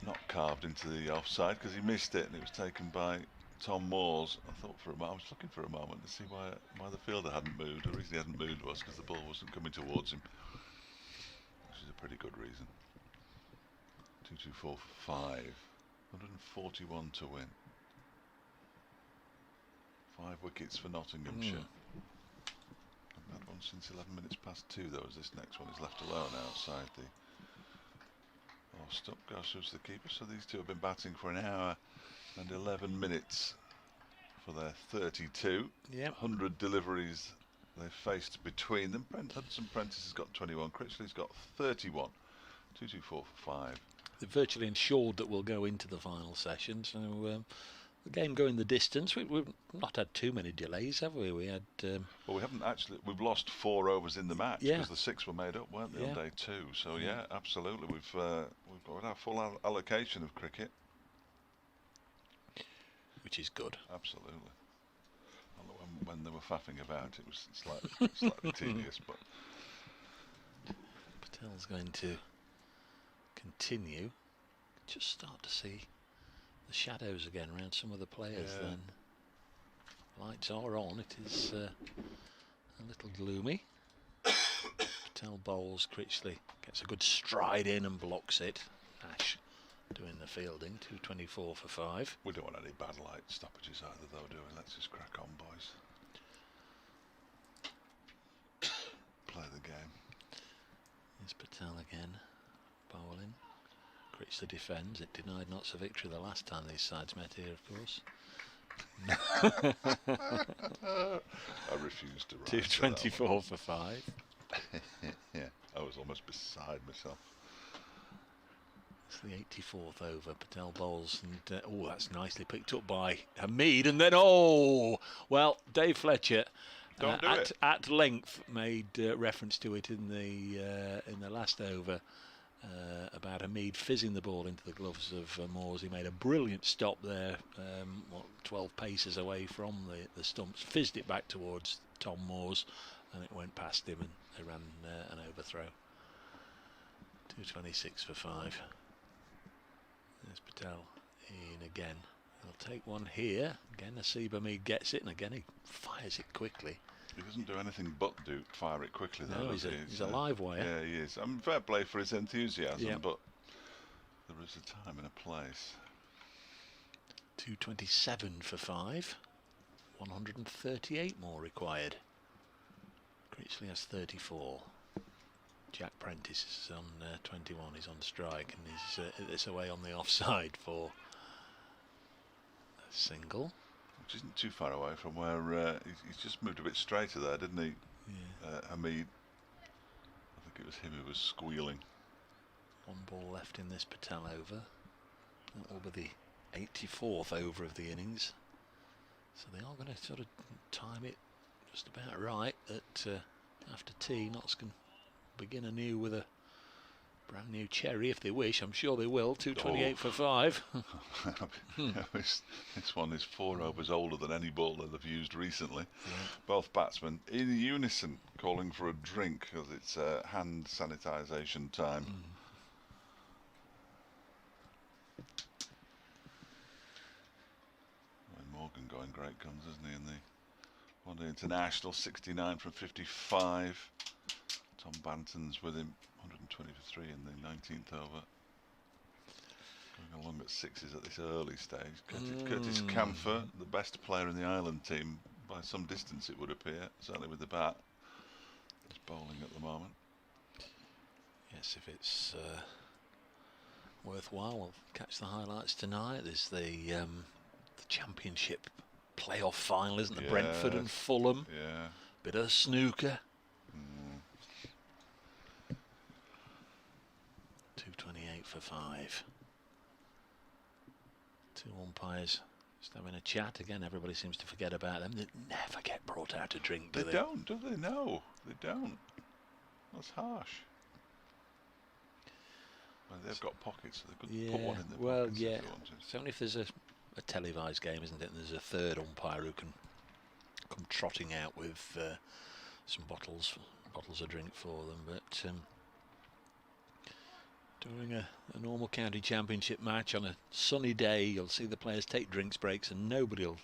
not carved into the offside because he missed it, and it was taken by Tom Moores. I thought for a moment, I was looking for a moment to see why the fielder hadn't moved. The reason he hadn't moved was because the ball wasn't coming towards him. Pretty good reason. 224 for 5. 141 to win. 5 wickets for Nottinghamshire. Haven't had one since 11 minutes past 2 though, as this next one is left alone outside the stop goes through to the keeper. So these two have been batting for an hour and 11 minutes for their 32. 100 deliveries they've faced between them. Hudson Prentice has got 21. Critchley's got 31. 2-2-4 for 5. They're virtually ensured that we'll go into the final session. So the game going the distance. We've not had too many delays, have we? We had. Well, we haven't actually. We've lost 4 overs in the match Yeah. because the 6 were made up, weren't they, Yeah. on day 2? So yeah, absolutely. We've got our full allocation of cricket. Which is good. Absolutely. Although when they were faffing about, it was slightly tedious, but. Patel's going to continue. Just start to see the shadows again around some of the players. Yeah. Then lights are on. It is a little gloomy. Patel bowls. Critchley gets a good stride in and blocks it. Ash doing the fielding. 224 for 5. We don't want any bad light stoppages either, though, do we? Let's just crack on, boys. Play the game. Here's Patel again, bowling. Critchley defends. It denied Notts a victory the last time these sides met here, of course. I refuse to write. 224 for 5. Yeah, I was almost beside myself. It's the 84th over. Patel bowls, and that's nicely picked up by Hamid, and then well, Dave Fletcher Don't do it. at length made reference to it in the last over about Hamid fizzing the ball into the gloves of Moores. He made a brilliant stop there, 12 paces away from the stumps, fizzed it back towards Tom Moores, and it went past him, and they ran an overthrow. 226 for 5. There's Patel in again. He'll take one here. Again, Nasib Hamid gets it, and again he fires it quickly. He doesn't do anything but fire it quickly, though. No, he's a live wire. Yeah, he is. Fair play for his enthusiasm, Yeah. but there is a time and a place. 227 for 5. 138 more required. Critchley has 34. Jack Prentice is on 21. He's on strike, and he's this away on the offside for a single. Which isn't too far away from where he's just moved a bit straighter there, didn't he? Yeah. Hamid. I think it was him who was squealing. One ball left in this Patel over. That will be the 84th over of the innings. So they are going to sort of time it just about right that after tea, Notts can begin anew with a brand new cherry if they wish. I'm sure they will. 228 for 5. This one is 4 overs older than any ball that they've used recently. Yeah. Both batsmen in unison calling for a drink because it's hand sanitisation time. Morgan going great guns, isn't he, in the One Day International, 69 from 55. Tom Banton's with him, 120 for 3 in the 19th over. Going along at 6s at this early stage. Curtis Camphor, the best player in the Ireland team by some distance, it would appear, certainly with the bat. He's bowling at the moment. Yes, if it's worthwhile, we'll catch the highlights tonight. There's the Championship playoff final, isn't there? Brentford and Fulham. Yeah. Bit of snooker. 228 for 5. 2 umpires just having a chat. Again, everybody seems to forget about them. They never get brought out to drink, do they? They don't, do they? No, they don't. That's harsh. Well, they've got pockets, so they could put one in their well, pockets yeah. if they wanted. It's only if there's a televised game, isn't it? And there's a third umpire who can come trotting out with some bottles of drink for them. But during a normal county championship match on a sunny day, you'll see the players take drinks breaks, and nobody will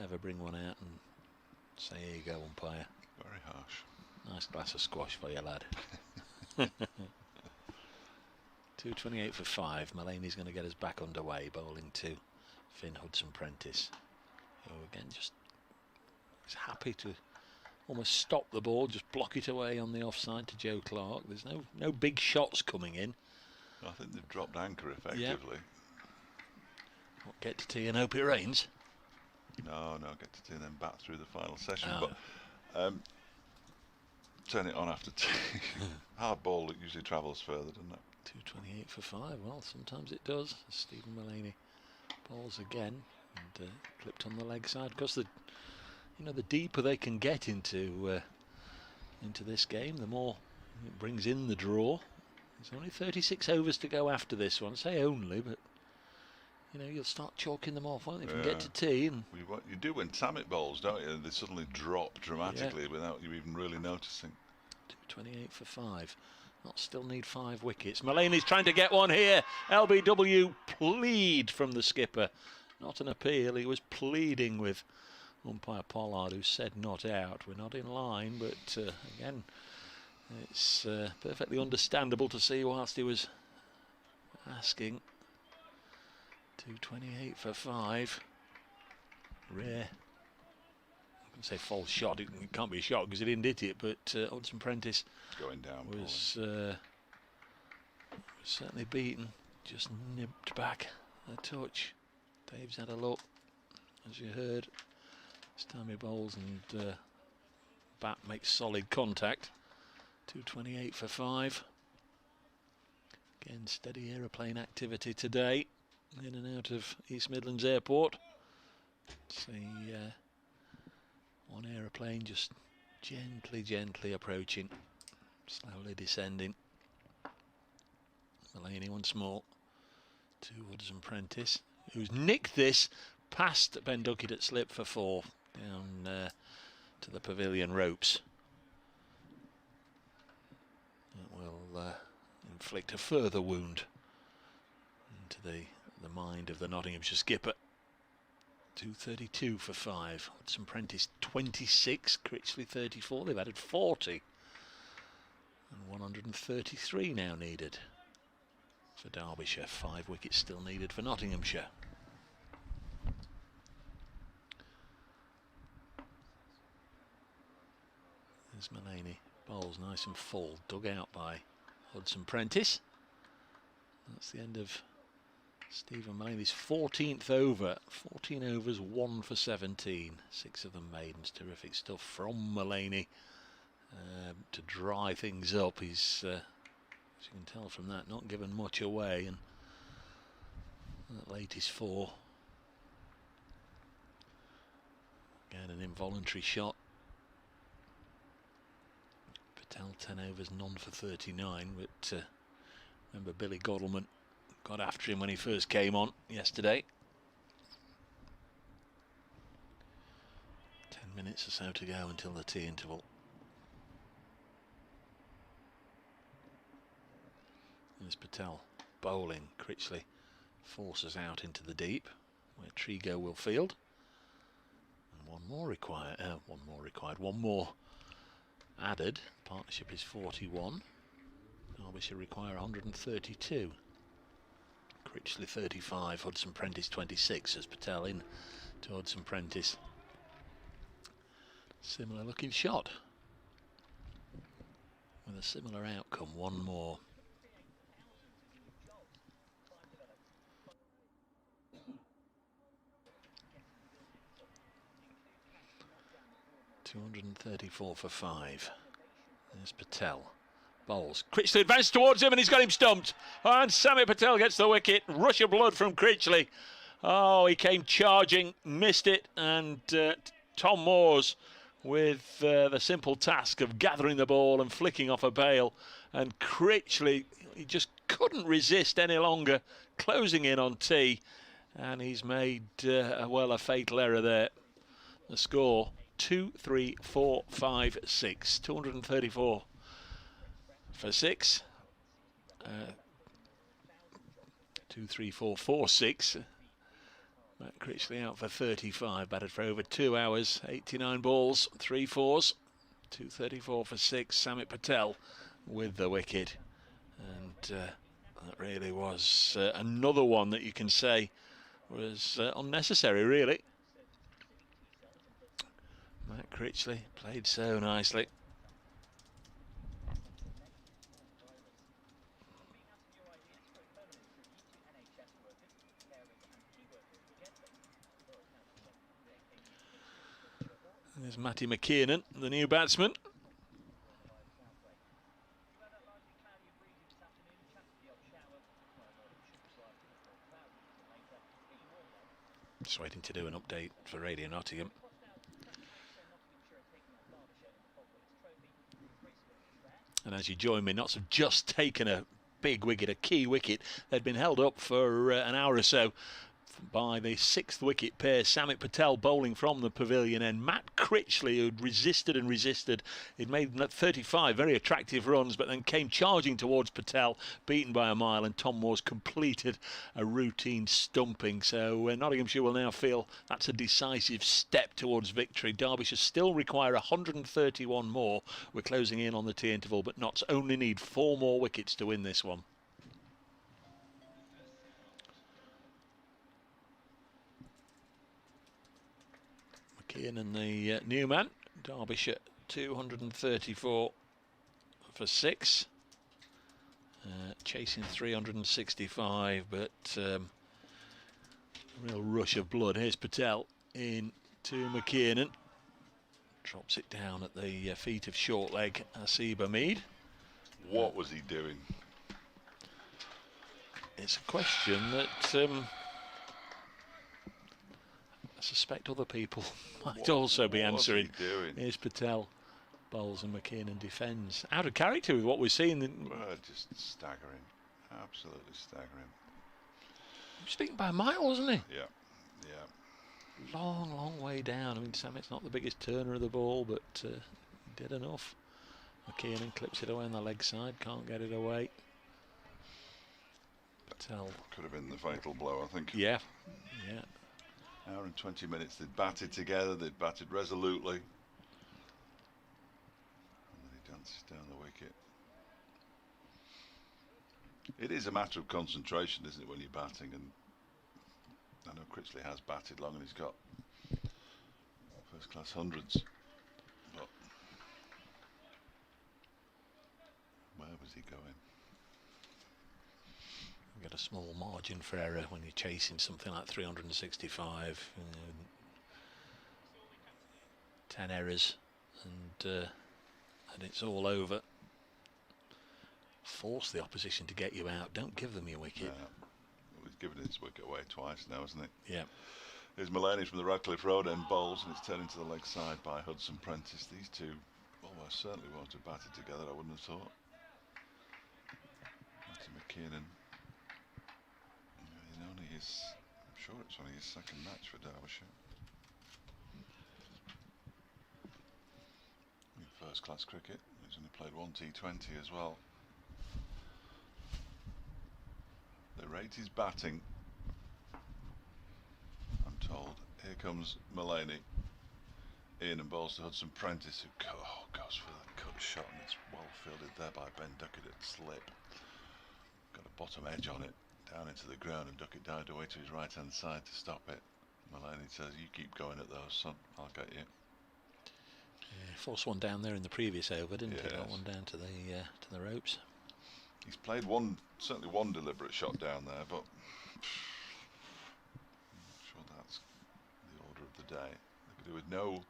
ever bring one out and say, "Here you go, umpire. Very harsh. Nice glass of squash for you, lad." 228 for 5. Mulaney's going to get us back underway, bowling to Finn Hudson Prentice, who again just is happy to almost stop the ball, just block it away on the offside to Joe Clark. There's no big shots coming in. I think they've dropped anchor effectively. What, get to tea and hope it rains? No, get to tea and then bat through the final session. Oh. But turn it on after tea. Hard ball that usually travels further, doesn't it? 2.28 for 5. Well, sometimes it does. Stephen Mullaney bowls again and clipped on the leg side. Because the deeper they can get into this game, the more it brings in the draw. There's only 36 overs to go after this one. I say only, but you'll start chalking them off, won't they, if you get to tea. And you do when Tammet bowls, don't you? They suddenly drop dramatically without you even really noticing. 2.28 for 5. Not still need 5 wickets. Mullaney's trying to get one here. LBW plead from the skipper. Not an appeal. He was pleading with umpire Pollard, who said not out. We're not in line, but again, it's perfectly understandable to see whilst he was asking. 2.28 for 5. Rare. I can say false shot. It can't be a shot because he didn't hit it, but Hudson Prentice going down was certainly beaten. Just nipped back a touch. Dave's had a look, as you heard. This time he bowls and bat makes solid contact. 2.28 for 5. Again, steady aeroplane activity today in and out of East Midlands Airport. See one aeroplane just gently approaching, slowly descending. Mullaney once more to Hudson Prentice, who's nicked this past Ben Duckett at slip for 4 down to the pavilion ropes. That will inflict a further wound into the mind of the Nottinghamshire skipper. 2.32 for 5. Hudson Prentice 26, Critchley 34. They've added 40. And 133 now needed for Derbyshire. 5 wickets still needed for Nottinghamshire. There's Mullaney. Bowls nice and full. Dug out by Hudson Prentice. That's the end of Stephen Mullaney's 14th over. 14 overs, 1 for 17. 6 of them maidens. Terrific stuff from Mullaney to dry things up. He's, as you can tell from that, not given much away. And that latest 4. Again, an involuntary shot. Patel 10 overs, none for 39. But remember, Billy Goddleman got after him when he first came on yesterday. 10 minutes or so to go until the tea interval. There's Patel bowling. Critchley forces out into the deep, where Trigo will field. And one more added. Partnership is 41. Derbyshire require 132. Critchley 35, Hudson Prentice 26 as Patel in to Hudson Prentice. Similar looking shot with a similar outcome. One more. $234 for 5. There's Patel. Bowls. Critchley advanced towards him and he's got him stumped. And Sammy Patel gets the wicket. Rush of blood from Critchley. Oh, he came charging, missed it, and Tom Moores with the simple task of gathering the ball and flicking off a bail. And Critchley, he just couldn't resist any longer, closing in on T. And he's made, a fatal error there. The score, 2, 3, 4, 5, 6. 234 for 6. 2, 3, 4, 4, 6. Matt Critchley out for 35, batted for over 2 hours, 89 balls, 3 fours, 234 for 6. Samit Patel with the wicket, and that really was another one that you can say was unnecessary, really. Matt Critchley played so nicely. There's Matty McKiernan, the new batsman. Just waiting to do an update for Radio Nottingham. And as you join me, Notts have just taken a big wicket, a key wicket. They'd been held up for an hour or so by the 6th wicket pair, Samit Patel bowling from the pavilion end. Matt Critchley, who'd resisted and resisted. He'd made 35 very attractive runs, but then came charging towards Patel, beaten by a mile, and Tom Moore's completed a routine stumping. So Nottinghamshire will now feel that's a decisive step towards victory. Derbyshire still require 131 more. We're closing in on the tea interval, but Notts only need 4 more wickets to win this one. And the new man, Derbyshire, 234 for 6, chasing 365, but a real rush of blood. Here's Patel in to McKiernan, drops it down at the feet of short leg Asib Hamid. What was he doing? It's a question that I suspect other people might also be answering. Here's Patel, bowls, and McKiernan defends. Out of character with what we're seeing. Just staggering. Absolutely staggering. He's beaten by a mile, wasn't he? Yeah, yeah. Long way down. I mean, Samit's not the biggest turner of the ball, but he did enough. McKiernan clips it away on the leg side, can't get it away. Patel. Could have been the fatal blow, I think. Yeah, yeah. Hour and 20 minutes, they'd batted together, they'd batted resolutely. And then he dances down the wicket. It is a matter of concentration, isn't it, when you're batting? And I know Critchley has batted long and he's got first class hundreds. But where was he going? Get a small margin for error when you're chasing something like 365. 10 errors and it's all over. Force the opposition to get you out. Don't give them your wicket. He's given his wicket away twice now, hasn't he? Yeah. Here's Mullaney from the Radcliffe Road end bowls, and it's turned into the leg side by Hudson Prentice. These two almost certainly won't have batted together, I wouldn't have thought. That's McKiernan. I'm sure it's only his second match for Derbyshire. In first class cricket, he's only played 1 T20 as well. They rate his batting, I'm told. Here comes Mullaney in and bowls to Hudson Prentice, who goes for the cut shot, and it's well fielded there by Ben Duckett at slip. Got a bottom edge on it. Down into the ground, and Duckett dived away to his right hand side to stop it. Mullaney says, "You keep going at those, son, I'll get you." Yeah, forced one down there in the previous over, didn't he? Got one down to the ropes. He's played certainly one deliberate shot down there, but I'm sure that's the order of the day. They could do with no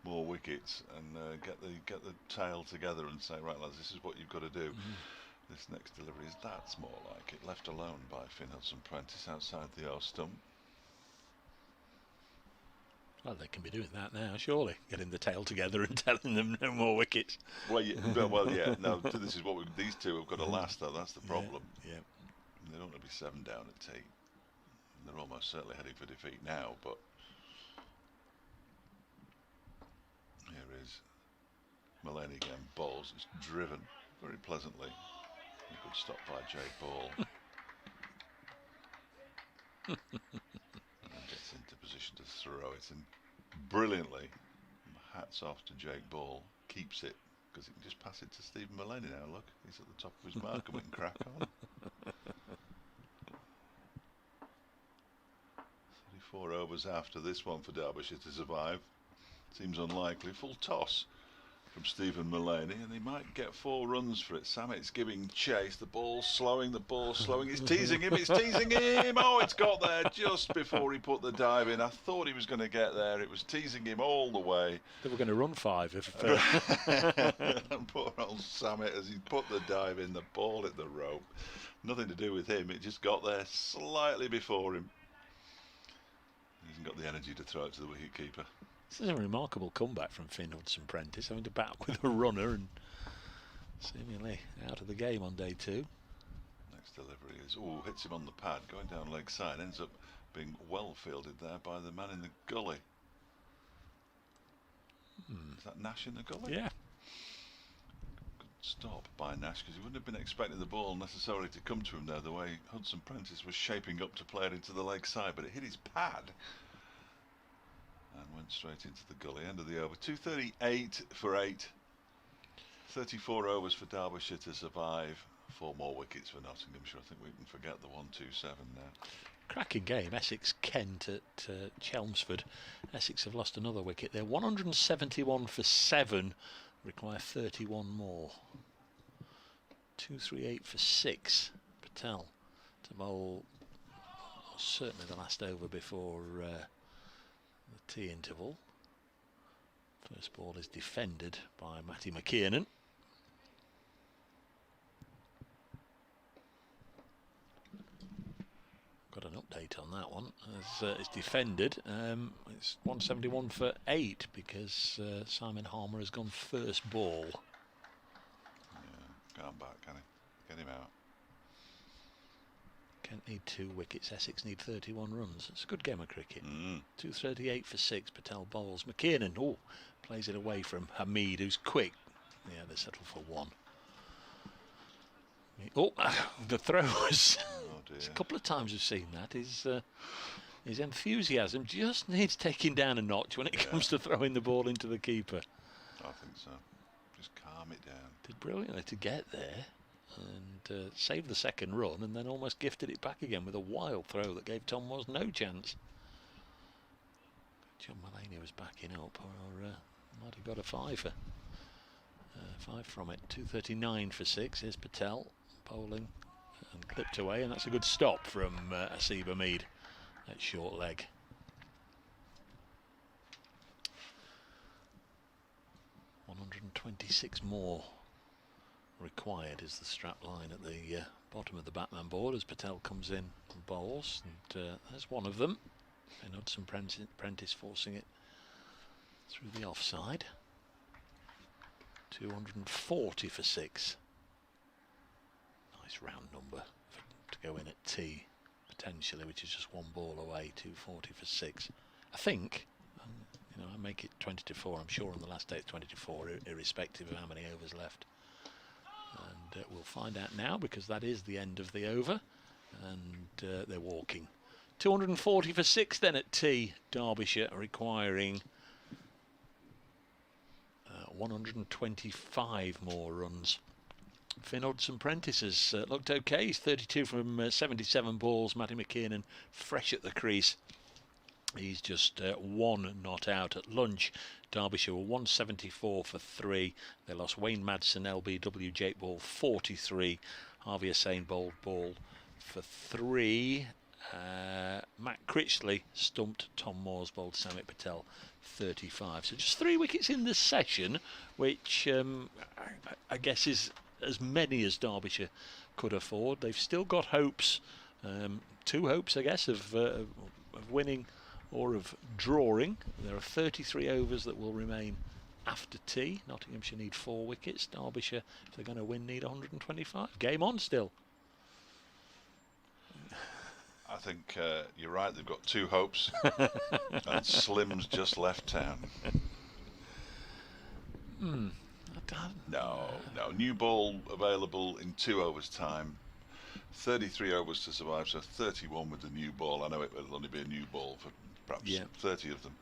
more wickets and get the tail together and say, right lads, this is what you've got to do. This next delivery that's more like it, left alone by Finn Hudson Prentice outside the O stump. Well, they can be doing that now, surely, getting the tail together and telling them no more wickets. Well, yeah, no, this is what these two have got to last, though, that's the problem. Yeah. They don't want to be 7 down at tea. They're almost certainly heading for defeat now, but here is Mullaney again, bowls, it's driven very pleasantly. A good stop by Jake Ball. And gets into position to throw it in brilliantly. Hats off to Jake Ball. Keeps it because he can just pass it to Stephen Mullaney now. Look, he's at the top of his mark and we can crack on. 34 overs after this one for Derbyshire to survive. Seems unlikely. Full toss from Stephen Mullaney, and he might get 4 runs for it. Samit's giving chase, the ball's slowing, it's teasing him, oh, it's got there just before he put the dive in. I thought he was going to get there, it was teasing him all the way. They were going to run 5 if poor old Samit, as he put the dive in, the ball hit the rope. Nothing to do with him, it just got there slightly before him. He hasn't got the energy to throw it to the wicket keeper. This is a remarkable comeback from Finn Hudson-Prentice, having to bat with a runner and seemingly out of the game on day 2. Next delivery is, hits him on the pad, going down leg side, ends up being well fielded there by the man in the gully. Is that Nash in the gully? Yeah. Good stop by Nash, because he wouldn't have been expecting the ball necessarily to come to him there, the way Hudson-Prentice was shaping up to play it into the leg side, but it hit his pad and went straight into the gully. End of the over. 238 for 8. 34 overs for Derbyshire to survive. 4 more wickets for Nottinghamshire. I think we can forget the 1-2-7 now. Cracking game. Essex-Kent at Chelmsford. Essex have lost another wicket. They're 171 for 7. Require 31 more. 238 for 6. Patel to bowl certainly the last over before the tea interval. First ball is defended by Matty McKiernan. Got an update on that one as it's defended. It's 171 for 8 because Simon Harmer has gone first ball. Yeah, can't back, can he? Get him out. Kent need 2 wickets, Essex need 31 runs. It's a good game of cricket. 238 for 6, Patel bowls. McKiernan, plays it away from Hamid, who's quick. Yeah, they settle for 1. The throw was... a couple of times we've seen that. His enthusiasm just needs taking down a notch when it comes to throwing the ball into the keeper. I think so. Just calm it down. Did brilliantly to get there and saved the second run, and then almost gifted it back again with a wild throw that gave Tom Moores no chance. John Mulaney was backing up, or might have got a 5 from it. 239 for 6. Here's Patel bowling and clipped away, and that's a good stop from Asib Hamid at short leg. $126 more required is the strap line at the bottom of the Batman board as Patel comes in and bowls, and there's one of them. And Hudson-Prentice forcing it through the offside. 240 for 6. Nice round number to go in at tea potentially, which is just 1 ball away. 240 for 6. I think, I make it 20 to 4. I'm sure on the last day it's 20 to 4, irrespective of how many overs left. And we'll find out now, because that is the end of the over, and they're walking. 240 for 6 then at tea. Derbyshire requiring 125 more runs. Finn Hudson-Prentice has looked okay. He's 32 from 77 balls. Matty McKiernan fresh at the crease. He's just 1 not out at lunch. Derbyshire were 174 for 3. They lost Wayne Madsen, LBW, Jake Ball 43. Harvey Hussain bowled ball for 3. Matt Critchley stumped Tom Moores, bowled Samit Patel 35. So just 3 wickets in this session, which I guess is as many as Derbyshire could afford. They've still got hopes, 2 hopes I guess, of winning or of drawing. There are 33 overs that will remain after tea. Nottinghamshire need 4 wickets. Derbyshire, if they're going to win, need 125. Game on still. I think you're right, they've got 2 hopes. And Slim's just left town. No. New ball available in 2 overs time. 33 overs to survive, so 31 with the new ball. I know it will only be a new ball for perhaps 30 of them.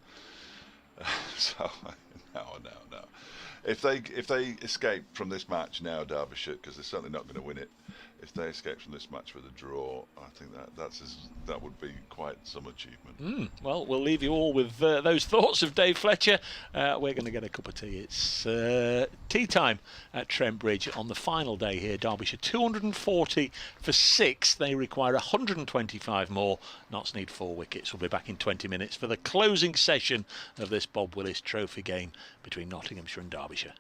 So no. If they escape from this match now, Derbyshire, because they're certainly not going to win it, if they escape from this match with a draw, I think that would be quite some achievement. Well, we'll leave you all with those thoughts of Dave Fletcher. We're going to get a cup of tea. It's tea time at Trent Bridge on the final day here. Derbyshire 240 for 6. They require 125 more. Notts need 4 wickets. We'll be back in 20 minutes for the closing session of this Bob Willis Trophy game between Nottinghamshire and Derbyshire.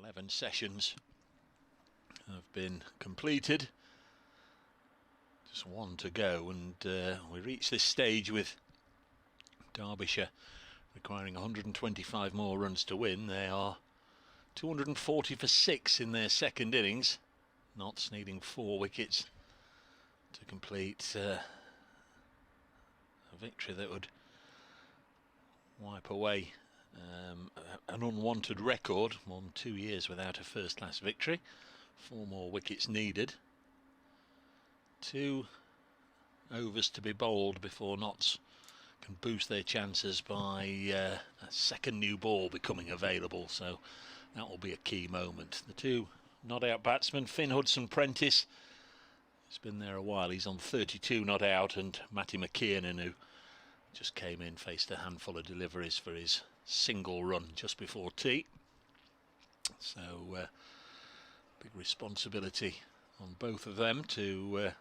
11 sessions have been completed. Just one to go, and we reach this stage with Derbyshire requiring 125 more runs to win. They are 240 for 6 in their second innings. Notts needing 4 wickets to complete a victory that would wipe away an unwanted record. More than 2 years without a first-class victory. 4 more wickets needed. 2 overs to be bowled before Notts can boost their chances by a second new ball becoming available, so that will be a key moment. The 2 not-out batsmen, Finn Hudson-Prentice, he's been there a while, he's on 32 not out, and Matty McKiernan, who just came in, faced a handful of deliveries for his single run just before tea. So big responsibility on both of them to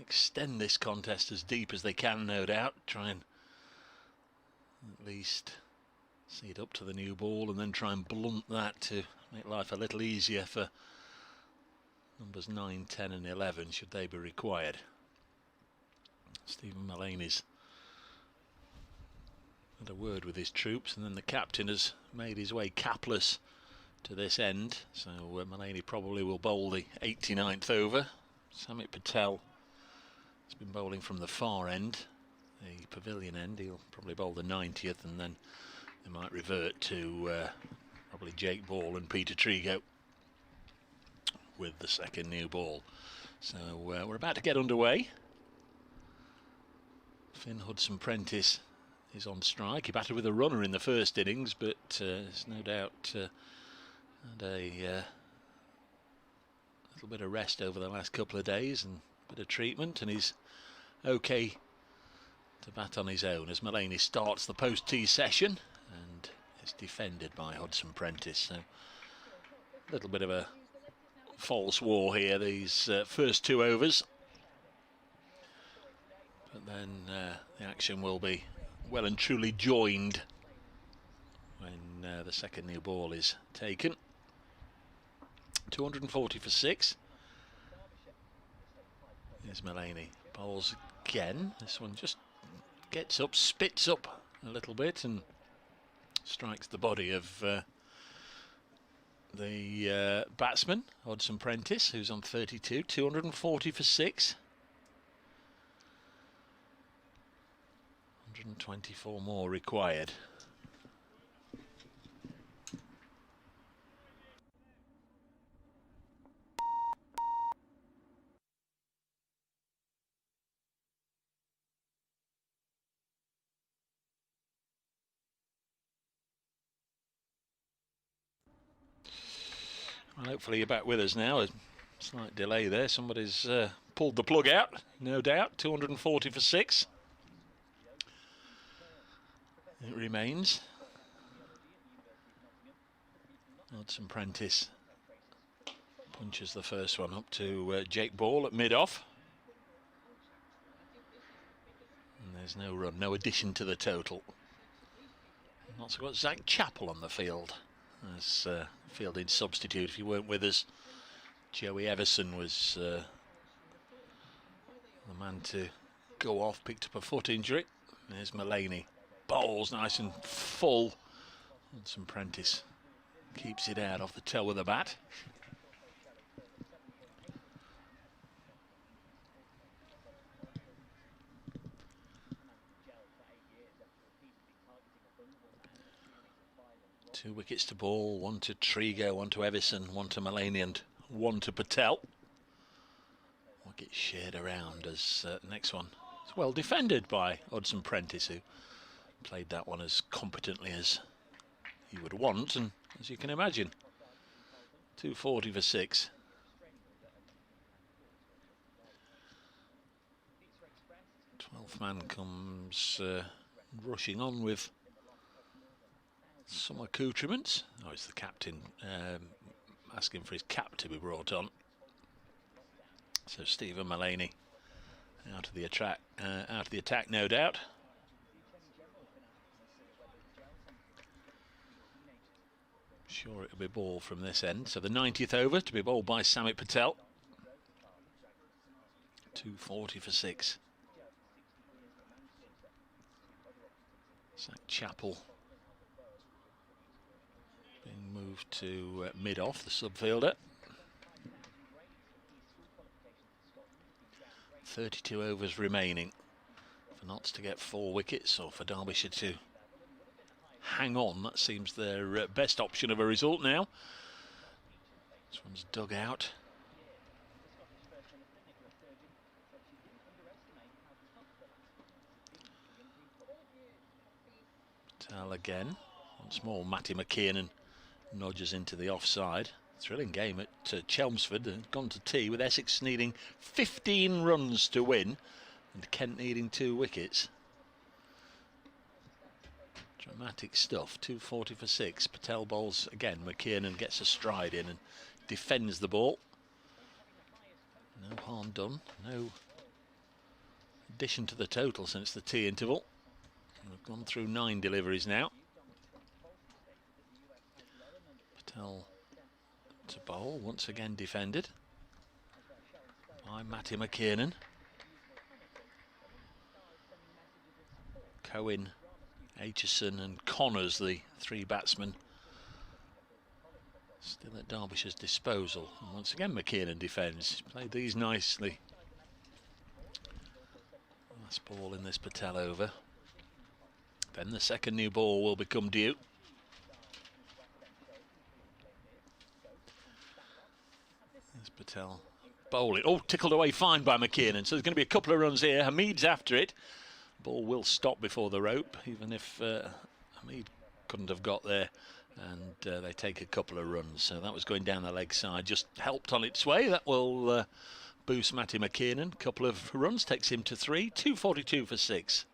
extend this contest as deep as they can, no doubt. Try and at least see it up to the new ball, and then try and blunt that to make life a little easier for numbers 9, 10 and 11 should they be required. Stephen Mullaney's had a word with his troops, and then the captain has made his way capless to this end, so Mullaney probably will bowl the 89th over. Samit Patel has been bowling from the far end, the pavilion end. He'll probably bowl the 90th, and then they might revert to probably Jake Ball and Peter Trigo with the second new ball. So we're about to get underway. Finn Hudson-Prentice is on strike. He batted with a runner in the first innings, but has no doubt had a little bit of rest over the last couple of days and a bit of treatment, and he's okay to bat on his own as Mullaney starts the post-tea session, and is defended by Hudson-Prentice. So a little bit of a false war here, these first 2 overs, but then the action will be well and truly joined when the second new ball is taken. 240 for 6. Here's Mullaney, bowls again. This one just gets up, spits up a little bit, and strikes the body of the batsman, Hudson-Prentice, who's on 32. 240 for 6. 124 more required. Well, hopefully you're back with us now. A slight delay there. Somebody's pulled the plug out, no doubt. 240 for 6. It remains. Hudson-Prentice punches the first one up to Jake Ball at mid-off. And there's no run, no addition to the total. Also got Zach Chappell on the field as fielding substitute. If you weren't with us, Joey Everson was the man to go off, picked up a foot injury. There's Mullaney. Bowls nice and full. Hudson-Prentice keeps it out off the toe of the bat. Two wickets to ball, one to Trigo, one to Everson, one to Mullaney and one to Patel. Wicket shared around as next one is well defended by Hudson-Prentice, who played that one as competently as you would want, and as you can imagine, 240 for 6. Twelfth man comes rushing on with some accoutrements. Oh, it's the captain asking for his cap to be brought on. So Stephen Mullaney out of the attack, no doubt. Sure, it'll be ball from this end. So the 90th over to be bowled by Samit Patel. 240 for 6. Zach Chappell being moved to mid-off, the subfielder. 32 overs remaining for Notts to get 4 wickets, or for Derbyshire to hang on. That seems their best option of a result now. This one's dug out. Patel again. Once more, Matty McKiernan nudges into the offside. Thrilling game at Chelmsford. Gone to tea with Essex needing 15 runs to win and Kent needing 2 wickets. Dramatic stuff. 240 for 6. Patel bowls again. McKiernan gets a stride in and defends the ball. No harm done. No addition to the total since the tea interval. We've gone through 9 deliveries now. Patel to bowl, once again defended by Matty McKiernan. Cohen, Aitchison and Connors, the 3 batsmen, still at Derbyshire's disposal. And once again McKiernan defends. Played these nicely. Last ball in this Patel over. Then the second new ball will become due. There's Patel bowling. Oh, tickled away fine by McKiernan. So there's going to be a couple of runs here. Hamid's after it. Ball will stop before the rope, even if Hamid couldn't have got there. And they take a couple of runs. So that was going down the leg side. Just helped on its way. That will boost Matty McKiernan. Couple of runs takes him to 3. 242 for 6.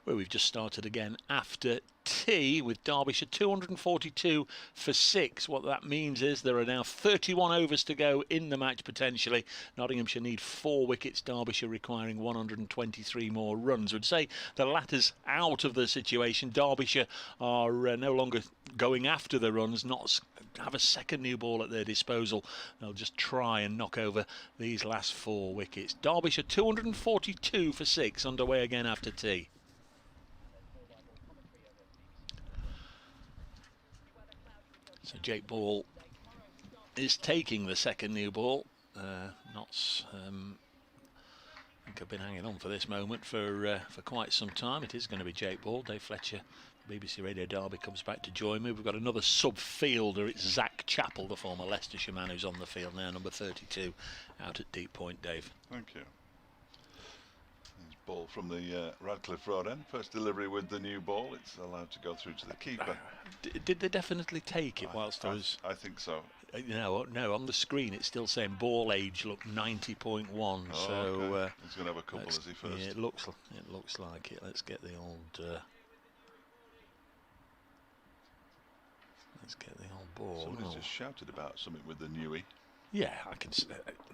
Where we've just started again after tea with Derbyshire 242 for 6. What that means is there are now 31 overs to go in the match potentially. Nottinghamshire need 4 wickets, Derbyshire requiring 123 more runs. Would say the latter's out of the situation. Derbyshire are no longer going after the runs, not have a second new ball at their disposal. They'll just try and knock over these last 4 wickets. Derbyshire 242 for 6, underway again after tea. So Jake Ball is taking the second new ball. Notts, I think I've been hanging on for this moment for quite some time. It is going to be Jake Ball. Dave Fletcher, BBC Radio Derby, comes back to join me. We've got another sub-fielder. It's Zach Chappell, the former Leicestershire man, who's on the field now, number 32, out at deep point. Dave. Thank you. Ball from the Radcliffe Road end. First delivery with the new ball. It's allowed to go through to the keeper. Did they definitely take it whilst I was... I think so. No, on the screen it's still saying ball age, look, 90.1. Oh, so okay. He's going to have a couple as he first. Yeah, it looks like it. Let's get the old... let's get the old ball. Somebody's just shouted about something with the newie. Yeah, I can see.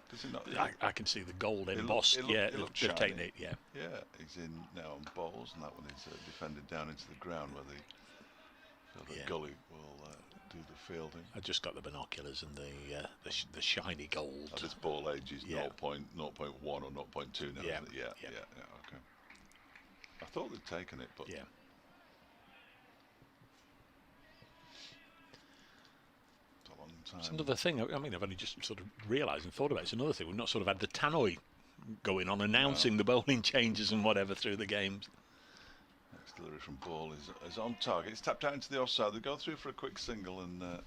Does it not? I can see the gold embossed. They've taken it. Yeah. Yeah, he's in now on bowls, and that one is defended down into the ground where the gully will do the fielding. I just got the binoculars and the shiny gold. And its ball age is 0.1 or 0.2 now. Yeah. Isn't it? Yeah. Okay. I thought they'd taken it, but yeah. It's another thing. I mean, I've only just sort of realised and thought about it. It's another thing. We've not sort of had the tannoy going on, announcing the bowling changes and whatever through the games. Next delivery from Ball is on target. It's tapped out into the offside. They go through for a quick single, and man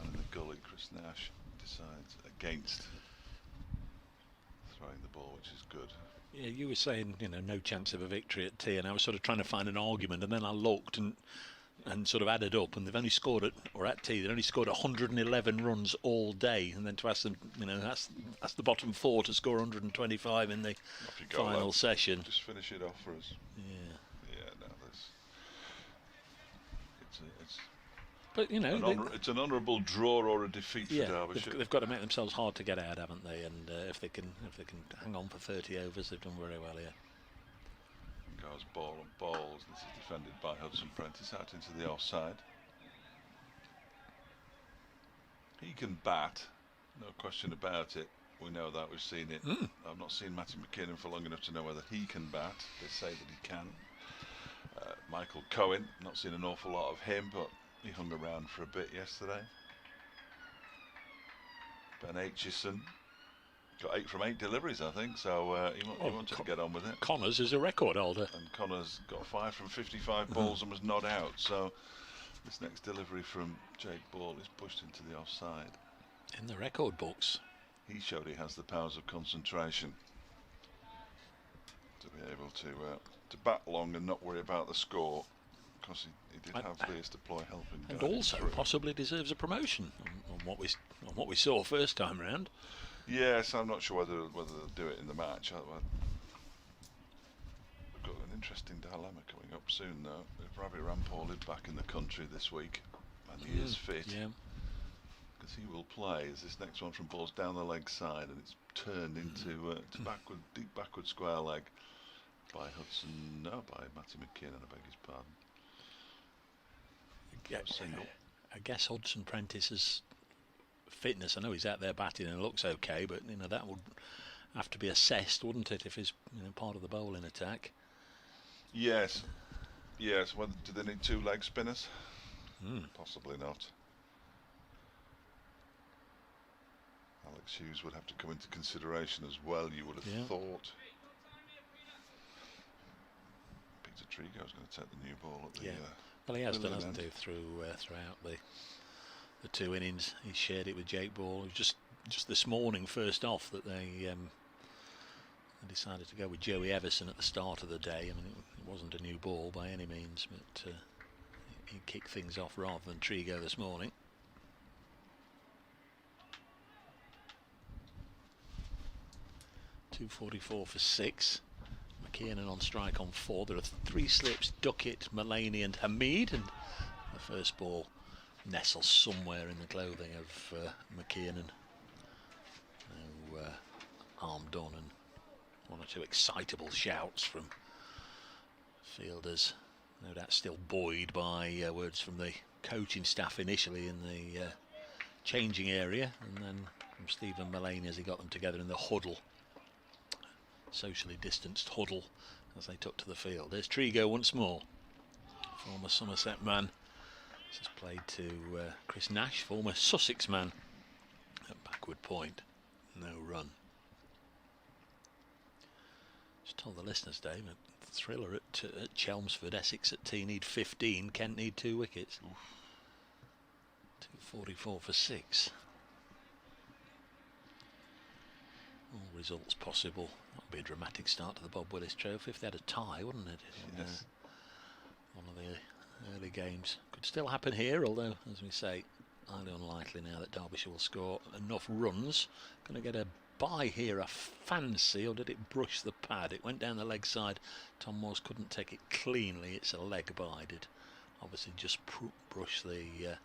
in the gully, Chris Nash, decides against throwing the ball, which is good. Yeah, you were saying, no chance of a victory at tea, and I was sort of trying to find an argument, and then I looked and sort of added up, and they've only scored at tea, they've only scored 111 runs all day, and then to ask them, ask the bottom 4 to score 125 in the final session. Just finish it off for us. Yeah. No, it's an honourable draw or a defeat for Derbyshire. They've got to make themselves hard to get out, haven't they? And if they can hang on for 30 overs, they've done very well here. Goes has ball and bowls. This is defended by Hudson Prentice out into the offside. He can bat, no question about it. We know that, we've seen it. I've not seen Matty McKinnon for long enough to know whether he can bat. They say that he can. Michael Cohen, not seen an awful lot of him, but he hung around for a bit yesterday. Ben Aitchison got 8 from 8 deliveries, I think, so he wanted to get on with it. Connors is a record holder. And Connors got 5 from 55 balls and was not out, so this next delivery from Jake Ball is pushed into the offside. In the record books. He showed he has the powers of concentration to be able to bat long and not worry about the score, because he did have Leas Deploy helping. And also possibly deserves a promotion on what we saw first time round. Yes, I'm not sure whether they'll do it in the match. We've got an interesting dilemma coming up soon, though. If Ravi Rampal is back in the country this week and he is fit, because he will play, as this next one from Ball's down the leg side, and it's turned into deep backward square leg by Matty McKinnon, I beg his pardon. Single. I guess Hudson Prentice's fitness, I know he's out there batting and looks okay, but that would have to be assessed, wouldn't it, if he's part of the bowling attack? Yes. Well, do they need 2 leg spinners? Possibly not. Alex Hughes would have to come into consideration as well, you would have thought. Peter Trigo's going to take the new ball at the well, he has done, hasn't he, throughout the 2 innings. He shared it with Jake Ball. It was just this morning, first off, that they decided to go with Joey Everson at the start of the day. I mean, it wasn't a new ball by any means, but he kicked things off rather than Trigo this morning. .244 for 6. McKiernan on strike on 4. There are 3 slips: Duckett, Mulaney and Hamid, and the first ball nestles somewhere in the clothing of McKiernan. No harm done, and 1 or 2 excitable shouts from fielders, no doubt still buoyed by words from the coaching staff initially in the changing area, and then from Stephen Mulaney as he got them together in the huddle, socially distanced huddle, as they took to the field. There's Trigo once more, former Somerset man. This is played to Chris Nash, former Sussex man, at backward point. No run. Just told the listeners, Dave, a thriller at Chelmsford. Essex at tea need 15. Kent need 2 wickets. 244 for 6. All results possible. That would be a dramatic start to the Bob Willis Trophy if they had a tie, wouldn't it? Yes. One of the early games. Could still happen here, although, as we say, highly unlikely now that Derbyshire will score enough runs. Going to get a bye here, a fancy, or did it brush the pad? It went down the leg side. Tom Moores couldn't take it cleanly. It's a leg bye. Did obviously just brush the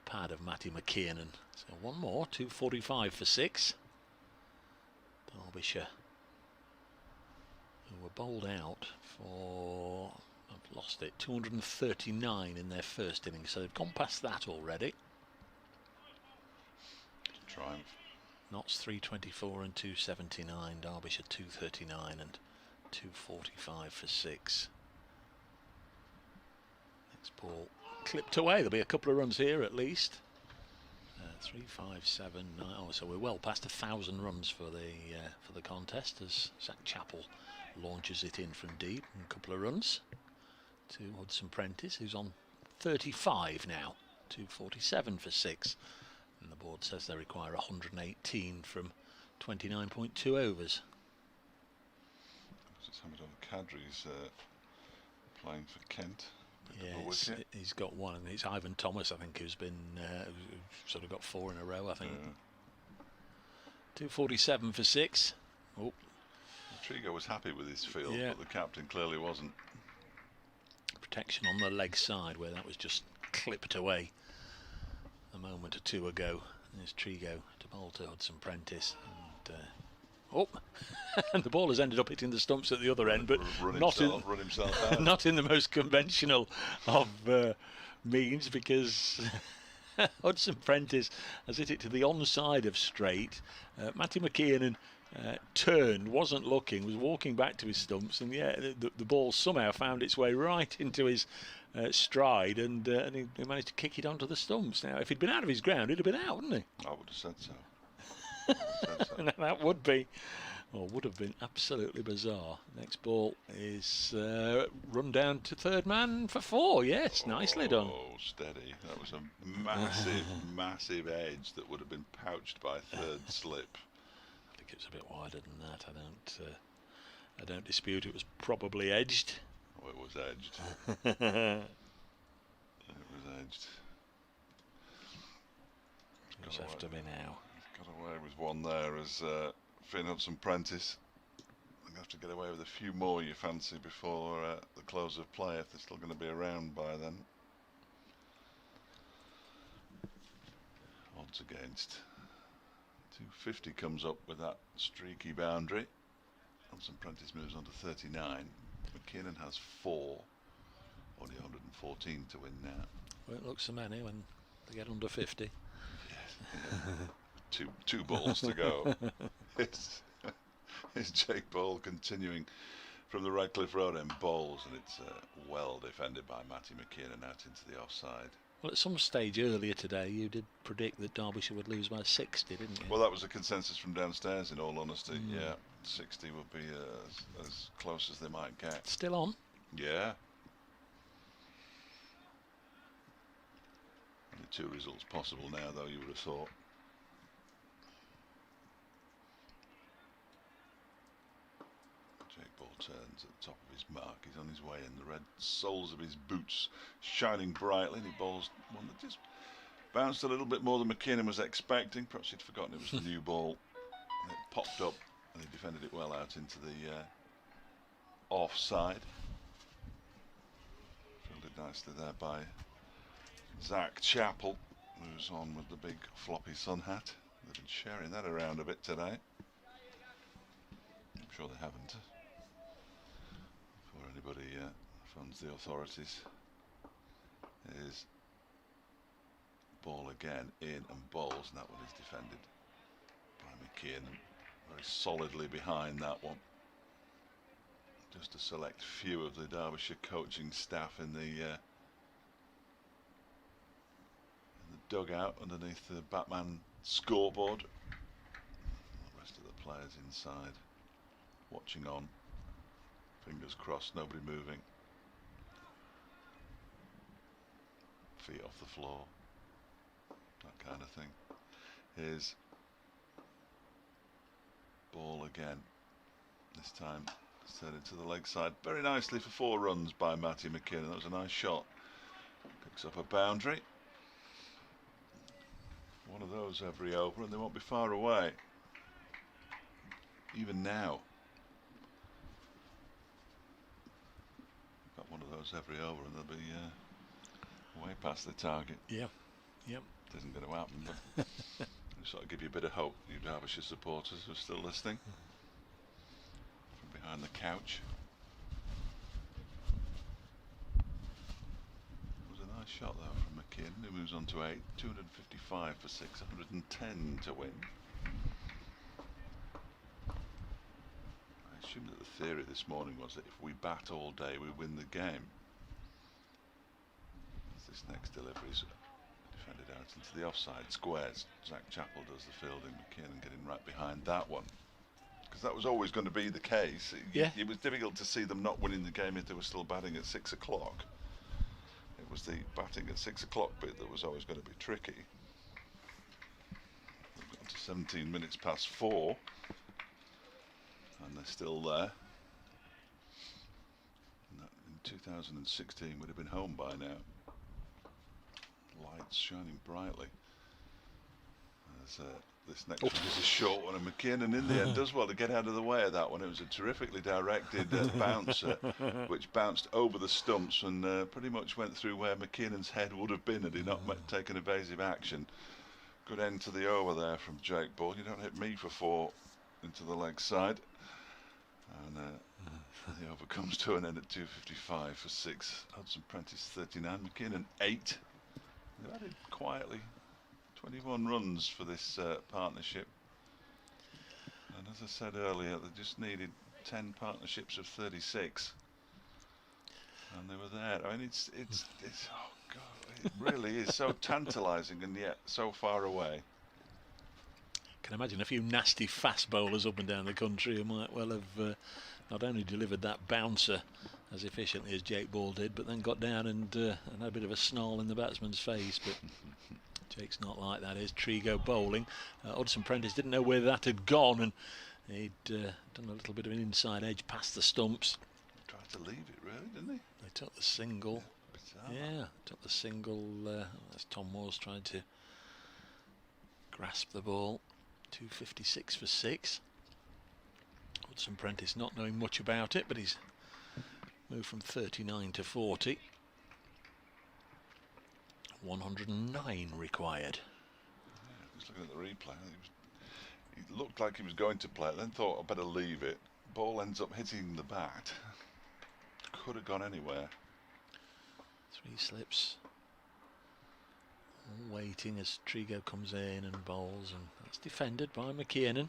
pad of Matty McKiernan. So 1 more, 245 for 6. Derbyshire, who were bowled out for, I've lost it, 239 in their first innings, so they've gone past that already. Triumph. Notts 324 and 279, Derbyshire 239 and 245 for 6. Next ball clipped away. There'll be a couple of runs here at least. 3, 5, 7, 9. Oh, so we're well past 1,000 runs for the contest as Zach Chappell launches it in from deep. And a couple of runs to Hudson Prentice, who's on 35 now. 247 for 6. And the board says they require 118 from 29.2 overs. It's Hamid Al-Qadri's playing for Kent. Yes, he's got 1, and it's Ivan Thomas, I think, who's been sort of got 4 in a row, I think. 247 for 6. Oh, Trigo was happy with his field, but the captain clearly wasn't. Protection on the leg side, where that was just clipped away a moment or 2 ago. There's Trigo to bowl to Hudson Prentice, and Oh, and the ball has ended up hitting the stumps at the other end, but run not himself out. not in the most conventional of means, because Hudson Prentice has hit it to the onside of straight. Matty McKiernan turned, wasn't looking, was walking back to his stumps, and the ball somehow found its way right into his stride, and he managed to kick it onto the stumps. Now, if he'd been out of his ground, he'd have been out, wouldn't he? I would have said so. That would have been absolutely bizarre. Next ball is run down to third man for 4. Yes, nicely done. Oh, steady. That was a massive edge that would have been pouched by third slip. I think it was a bit wider than that. I don't dispute it was probably edged. Oh, it was edged. It was edged. Who's after me now? Got away with one there as Finn Hudson Prentice. I'm going to have to get away with a few more, you fancy, before the close of play, if they're still going to be around by then. Odds against. 250 comes up with that streaky boundary. Hudson Prentice moves on to 39. McKiernan has 4. Only 114 to win now. Well, it looks so many when they get under 50. Yes. Two balls to go. It's Jake Ball continuing from the Radcliffe Road end bowls, and it's well defended by Matty McKiernan out into the offside. Well, at some stage earlier today, you did predict that Derbyshire would lose by 60, didn't you? Well, that was a consensus from downstairs, in all honesty. Yeah, 60 would be as close as they might get. Still on? Yeah. Only 2 results possible now, though, you would have thought. Jake Ball turns at the top of his mark. He's on his way in. The red soles of his boots shining brightly, and he bowls one that just bounced a little bit more than McKiernan was expecting. Perhaps he'd forgotten it was the new ball. And it popped up, and he defended it well out into the offside. Fielded nicely there by Zach Chappell, who's on with the big floppy sun hat. They've been sharing that around a bit today. I'm sure they haven't. Before anybody phones the authorities. Is ball again in and bowls, and that one is defended by McKiernan. Very solidly behind that one. Just a select few of the Derbyshire coaching staff in the dugout underneath the Batman scoreboard. The rest of the players inside watching on. Fingers crossed, nobody moving. Feet off the floor. That kind of thing. Here's ball again. This time set into the leg side very nicely for 4 runs by Matty McKiernan. That was a nice shot. Picks up a boundary. One of those every over, and they won't be far away. Even now. Got one of those every over, and they'll be way past the target. Yeah. Yep. Isn't going to happen, but just sort of give you a bit of hope, you Derbyshire supporters who are still listening from behind the couch. It was a nice shot though from McKiernan, who moves on to 8, 255 for 6, 110 to win. I assume that the theory this morning was that if we bat all day, we win the game. This next delivery is defended out into the offside squares. Zach Chappell does the fielding, McKiernan getting right behind that one. Because that was always going to be the case. It was difficult to see them not winning the game if they were still batting at 6 o'clock. It was the batting at 6 o'clock bit that was always going to be tricky. We've got to 17 minutes past 4. And they're still there. And that in 2016 would have been home by now. Lights shining brightly. As this next one is a short one, and McKiernan in the end does well to get out of the way of that one. It was a terrifically directed bouncer, which bounced over the stumps and pretty much went through where McKiernan's head would have been had he not taken evasive action. Good end to the over there from Jake Ball. You don't hit me for 4 into the leg side. And the over comes to an end at 2.55 for 6. Hudson Prentice 39, McKinnon 8. They've added quietly 21 runs for this partnership. And as I said earlier, they just needed 10 partnerships of 36. And they were there. I mean, it's oh God, it really is so tantalising and yet so far away. Can imagine a few nasty fast bowlers up and down the country who might well have not only delivered that bouncer as efficiently as Jake Ball did, but then got down and had a bit of a snarl in the batsman's face. But Jake's not like that. Is Trigo bowling. Hudson Prentice didn't know where that had gone, and he'd done a little bit of an inside edge past the stumps. Tried to leave it, really, didn't he? They took the single. Yeah, took the single. As Tom Moore's tried to grasp the ball. 2.56 for 6. Hudson Prentice not knowing much about it, but he's moved from 39 to 40. 109 required. Yeah, I was looking at the replay. He looked like he was going to play it, then thought I'd better leave it. Ball ends up hitting the bat. Could have gone anywhere. 3 slips. All waiting as Trigo comes in and bowls, and that's defended by McKiernan.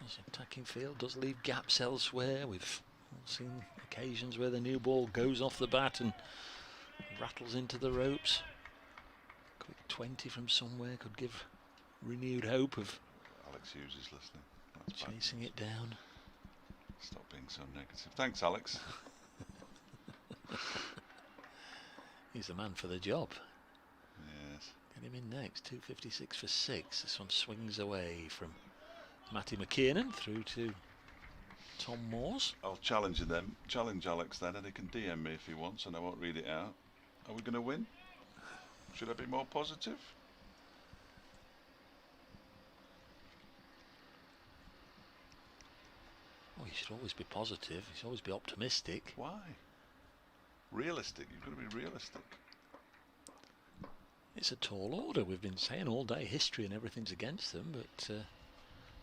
Does attacking field, does leave gaps elsewhere. We've all seen occasions where the new ball goes off the bat and rattles into the ropes. Quick 20 from somewhere could give renewed hope of Alex Hughes is listening. That's chasing it down. Stop being so negative. Thanks, Alex. He's the man for the job. Yes. Get him in next. 2.56 for 6. This one swings away from Matty McKiernan through to Tom Moores. I'll challenge Alex then, and he can DM me if he wants, and I won't read it out. Are we going to win? Should I be more positive? Oh, you should always be positive. You should always be optimistic. Why? Realistic. You've got to be realistic. It's a tall order. We've been saying all day history and everything's against them, but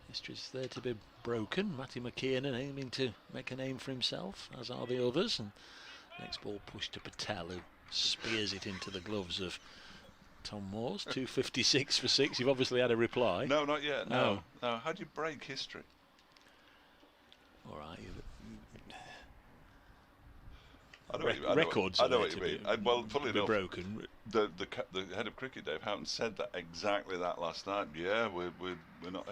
history's there to be broken. Matty McKiernan aiming to make a name for himself, as are the others. And next ball pushed to Patel, who spears it into the gloves of Tom Moores. 2.56 for 6. You've obviously had a reply. No, not yet. No. How do you break history? All right. Records. I know what you mean. Well, funnily enough, broken. The head of cricket, Dave Houghton, said that exactly that last night. Yeah, we're not.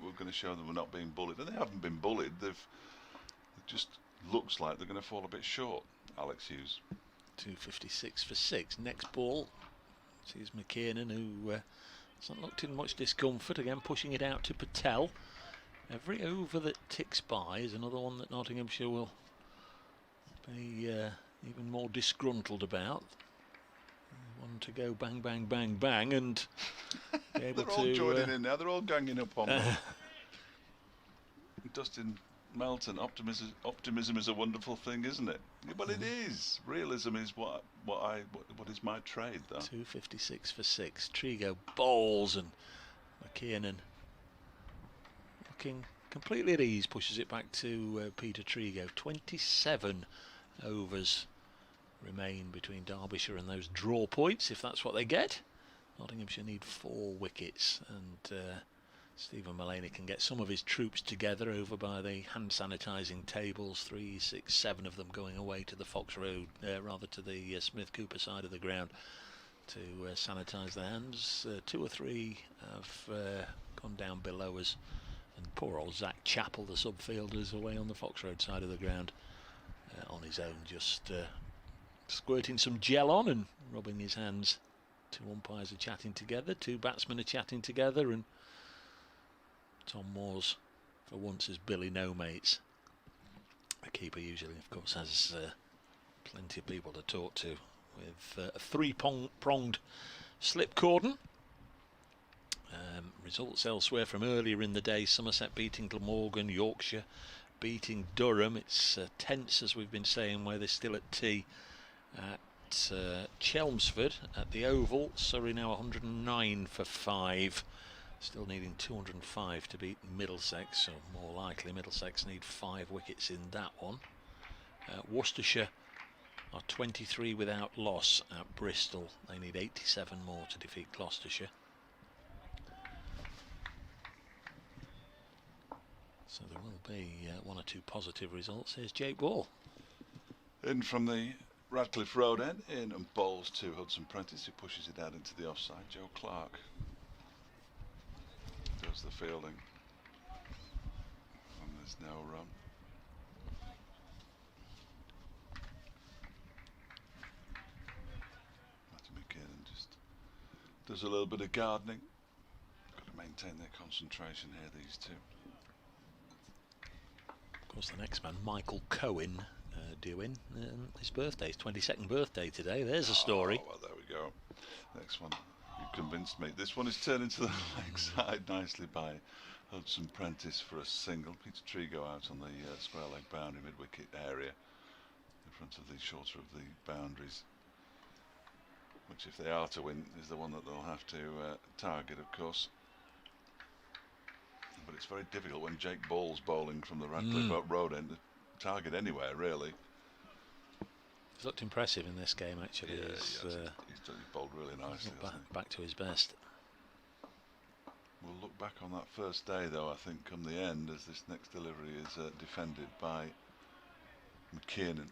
We're going to show them we're not being bullied, and they haven't been bullied. It just looks like they're going to fall a bit short. Alex Hughes. 2.56 for 6. Next ball sees McKiernan, who hasn't looked in much discomfort. Again, pushing it out to Patel. Every over that ticks by is another one that Nottinghamshire will be even more disgruntled about. One to go, bang, bang, bang, bang, and be able they're all joining in now. They're all ganging up on them. Dustin Melton, optimism is a wonderful thing, isn't it? Well, it is. Realism is what is my trade, though. 2.56 for 6. Trigo bowls, and McKiernan, looking completely at ease, pushes it back to Peter Trigo. 27 overs remain between Derbyshire and those draw points, if that's what they get. Nottinghamshire need 4 wickets, and Stephen Mullaney can get some of his troops together over by the hand sanitising tables. 3, 6, 7 of them going away to the Fox Road, rather to the Smith Cooper side of the ground to sanitise their hands. 2 or 3 have gone down below us, and poor old Zach Chappell, the subfielder, is away on the Fox Road side of the ground on his own, just squirting some gel on and rubbing his hands. 2 umpires are chatting together, 2 batsmen are chatting together, and Tom Moores, for once, is Billy No Mates. The keeper usually, of course, has plenty of people to talk to, with a 3-pronged slip cordon. Results elsewhere from earlier in the day: Somerset beating Glamorgan, Yorkshire beating Durham. It's tense, as we've been saying, where they're still at tea at Chelmsford at the Oval. Surrey now 109 for 5. Still needing 205 to beat Middlesex, so more likely Middlesex need 5 wickets in that one. Worcestershire are 23 without loss at Bristol. They need 87 more to defeat Gloucestershire. So there will be 1 or 2 positive results. Here's Jake Ball. In from the Radcliffe Road end, in and bowls to Hudson Prentice, who pushes it out into the offside. Joe Clark does the fielding, and there's no run. Matty McKinnon just does a little bit of gardening. Got to maintain their concentration here, these two. Of course, the next man, Michael Cohen, due in his birthday, his 22nd birthday today. There's a story. Oh, well, there we go. Next one. You convinced me. This one is turned into the leg side nicely by Hudson Prentice for a single. Peter Trigo out on the square leg boundary mid-wicket area in front of the shorter of the boundaries, which, if they are to win, is the one that they'll have to target, of course. But it's very difficult when Jake Ball's bowling from the Radcliffe Road end to target anywhere, really. He's looked impressive in this game, actually. Yeah, he's bowled really nicely. Back to his best. We'll look back on that first day, though, I think, come the end, as this next delivery is defended by McKiernan.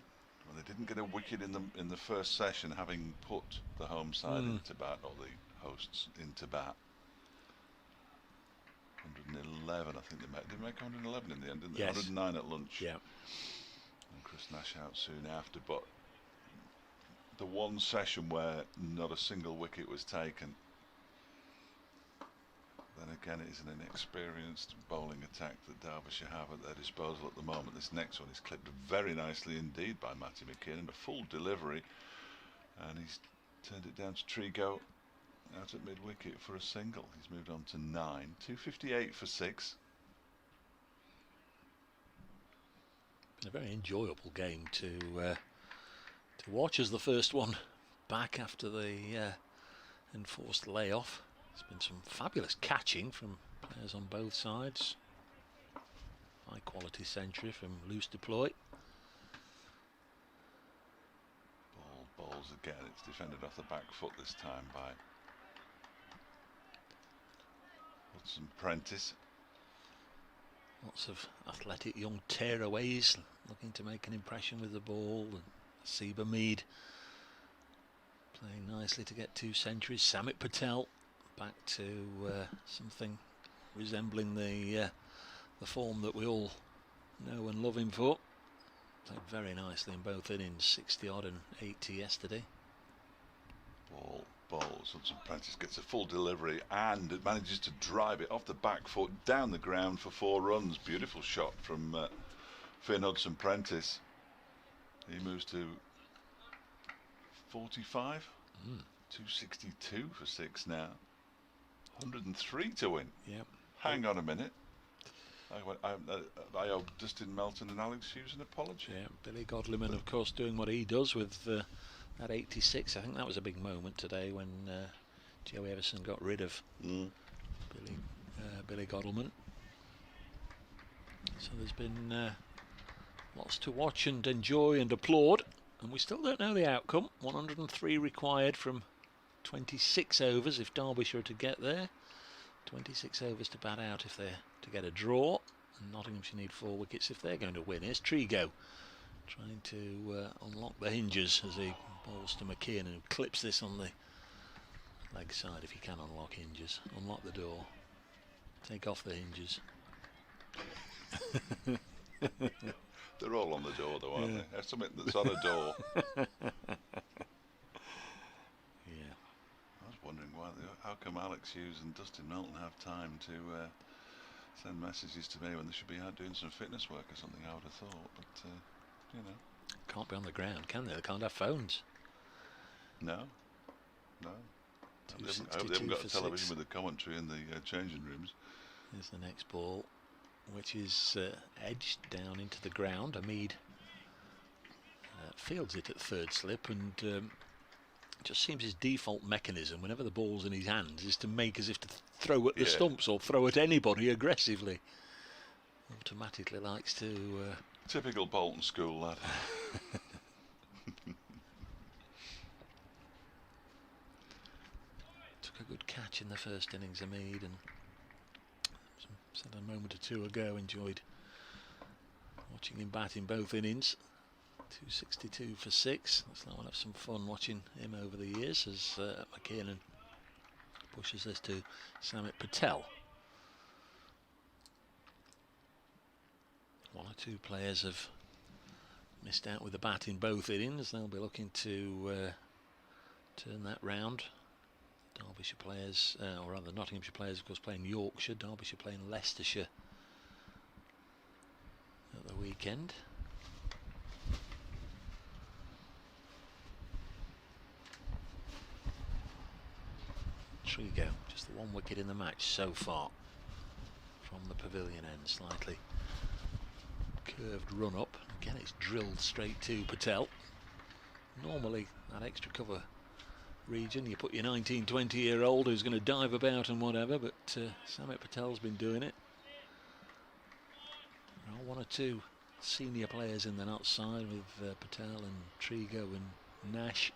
Well, they didn't get a wicket in the first session, having put the home side into bat, or the hosts into bat. 111, I think they made. Did they make 111 in the end, didn't they? Yes. 109 at lunch. Yeah. And Chris Nash out soon after. But the one session where not a single wicket was taken, then again it is an inexperienced bowling attack that Derbyshire have at their disposal at the moment. This next one is clipped very nicely indeed by Matty McKinnon, a full delivery, and he's turned it down to Trigo out at mid-wicket for a single. He's moved on to 9. 258 for 6. Been a very enjoyable game to watch, as the first one back after the enforced layoff. There's been some fabulous catching from players on both sides. High quality century from loose deploy. Ball bowls again. It's defended off the back foot this time by Hudson Prentice. Lots of athletic young tearaways looking to make an impression with the ball. And Seba Mead playing nicely to get 2 centuries. Samit Patel back to something resembling the form that we all know and love him for. Played very nicely in both innings, 60 odd and 80 yesterday. Ball bowls. Hudson Prentice gets a full delivery and it manages to drive it off the back foot down the ground for 4 runs. Beautiful shot from Finn Hudson Prentice. He moves to 45. 262 for 6 now. 103 to win. Yep. Hang on a minute. I owe Dustin Melton and Alex Hughes an apology. Yeah, Billy Godliman, of course, doing what he does with that 86. I think that was a big moment today when Joey Everson got rid of Billy Godliman. So there's been lots to watch and enjoy and applaud, and we still don't know the outcome. 103 required from 26 overs if Derbyshire are to get there. 26 overs to bat out if they're to get a draw, and Nottinghamshire need 4 wickets if they're going to win. Here's Trigo trying to unlock the hinges as he bowls to McKeon, who clips this on the leg side if he can unlock hinges. Unlock the door, take off the hinges. They're all on the door though, aren't they? There's something that's on a door. Yeah. I was wondering how come Alex Hughes and Dustin Melton have time to send messages to me when they should be out doing some fitness work or something, I would have thought, but you know. Can't be on the ground, can they? They can't have phones. No. I hope they haven't got a television with the commentary in the changing rooms. Here's the next ball, which is edged down into the ground. Mead fields it at third slip, and just seems his default mechanism whenever the ball's in his hands is to make as if to throw at the stumps or throw at anybody aggressively. Automatically likes to... Typical Bolton school lad. Took a good catch in the first innings, Hamid, and said a moment or two ago, enjoyed watching him bat in both innings. 262 for 6. Looks like we'll have some fun watching him over the years as McKiernan pushes this to Samit Patel. One or two players have missed out with the bat in both innings. They'll be looking to turn that round. Derbyshire players, or rather Nottinghamshire players, of course, playing Yorkshire. Derbyshire playing Leicestershire at the weekend. Trigo, just the one wicket in the match so far from the pavilion end. Slightly curved run up. Again, it's drilled straight to Patel. Normally, that extra cover region, you put your 19, 20-year-old who's going to dive about and whatever, but Samit Patel's been doing it. Well, one or two senior players in the outside with Patel and Trigo and Nash.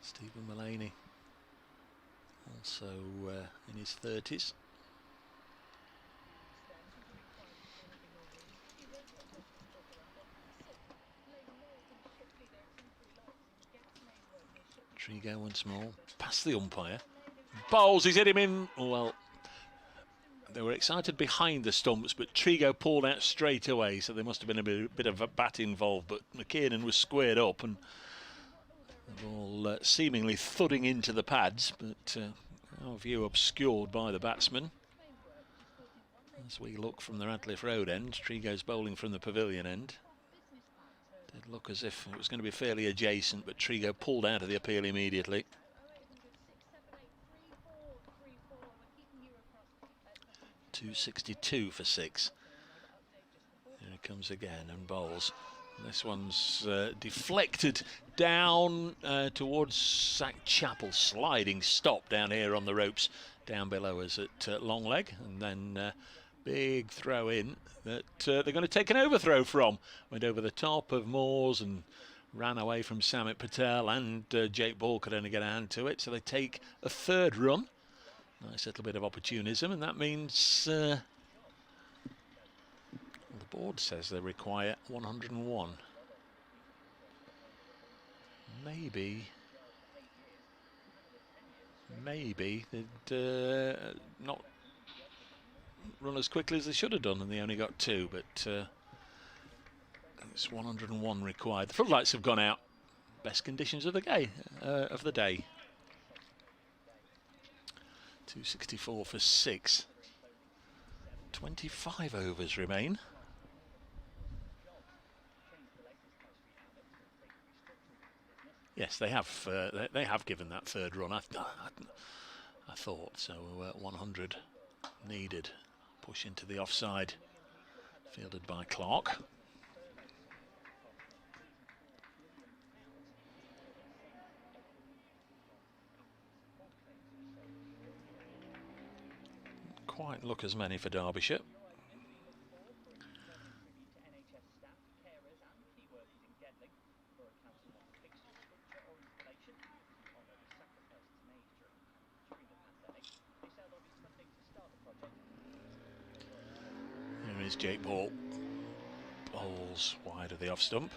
Stephen Mullaney, also in his 30s. Trigo once more, past the umpire. Bowles, he's hit him in. Well, they were excited behind the stumps, but Trigo pulled out straight away, so there must have been a bit of a bat involved, but McKiernan was squared up and the ball seemingly thudding into the pads, but our view obscured by the batsman. As we look from the Radcliffe Road end, Trigo's bowling from the pavilion end. Did look as if it was going to be fairly adjacent, but Trigo pulled out of the appeal immediately. .262 for 6. Here he comes again and bowls. This one's deflected down towards Sack Chapel. Sliding stop down here on the ropes down below us at long leg, and then big throw in that they're going to take an overthrow from. Went over the top of Moores and ran away from Samit Patel, and Jake Ball could only get a hand to it, so they take a third run. Nice little bit of opportunism, and that means the board says they require 101. Maybe they'd not run as quickly as they should have done, and they only got 2, but it's 101 required. The floodlights have gone out. Best conditions of the day. 264 for 6. 25 overs remain. Yes, they have given that third run. I thought so. 100 needed. Push into the offside, fielded by Clark. Quite look as many for Derbyshire. Here is Jake Ball. Bowls wide of the off stump.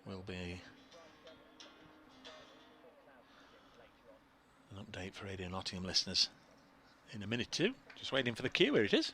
Will be an update for Radio Nottingham listeners in a minute too. Just waiting for the cue. Here it is.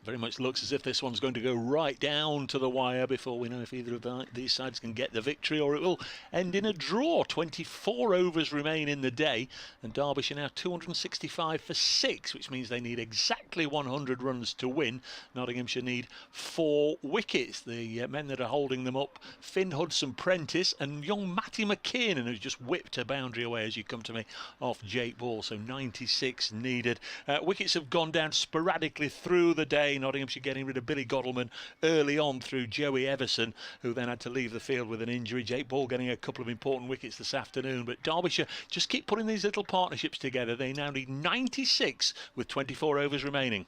Very much looks as if this one's going to go right down to the wire before we know if either of these sides can get the victory, or it will end in a draw. 24 overs remain in the day, and Derbyshire now 265 for 6, which means they need exactly 100 runs to win. Nottinghamshire need 4 wickets. The men that are holding them up, Finn Hudson-Prentice and young Matty McKiernan, who's just whipped a boundary away as you come to me off Jake Ball, so 96 needed. Wickets have gone down sporadically through the day. Nottinghamshire getting rid of Billy Goddleman early on through Joey Everson, who then had to leave the field with an injury. Jake Ball getting a couple of important wickets this afternoon. But Derbyshire just keep putting these little partnerships together. They now need 96 with 24 overs remaining.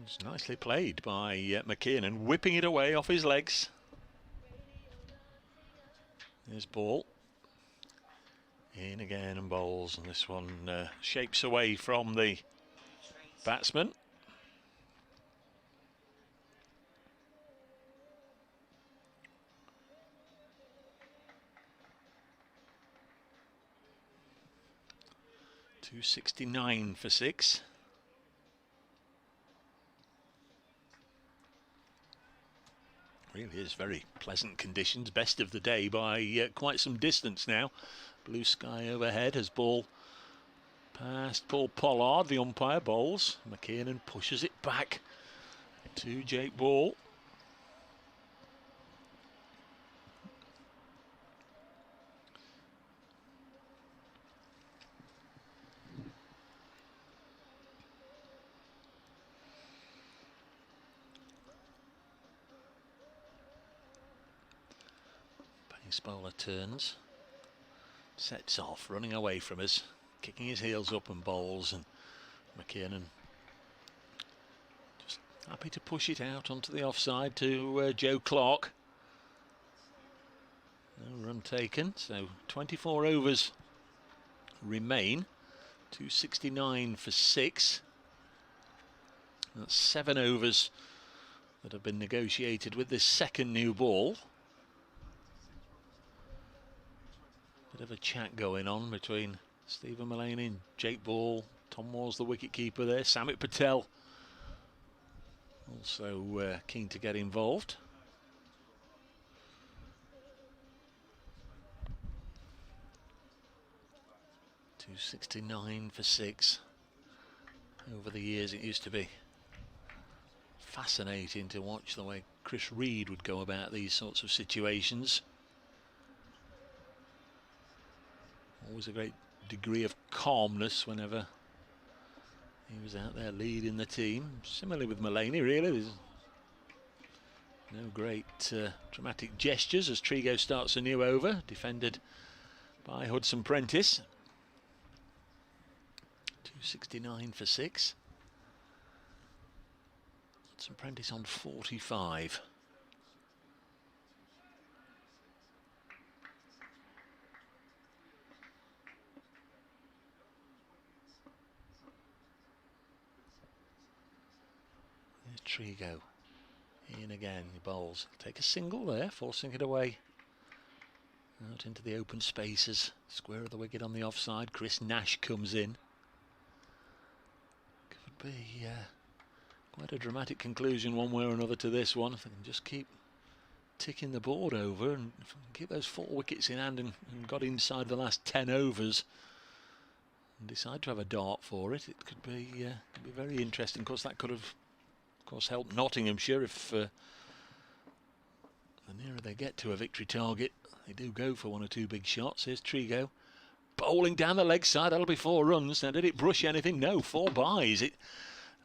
It's nicely played by McKiernan, whipping it away off his legs. There's Ball. In again and bowls, and this one shapes away from the batsman. .269 for 6. Really is very pleasant conditions, best of the day by quite some distance now. Blue sky overhead as ball past Paul Pollard, the umpire bowls. McKiernan pushes it back to Jake Ball. Pace bowler turns. Sets off, running away from us, kicking his heels up and bowls, and McKiernan just happy to push it out onto the offside to Joe Clark. No run taken, so 24 overs remain. 269 for 6. That's 7 overs that have been negotiated with this second new ball. Bit of a chat going on between Stephen Mullaney and Jake Ball. Tom Moore's the wicket-keeper there. Samit Patel also keen to get involved. .269 for 6. Over the years it used to be fascinating to watch the way Chris Reed would go about these sorts of situations. Always a great degree of calmness whenever he was out there leading the team. Similarly with Mullaney, really. There's no great dramatic gestures as Trigo starts a new over, defended by Hudson Prentice. 269 for 6. Hudson Prentice on 45. Trigo in again, he bowls, take a single there, forcing it away out into the open spaces, square of the wicket on the offside. Chris Nash comes in. Could be quite a dramatic conclusion one way or another to this one if they can just keep ticking the board over and keep those 4 wickets in hand and got inside the last 10 overs and decide to have a dart for it. It could be very interesting. Of course, that could have help Nottinghamshire if the nearer they get to a victory target, they do go for 1 or 2 big shots. Here's Trigo bowling down the leg side. That'll be 4 runs. Now, did it brush anything? No, 4 byes. It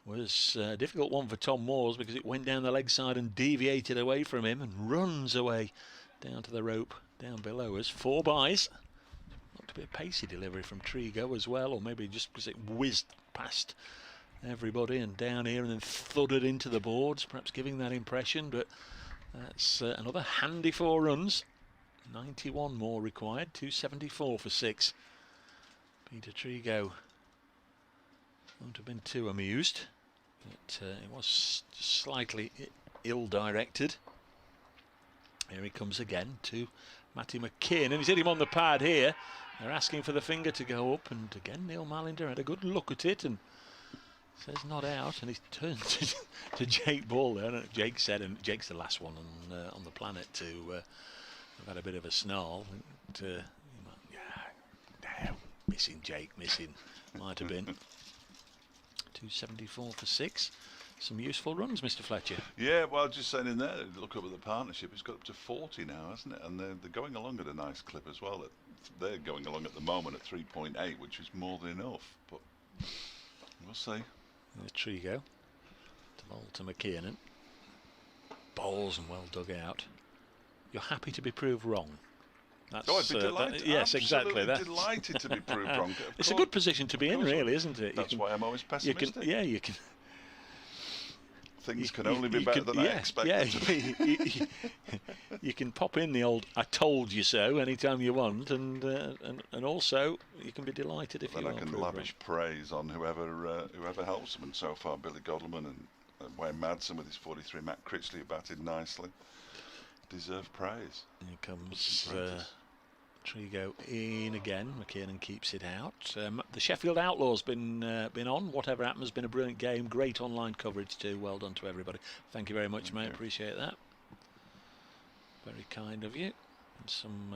was a difficult one for Tom Moores because it went down the leg side and deviated away from him and runs away down to the rope down below us. 4 byes. Looked to be a pacey delivery from Trigo as well, or maybe just because it whizzed past everybody and down here and then thudded into the boards, perhaps giving that impression. But that's another handy 4 runs. 91 more required. 274 for 6. Peter Trigo won't have been too amused, but it was slightly ill-directed. Here he comes again to Matty McKiernan. He's hit him on the pad here. They're asking for the finger to go up, and again Neil Malinder had a good look at it and says not out, and he's turned to Jake Ball there. And Jake said, and Jake's the last one on the planet to have had a bit of a snarl. And, missing Jake, missing. Might have been. 274 for 6. Some useful runs, Mr. Fletcher. Yeah, well, just saying in there, look up at the partnership, it's got up to 40 now, hasn't it? And they're going along at a nice clip as well, at they're going along at the moment at 3.8, which is more than enough. But we'll see. The Trigo to bowl to McKiernan. Bowls and well dug out. You're happy to be proved wrong. That's, I'd be delighted. Yes, exactly. That's delighted to be proved wrong. It's a good position to be in, really, isn't it? That's why I'm always pessimistic. You can. Things can only be better than I expected. Yeah, you can pop in the old "I told you so" anytime you want, and also you can be delighted if you are. Then I can lavish praise on whoever helps them, and so far Billy Godleman and Wayne Madsen with his 43, Matt Critchley who batted nicely, deserve praise. Here comes Trigo in again. McKiernan keeps it out. The Sheffield Outlaws been on. Whatever happens, been a brilliant game. Great online coverage too. Well done to everybody. Thank you very much, mate. Appreciate that. Very kind of you. And some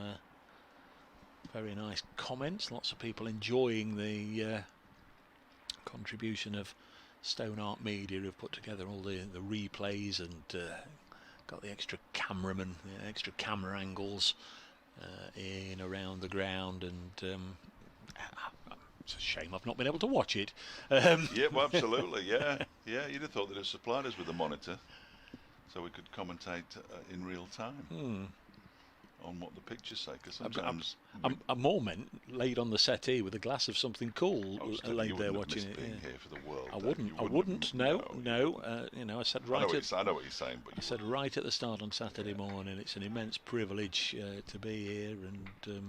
very nice comments. Lots of people enjoying the contribution of Stone Art Media, who've put together all the replays and got the extra cameramen, the extra camera angles in around the ground, and it's a shame I've not been able to watch it. Yeah, well, absolutely, yeah. You'd have thought they'd have supplied us with a monitor so we could commentate in real time on what the pictures say. Because sometimes I'm more meant laid on the settee with a glass of something cool, laid there watching it. Being here for the world. I wouldn't. No. You know, I said right. I know what you're saying, but I said right at the start on Saturday morning. It's an immense privilege to be here, and there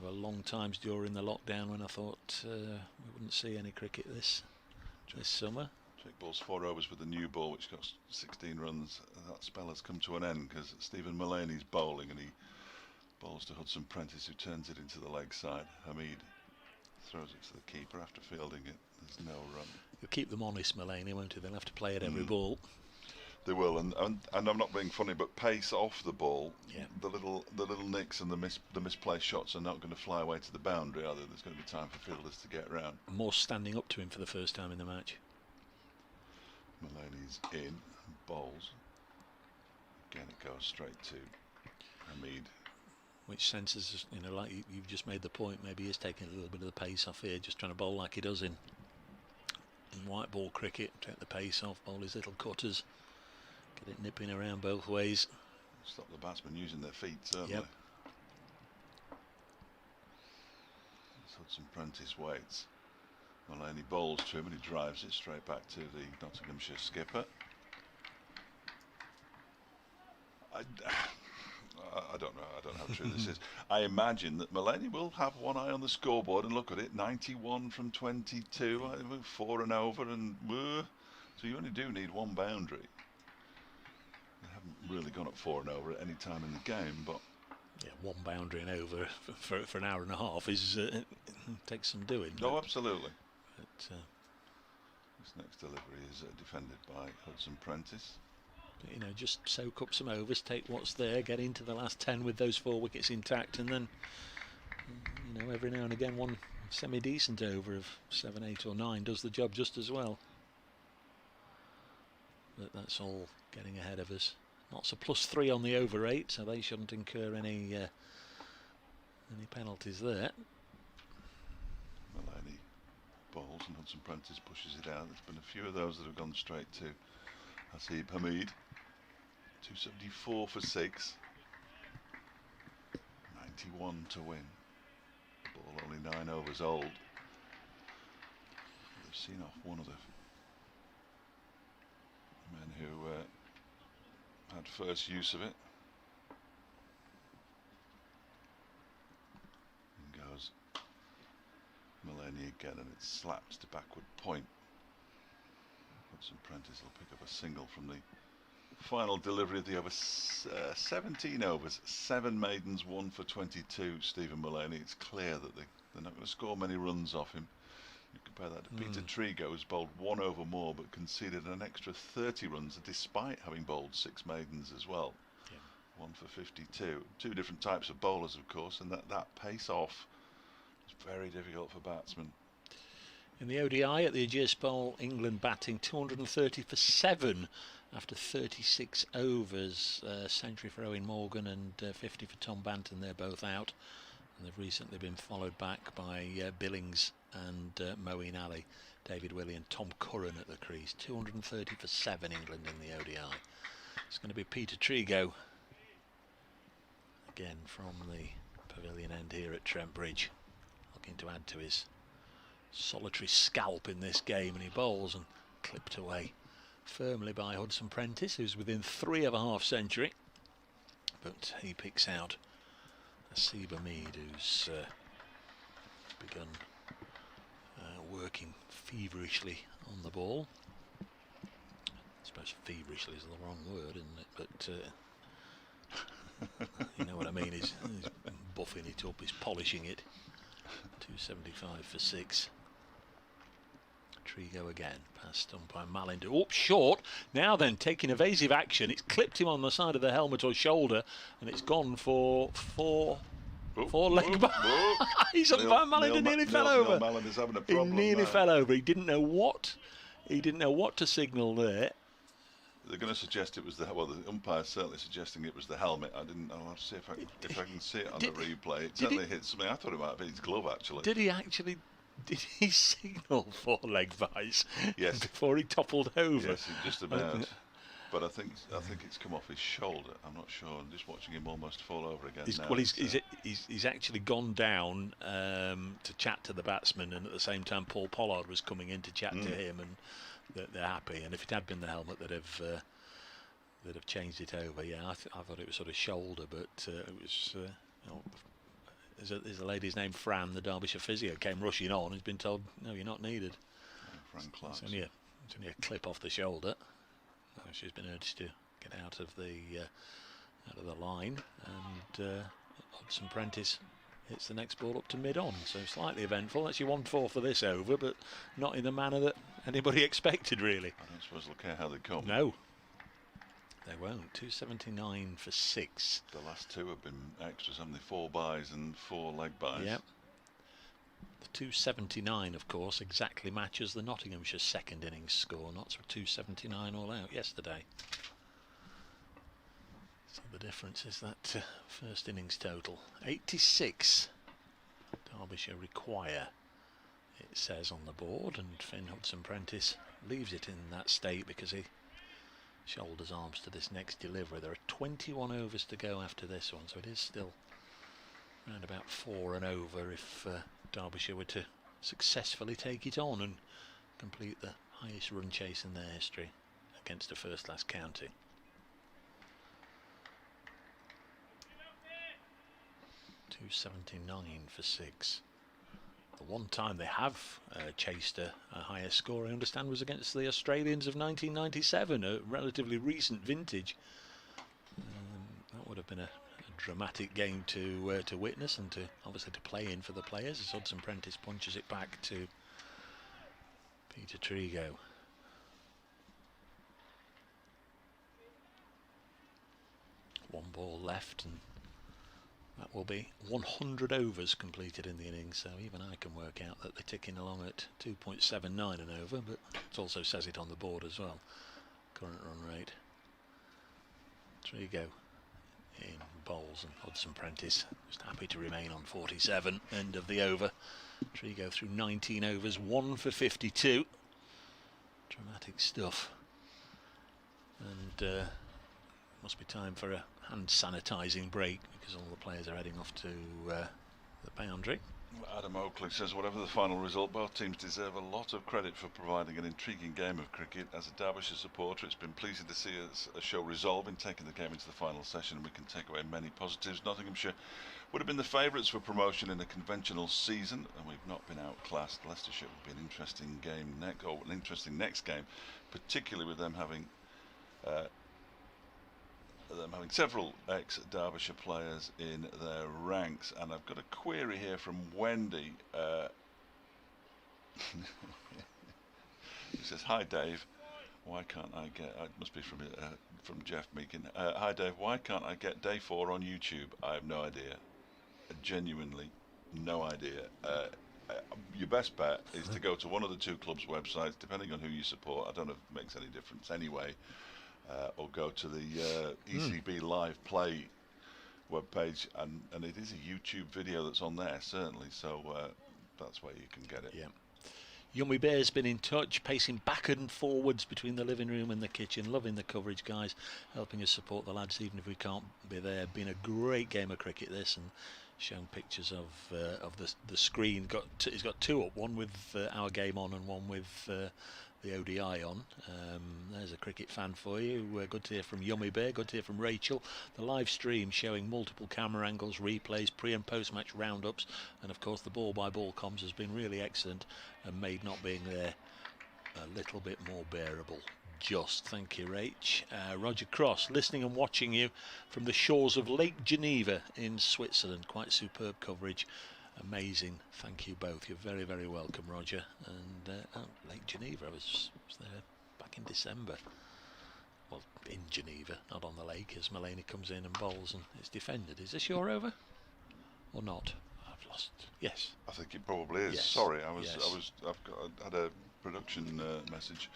were long times during the lockdown when I thought we wouldn't see any cricket this summer. Jake Ball's 4 overs with the new ball, which got 16 runs. That spell has come to an end because Stephen Mullaney's bowling, and he bowls to Hudson Prentice, who turns it into the leg side. Hamid throws it to the keeper after fielding it. There's no run. You'll keep them honest, Mullaney, won't you? They'll have to play at every ball. They will, and I'm not being funny, but pace off the ball, the little nicks and the misplaced shots are not going to fly away to the boundary, are they? There's going to be time for fielders to get round. More standing up to him for the first time in the match. Mullaney's in, bowls. Again, it goes straight to Hamid. Which senses, you know, like you've just made the point, maybe he's taking a little bit of the pace off here, just trying to bowl like he does in white ball cricket, take the pace off, bowl his little cutters, get it nipping around both ways. Stop the batsmen using their feet, certainly. Yep. Hudson Prentice waits. Mullaney bowls to him and he drives it straight back to the Nottinghamshire skipper. I don't know how true this is. I imagine that Mullaney will have one eye on the scoreboard and look at it. 91 from 22, 4 and over, and so you only do need one boundary. They haven't really gone at 4 and over at any time in the game, but yeah, one boundary and over for an hour and a half is takes some doing. Oh, absolutely. But, this next delivery is defended by Hudson Prentice. But, you know, just soak up some overs, take what's there, get into the last 10 with those 4 wickets intact, and then, you know, every now and again one semi-decent over of 7, 8 or 9 does the job just as well. But that's all getting ahead of us. Lots of +3 on the over 8, so they shouldn't incur any penalties there. Mullaney bowls and Hudson Prentice pushes it out. There's been a few of those that have gone straight to Hasib Hamid. 274 for 6. 91 to win. Ball only 9 overs old. They've seen off one of the men who had first use of it. And goes Mullaney again, and it slaps to backward point. Hudson Prentice will pick up a single from the final delivery of the over 17 overs, 7 maidens, 1 for 22. Stephen Mullaney. It's clear that they're not going to score many runs off him. You compare that to Peter Trigo, who's bowled 1 over more but conceded an extra 30 runs despite having bowled 6 maidens as well. Yeah. 1 for 52. 2 different types of bowlers, of course, and that pace off is very difficult for batsmen. In the ODI at the Aegis Bowl, England batting 230 for 7 after 36 overs. Century for Owen Morgan and 50 for Tom Banton. They're both out. And they've recently been followed back by Billings and Moeen Ali, David Willey and Tom Curran at the crease. 230 for 7 England in the ODI. It's going to be Peter Trigo again from the pavilion end here at Trent Bridge, looking to add to his solitary scalp in this game, and he bowls and clipped away firmly by Hudson Prentice, who's within 3 of a half century, but he picks out Asiba Mead, who's begun working feverishly on the ball. I suppose feverishly is the wrong word, isn't it? But you know what I mean. He's buffing it up, he's polishing it. 275 for 6. Trigo again, past umpire Malinder, up short. Now then, taking evasive action, it's clipped him on the side of the helmet or shoulder, and it's gone for four leg buys. Umpire Malinder nearly fell over. Malinder's having a problem. He nearly fell over. He didn't know what to signal there. They're going to suggest it was the umpire's certainly suggesting it was the helmet. I didn't know. I'll see if I can see it on the replay. It certainly hit something. I thought it might have been his glove actually. Did he signal 4 leg buys? Yes. Before he toppled over. Yes, just about. But I think it's come off his shoulder. I'm not sure. I'm just watching him almost fall over again. He's actually gone down to chat to the batsman, and at the same time Paul Pollard was coming in to chat to him, and they're happy. And if it had been the helmet, they'd have changed it over. Yeah, I thought it was sort of shoulder, but it was. There's a lady's name, Fran, the Derbyshire physio, came rushing on. He's been told, no, you're not needed. Fran Clark. It's only a clip off the shoulder. She's been urged to get out of the line, and Hudson Prentice hits the next ball up to mid-on, so slightly eventful. Actually 1-4 for this over, but not in the manner that anybody expected, really. I don't suppose they'll care how they come. No, they won't. 279 for 6. The last 2 have been extras, haven't they? 4 buys and 4 leg buys. Yep. The 279, of course, exactly matches the Nottinghamshire second innings score. Notts were 279 all out yesterday. So the difference is that first innings total. 86 Derbyshire require, it says on the board, and Finn Hudson Prentice leaves it in that state because he shoulders arms to this next delivery. There are 21 overs to go after this one, so it is still around about 4 and over if Derbyshire were to successfully take it on and complete the highest run chase in their history against a first-class county. .279 for 6. The one time they have chased a higher score, I understand, was against the Australians of 1997, a relatively recent vintage. That would have been a dramatic game to witness and to obviously to play in for the players, as Hudson Prentice punches it back to Peter Trigo. One ball left, and that will be 100 overs completed in the innings, so even I can work out that they're ticking along at 2.79 an over, but it also says it on the board as well. Current run rate. Trigo in bowls, and Hudson Prentice just happy to remain on 47. End of the over. Trigo through 19 overs, 1 for 52. Dramatic stuff. And must be time for a hand sanitising break because all the players are heading off to the boundary. Adam Oakley says, whatever the final result, both teams deserve a lot of credit for providing an intriguing game of cricket. As a Derbyshire supporter, it's been pleasing to see us show resolve in taking the game into the final session. We can take away many positives. Nottinghamshire would have been the favourites for promotion in a conventional season, and we've not been outclassed. Leicestershire will be an interesting game an interesting next game, particularly with them having several ex-Derbyshire players in their ranks. And I've got a query here from Wendy. He says, "Hi Dave, why can't I get?" It must be from Jeff Meakin. "Hi Dave, why can't I get Day 4 on YouTube? I have no idea. Genuinely, no idea. Your best bet is to go to one of the 2 clubs' websites, depending on who you support. I don't know if it makes any difference anyway." Or go to the ECB Live Play webpage, and it is a YouTube video that's on there, certainly, so that's where you can get it. Yeah. Yummy Bear's been in touch, pacing back and forwards between the living room and the kitchen. Loving the coverage, guys, helping us support the lads even if we can't be there. Been a great game of cricket, this, and shown pictures of the screen. He's got two up, one with our game on and one with the ODI on. There's a cricket fan for you. Good to hear from Yummy Bear, good to hear from Rachel. The live stream showing multiple camera angles, replays, pre and post match roundups, and of course the ball by ball comms has been really excellent and made not being there a little bit more bearable. Just thank you, Rach. Roger Cross, listening and watching you from the shores of Lake Geneva in Switzerland. Quite superb coverage. Amazing. Thank you both. You're very, very welcome, Roger. And Lake Geneva, I was there back in December. Well, in Geneva, not on the lake, as Mulaney comes in and bowls and it's defended. Is this your over or not? I've lost. Yes. I think it probably is. Yes. Sorry, I had a production message.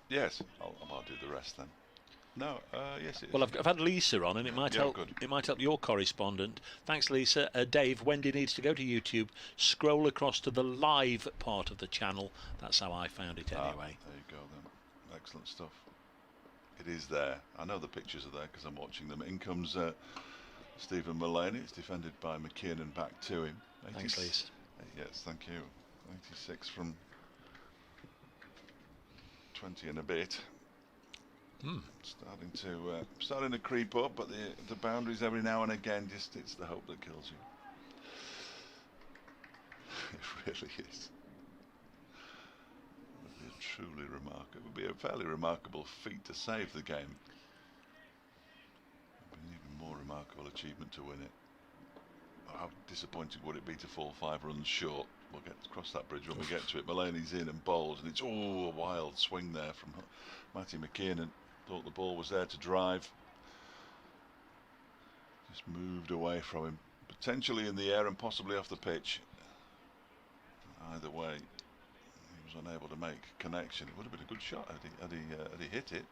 Yes, I'll do the rest then. No, yes it is. Well, I've had Lisa on, and it might help. Good. It might help your correspondent. Thanks, Lisa. Dave, Wendy needs to go to YouTube, scroll across to the live part of the channel. That's how I found it anyway. There you go then. Excellent stuff. It is there. I know the pictures are there because I'm watching them. In comes Stephen Mulaney. It's defended by McKiernan back to him. Thanks, Lisa. Yes, thank you. 86 from 20 and a bit. Starting to creep up, but the boundaries every now and again, just it's the hope that kills you. It really is. It would be truly remarkable. It would be a fairly remarkable feat to save the game. It would be an even more remarkable achievement to win it. How disappointing would it be to fall 5 runs short? We'll get across that bridge when we get to it. Mulaney's in and bowls, and it's a wild swing there from Matty McKiernan. Thought the ball was there to drive. Just moved away from him. Potentially in the air and possibly off the pitch. Either way, he was unable to make connection. It would have been a good shot had he hit it.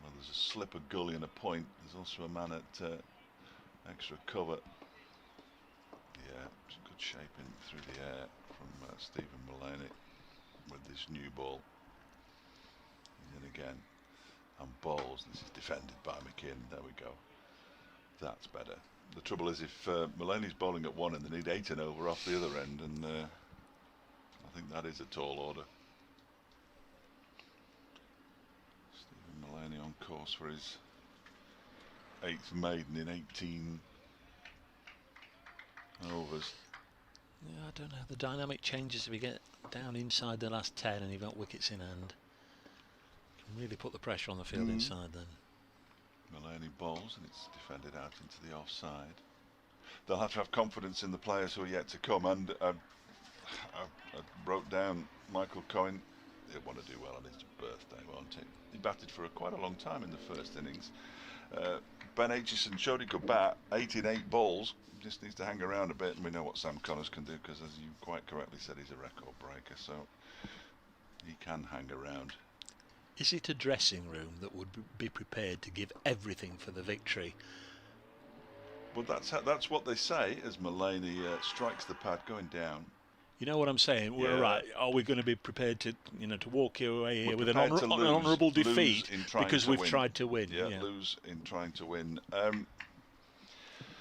Well, there's a slip, a gully and a point. There's also a man at extra cover. Yeah, some good shaping through the air from Stephen Mulaney with this new ball. In again and bowls. This is defended by McKinn. There we go. That's better. The trouble is if Mulaney's bowling at one end, they need 8 and over off the other end, and I think that is a tall order. Stephen Mulaney on course for his 8th maiden in 18 overs. Yeah, I don't know. The dynamic changes if you get down inside the last 10 and you've got wickets in hand. Really put the pressure on the field inside then. Mulaney bowls and it's defended out into the offside. They'll have to have confidence in the players who are yet to come, and I wrote down Michael Cohen. He'll want to do well on his birthday, won't he? He batted for quite a long time in the first innings. Ben Aitchison showed he could bat 8 in 8 balls. Just needs to hang around a bit, and we know what Sam Connors can do because, as you quite correctly said, he's a record breaker, so he can hang around. Is it a dressing room that would be prepared to give everything for the victory? Well, that's what they say as Mulaney strikes the pad going down. You know what I'm saying? Yeah. We're right. Are we going to be prepared to, to walk away here We're with an prepared to honourable lose defeat in trying because to we've win. tried to win? Yeah, lose in trying to win.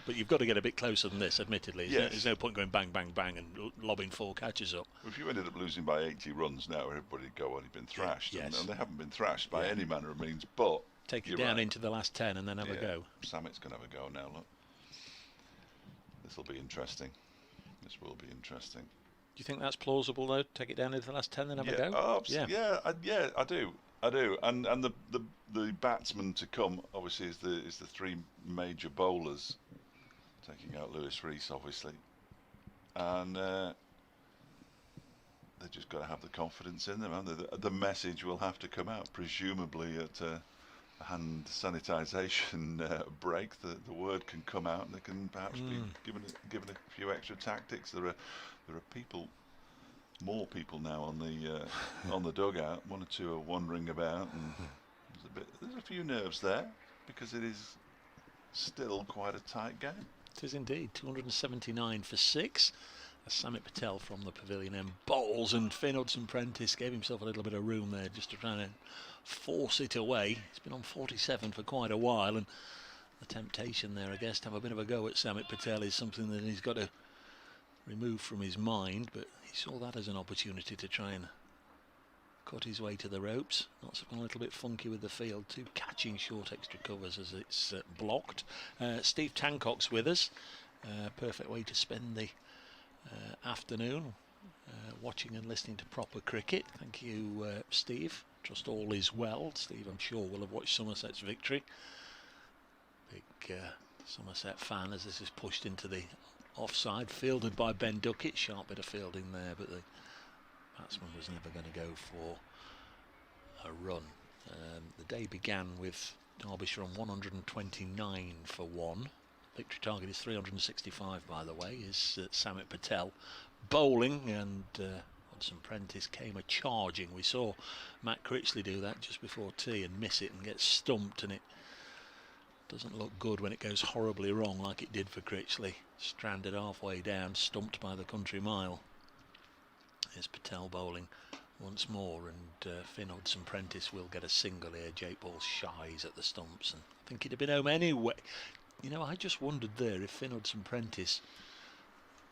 But you've got to get a bit closer than this, admittedly. Yes. There's no point going bang, bang, bang and lobbing 4 catches up. If you ended up losing by 80 runs now, everybody'd go, well, you've been thrashed. Yes. And they haven't been thrashed by any manner of means, but... Take it down into the last 10 and then have a go. Samit's going to have a go now, look. This will be interesting. This will be interesting. Do you think that's plausible, though? Take it down into the last 10 and have a go? Oh, yeah, I do. And the batsman to come, obviously, is the 3 major bowlers, taking out Lewis Rees, obviously. And they've just got to have the confidence in them, haven't they? The message will have to come out, presumably at a hand sanitisation break. The word can come out, and they can perhaps be given a few extra tactics. There are people, more people now on the dugout. 1 or 2 are wandering about, and there's a few nerves there because it is still quite a tight game. It is indeed. 279 for 6. Samit Patel from the pavilion end bowls, and Finn Hudson-Prentice gave himself a little bit of room there just to try and force it away. He's been on 47 for quite a while, and the temptation there, I guess, to have a bit of a go at Samit Patel is something that he's got to remove from his mind, but he saw that as an opportunity to try and cut his way to the ropes. Not a little bit funky with the field, 2 catching short extra covers as it's blocked. Steve Tancock's with us. Perfect way to spend the afternoon watching and listening to proper cricket. Thank you, Steve. Trust all is well. Steve, I'm sure, will have watched Somerset's victory. Big Somerset fan as this is pushed into the offside, fielded by Ben Duckett. Sharp bit of fielding there, but the batsman was never going to go for a run. The day began with Derbyshire on 129 for 1. Victory target is 365, by the way, is Samit Patel bowling, and Hudson-Prentice came a charging. We saw Matt Critchley do that just before tea and miss it and get stumped, and it doesn't look good when it goes horribly wrong like it did for Critchley. Stranded halfway down, stumped by the country mile. Here's Patel bowling once more, and Finn Hudson-Prentice will get a single here. Jake Ball shies at the stumps, and I think he'd have been home anyway. You know, I just wondered there if Finn Hudson-Prentice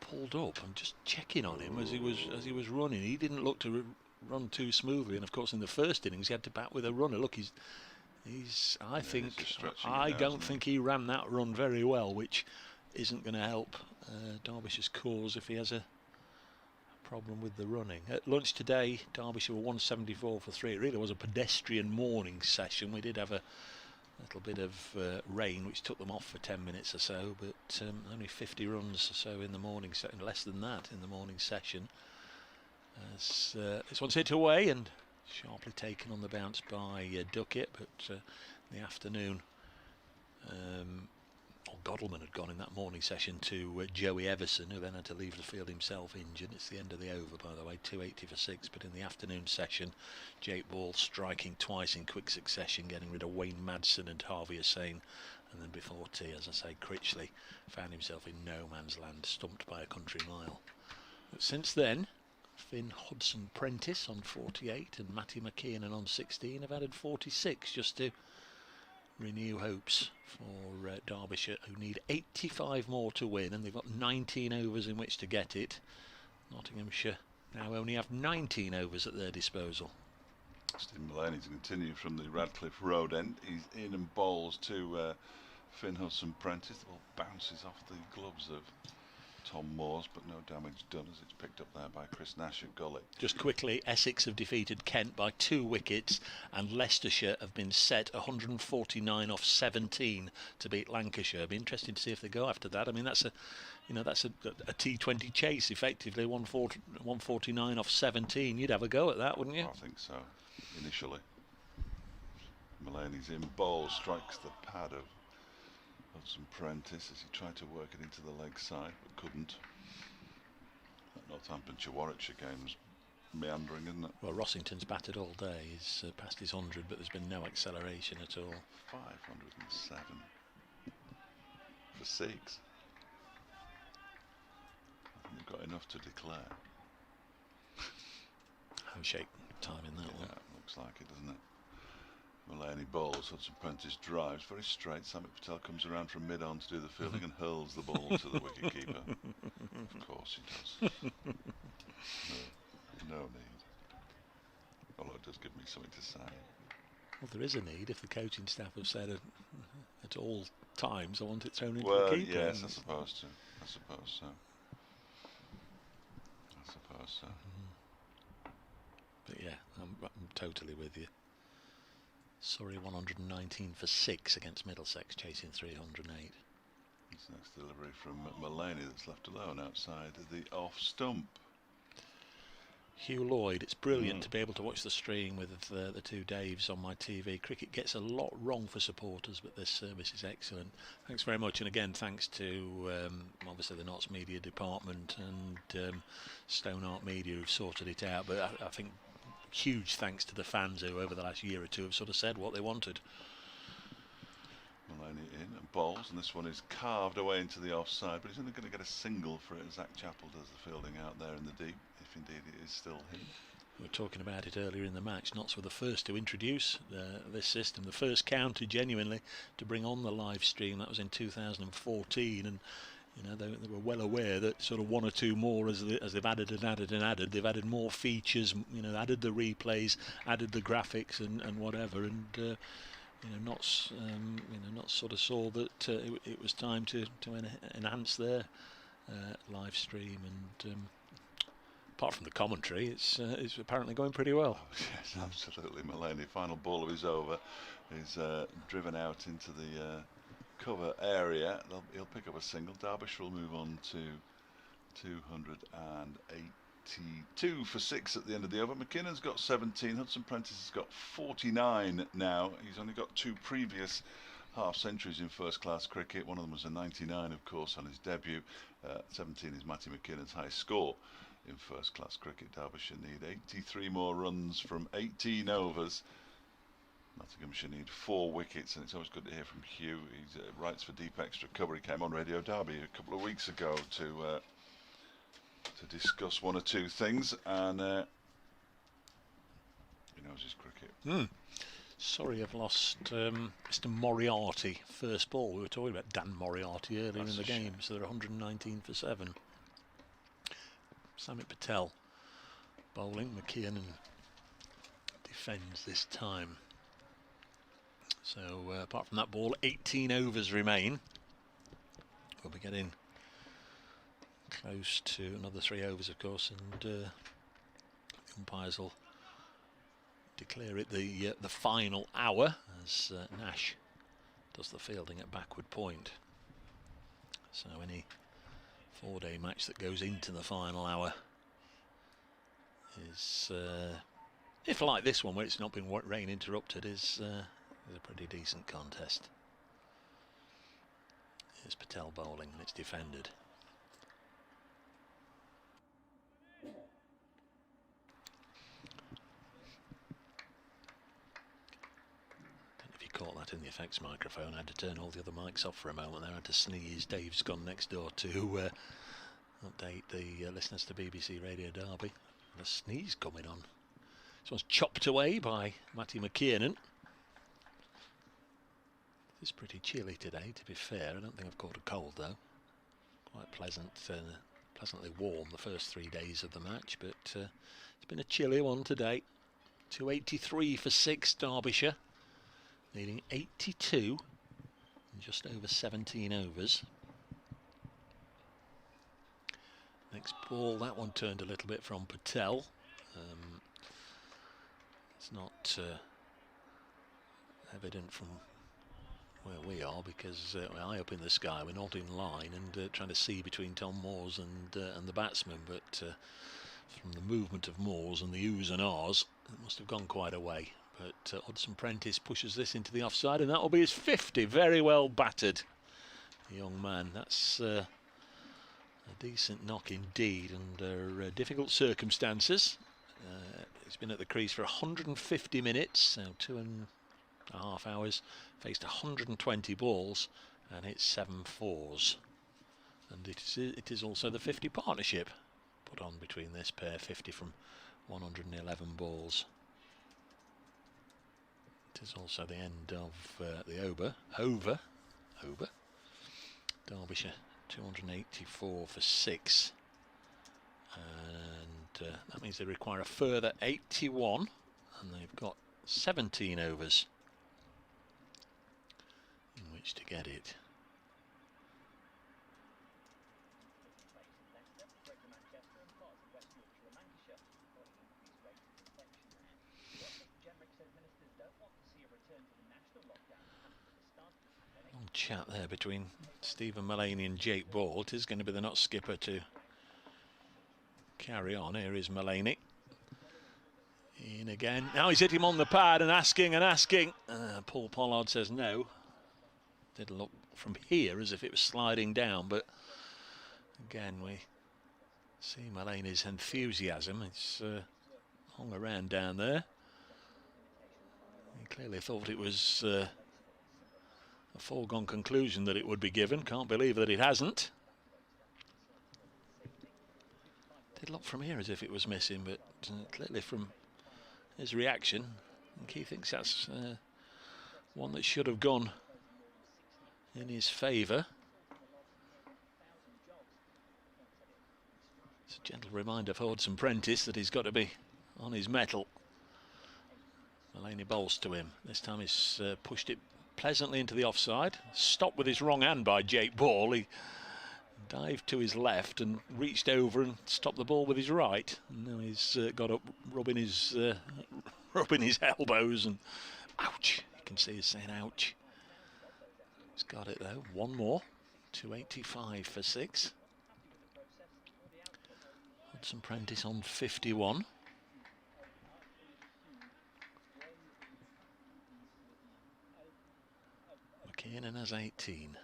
pulled up. I'm just checking on him as he was running. He didn't look to run too smoothly, and of course in the first innings he had to bat with a runner. Look, I don't think he ran that run very well, which isn't going to help Derbyshire's cause if he has a problem with the running. At lunch today, Derbyshire were 174 for 3. It really was a pedestrian morning session. We did have a little bit of rain which took them off for 10 minutes or so, but only 50 runs or so in the morning session, less than that in the morning session. As this one's hit away and sharply taken on the bounce by Duckett, but in the afternoon Godalming had gone in that morning session to Joey Everson, who then had to leave the field himself injured. It's the end of the over, by the way, 280 for 6, but in the afternoon session Jake Ball striking twice in quick succession, getting rid of Wayne Madsen and Harvey Hussain, and then before tea, as I say, Critchley found himself in no man's land, stumped by a country mile. But since then, Finn Hudson-Prentice on 48 and Matty McKeon on 16 have added 46 just to renew hopes for Derbyshire, who need 85 more to win, and they've got 19 overs in which to get it. Nottinghamshire now only have 19 overs at their disposal. Stephen Mullaney to continue from the Radcliffe Road end. He's in and bowls to Finn Hudson-Prentice. The ball bounces off the gloves of Tom Moores, but no damage done as it's picked up there by Chris Nash at gully. Just quickly, Essex have defeated Kent by 2 wickets, and Leicestershire have been set 149 off 17 to beat Lancashire. It'll be interesting to see if they go after that. I mean, that's a T20 chase, effectively. 149 off 17. You'd have a go at that, wouldn't you? I think so, initially. Mullaney's in bowl, strikes the pad of Hudson-Prentice as he tried to work it into the leg side but couldn't. That Northamptonshire Warwickshire game's meandering, isn't it? Well, Rossington's batted all day. He's past his 100, but there's been no acceleration at all. 507 for 6. I think they've got enough to declare. Handshake time in that one. Yeah, looks like it, doesn't it? Mullaney bowls, Hudson-Prentice drives, very straight. Samit Patel comes around from mid-on to do the fielding and hurls the ball to the wicket-keeper. Of course he does. No need. Although it does give me something to say. Well, there is a need if the coaching staff have said at all times, I want it thrown into Well, the keeper. yes, I suppose so. I suppose so. But yeah, I'm totally with you. Surrey 119 for 6 against Middlesex, chasing 308. This next delivery from Mullaney that's left alone outside the off stump. Hugh Lloyd, it's brilliant to be able to watch the stream with the two Daves on my TV. Cricket gets a lot wrong for supporters, but this service is excellent. Thanks very much, and again thanks to obviously the Notts Media Department and Stone Art Media who've sorted it out, but I think huge thanks to the fans who over the last year or two have sort of said what they wanted. Maloney in and bowls, and this one is carved away into the offside, but he's only going to get a single for it as Zach Chappell does the fielding out there in the deep, if indeed it is still him. We were talking about it earlier in the match. Notts were the first to introduce this system, the first county genuinely to bring on the live stream. That was in 2014, and you know they were well aware that sort of one or two more as they've added and added and added. They've added more features, you know, added the replays, added the graphics and whatever. And you know, Notts sort of saw that it was time to enhance their live stream and. Apart from the commentary, it's apparently going pretty well. Oh, yes, absolutely. Maloney, final ball of his over, is driven out into the cover area. He'll pick up a single. Derbyshire will move on to 282 for 6 at the end of the over. McKinnon's got 17. Hudson Prentice has got 49 now. He's only got 2 previous half centuries in first class cricket. One of them was a 99, of course, on his debut. 17 is Matty McKinnon's highest score in first class cricket. Derbyshire need 83 more runs from 18 overs. Nottinghamshire need 4 wickets, and it's always good to hear from Hugh. He writes for Deep Extra Cover. He came on Radio Derby a couple of weeks ago to discuss one or two things, and he knows his cricket. Sorry, I've lost Mr. Moriarty. First ball. We were talking about Dan Moriarty earlier in the game, so they're 119 for 7. Samit Patel bowling. McKeon defends this time. So apart from that ball, 18 overs remain. We'll be getting close to another 3 overs, of course, and the umpires will declare it the final hour as Nash does the fielding at backward point. So any 4-day match that goes into the final hour is, if like this one where it's not been rain interrupted, is a pretty decent contest. Here's Patel bowling and it's defended. Caught that in the effects microphone. I had to turn all the other mics off for a moment there. I had to sneeze. Dave's gone next door to update the listeners to BBC Radio Derby. And a sneeze coming on. This one's chopped away by Matty McKiernan. It's pretty chilly today, to be fair. I don't think I've caught a cold though. Quite pleasant, pleasantly warm the first 3 days of the match, but it's been a chilly one today. 283 for 6, Derbyshire. Needing 82 in just over 17 overs. Next ball, that one turned a little bit from Patel. It's not evident from where we are because we're high up in the sky, we're not in line and trying to see between Tom Moores and the batsman, but from the movement of Moores and the oohs and ahs, it must have gone quite a way. But Hudson Prentice pushes this into the offside, and that will be his 50. Very well battered, the young man. That's a decent knock indeed under difficult circumstances. He's been at the crease for 150 minutes, so 2.5 hours, faced 120 balls, and hit 7 fours. And it is also the 50 partnership put on between this pair, 50 from 111 balls. It is also the end of the over. Derbyshire 284 for 6, and that means they require a further 81, and they've got 17 overs in which to get it. Chat there between Stephen Mullaney and Jake Ball. It is going to be the Notts skipper to carry on. Here is Mullaney. In again. Now he's hit him on the pad and asking. Paul Pollard says no. Did look from here as if it was sliding down, but again we see Mullaney's enthusiasm. It's hung around down there. He clearly thought it was a a foregone conclusion that it would be given. Can't believe that it hasn't. Did look from here as if it was missing, but clearly from his reaction, I think he thinks that's one that should have gone in his favour. It's a gentle reminder for Hudson Prentice that he's got to be on his mettle. Mulaney bowls to him. This time he's pushed it pleasantly into the offside. Stopped with his wrong hand by Jake Ball. He dived to his left and reached over and stopped the ball with his right. And now he's got up rubbing his elbows and ouch. You can see he's saying ouch. He's got it though. One more. 285 for 6. Hudson Prentice on 51. McKiernan has 18.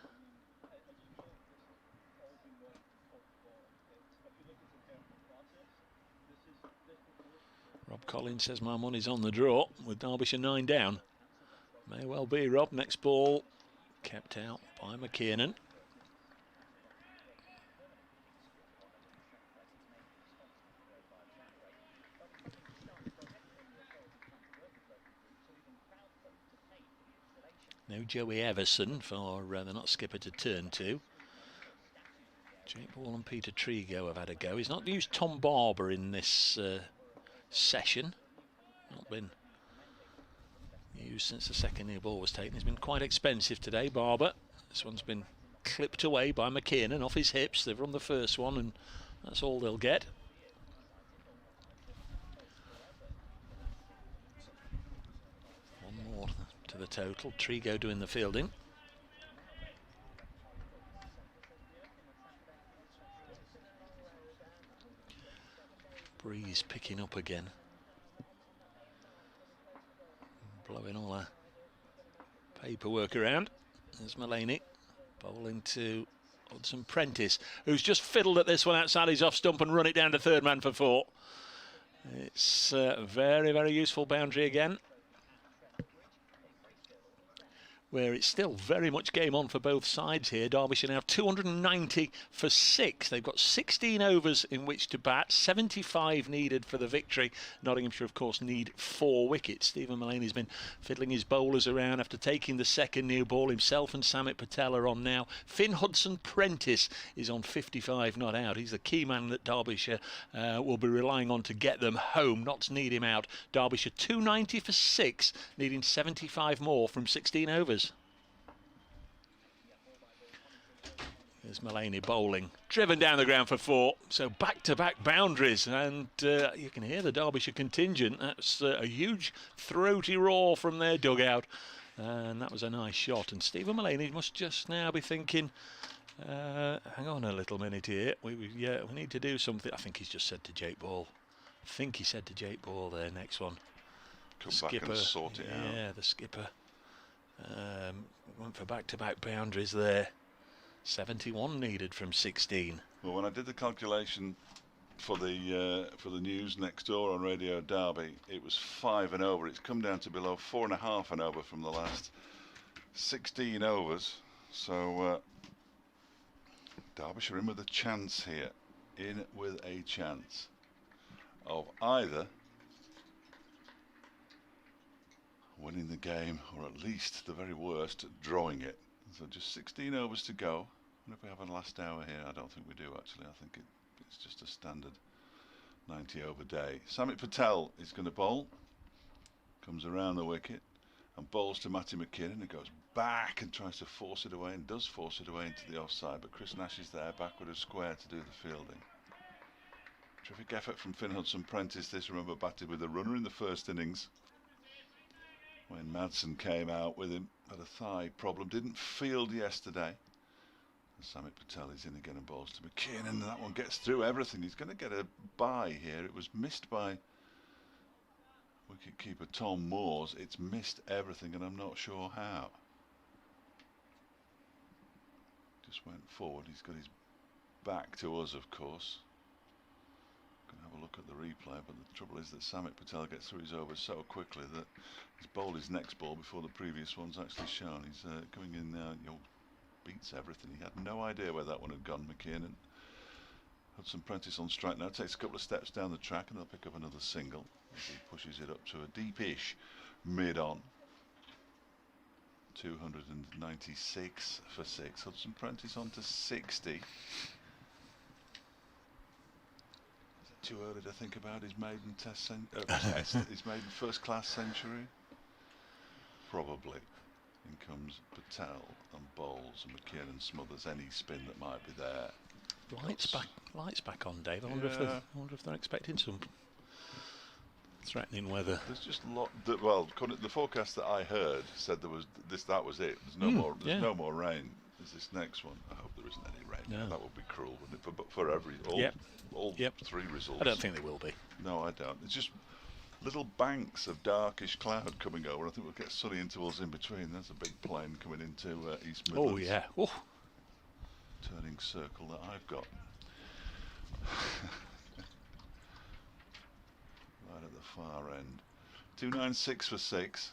Rob Collins says my money's on the draw with Derbyshire 9 down. May well be, Rob. Next ball kept out by McKiernan. No Joey Everson for the not skipper to turn to. Jake Ball and Peter Trigo have had a go. He's not used Tom Barber in this session. Not been used since the second new ball was taken. He's been quite expensive today, Barber. This one's been clipped away by McKiernan off his hips. They've run the first one and that's all they'll get. One more to the total. Trigo doing the fielding. Breeze picking up again. Blowing all our paperwork around. There's Mulaney bowling to Hudson Prentice, who's just fiddled at this one outside his off stump and run it down to third man for 4. It's a very, very useful boundary again, where it's still very much game on for both sides here. Derbyshire now 290 for 6. They've got 16 overs in which to bat, 75 needed for the victory. Nottinghamshire, of course, need 4 wickets. Stephen Mulaney's been fiddling his bowlers around after taking the second new ball. Himself and Samit Patel are on now. Finn Hudson Prentice is on 55 not out. He's the key man that Derbyshire will be relying on to get them home, not to need him out. Derbyshire 290 for 6, needing 75 more from 16 overs. There's Mulaney bowling, driven down the ground for 4. So back-to-back boundaries, and you can hear the Derbyshire contingent. That's a huge throaty roar from their dugout, and that was a nice shot. And Stephen Mulaney must just now be thinking, hang on a little minute here, we need to do something. I think he's just said to Jake Ball. I think he said to Jake Ball there, next one. Come back and sort it out. Yeah, the skipper went for back-to-back boundaries there. 71 needed from 16. Well, when I did the calculation for the news next door on Radio Derby, it was 5 and over. It's come down to below 4.5 and over from the last 16 overs. So Derbyshire in with a chance here, in with a chance of either winning the game or at least the very worst drawing it. So just 16 overs to go. And if we have a last hour here, I don't think we do actually. I think it's just a standard 90 over day. Samit Patel is going to bowl. Comes around the wicket and bowls to Matty McKiernan, who goes back and tries to force it away and does force it away into the offside. But Chris Nash is there, backward of square to do the fielding. Terrific effort from Finn Hudson Prentice. This, remember, batted with a runner in the first innings when Madsen came out with him. Had a thigh problem, didn't field yesterday. And Samit Patel is in again and bowls to McKiernan, and that one gets through everything. He's going to get a bye here. It was missed by wicketkeeper Tom Moores. It's missed everything, and I'm not sure how. Just went forward. He's got his back to us, of course. Going to have a look at the replay, but the trouble is that Samit Patel gets through his over so quickly that he's bowled his next ball before the previous one's actually shown. He's coming in now, beats everything. He had no idea where that one had gone, McKiernan. Hudson Prentice on strike now, takes a couple of steps down the track and they'll pick up another single as he pushes it up to a deepish mid-on. 296 for 6. Hudson Prentice on to 60. Is it too early to think about his maiden his maiden first-class century? Probably. In comes Patel and bowls, and McKiernan smothers any spin that might be there. Lights back on, Dave. I wonder if they're expecting some threatening weather. There's just a lot. The forecast that I heard said there was this. That was it. There's no more. There's no more rain. There's this next one. I hope there isn't any rain. No. That would be cruel, wouldn't it? For all three results. I don't think there will be. No, I don't. It's just little banks of darkish cloud coming over. I think we'll get sunny intervals in between. There's a big plane coming into East Midlands. Oh yeah. Oh. Turning circle that I've got. Right at the far end. 296 for 6.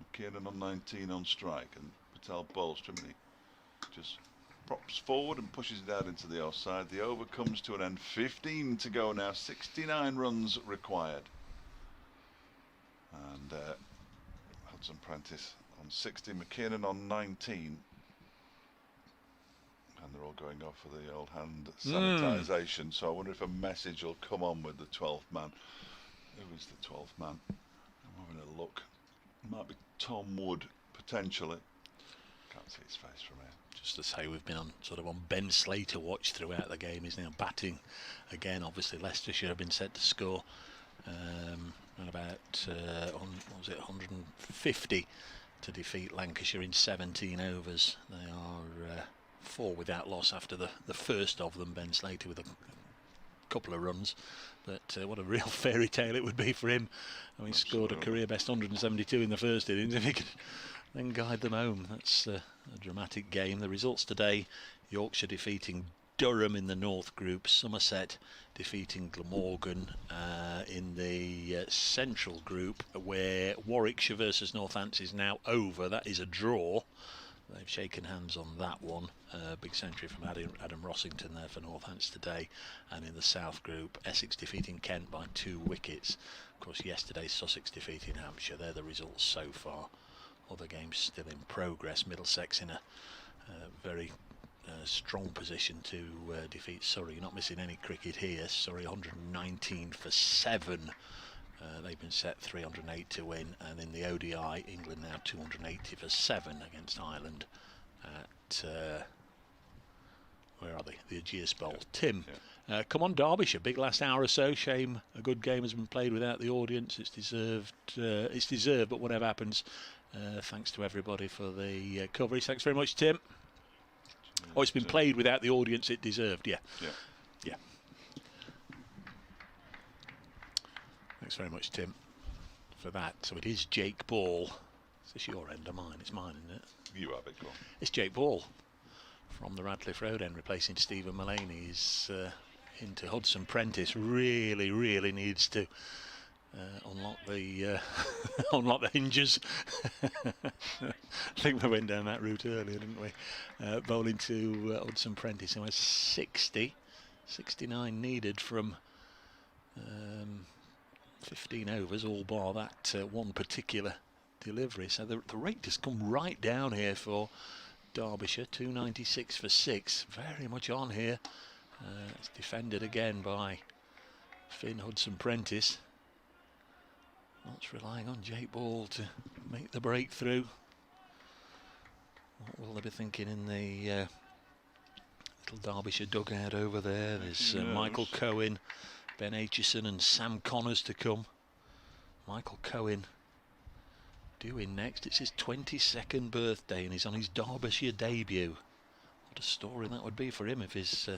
McKiernan on 19 on strike, and Patel bowls Trimley just props forward and pushes it out into the offside. The over comes to an end. 15 to go now. 69 runs required. And Hudson Prentice on 60, McKiernan on 19. And they're all going off for the old hand sanitisation. So I wonder if a message will come on with the 12th man. Who is the 12th man? I'm having a look. Might be Tom Wood, potentially. Can't see his face from here. Just to say, we've been on Ben Slater watch throughout the game. He's now batting again. Obviously, Leicestershire have been set to score. And about 150 to defeat Lancashire in 17 overs. They are 4 without loss after the first of them. Ben Slater with a couple of runs, but what a real fairy tale it would be for him. I mean, he scored a career best 172 in the first innings. If he could then guide them home, that's a dramatic game. The results today: Yorkshire defeating Durham in the North Group, Somerset defeating Glamorgan in the Central Group, where Warwickshire versus Northants is now over. That is a draw. They've shaken hands on that one. Big century from Adam Rossington there for Northants today. And in the South Group, Essex defeating Kent by 2 wickets. Of course, yesterday Sussex defeating Hampshire. They're the results so far. Other games still in progress. Middlesex in a very strong position to defeat Surrey. Not missing any cricket here. Surrey 119 for 7. They've been set 308 to win, and in the ODI, England now 280 for 7 against Ireland at where are they? The Ageas Bowl. Tim, come on, Derbyshire. Big last hour or so. Shame a good game has been played without the audience. It's deserved. But whatever happens, thanks to everybody for the coverage. Thanks very much, Tim. Oh, it's been played without the audience it deserved. Yeah. Thanks very much, Tim, for that. So it is Jake Ball. Is this your end or mine? It's mine, isn't it? You have it, go on. It's Jake Ball from the Radcliffe Road end, replacing Stephen Mullaney. He's into Hudson Prentice. Really needs to unlock the unlock the hinges. I think we went down that route earlier, didn't we? Bowling to Hudson Prentice, who has 69 needed from 15 overs, all bar that one particular delivery. So the rate has come right down here for Derbyshire. 296 for 6. Very much on here. It's defended again by Finn Hudson Prentice. Not relying on Jake Ball to make the breakthrough. What will they be thinking in the little Derbyshire dugout over there? There's Michael Cohen, Ben Aitchison and Sam Connors to come. Michael Cohen due in next. It's his 22nd birthday and he's on his Derbyshire debut. What a story that would be for him if he's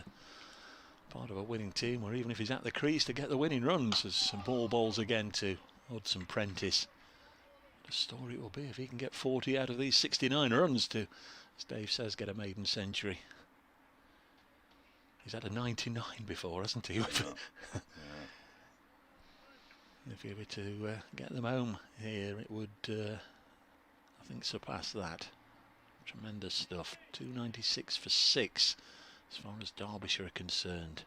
part of a winning team, or even if he's at the crease to get the winning runs. As some bowls again to Hudson Prentice. What a story it will be if he can get 40 out of these 69 runs to, as Dave says, get a maiden century. He's had a 99 before, hasn't he? if you were to get them home here, it would, I think, surpass that. Tremendous stuff. 296 for 6 as far as Derbyshire are concerned.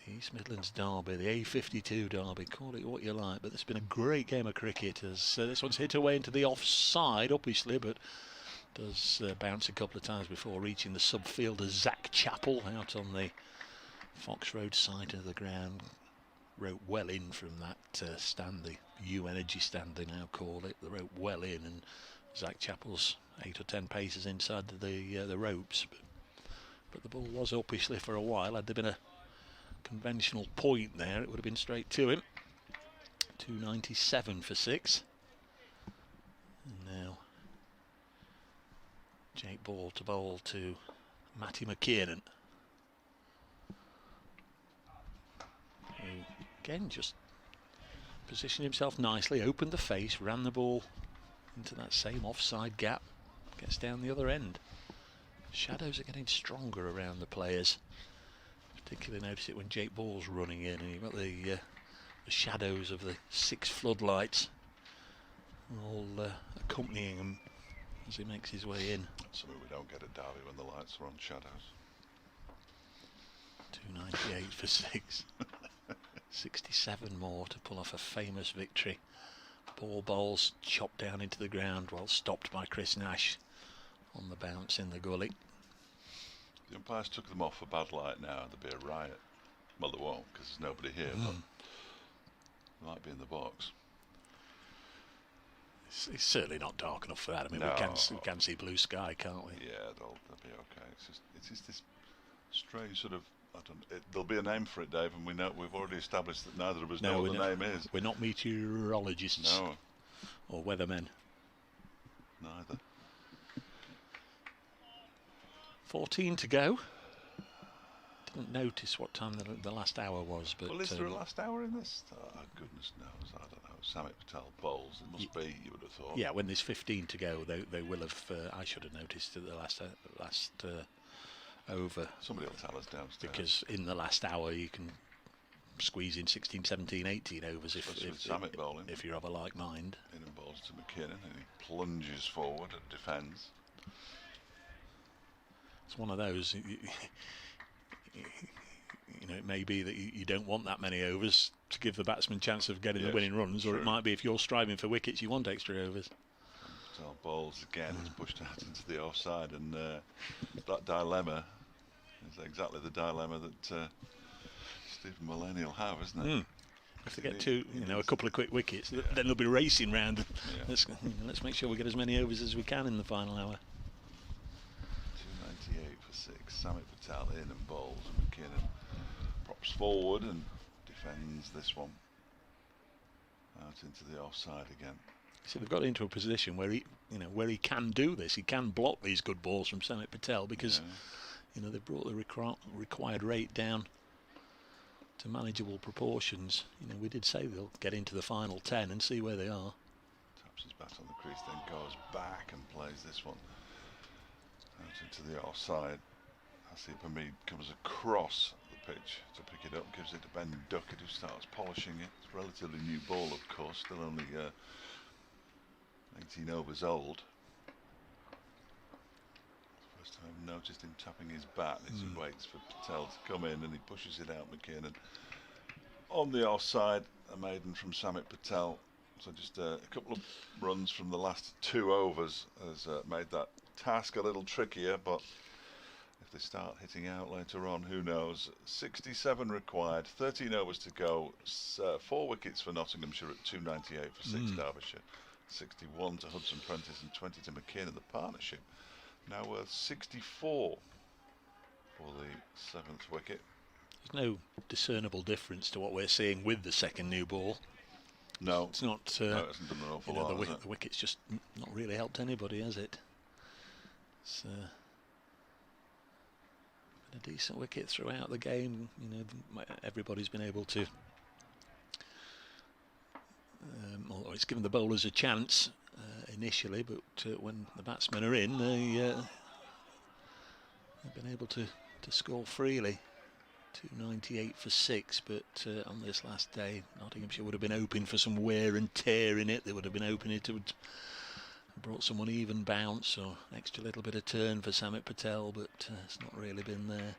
The East Midlands Derby, the A52 Derby, call it what you like, but it's been a great game of cricket as this one's hit away into the offside, obviously, but does bounce a couple of times before reaching the subfielder Zach Chappell out on the Fox Road side of the ground. Wrote well in from that stand, the U Energy stand they now call it. They wrote well in, and Zach Chappell's 8 or 10 paces inside the ropes. But the ball was uppishly for a while. Had there been a conventional point there, it would have been straight to him. 297 for 6. And now Jake Ball to bowl to Matty McKiernan, who again just positioned himself nicely, opened the face, ran the ball into that same offside gap, gets down the other end. Shadows are getting stronger around the players. Particularly notice it when Jake Ball's running in, and you've got the shadows of the 6 floodlights all accompanying him as he makes his way in. Something we don't get at Derby when the lights are on, shadows. 298 for 6. 67 more to pull off a famous victory. Ball bowls chopped down into the ground, well stopped by Chris Nash on the bounce in the gully. The umpires took them off for bad light now, there'll be a riot. Well, there won't, because there's nobody here, but they might be in the box. It's certainly not dark enough for that. I mean, No. we can see blue sky, can't we? Yeah, they'll be okay. It's just this strange sort of, there'll be a name for it, Dave, and we've already established that neither of us know what the name is. We're not meteorologists. No. Or weathermen. Neither. 14 to go. Didn't notice what time the last hour was, but Well, is there a last hour in this? Oh, goodness knows, I don't know. Samit Patel bowls, it must be, you would have thought. yeah, when there's 15 to go, they will have. I should have noticed at the last over. Somebody will tell us downstairs. Because in the last hour you can squeeze in 16, 17, 18 overs Samit bowling. if you're of a like mind. In and bowls to McKinnon, and he plunges forward and defends. It's one of those. You know, it may be that you don't want that many overs to give the batsman a chance of getting the winning runs, or it might be if you're striving for wickets, you want extra overs. Patel bowls again, it's pushed out into the offside, and that dilemma is exactly the dilemma that Stephen Mullaney will have, isn't it? If they get a couple of quick wickets, then they'll be racing round. Let's make sure we get as many overs as we can in the final hour. 298 for 6. Samit Patel in and bowls, and McKinnon props forward and defends this one out into the offside again. So they've got into a position where he can do this. He can block these good balls from Samit Patel because they've brought the required rate down to manageable proportions. We did say they'll get into the final 10 and see where they are. Taps his bat on the crease, then goes back and plays this one out into the offside. Hasib Hamid comes across the pitch to pick it up, gives it to Ben Duckett, who starts polishing it. It's a relatively new ball, of course, still only 18 overs old. First time I've noticed him tapping his bat as he waits for Patel to come in, and he pushes it out McKiernan. On the offside, a maiden from Samit Patel. So just a couple of runs from the last 2 overs has made that task a little trickier, but if they start hitting out later on, who knows. 67 required, 13 overs to go, 4 wickets for Nottinghamshire at 298 for 6 Derbyshire, 61 to Hudson Prentice and 20 to McKinnon. The partnership now worth 64 for the 7th wicket. There's no discernible difference to what we're seeing with the second new ball. No, it's not. No, it hasn't done an awful lot, the wicket's just not really helped anybody, has it? It's been a decent wicket throughout the game. Everybody's been able to. Or it's given the bowlers a chance initially, but when the batsmen are in, they've been able to score freely. 298 for 6, but on this last day, Nottinghamshire would have been hoping for some wear and tear in it. They would have been hoping it would have brought some uneven bounce or extra little bit of turn for Samit Patel, but it's not really been there.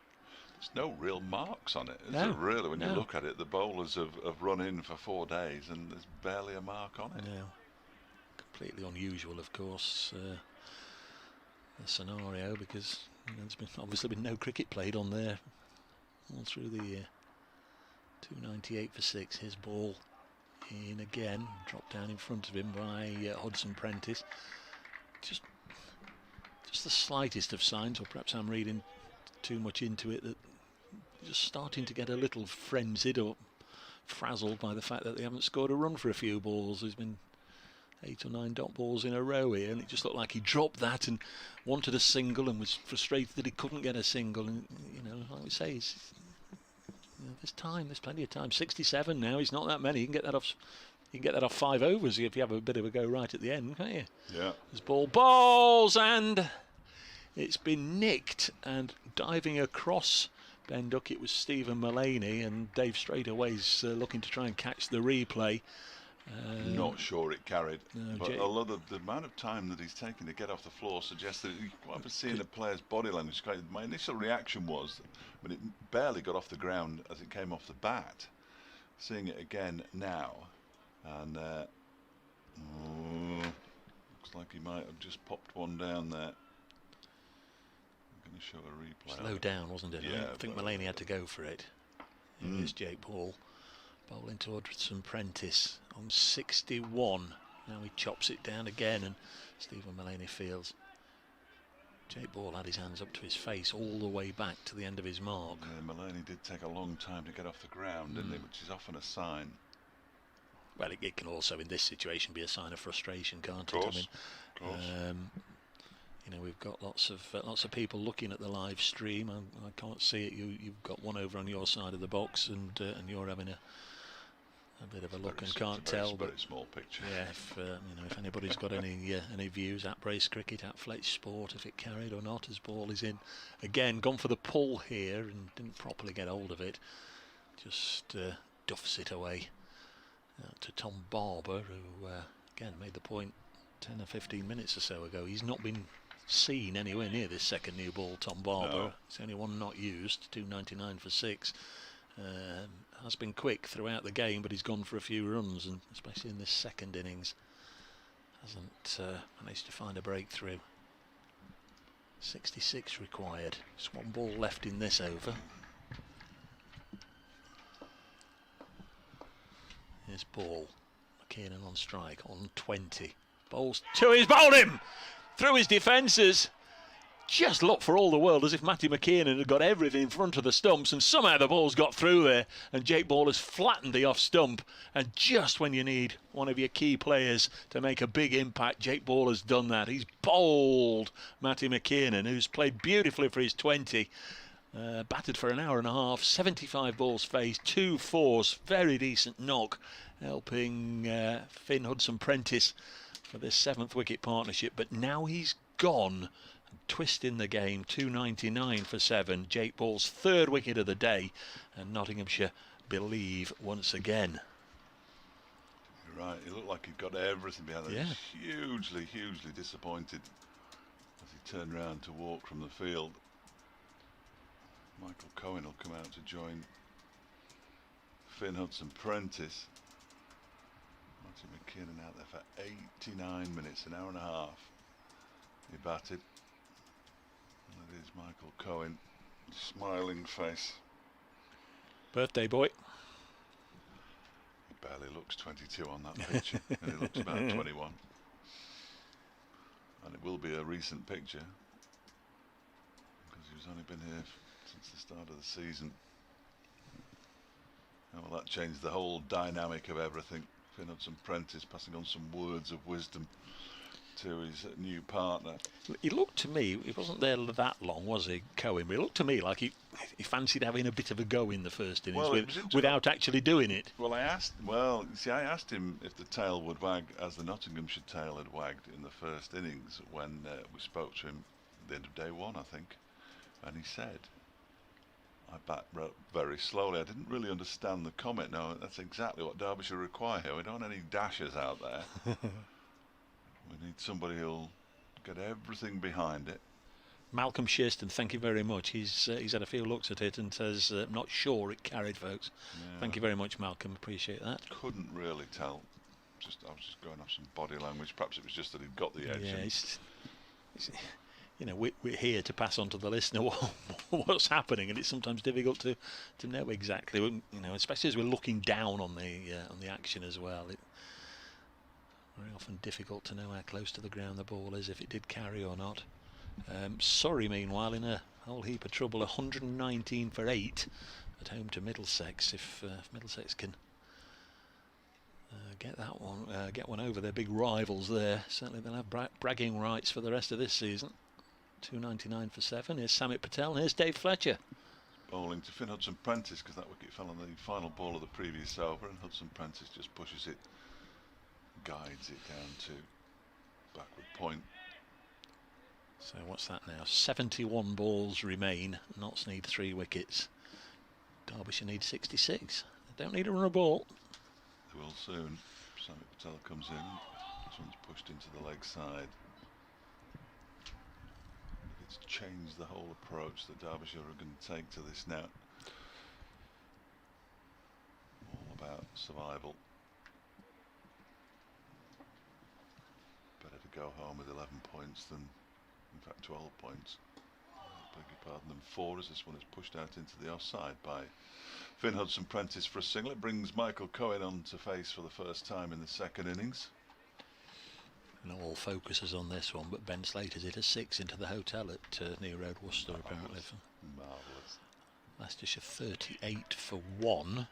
There's no real marks on it, is there really? When you look at it, the bowlers have run in for 4 days and there's barely a mark on it. No. Completely unusual, of course, the scenario, because there's obviously been no cricket played on there all through the year. 298 for 6. His ball in again, dropped down in front of him by Hudson Prentice. Just the slightest of signs, or perhaps I'm reading too much into it, that just starting to get a little frenzied or frazzled by the fact that they haven't scored a run for a few balls. There's been 8 or 9 dot balls in a row here, and it just looked like he dropped that and wanted a single and was frustrated that he couldn't get a single. And like we say, there's time, there's plenty of time. 67 now, he's not that many. You can get that off. You can get that off 5 overs if you have a bit of a go right at the end, can't you? Yeah. There's balls, and it's been nicked, and diving across Ben Duckett was Stephen Mullaney, and Dave Straightaway's looking to try and catch the replay. Not sure it carried, but although the amount of time that he's taken to get off the floor suggests that you haven't seen the player's body language. My initial reaction was when it barely got off the ground as it came off the bat. Seeing it again now, and looks like he might have just popped one down there. I'm going to show a replay. Slow down, wasn't it? Yeah, I think Mullaney had to go for it. Here's Jake Paul bowling towards Hudson Prentice on 61. Now he chops it down again, and Stephen Mullaney feels Jake Ball had his hands up to his face all the way back to the end of his mark. Yeah, Mullaney did take a long time to get off the ground, didn't it? Which is often a sign. Well, it can also, in this situation, be a sign of frustration, can't it? Of course. We've got lots of people looking at the live stream. I can't see it. You've got one over on your side of the box, and you're having a bit of a look and can't tell. But small picture. Yeah, if anybody's got any views at Brace Cricket, at Fletch Sport, if it carried or not, as ball is in again, gone for the pull here and didn't properly get hold of it. Just duffs it away to Tom Barber, who again made the point 10 or 15 minutes or so ago. He's not been seen anywhere near this second new ball, Tom Barber. No. It's the only one not used. 299 for 6. Has been quick throughout the game, but he's gone for a few runs, and especially in this second innings hasn't managed to find a breakthrough. 66 required. Just one ball left in this over. Here's Ball. McKiernan on strike on 20. Bowls two. He's bowled him through his defences. Just looked for all the world as if Matty McKiernan had got everything in front of the stumps, and somehow the ball's got through there, and Jake Ball has flattened the off stump. And just when you need one of your key players to make a big impact, Jake Ball has done that. He's bowled Matty McKiernan, who's played beautifully for his 20. Batted for an hour and a half, 75 balls faced, 2 fours, very decent knock, helping Finn Hudson-Prentice for this 7th wicket partnership. But now he's gone, twisting the game. 299 for 7, Jake Ball's 3rd wicket of the day, and Nottinghamshire believe once again. You're right, he looked like he'd got everything behind him. Yeah. Hugely disappointed as he turned around to walk from the field. Michael Cohen will come out to join Finn Hudson-Prentice. Martin McKiernan out there for 89 minutes, an hour and a half. He batted. And it is Michael Cohen, smiling face. Birthday boy. He barely looks 22 on that picture, and he looks about 21. And it will be a recent picture, because he's only been here since the start of the season. And well, that changed the whole dynamic of everything. Finn Hudson-Prentice passing on some words of wisdom to his new partner. He looked to me, he wasn't there that long, was he, Cohen? But he looked to me like he fancied having a bit of a go in the first innings without actually doing it. Well, I asked him if the tail would wag as the Nottinghamshire tail had wagged in the first innings when we spoke to him at the end of day 1, I think. And he said, I bat very slowly. I didn't really understand the comment. No, that's exactly what Derbyshire require here. We don't want any dashers out there. We need somebody who'll get everything behind it. Malcolm Shearston, thank you very much. He's had a few looks at it and says, not sure it carried, folks. Yeah. Thank you very much, Malcolm. Appreciate that. Couldn't really tell. I was just going off some body language. Perhaps it was just that he'd got the edge. Yeah, you know, we're here to pass on to the listener what's happening, and it's sometimes difficult to know exactly. You know, especially as we're looking down on the action as well. It's very often difficult to know how close to the ground the ball is, if it did carry or not. Surrey, meanwhile, in a whole heap of trouble. 119 for 8 at home to Middlesex. If Middlesex can get one over their big rivals there, certainly they'll have bragging rights for the rest of this season. 2.99 for 7. Here's Samit Patel, and here's Dave Fletcher. Bowling to Finn Hudson-Prentice, because that wicket fell on the final ball of the previous over, and Hudson-Prentice just pushes it, guides it down to backward point. So what's that now? 71 balls remain. Notts need 3 wickets. Derbyshire need 66. They don't need a run of ball. They will soon. Samit Patel comes in. This one's pushed into the leg side. It's changed the whole approach that Derbyshire are going to take to this now. All about survival. Better to go home with 11 points than, in fact, 12 points. Beg your pardon, than 4, as this one is pushed out into the offside by Finn Hudson-Prentice for a single. It brings Michael Cohen on to face for the first time in the second innings. And all focuses on this one, but Ben Slater's hit a 6 into the hotel at New Road, Worcester, apparently. Marvellous. Leicestershire 38 for 1.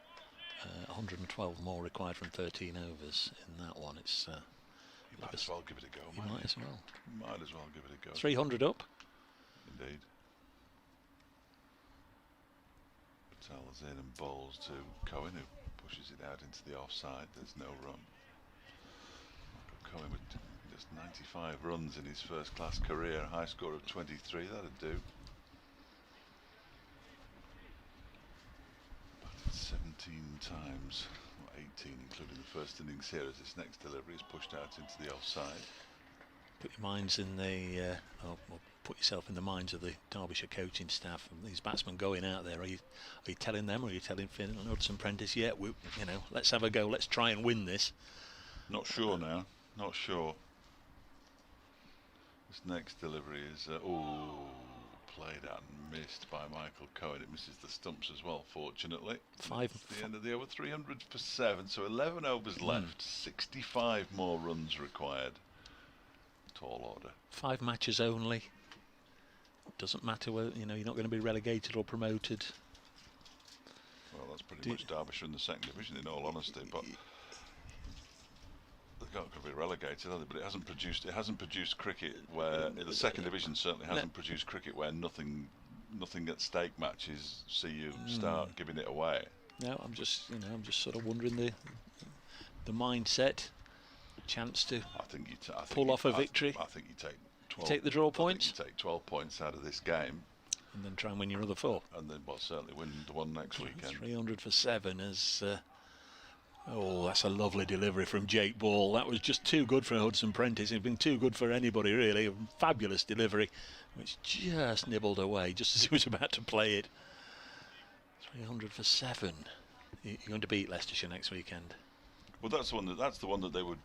112 more required from 13 overs in that one. It's you might as well give it a go. You might as well. Might as well give it a go. 300 up. Indeed. Patel's in and bowls to Cohen, who pushes it out into the offside. There's no run. Cohen with just 95 runs in his first class career, high score of 23, that'd do. Batted 17 times, or 18 including the first innings here, as this next delivery is pushed out into the offside. Put your minds in the, or put yourself in the minds of the Derbyshire coaching staff. And these batsmen going out there, are you telling them, or are you telling Finn and Hudson-Prentice, yeah, let's have a go, let's try and win this? Not sure now. Not sure. This next delivery is played out and missed by Michael Cohen. It misses the stumps as well, fortunately. It's the end of the over. 300 for 7, so 11 overs left. 65 more runs required. Tall order. 5 matches only. Doesn't matter whether you're not going to be relegated or promoted. Well, that's pretty much Derbyshire in the second division, in all honesty. But they're not going to be relegated, are they? But it hasn't produced cricket where the second division certainly hasn't produced cricket where nothing at stake matches see you start giving it away. No, I'm just sort of wondering the mindset, chance to pull off a victory. I think you take 12. Take the draw points. You take 12 points out of this game, and then try and win your other 4. And then certainly win the one next weekend. 300 for 7 as. That's a lovely delivery from Jake Ball. That was just too good for Hudson-Prentice. It's been too good for anybody, really. A fabulous delivery, which just nibbled away just as he was about to play it. 300 for 7. You're going to beat Leicestershire next weekend. Well, that's the one that they would.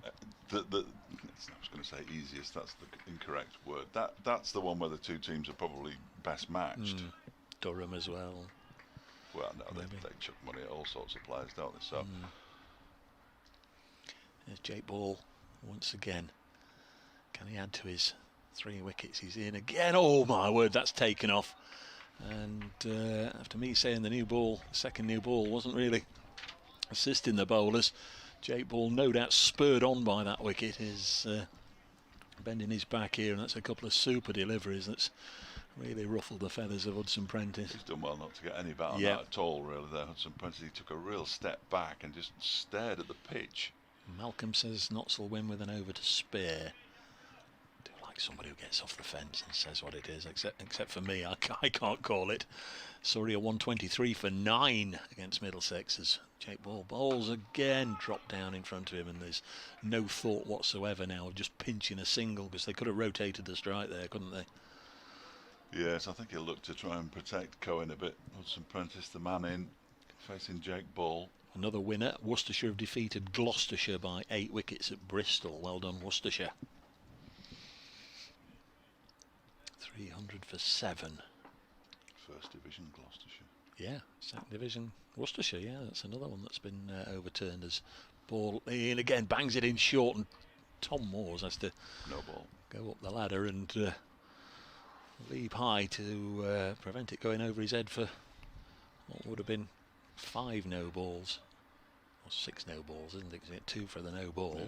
I was going to say easiest. That's the incorrect word. That's the one where the two teams are probably best matched. Durham as well. Well, no, they chuck money at all sorts of players, don't they? So there's Jake Ball once again. Can he add to his 3 wickets? He's in again. Oh my word, that's taken off. And after me saying the second new ball wasn't really assisting the bowlers, Jake Ball no doubt spurred on by that wicket. Is bending his back here, and that's a couple of super deliveries. That's really ruffled the feathers of Hudson-Prentice. He's done well not to get any bat on that at all, really, there. Hudson-Prentice, he took a real step back and just stared at the pitch. Malcolm says Notts will win with an over to spare. I do like like somebody who gets off the fence and says what it is, except for me, I can't call it. Surrey are 123 for 9 against Middlesex as Jake Ball bowls again, dropped down in front of him, and there's no thought whatsoever now of just pinching a single, because they could have rotated the strike there, couldn't they? Yes, I think he'll look to try and protect Cohen a bit. Hudson Prentice, the man in, facing Jake Ball. Another winner. Worcestershire have defeated Gloucestershire by 8 wickets at Bristol. Well done, Worcestershire. 300 for 7. First Division Gloucestershire. Yeah, Second Division Worcestershire. Yeah, that's another one that's been overturned as ball in again, bangs it in short, and Tom Moores has to No ball. go up the ladder and leap high to prevent it going over his head for what would have been 5 no balls. Or 6 no balls, isn't it? 'Cause you get 2 for the no ball. Yeah.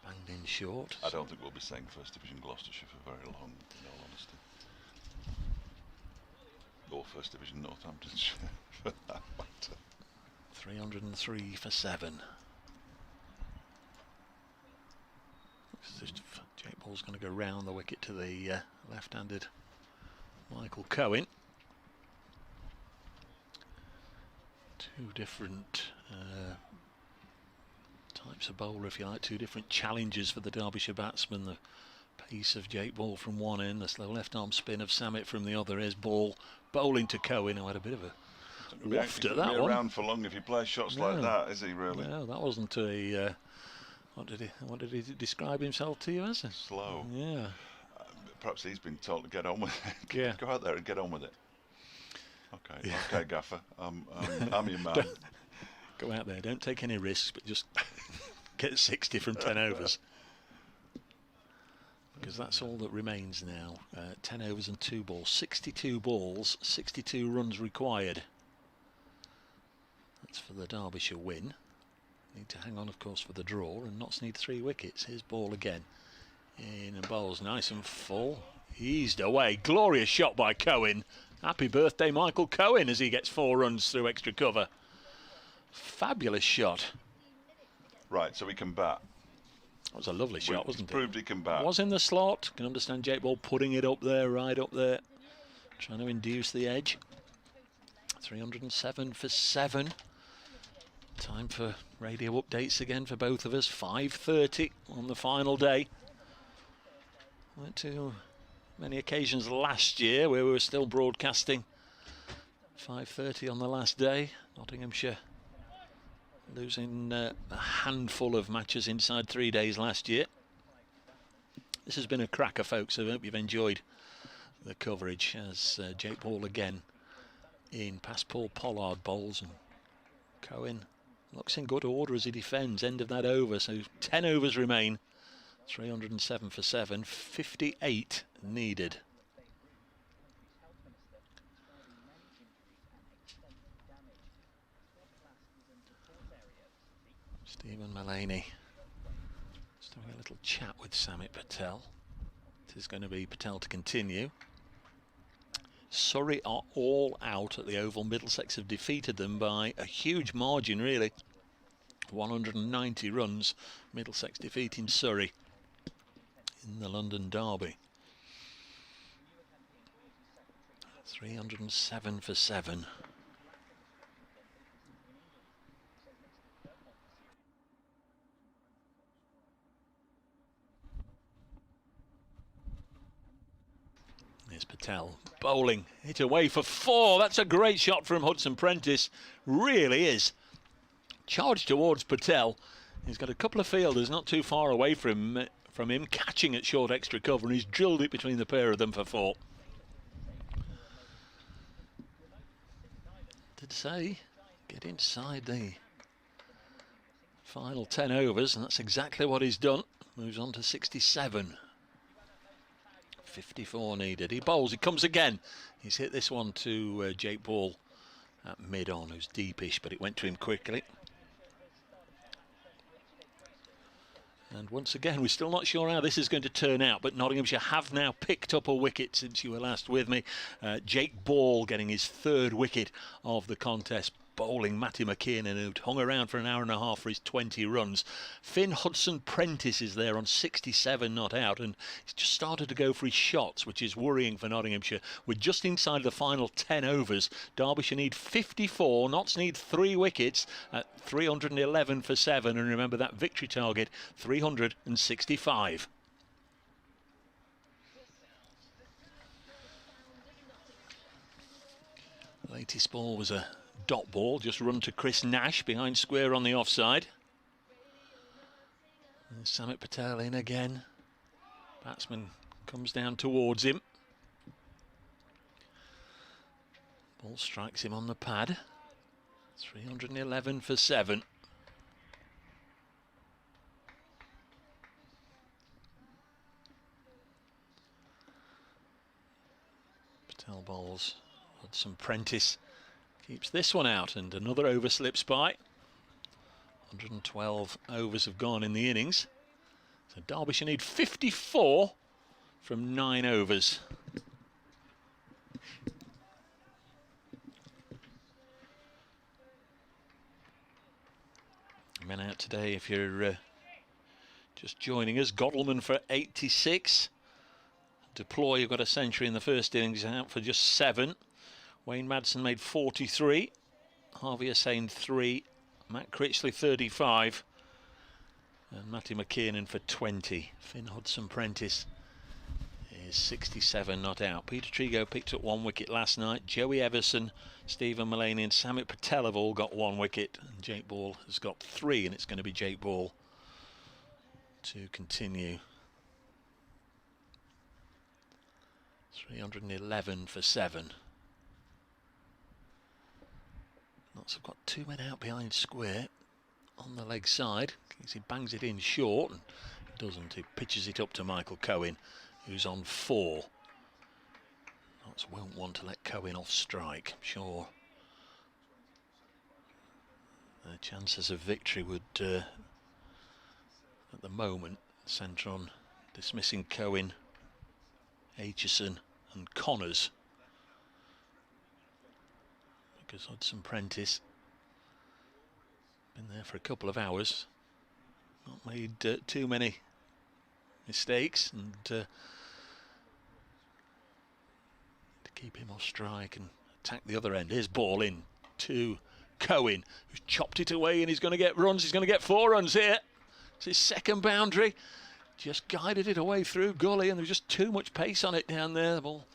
Banged in short. I don't think we'll be saying First Division Gloucestershire for very long, in all honesty. Or First Division Northamptonshire, for that matter. 303 for 7. Jake Ball's going to go round the wicket to the left-handed Michael Cohen. 2 different types of bowler, if you like, 2 different challenges for the Derbyshire batsman. The pace of Jake Ball from one end, the slow left-arm spin of Samit from the other. Here's Ball bowling to Cohen, who had a bit of a waft at that one. Around for long if he plays shots like that, is he really? No, that wasn't a... What did he describe himself to you as? Slow. Yeah. Perhaps he's been told to get on with it. Yeah. Go out there and get on with it. Okay, yeah. Okay, Gaffer. I'm your man. Go out there, don't take any risks, but just get 60 from 10 overs. Because that's all that remains now. 10 overs and 2 balls. 62 balls, 62 runs required. That's for the Derbyshire win. Need to hang on, of course, for the draw, and Notts need 3 wickets. Here's Ball again. In and bowls nice and full. Eased away. Glorious shot by Cohen. Happy birthday, Michael Cohen, as he gets 4 runs through extra cover. Fabulous shot. Right, so he can bat. That was a lovely shot, wasn't it? Proved he can bat. Was in the slot. Can understand Jake Ball putting it up there, right up there. Trying to induce the edge. 307 for 7. Time for radio updates again for both of us. 5:30 on the final day. Went to many occasions last year where we were still broadcasting. 5:30 on the last day. Nottinghamshire losing a handful of matches inside 3 days last year. This has been a cracker, folks. I hope you've enjoyed the coverage as Jake Ball again in past Paul Pollard bowls, and Cohen looks in good order as he defends. End of that over, so 10 overs remain. 307 for 7, 58 needed. Stephen Mullaney just having a little chat with Samit Patel. It is going to be Patel to continue. Surrey are all out at the Oval. Middlesex have defeated them by a huge margin, really. 190 runs. Middlesex defeating Surrey in the London Derby. 307 for 7. Here's Patel bowling, hit away for 4. That's a great shot from Hudson Prentice. Really is. Charge towards Patel. He's got a couple of fielders not too far away from him, catching at short extra cover, and he's drilled it between the pair of them for 4. Did say get inside the final 10 overs, and that's exactly what he's done. Moves on to 67. 54 needed. He bowls, he comes again. He's hit this one to Jake Ball at mid-on, who's deepish, but it went to him quickly. And once again, we're still not sure how this is going to turn out, but Nottinghamshire have now picked up a wicket since you were last with me. Jake Ball getting his 3rd wicket of the contest. bowling Matty McKiernan, who'd hung around for an hour and a half for his 20 runs. Finn Hudson-Prentice is there on 67 not out, and he's just started to go for his shots, which is worrying for Nottinghamshire. We're just inside the final 10 overs. Derbyshire need 54, Notts need 3 wickets at 311 for 7, and remember that victory target, 365. Latest ball was a dot ball, just run to Chris Nash behind square on the offside. And Samit Patel in again. Batsman comes down towards him. Ball strikes him on the pad. 311 for 7. Patel bowls. Hudson-Prentice keeps this one out, and another over slips by. 112 overs have gone in the innings. So Derbyshire need 54 from 9 overs. Men out today, if you're just joining us, Godalman for 86. Deploy, you've got a century in the first innings, out for just 7. Wayne Madsen made 43, Harvey Hussain 3, Matt Critchley 35, and Matty McKiernan for 20. Finn Hudson-Prentice is 67 not out. Peter Trigo picked up 1 wicket last night. Joey Everson, Stephen Mullaney and Samit Patel have all got 1 wicket, and Jake Ball has got 3, and it's going to be Jake Ball to continue. 311 for 7. Notts have got 2 men out behind square on the leg side. He bangs it in short, and he doesn't. He pitches it up to Michael Cohen, who's on 4. Notts won't want to let Cohen off strike. I'm sure the chances of victory would, at the moment, centre on dismissing Cohen, Aitchison and Connors, because Hudson-Prentice been there for a couple of hours, not made too many mistakes, and to keep him off strike and attack the other end. Here's ball in to Cohen, who's chopped it away, and he's going to get runs. He's going to get 4 runs here. It's his second boundary. Just guided it away through gully, and there was just too much pace on it down there. The ball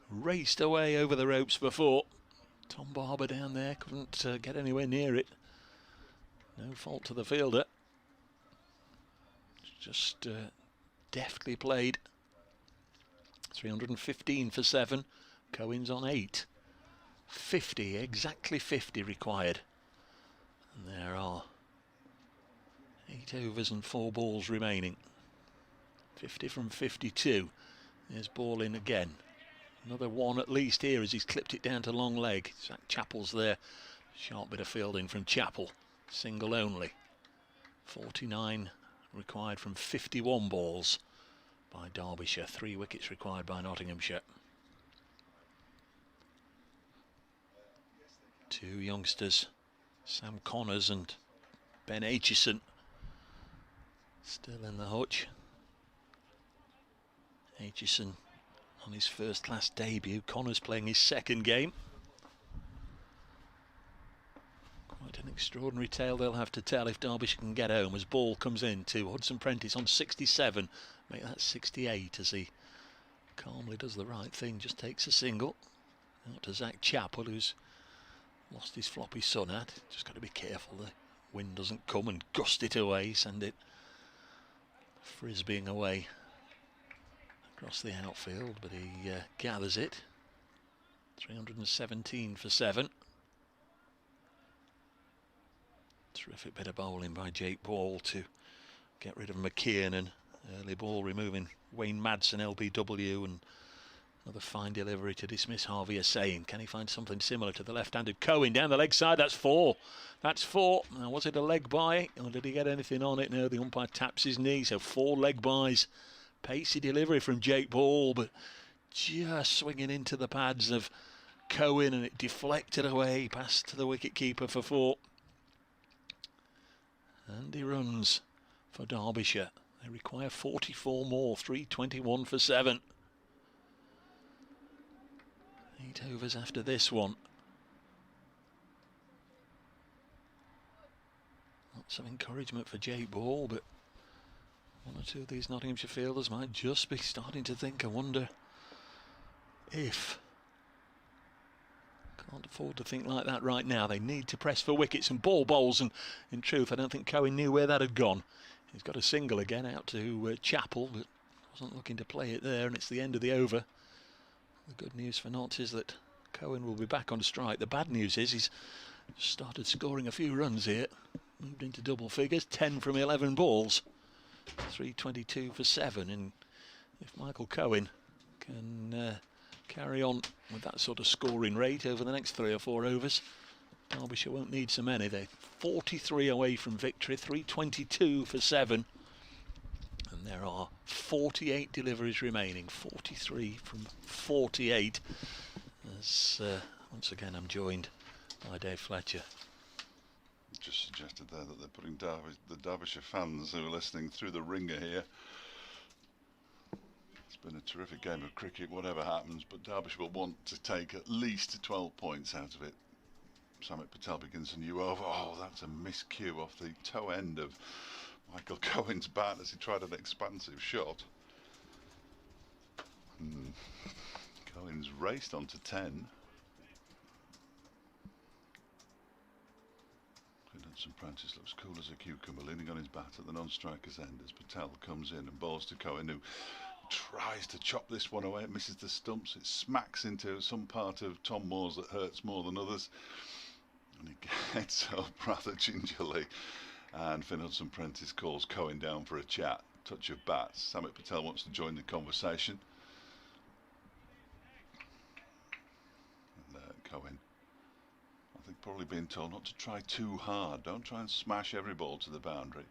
raced away over the ropes before. Tom Barber down there couldn't get anywhere near it. No fault to the fielder. Just deftly played. 315 for 7. Cohen's on 8. 50, exactly 50 required. And there are 8 overs and 4 balls remaining. 50 from 52. There's ball in again. Another 1 at least here as he's clipped it down to long leg. Zach Chappell's there. Sharp bit of fielding from Chappell. Single only. 49 required from 51 balls by Derbyshire. 3 wickets required by Nottinghamshire. 2 youngsters, Sam Connors and Ben Aitchison, still in the hutch. Aitchison on his first class debut, Connors playing his second game. Quite an extraordinary tale they'll have to tell if Derbyshire can get home, as ball comes in to Hudson-Prentice on 67. Make that 68 as he calmly does the right thing, just takes a single. Out to Zach Chappell, who's lost his floppy sun hat. Just got to be careful the wind doesn't come and gust it away, send it frisbeeing away across the outfield, but he gathers it. 317 for 7. Terrific bit of bowling by Jake Ball to get rid of McKiernan. Early ball removing Wayne Madsen, LBW, and another fine delivery to dismiss Harvey Hussain. Can he find something similar to the left-handed Cohen down the leg side? That's 4. That's 4. Now, was it a leg bye, or did he get anything on it? No, the umpire taps his knee, so 4 leg byes. Pacey delivery from Jake Ball, but just swinging into the pads of Cohen, and it deflected away past the wicket-keeper for 4. And he runs for Derbyshire. They require 44 more, 321 for 7. 8 overs after this one. Lots of encouragement for Jake Ball, but one or two of these Nottinghamshire fielders might just be starting to think, I wonder if. Can't afford to think like that right now. They need to press for wickets and ball bowls, and in truth I don't think Cohen knew where that had gone. He's got a single again out to Chappell, but wasn't looking to play it there, and it's the end of the over. The good news for Notts is that Cohen will be back on strike. The bad news is he's started scoring a few runs here. Moved into double figures, 10 from 11 balls. 322 for 7, and if Michael Cohen can carry on with that sort of scoring rate over the next 3 or 4 overs, Derbyshire won't need so many. They're 43 away from victory, 322 for 7. And there are 48 deliveries remaining, 43 from 48. As once again I'm joined by Dave Fletcher. Just suggested there that they're putting the Derbyshire fans who are listening through the ringer here. It's been a terrific game of cricket, whatever happens, but Derbyshire will want to take at least 12 points out of it. Samit Patel begins a new over. Oh, that's a miscue off the toe end of Michael Cohen's bat as he tried an expansive shot. Cohen's raced on to 10. Hudson Prentice looks cool as a cucumber, leaning on his bat at the non-striker's end as Patel comes in and bowls to Cohen, who tries to chop this one away. It misses the stumps. It smacks into some part of Tom Moore's that hurts more than others. And he gets up rather gingerly. And Finn Hudson Prentice calls Cohen down for a chat. Touch of bats. Samit Patel wants to join the conversation. And Cohen, I think, probably being told not to try too hard. Don't try and smash every ball to the boundary.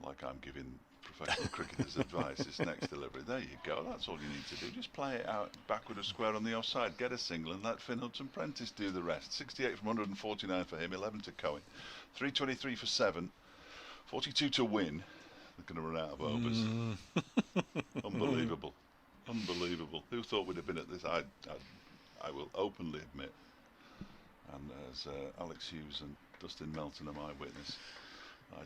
Like I'm giving professional cricketers advice, this next delivery. There you go, that's all you need to do. Just play it out backward of square on the offside, get a single, and let Finn Hudson Prentice do the rest. 68 from 149 for him, 11 to Cohen. 323 for 7, 42 to win. They're going to run out of overs. Unbelievable. Unbelievable. Who thought we'd have been at this? I will openly admit, and as Alex Hughes and Dustin Melton are my witness, I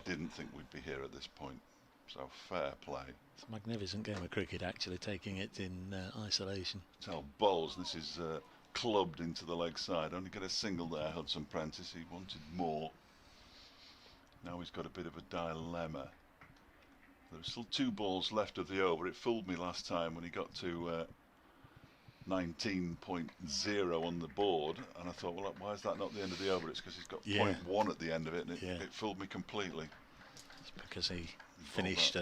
didn't think we'd be here at this point. So fair play. It's a magnificent game of cricket, actually, taking it in isolation. Tell bowls, this is clubbed into the leg side. Only get a single there, Hudson Prentice. He wanted more. Now he's got a bit of a dilemma. There's still 2 balls left of the over. It fooled me last time when he got to 19.0 on the board, and I thought, well, why is that not the end of the over? It's because he's got 0.1 at the end of it, and it fooled me completely. It's because he finished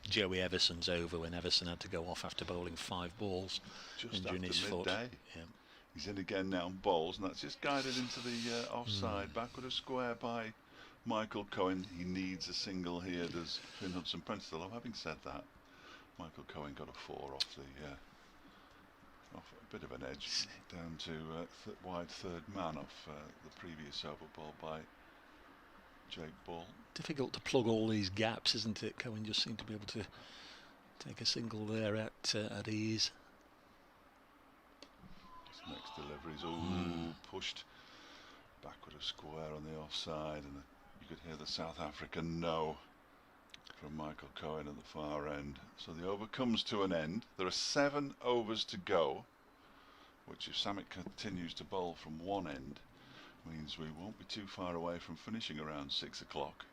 Joey Everson's over when Everson had to go off after bowling 5 balls, just injuring his foot. Yeah. He's in again now on bowls, and that's just guided into the offside, backward of square by Michael Cohen. He needs a single here, does Finn Hudson Prentice. Although having said that, Michael Cohen got a 4 off a bit of an edge down to wide third man off the previous over ball by Jake Ball. Difficult to plug all these gaps, isn't it? Cohen just seemed to be able to take a single there at ease. This next delivery is pushed backward of square on the offside, and you could hear the South African no from Michael Cohen at the far end. So the over comes to an end. There are 7 overs to go, which if Samit continues to bowl from one end means we won't be too far away from finishing around 6 o'clock.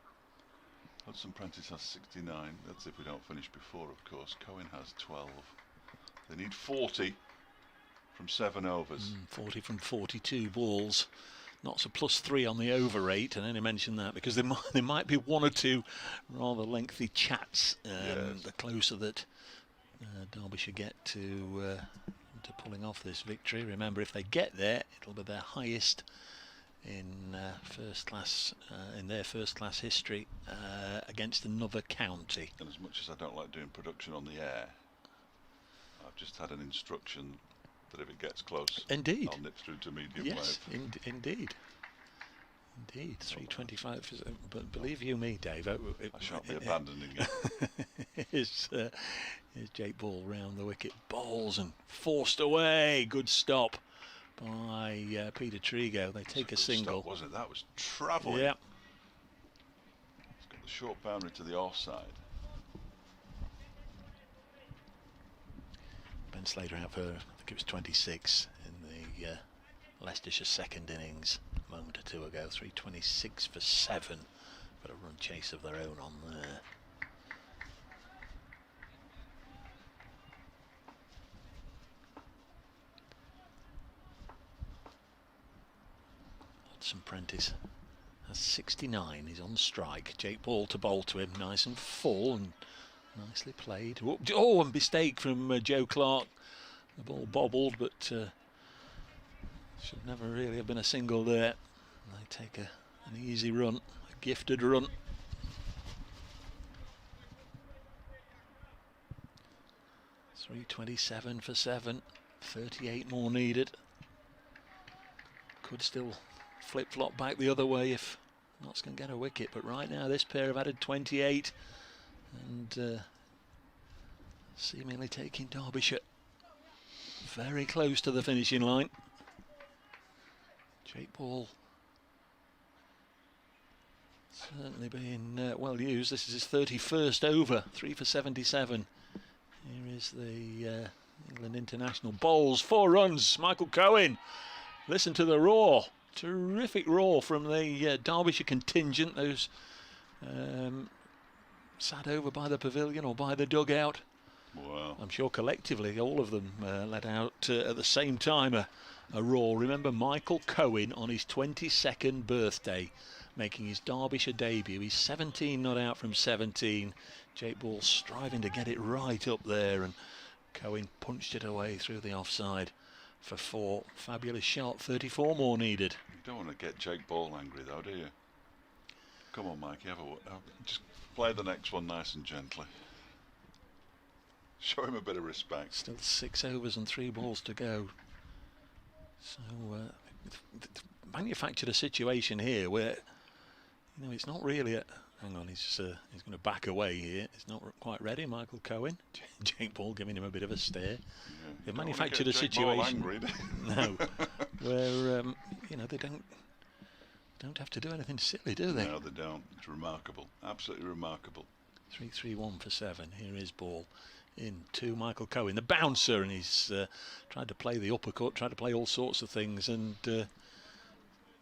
Hudson Prentice has 69. That's if we don't finish before, of course. Cohen has 12. They need 40 from 7 overs. 40 from 42 balls. Notts a +3 on the over rate, and I only mention that because there might be 1 or 2 rather lengthy chats the closer that Derbyshire get to pulling off this victory. Remember, if they get there, it'll be their highest in first class in their first class history against another county. And as much as I don't like doing production on the air, just had an instruction that if it gets close, Indeed. I'll nip through to medium Yes, wave. Indeed. 325. But believe you me, Dave, I shan't be abandoning it. Here's Jake Ball round the wicket, bowls and forced away. Good stop by Peter Trigo. They take a single. Stop, wasn't it? That was travelling. Yeah. It's got the short boundary to the offside. Ben Slater out for, I think it was 26 in the Leicestershire second innings a moment or two ago. 326 for 7. Got a run chase of their own on there. Hudson Prentice has 69. He's on strike. Jake Ball to bowl to him, nice and full and nicely played. Oh, and mistake from Joe Clark. The ball bobbled, but should never really have been a single there. They take an easy run, a gifted run. .327 for 7, 38 more needed. Could still flip-flop back the other way if Notts can get a wicket, but right now this pair have added 28 and seemingly taking Derbyshire very close to the finishing line. Jake Ball certainly being well used. This is his 31st over, 3 for 77. Here is the England international. Bowls, 4 runs. Michael Cohen. Listen to the roar. Terrific roar from the Derbyshire contingent. Those sat over by the pavilion or by the dugout. Wow. I'm sure collectively all of them let out at the same time a roar. Remember Michael Cohen on his 22nd birthday, making his Derbyshire debut. He's 17 not out from 17. Jake Ball striving to get it right up there, and Cohen punched it away through the offside for 4. Fabulous shot, 34 more needed. You don't want to get Jake Ball angry though, do you? Come on, Mike, just play the next one nice and gently. Show him a bit of respect. Still 6 overs and 3 balls to go. So manufactured a situation here where, you know, it's not really a... Hang on, he's going to back away here. It's not quite ready, Michael Cohen. Jake Ball giving him a bit of a stare. Yeah, They've manufactured a situation. No, where you know, they don't have to do anything silly, do they? No, they don't. It's remarkable, absolutely remarkable. 3-3-1 for 7. Here is Ball in to Michael Cohen, the bouncer, and he's tried to play the uppercut, tried to play all sorts of things, and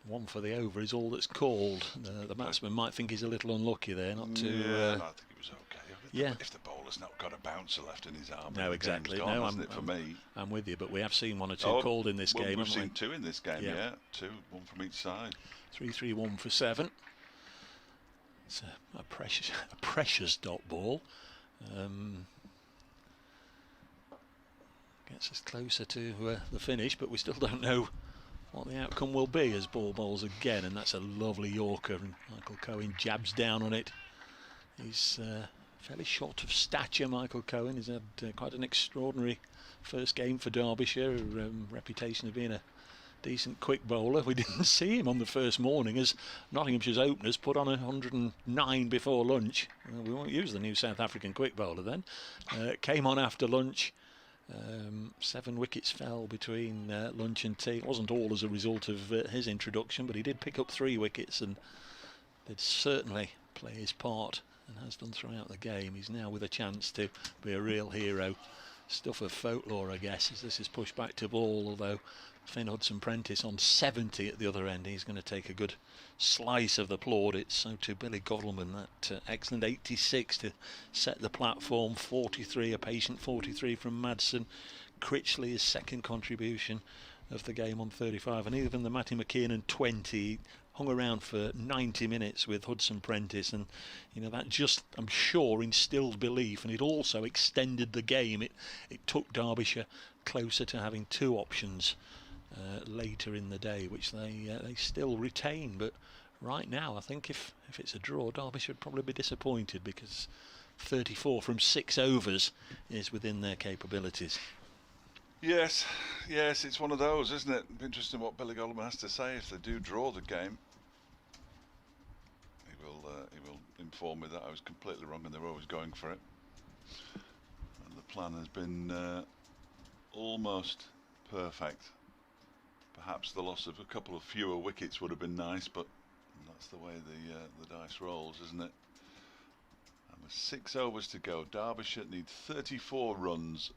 1 for the over is all that's called. The batsman might think he's a little unlucky there, not to. Yeah, I think it was okay. Yeah. If the bowler's not got a bouncer left in his arm, no, exactly. Gone, no, I'm with you, but we have seen 1 or 2 called in this game. We've seen 2 in this game, yeah. 2, 1 from each side. 3-3-1 for 7. It's a precious dot ball. Gets us closer to the finish, but we still don't know what the outcome will be as Ball bowls again, and that's a lovely Yorker, and Michael Cohen jabs down on it. He's fairly short of stature, Michael Cohen. He's had quite an extraordinary first game for Derbyshire, reputation of being a decent quick bowler. We didn't see him on the first morning as Nottinghamshire's openers put on 109 before lunch. We won't use the new South African quick bowler then. Came on after lunch. 7 wickets fell between lunch and tea. It wasn't all as a result of his introduction, but he did pick up 3 wickets and did certainly play his part and has done throughout the game. He's now with a chance to be a real hero. Stuff of folklore, I guess, as this is pushed back to Ball, although Finn Hudson-Prentice on 70 at the other end. He's going to take a good slice of the plaudits. So to Billy Godleman, that excellent 86 to set the platform. 43, a patient 43 from Madsen. Critchley, his second contribution of the game on 35, and even the Matty McKiernan 20 hung around for 90 minutes with Hudson-Prentice, and you know that just, I'm sure, instilled belief, and it also extended the game. It took Derbyshire closer to having 2 options later in the day, which they still retain. But right now, I think if it's a draw, Derbyshire would probably be disappointed, because 34 from 6 overs is within their capabilities. Yes, it's one of those, isn't it? Interesting what Billy Goldman has to say if they do draw the game. He will inform me that I was completely wrong and they were always going for it. And the plan has been almost perfect. Perhaps the loss of a couple of fewer wickets would have been nice, but that's the way the dice rolls, isn't it? And with 6 overs to go, Derbyshire need 34 runs.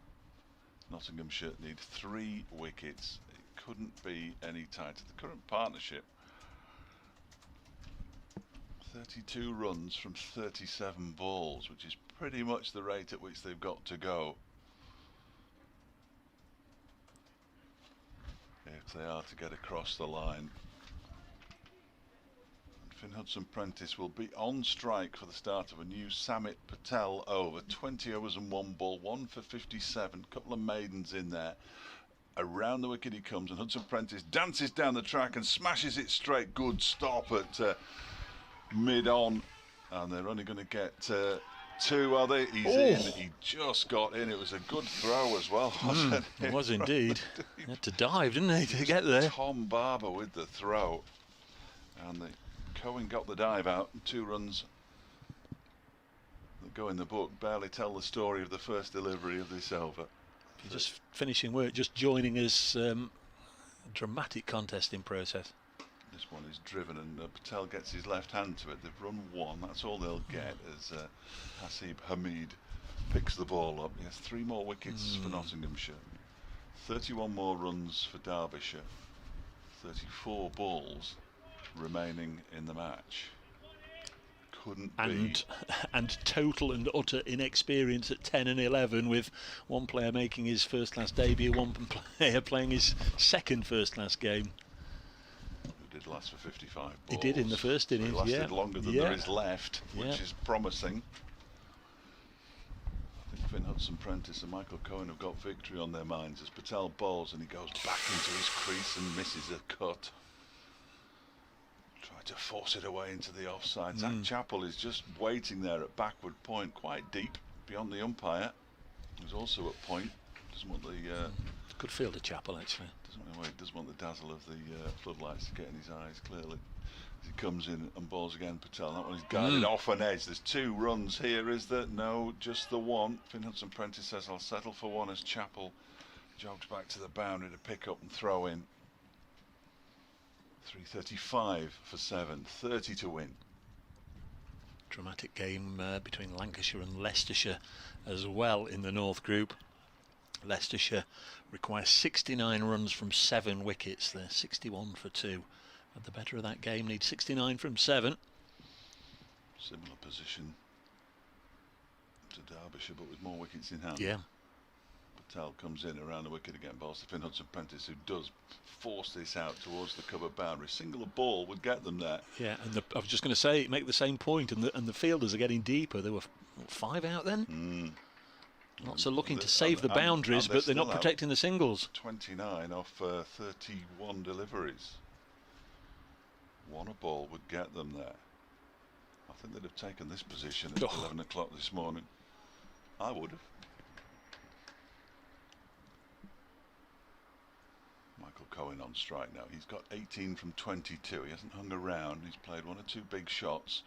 Nottinghamshire need 3 wickets. It couldn't be any tighter. The current partnership, 32 runs from 37 balls, which is pretty much the rate at which they've got to go if they are to get across the line. And Finn Hudson-Prentice will be on strike for the start of a new Samit Patel over. 20 overs and 1 ball, 1 for 57, couple of maidens in there. Around the wicket he comes, and Hudson-Prentice dances down the track and smashes it straight. Good stop at mid-on, and they're only going to get 2, are they? He's in. He just got in. It was a good throw as well, wasn't it? It was indeed. He had to dive, didn't he, to get there? Tom Barber with the throw, and Cohen got the dive out, and 2 runs that go in the book barely tell the story of the first delivery of this over. He's just finishing work, just joining us. Dramatic contesting process. This one is driven, and Patel gets his left hand to it. They've run 1. That's all they'll get as Hasib Hamid picks the ball up. He has 3 more wickets for Nottinghamshire, 31 more runs for Derbyshire, 34 balls remaining in the match. Couldn't be. And total and utter inexperience at 10 and 11, with one player making his first class debut, one player playing his second first class game. Did last for 55 balls. He did in the first innings. So he lasted longer than there is left, which is promising. I think Finn Hudson-Prentice and Michael Cohen have got victory on their minds as Patel bowls and he goes back into his crease and misses a cut. Tried to force it away into the offside. Zach Chappell is just waiting there at backward point, quite deep beyond the umpire. He's also at point. Doesn't want the good fielder, Chappell, actually. Doesn't want the dazzle of the floodlights to get in his eyes, clearly. As he comes in and balls again, Patel. That one is guided off an edge. There's 2 runs here, is there? No, just the 1. Finn Hudson-Prentice says, I'll settle for 1 as Chappell jogs back to the boundary to pick up and throw in. 3:35 for 7, 30 to win. Dramatic game between Lancashire and Leicestershire as well in the North Group. Leicestershire requires 69 runs from 7 wickets. They're 61 for 2. Had the better of that game, need 69 from 7. Similar position to Derbyshire, but with more wickets in hand. Yeah. Patel comes in around the wicket again, balls to Finn Hudson-Prentice, who does force this out towards the cover boundary. Single ball would get them there. Yeah, and I was just going to say, make the same point, and the fielders are getting deeper. There were 5 out then. Lots are looking to save the boundaries, but they're not protecting the singles. 29 off 31 deliveries. 1 a ball would get them there. I think they'd have taken this position at 11 o'clock this morning. I would have. Michael Cohen on strike now. He's got 18 from 22. He hasn't hung around. He's played 1 or 2 big shots.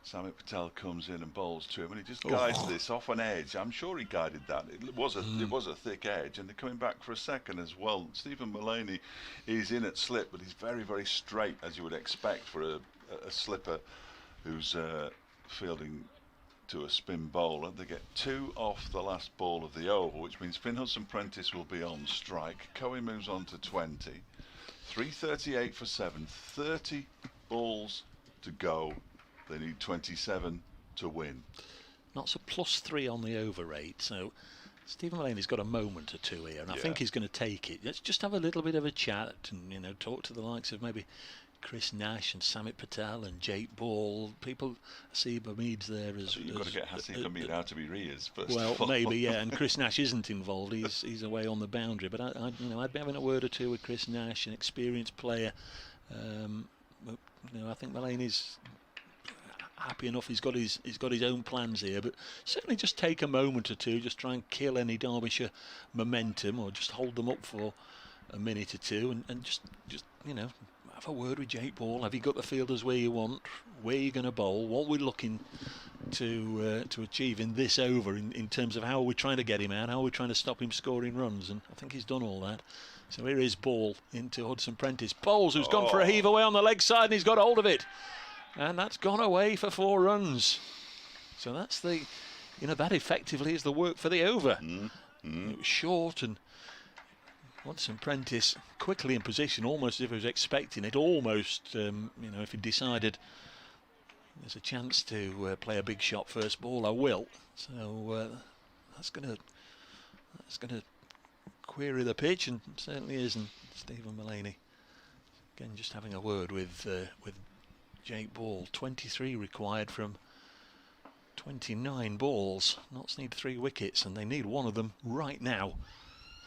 Samit Patel comes in and bowls to him, and he just guides this off an edge. I'm sure he guided that. It was a thick edge, and they're coming back for a second as well. Stephen Mullaney is in at slip, but he's very, very straight, as you would expect for a slipper who's fielding to a spin bowler. They get 2 off the last ball of the over, which means Finn Hudson-Prentice will be on strike. Cohen moves on to 20. 3:38 for 7. 30 balls to go. They need 27 to win. That's a +3 on the over rate, so Stephen Mullaney's got a moment or 2 here, and I think he's going to take it. Let's just have a little bit of a chat and talk to the likes of maybe Chris Nash and Samit Patel and Jake Ball. People, Hasib Hamid's there as you've got to get Hasib Hamid out of your ears first. Well, maybe, yeah, and Chris Nash isn't involved. He's away on the boundary, but I'd be having a word or 2 with Chris Nash, an experienced player. I think Mullaney's happy enough he's got his own plans here, but certainly just take a moment or two, just try and kill any Derbyshire momentum, or just hold them up for a minute or two, and just you know, have a word with Jake Ball. Have you got the fielders where you want? Where you're going to bowl? What we're looking to achieve in this over in terms of how we're trying to get him out, how we're trying to stop him scoring runs, and I think he's done all that. So here is Ball into Hudson Prentice. Bowles, who's gone for a heave away on the leg side, and he's got hold of it. And that's gone away for 4 runs. So that's the, you know, that effectively is the work for the over. It was short, and Hudson Prentice quickly in position, almost as if he was expecting it, almost, you know, if he decided there's a chance to play a big shot first ball, I will. So that's going to query the pitch, and certainly is. And Stephen Mullaney again just having a word with Jake Ball. 23 required from 29 balls. Notts need 3 wickets, and they need one of them right now.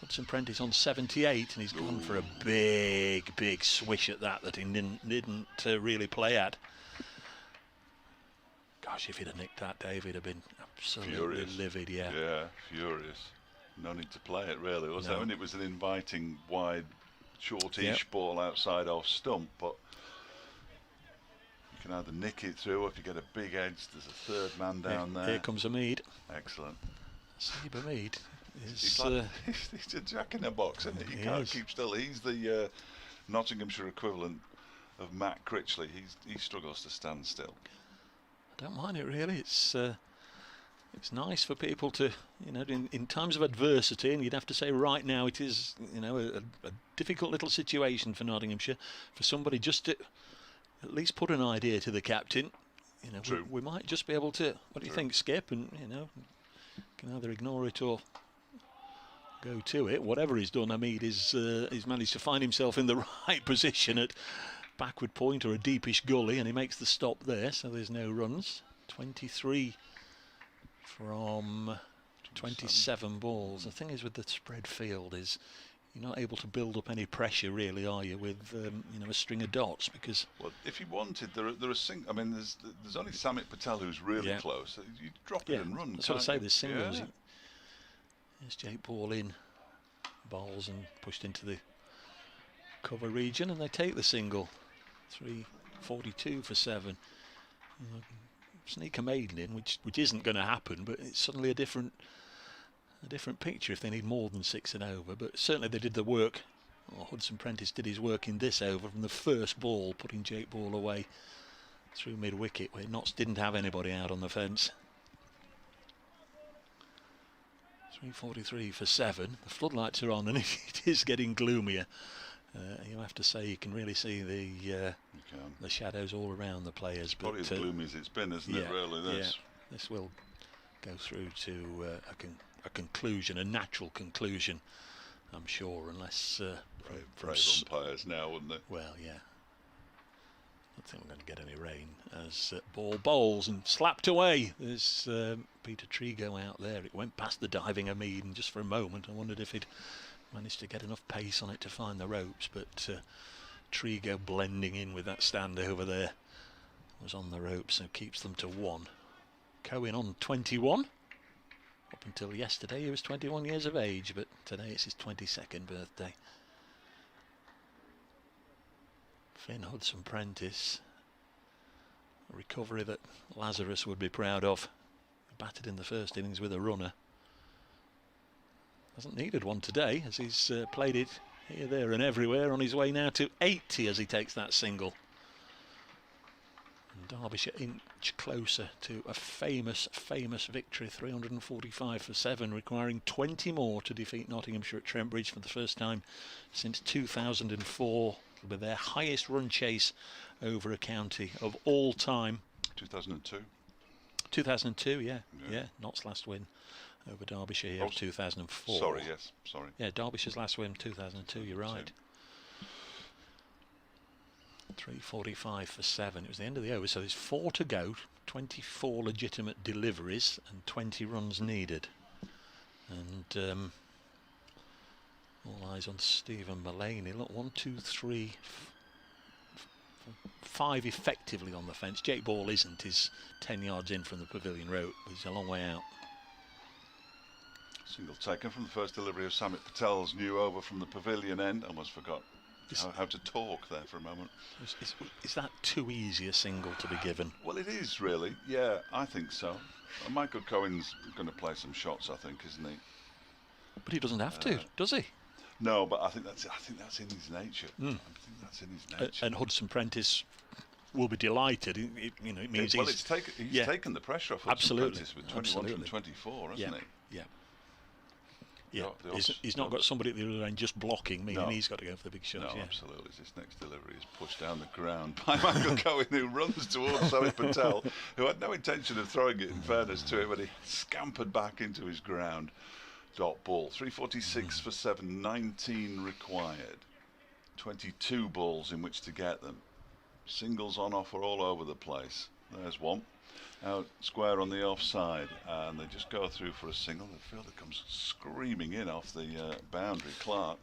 Hudson Prentice on 78, and he's gone for a big swish at that he didn't really play at. Gosh, if he'd have nicked that, Dave, he'd have been absolutely furious. Livid. Yeah, furious. No need to play it, really, was there? I mean, it was an inviting, wide, shortish ball outside off stump, but you can either nick it through, or if you get a big edge, there's a third man down there. Here comes Hamid. Excellent. Steve Hamid is he's a jack in a box, isn't he? You can't keep still. He's the Nottinghamshire equivalent of Matt Critchley. He struggles to stand still. I don't mind it, really. It's nice for people to, you know, in times of adversity, and you'd have to say right now it is, you know, a difficult little situation for Nottinghamshire, for somebody just to at least put an idea to the captain. You know, we might just be able to, what do you think, Skip? And, you know, can either ignore it or go to it. Whatever he's done, Hamid he's managed to find himself in the right position at backward point or a deepish gully, and he makes the stop there, so there's no runs. 23 from 27 balls. The thing is with the spread field is you're not able to build up any pressure, really, are you, with you know, a string of dots? Because, well, if you wanted, there are I mean, there's only Samit Patel who's really close. So you drop it and run. That's what I say. There's singles. There's Jake Ball in, bowls and pushed into the cover region, and they take the single. 3:42 for 7. Sneak a maiden in, which isn't going to happen, but it's suddenly a different picture if they need more than 6 and over. But certainly they did the work. Hudson Prentice did his work in this over from the first ball, putting Jake Ball away through mid-wicket, where Notts didn't have anybody out on the fence. 3:43 for 7. The floodlights are on, and it is getting gloomier. You have to say you can really see the shadows all around the players. But probably as gloomy as it's been, isn't it? Really, this will go through to a conclusion, a natural conclusion, I'm sure, unless brave umpires now, wouldn't they? Well, yeah. I don't think we're going to get any rain as Ball bowls and slapped away. There's Peter Trigo out there. It went past the diving Hamid, and just for a moment I wondered if he'd managed to get enough pace on it to find the ropes, but Trigo blending in with that stand over there was on the ropes, so keeps them to 1. Cohen on 21. Up until yesterday he was 21 years of age, but today it's his 22nd birthday. Finn Hudson Prentice, a recovery that Lazarus would be proud of. He batted in the first innings with a runner. Hasn't needed one today, as he's played it here, there and everywhere, on his way now to 80 as he takes that single. And Derbyshire inch closer to a famous victory, 345 for 7, requiring 20 more to defeat Nottinghamshire at Trent Bridge for the first time since 2004, with their highest run chase over a county of all time. 2002. 2002, yeah. Notts' last win over Derbyshire of 2004. Sorry. Yeah, Derbyshire's last win 2002, you're right. 3:45 for 7. It was the end of the over, so there's 4 to go, 24 legitimate deliveries and 20 runs needed. And all eyes on Stephen Mullaney. Look, 1, 2, 3, 5 effectively on the fence. Jake Ball isn't. He's 10 yards in from the pavilion rope, but he's a long way out. Single taken from the first delivery of Samit Patel's new over from the pavilion end. Almost forgot how to talk there for a moment. Is that too easy a single to be given? Well, it is really. Yeah, I think so. Michael Cohen's going to play some shots, I think, isn't he? But he doesn't have to, does he? No, but I think that's in his nature. I think that's in his nature. And Hudson Prentice will be delighted. It means he's taken the pressure off Hudson Prentice with 21 from 24, hasn't he? Yeah. Yeah, he's not got somebody at the other end just blocking, meaning he's got to go for the big shots. No, absolutely. This next delivery is pushed down the ground by Michael Cohen, who runs towards Samit Patel, who had no intention of throwing it, in fairness to him, but he scampered back into his ground. Dot ball. 346 for 7, 19 required. 22 balls in which to get them. Singles on offer all over the place. There's one. Out square on the offside, and they just go through for a single. The fielder comes screaming in off the boundary. Clark.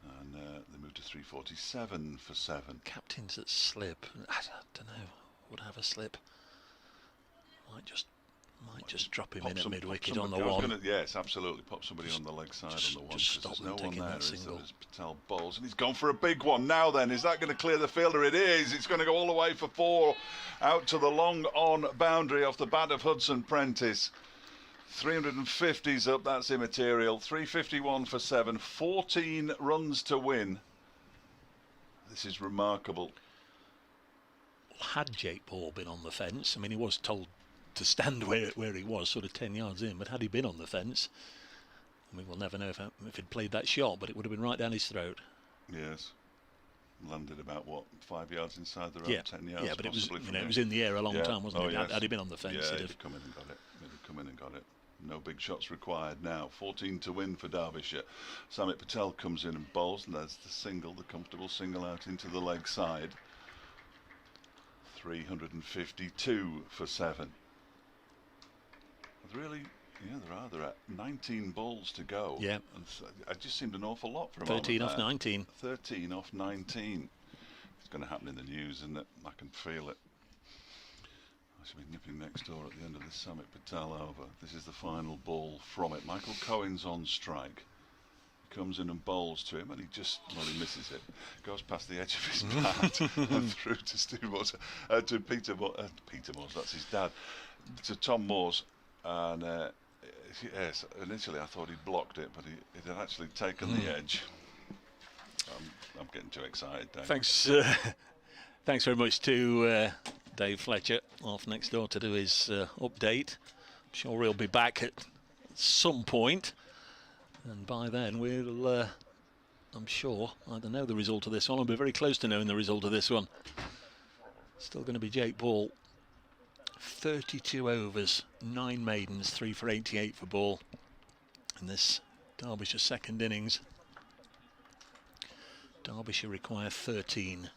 And they move to 347 for 7. Captains at slip. I don't know. Would have a slip. Might just drop him in at mid-wicket on the one. Yes, absolutely. Pop somebody on the leg side on the one. Just stop there's no taking one there that single. as Patel bowls, and he's gone for a big one. Now then, is that going to clear the fielder? It is. It's going to go all the way for 4 out to the long-on boundary off the bat of Hudson Prentice. 350s up, that's immaterial. 351 for 7, 14 runs to win. This is remarkable. Had Jake Ball been on the fence, I mean, he was told to stand where he was, sort of 10 yards in, but had he been on the fence, I mean, we'll never know if he'd played that shot, but it would have been right down his throat. Yes. Landed about, 5 yards inside the rope, 10 yards. Yeah, but it was in the air a long time, wasn't it? Yes. Had he been on the fence, he'd have come in and got it. No big shots required now. 14 to win for Derbyshire. Samit Patel comes in and bowls, and there's the single, the comfortable single out into the leg side. 352 for 7. Really, there are 19 balls to go. Yeah. And it just seemed an awful lot for a 13 off 19. 13 off 19. It's going to happen in the news, isn't it? I can feel it. I should be nipping next door at the end of this Samit Patel over. This is the final ball from it. Michael Cohen's on strike. Comes in and bowls to him, and he misses it. Goes past the edge of his bat and through to Steve Moores, to Peter Moores, that's his dad, to Tom Moores. And yes, initially I thought he'd blocked it, but it had actually taken the edge. I'm getting too excited, Dave. Thanks very much to Dave Fletcher off next door to do his update. I'm sure he'll be back at some point. And by then we'll, I'm sure, either know the result of this one or be very close to knowing the result of this one. Still going to be Jake Ball. 32 overs, 9 maidens, 3 for 88 for Ball in this Derbyshire second innings. Derbyshire require 13.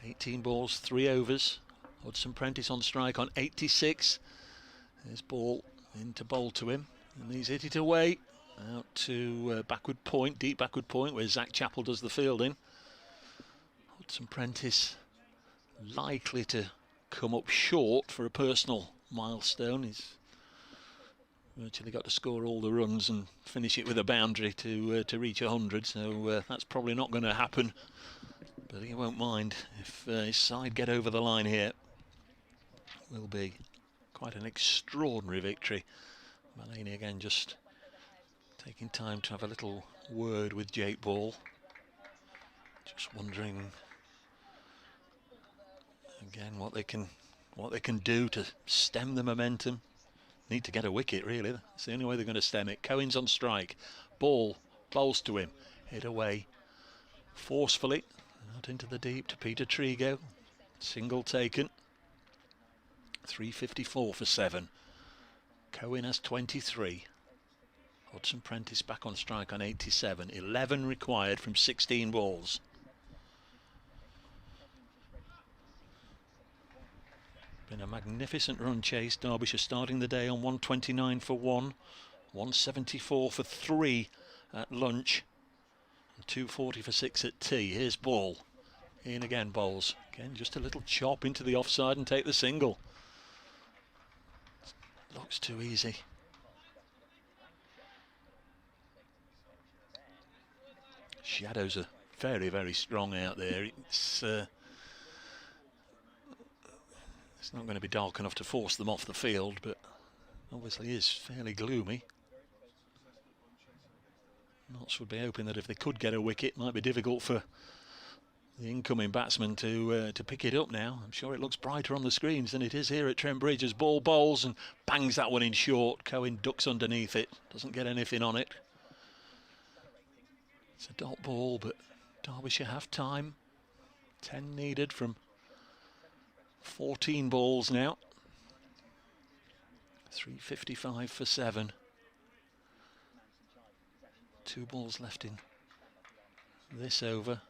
(18 balls, 3 overs. Hudson Prentice on strike on 86. There's Ball into bowl to him, and he's hit it away out to backward point, deep backward point, where Zach Chappell does the fielding. Hudson Prentice likely to come up short for a personal milestone. He's virtually got to score all the runs and finish it with a boundary to reach 100, so that's probably not going to happen. But he won't mind if his side get over the line here. Will be quite an extraordinary victory. Mullany again just taking time to have a little word with Jake Ball. Just wondering again what they can do to stem the momentum. Need to get a wicket, really. It's the only way they're going to stem it. Cohen's on strike. Ball bowls to him. Hit away forcefully. Out into the deep to Peter Trigo. Single taken. 354 for 7. Cohen has 23. Hudson Prentice back on strike on 87. 11 required from 16 balls. Been a magnificent run chase. Derbyshire starting the day on 129 for 1, 174 for 3 at lunch, and 240 for 6 at tea. Here's ball. In again, Bowles. Again, just a little chop into the offside and take the single. Looks too easy. Shadows are very, very strong out there. It's not going to be dark enough to force them off the field, but obviously is fairly gloomy. Notts would be hoping that if they could get a wicket, it might be difficult for the incoming batsman to pick it up now. I'm sure it looks brighter on the screens than it is here at Trent Bridge as ball bowls and bangs that one in short. Cohen ducks underneath it, doesn't get anything on it. It's a dot ball, but Derbyshire have time. 10 needed from 14 balls now. 355 for 7. 2 balls left in this over.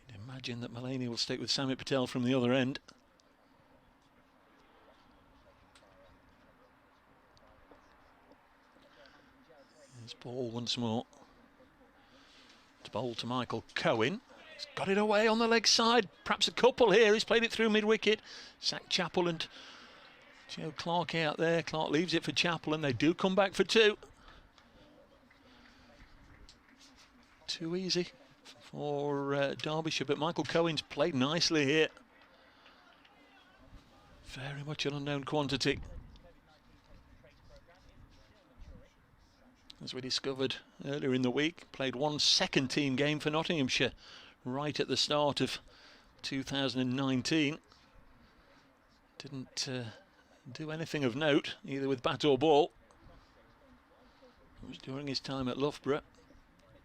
You'd imagine that Mullaney will stick with Samit Patel from the other end. There's ball once more. It's bowled to Michael Cohen. He's got it away on the leg side. Perhaps a couple here. He's played it through mid-wicket. Zach Chappell and Joe Clark out there. Clark leaves it for Chappell and they do come back for 2. Too easy for Derbyshire, but Michael Cohen's played nicely here. Very much an unknown quantity. As we discovered earlier in the week, played 1 second team game for Nottinghamshire right at the start of 2019. Didn't do anything of note, either with bat or ball. It was during his time at Loughborough.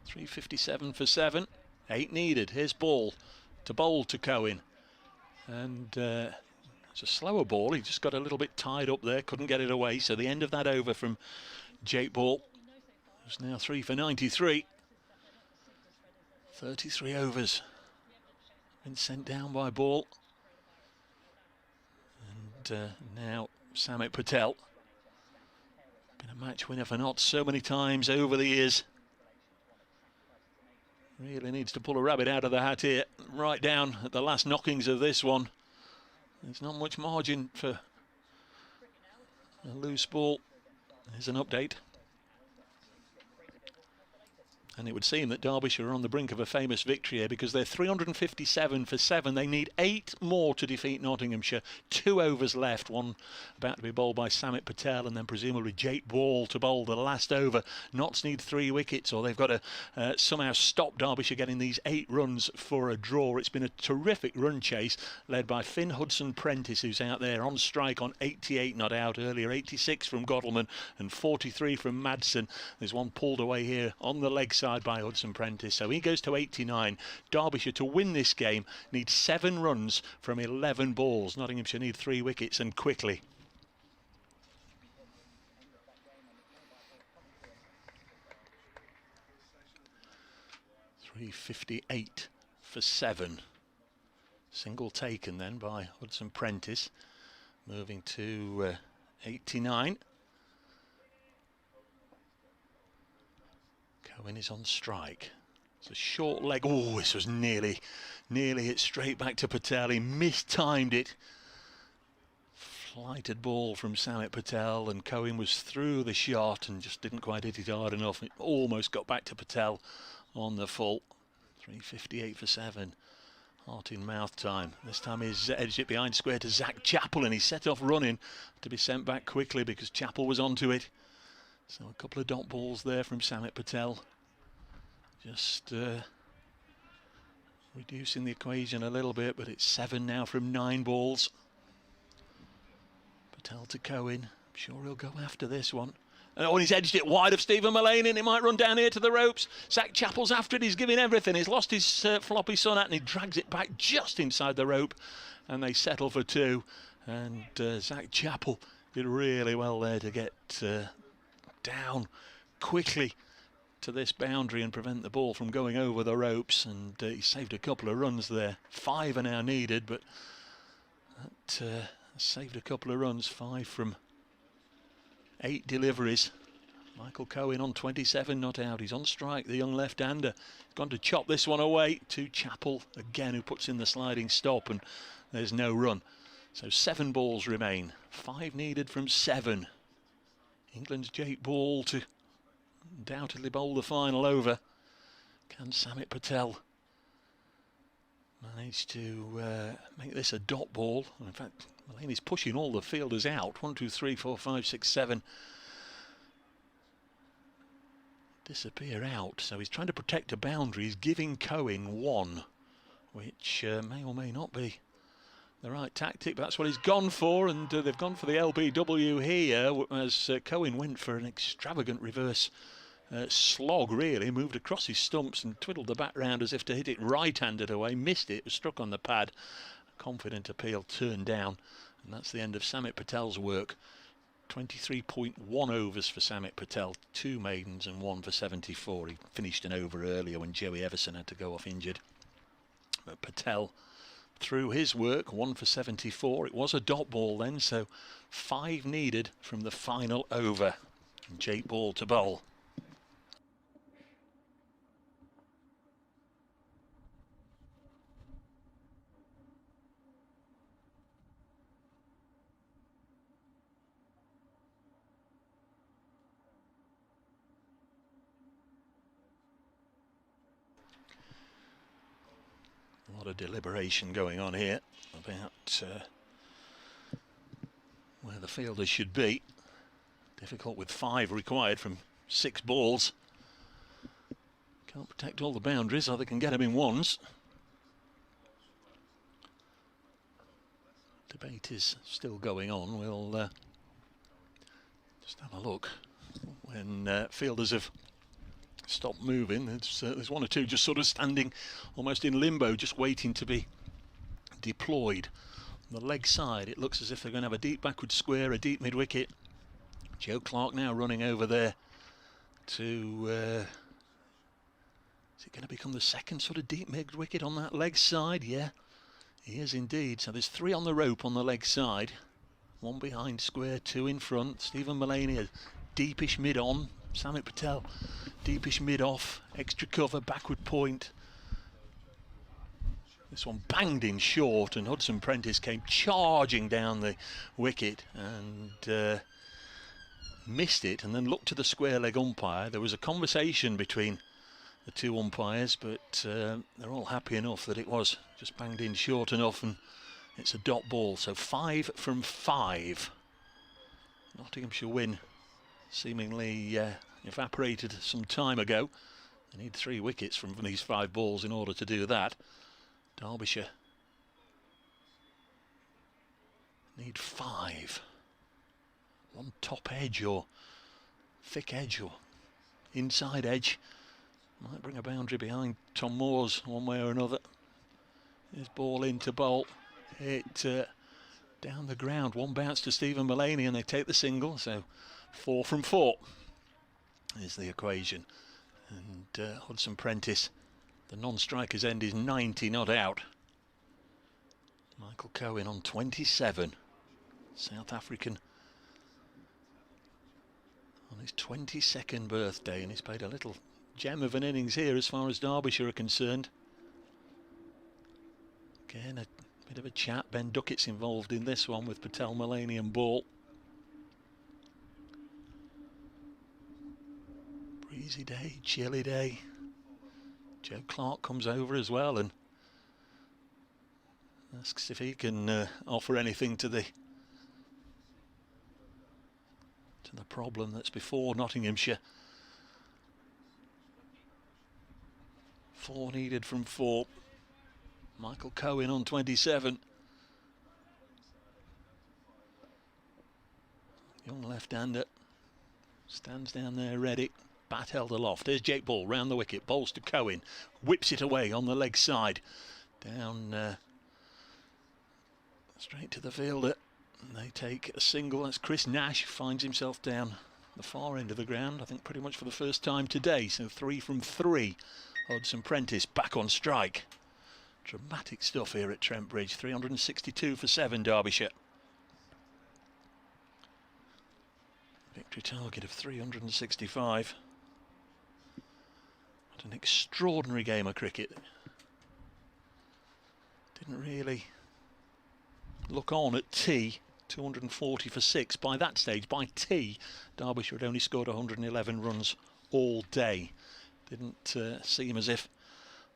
357 for 7, 8 needed. Here's ball to bowl to Cohen. And it's a slower ball, he just got a little bit tied up there, couldn't get it away. So the end of that over from Jake Ball. It's now 3 for 93. 33 overs. Been sent down by Ball. And now Samit Patel. Been a match winner for Notts so many times over the years. Really needs to pull a rabbit out of the hat here. Right down at the last knockings of this one. There's not much margin for a loose ball. Here's an update. And it would seem that Derbyshire are on the brink of a famous victory here because they're 357 for 7. They need 8 more to defeat Nottinghamshire. 2 overs left. One about to be bowled by Samit Patel and then presumably Jake Ball to bowl the last over. Notts need 3 wickets or they've got to somehow stop Derbyshire getting these 8 runs for a draw. It's been a terrific run chase led by Finn Hudson-Prentice, who's out there on strike on 88 not out earlier. 86 from Godalman and 43 from Madsen. There's one pulled away here on the leg side by Hudson-Prentice, so he goes to 89. Derbyshire to win this game need 7 runs from 11 balls. Nottinghamshire need 3 wickets and quickly. .358 for 7. Single taken then by Hudson-Prentice, moving to 89. Cohen is on strike. It's a short leg. Oh, this was nearly hit straight back to Patel. He mistimed it. Flighted ball from Samit Patel and Cohen was through the shot and just didn't quite hit it hard enough. It almost got back to Patel on the full. 358 for 7. Heart in mouth time. This time he's edged it behind square to Zach Chappell and he set off running to be sent back quickly because Chappell was onto it. So a couple of dot balls there from Samit Patel. Just reducing the equation a little bit, but it's 7 now from 9 balls. Patel to Cohen. I'm sure he'll go after this one. Oh, and he's edged it wide of Stephen Mullaney and it might run down here to the ropes. Zach Chappell's after it. He's giving everything. He's lost his floppy son out and he drags it back just inside the rope. And they settle for 2. And Zach Chappell did really well there to get down quickly to this boundary and prevent the ball from going over the ropes, and he saved a couple of runs there. 5 are now needed, but that saved a couple of runs. 5 from 8 deliveries. Michael Cohen on 27, not out. He's on strike, the young left-hander. He's gone to chop this one away to Chappell again, who puts in the sliding stop, and there's no run. So 7 balls remain. 5 needed from 7. England's Jake Ball to undoubtedly bowl the final over. Can Samit Patel manage to make this a dot ball? In fact, Mulaney's pushing all the fielders out. 1, 2, 3, 4, 5, 6, 7. Disappear out. So he's trying to protect a boundary. He's giving Cohen 1, which may or may not be the right tactic, but that's what he's gone for, and they've gone for the LBW here, as Cohen went for an extravagant reverse slog, really. Moved across his stumps and twiddled the bat round as if to hit it right-handed away, missed it, was struck on the pad. A confident appeal turned down, and that's the end of Samit Patel's work. 23.1 overs for Samit Patel, 2 maidens and 1 for 74. He finished an over earlier when Joey Everson had to go off injured. But Patel, through his work, 1 for 74. It was a dot ball then, so 5 needed from the final over. And Jake Ball to bowl. A lot of deliberation going on here about where the fielders should be. Difficult with 5 required from 6 balls. Can't protect all the boundaries, so they can get them in ones. Debate is still going on. We'll just have a look. When fielders have stopped moving, there's 1 or 2 just sort of standing almost in limbo, just waiting to be deployed. On the leg side, it looks as if they're going to have a deep backward square, a deep mid-wicket. Joe Clark now running over there to... is it going to become the second sort of deep mid-wicket on that leg side? Yeah, he is indeed. So there's 3 on the rope on the leg side. 1 behind square, 2 in front. Stephen Mulaney, a deepish mid-on. Samit Patel, deepish mid-off. Extra cover, backward point. This one banged in short, and Hudson Prentice came charging down the wicket and missed it, and then looked to the square leg umpire. There was a conversation between the 2 umpires, but they're all happy enough that it was just banged in short enough, and it's a dot ball. So 5 from 5. Nottinghamshire win seemingly evaporated some time ago. They need 3 wickets from these 5 balls in order to do that. Derbyshire need 5. 1 top edge or thick edge or inside edge might bring a boundary behind Tom Moore's one way or another. His ball into bowl. Hit down the ground. 1 bounce to Stephen Mulaney and they take the single. So 4 from 4 is the equation. And Hudson Prentice, the non-striker's end is 90 not out. Michael Cohen on 27. South African on his 22nd birthday, and he's played a little gem of an innings here as far as Derbyshire are concerned. Again, a bit of a chat. Ben Duckett's involved in this one with Patel, Mulaney and Ball. Breezy day, chilly day. Joe Clark comes over as well and asks if he can offer anything to the problem that's before Nottinghamshire. 4 needed from 4. Michael Cohen on 27. Young left-hander stands down there ready. Bat held aloft. There's Jake Ball round the wicket. Bowls to Cohen. Whips it away on the leg side. Down straight to the fielder. And they take a single. That's Chris Nash. Finds himself down the far end of the ground, I think pretty much for the first time today. So 3 from 3. Hudson Prentice back on strike. Dramatic stuff here at Trent Bridge. 362 for 7, Derbyshire. Victory target of 365. What an extraordinary game of cricket. Didn't really look on at tea. 240 for 6. By that stage, by tea, Derbyshire had only scored 111 runs all day. Didn't seem as if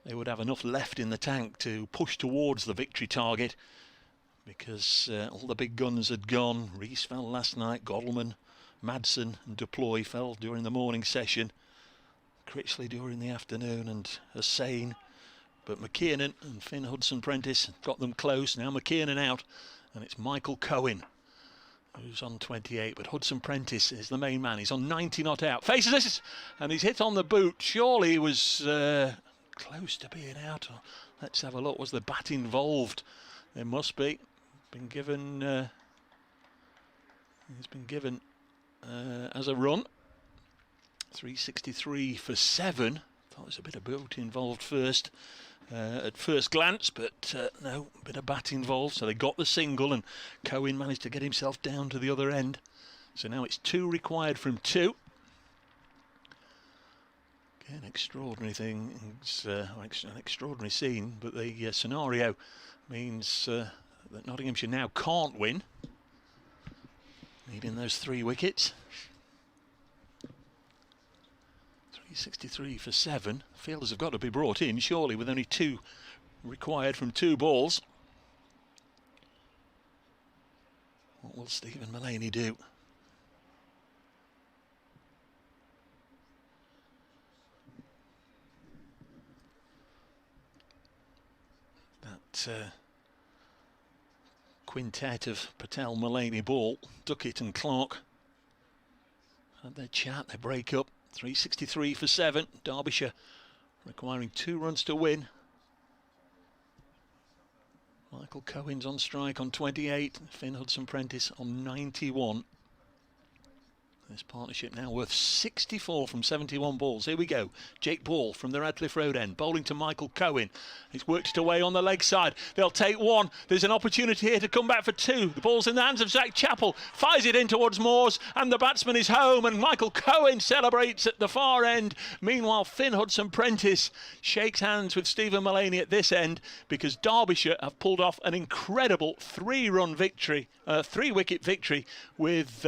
they would have enough left in the tank to push towards the victory target, because all the big guns had gone. Rees fell last night, Godalming, Madsen and Deploy fell during the morning session. Critchley during the afternoon, and Hussain. But McKiernan and Finn Hudson-Prentice got them close. Now McKiernan out, and it's Michael Cohen who's on 28, but Hudson-Prentice is the main man. He's on 90 not out. Faces this, and he's hit on the boot. Surely he was close to being out. Let's have a look. Was the bat involved? There must be. Been given. He's been given as a run. 363 for 7. Thought there was a bit of boot involved first. At first glance, but no, a bit of bat involved, so they got the single, and Cohen managed to get himself down to the other end. So now it's 2 required from 2. Again, extraordinary things, an extraordinary scene, but the scenario means that Nottinghamshire now can't win, needing those 3 wickets. 63 for 7. Fielders have got to be brought in, surely, with only 2 required from 2 balls. What will Stephen Mullaney do? That quintet of Patel, Mullaney, Ball, Duckett and Clark had their chat, they break up. 363 for 7. Derbyshire requiring 2 runs to win. Michael Cohen's on strike on 28. Finn Hudson-Prentice on 91. This partnership now worth 64 from 71 balls. Here we go. Jake Ball from the Radcliffe Road end, bowling to Michael Cohen. He's worked it away on the leg side. They'll take 1. There's an opportunity here to come back for 2. The ball's in the hands of Zach Chappell. Fires it in towards Moores, and the batsman is home, and Michael Cohen celebrates at the far end. Meanwhile, Finn Hudson-Prentice shakes hands with Stephen Mullaney at this end, because Derbyshire have pulled off an incredible 3-run victory, 3-wicket victory with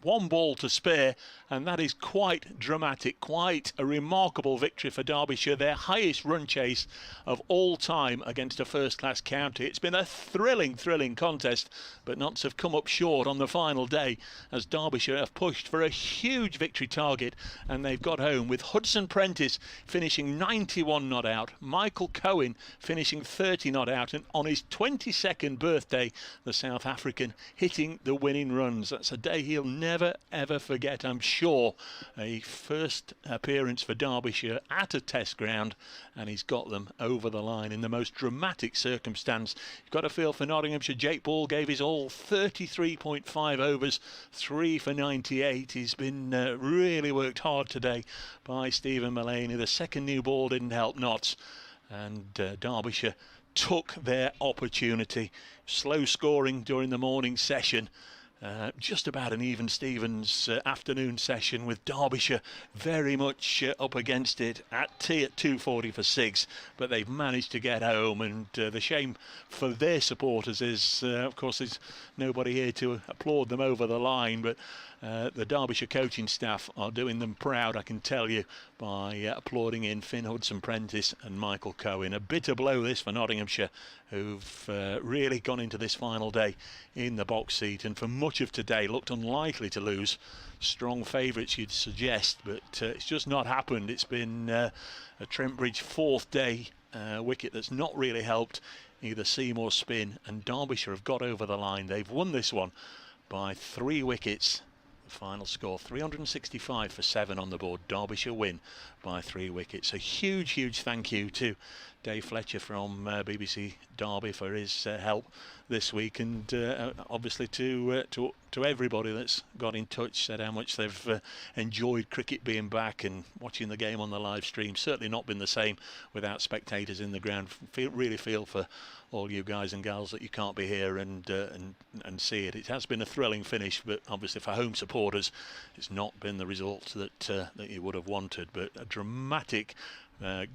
1 ball to spare, and that is quite dramatic, quite a remarkable victory for Derbyshire, their highest run chase of all time against a first-class county. It's been a thrilling contest, but Notts have come up short on the final day, as Derbyshire have pushed for a huge victory target, and they've got home with Hudson-Prentice finishing 91 not out, Michael Cohen finishing 30 not out, and on his 22nd birthday, the South African hitting the winning runs. That's a day he'll never ever forget, I'm sure. A first appearance for Derbyshire at a test ground, and he's got them over the line in the most dramatic circumstance. You've got a feel for Nottinghamshire. Jake Ball gave his all, 33.5 overs, 3 for 98. He's been really worked hard today by Stephen Mullaney. The second new ball didn't help Notts, and Derbyshire took their opportunity. Slow scoring during the morning session. Just about an even Stevens afternoon session, with Derbyshire very much up against it at tea at 240 for 6, but they've managed to get home, and the shame for their supporters is, of course, there's nobody here to applaud them over the line, but the Derbyshire coaching staff are doing them proud, I can tell you, by applauding in Finn Hudson-Prentice and Michael Cohen. A bitter blow this for Nottinghamshire, who've really gone into this final day in the box seat, and for much of today looked unlikely to lose. Strong favourites, you'd suggest, but it's just not happened. It's been a Trent Bridge 4th day wicket that's not really helped either seam or spin, and Derbyshire have got over the line. They've won this one by 3 wickets. The final score 365 for 7 on the board. Derbyshire win by 3 wickets. A huge thank you to Dave Fletcher from BBC Derby for his help this week, and obviously to everybody that's got in touch, said how much they've enjoyed cricket being back and watching the game on the live stream. Certainly not been the same without spectators in the ground. Really feel for all you guys and gals that you can't be here and see it. It has been a thrilling finish, but obviously for home supporters, it's not been the result that you would have wanted. But a dramatic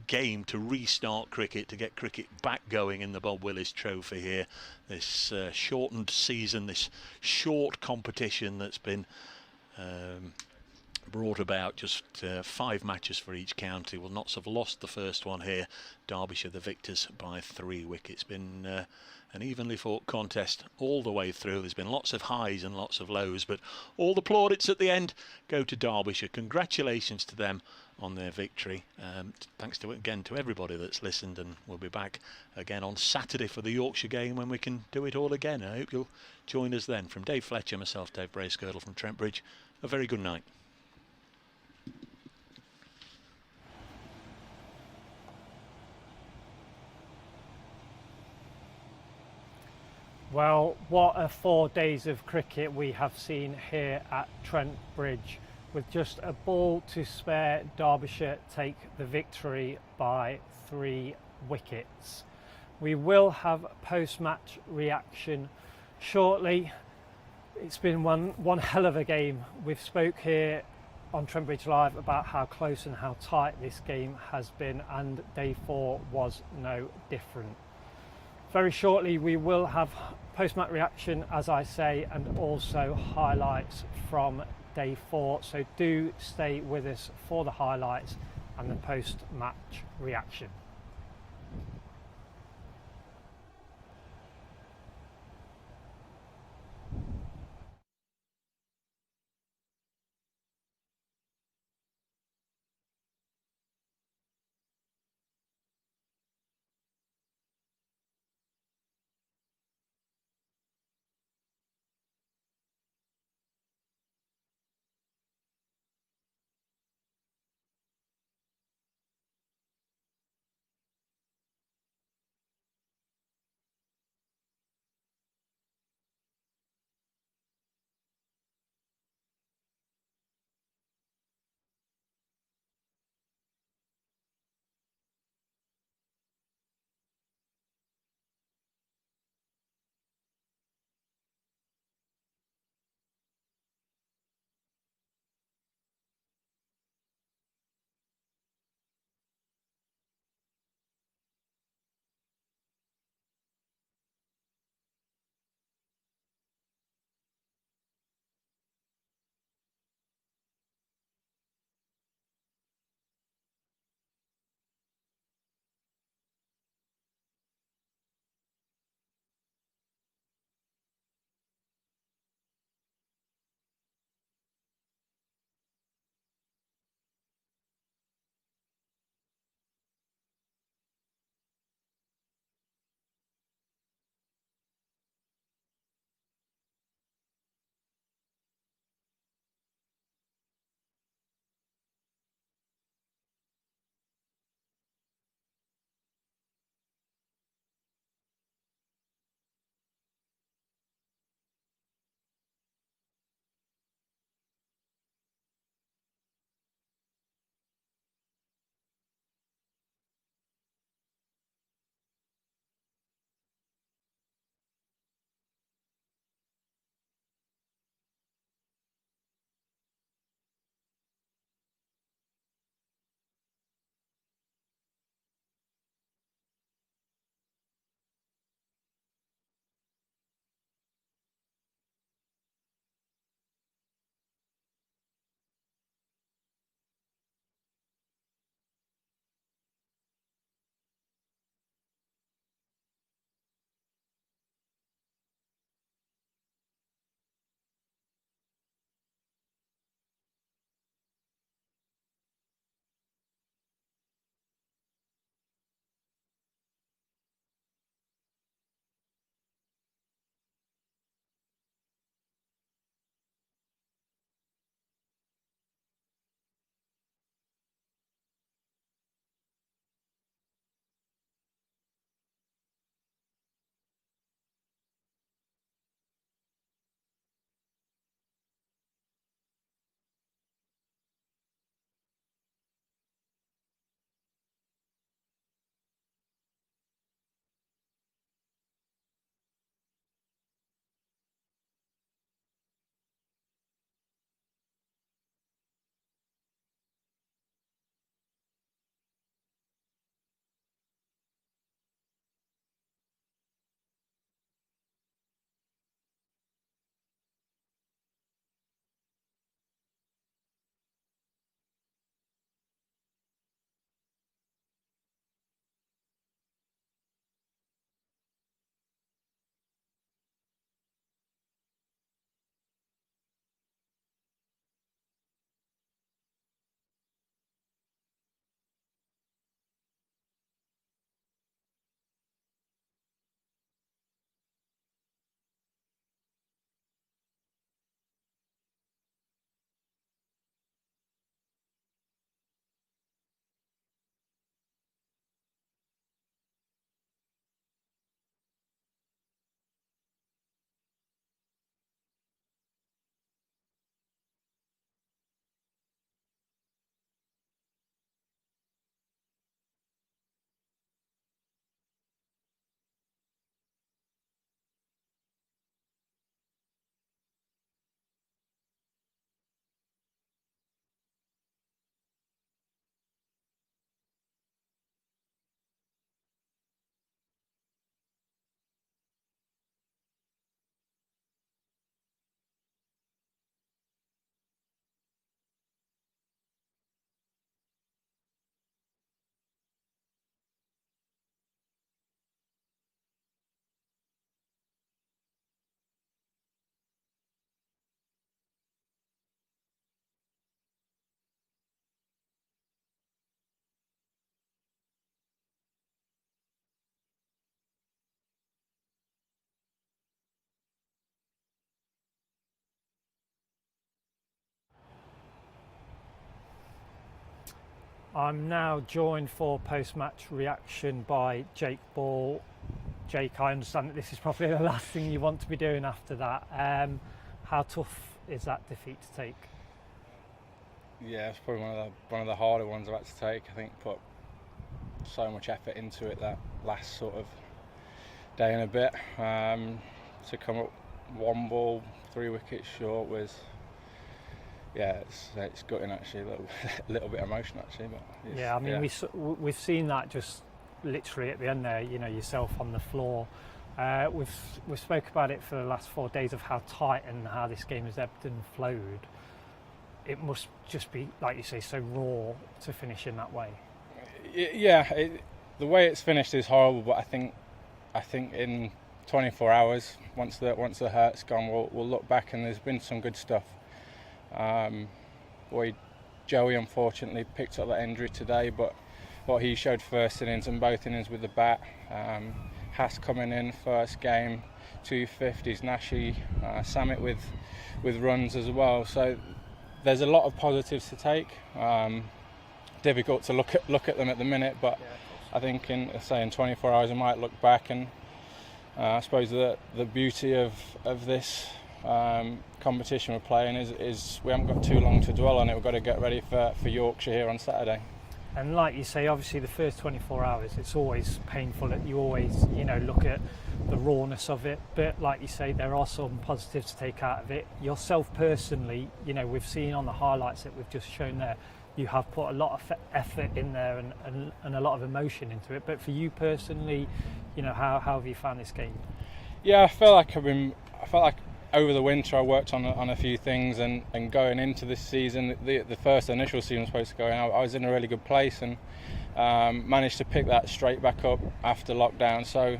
game to restart cricket, to get cricket back going in the Bob Willis Trophy here. This shortened season, this short competition that's been brought about, just 5 matches for each county. Will Notts have lost the first one here. Derbyshire the victors by 3 wickets. Been an evenly fought contest all the way through. There's been lots of highs and lots of lows, but all the plaudits at the end go to Derbyshire. Congratulations to them on their victory. Thanks again to everybody that's listened, and we'll be back again on Saturday for the Yorkshire game when we can do it all again. I hope you'll join us then. From Dave Fletcher, myself, Dave Bracegirdle from Trent Bridge, a very good night. Well, what a 4 days of cricket we have seen here at Trent Bridge. With just a ball to spare, Derbyshire take the victory by 3 wickets. We will have post-match reaction shortly. It's been one hell of a game. We've spoke here on Trent Bridge Live about how close and how tight this game has been, and day 4 was no different. Very shortly we will have post-match reaction, as I say, and also highlights from day 4, so do stay with us for the highlights and the post-match reaction. I'm now joined for post-match reaction by Jake Ball. Jake, I understand that this is probably the last thing you want to be doing after that. How tough is that defeat to take? Yeah, it's probably one of the harder ones I've had to take. I think put so much effort into it that last sort of day and a bit. To come up 1 ball, 3 wickets short was, yeah, it's gutting actually, a little bit emotional actually. But yeah, I mean, we've seen that just literally at the end there. You know, yourself on the floor. We've spoke about it for the last 4 days of how tight and how this game has ebbed and flowed. It must just be, like you say, so raw to finish in that way. Yeah, the way it's finished is horrible, but I think in 24 hours, once the hurt's gone, we'll look back and there's been some good stuff. Joey unfortunately picked up that injury today, but what he showed first innings and both innings with the bat. Haas coming in first game, 250s, Nashi, Samit with runs as well. So there's a lot of positives to take. Difficult to look at them at the minute, but I think in 24 hours I might look back, and I suppose the beauty of this competition we're playing is we haven't got too long to dwell on it. We've got to get ready for Yorkshire here on Saturday. And like you say, obviously the first 24 hours, it's always painful. You always, look at the rawness of it. But like you say, there are some positives to take out of it. Yourself personally, we've seen on the highlights that we've just shown there, you have put a lot of effort in there and a lot of emotion into it. But for you personally, how have you found this game? Yeah, I felt like over the winter I worked on a few things, and going into this season, the first initial season was supposed to go in, I was in a really good place and managed to pick that straight back up after lockdown. So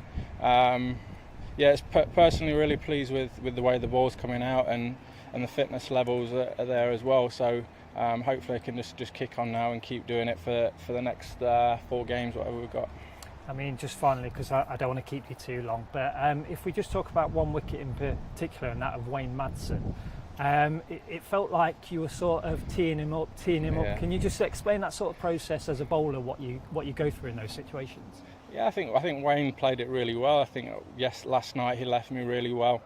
it's personally really pleased with the way the ball's coming out and the fitness levels are there as well. So hopefully I can just kick on now and keep doing it for the next 4 games, whatever we've got. I mean, just finally, because I don't want to keep you too long, but if we just talk about one wicket in particular, and that of Wayne Madsen, it felt like you were sort of teeing him up. Can you just explain that sort of process as a bowler, what you go through in those situations? Yeah, I think Wayne played it really well. I think last night he left me really well.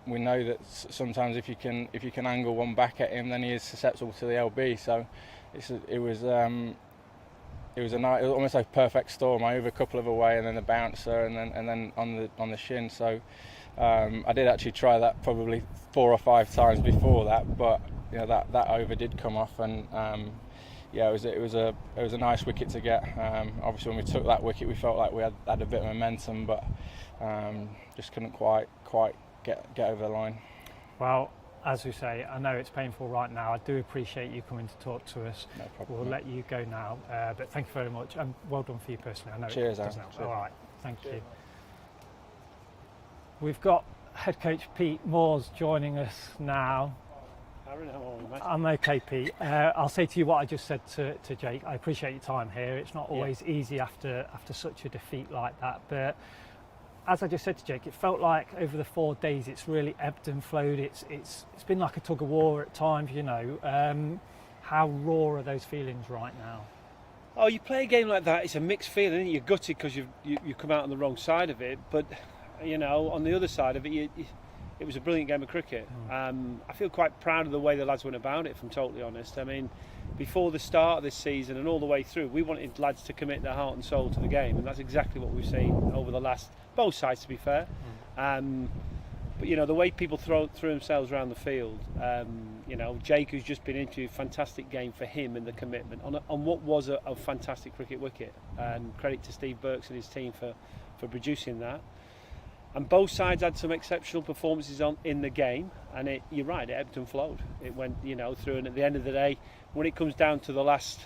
We know that sometimes if you can angle one back at him, then he is susceptible to the LB. So it was almost like a perfect storm. I over a couple of away and then the bouncer and then on the shin. So I did actually try that probably 4 or 5 times before that, but that over did come off, and it was a nice wicket to get. Obviously when we took that wicket we felt like we had a bit of momentum, but just couldn't quite get over the line. Well, as we say, I know it's painful right now. I do appreciate you coming to talk to us. No problem. We'll let you go now, but thank you very much, and well done for you personally. I know. Cheers, it does now. Cheers. All right, thank you. We've got head coach Pete Moores joining us now. Aaron, how are you, mate? I'm okay, Pete. I'll say to you what I just said to Jake. I appreciate your time here. It's not always easy after such a defeat like that, but as I just said to Jake, it felt like over the 4 days it's really ebbed and flowed. It's been like a tug of war at times, How raw are those feelings right now? Oh, you play a game like that, it's a mixed feeling, isn't it? You're gutted because you come out on the wrong side of it, but on the other side of it, it was a brilliant game of cricket. I feel quite proud of the way the lads went about it, if I'm totally honest. I mean, before the start of this season and all the way through, we wanted lads to commit their heart and soul to the game, and that's exactly what we've seen over the last, both sides to be fair. But the way people threw themselves around the field, Jake, who's just been into a fantastic game for him and the commitment on what was a fantastic cricket wicket, and credit to Steve Burks and his team for producing that. And both sides had some exceptional performances in the game, and you're right, it ebbed and flowed. It went through, and at the end of the day, when it comes down to the last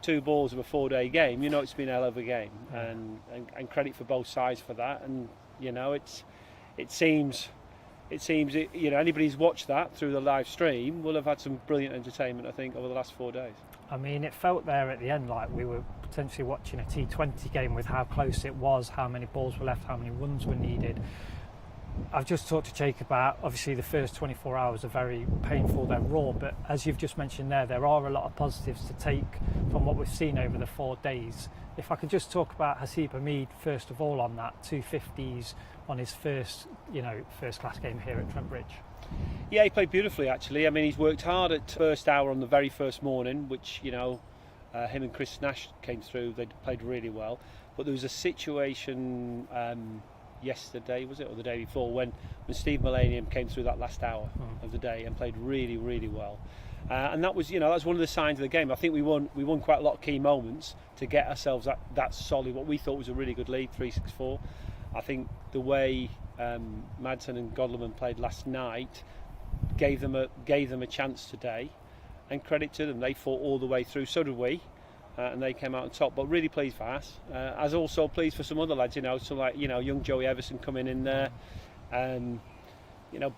2 balls of a 4-day game, it's been a hell of a game, and credit for both sides for that. And it seems anybody who's watched that through the live stream will have had some brilliant entertainment, I think, over the last 4 days. I mean, it felt there at the end like we were potentially watching a T20 game with how close it was, how many balls were left, how many runs were needed. I've just talked to Jake about, obviously the first 24 hours are very painful, they're raw, but as you've just mentioned there are a lot of positives to take from what we've seen over the 4 days. If I could just talk about Haseeb Hameed first of all on that, 250s on his first class game here at Trent Bridge. Yeah, he played beautifully actually. I mean, he's worked hard at first hour on the very first morning, which, him and Chris Nash came through, they played really well. But there was a situation yesterday, was it, or the day before, when Steve Millennium came through that last hour of the day and played really, really well. And that was, that's one of the signs of the game. I think we won quite a lot of key moments to get ourselves that solid, what we thought was a really good lead, 3-6-4. I think the way Madsen and Godleman played last night gave them a chance today, and credit to them, they fought all the way through. So did we. And they came out on top, but really pleased for us. As also pleased for some other lads, so like young Joey Everson coming in there,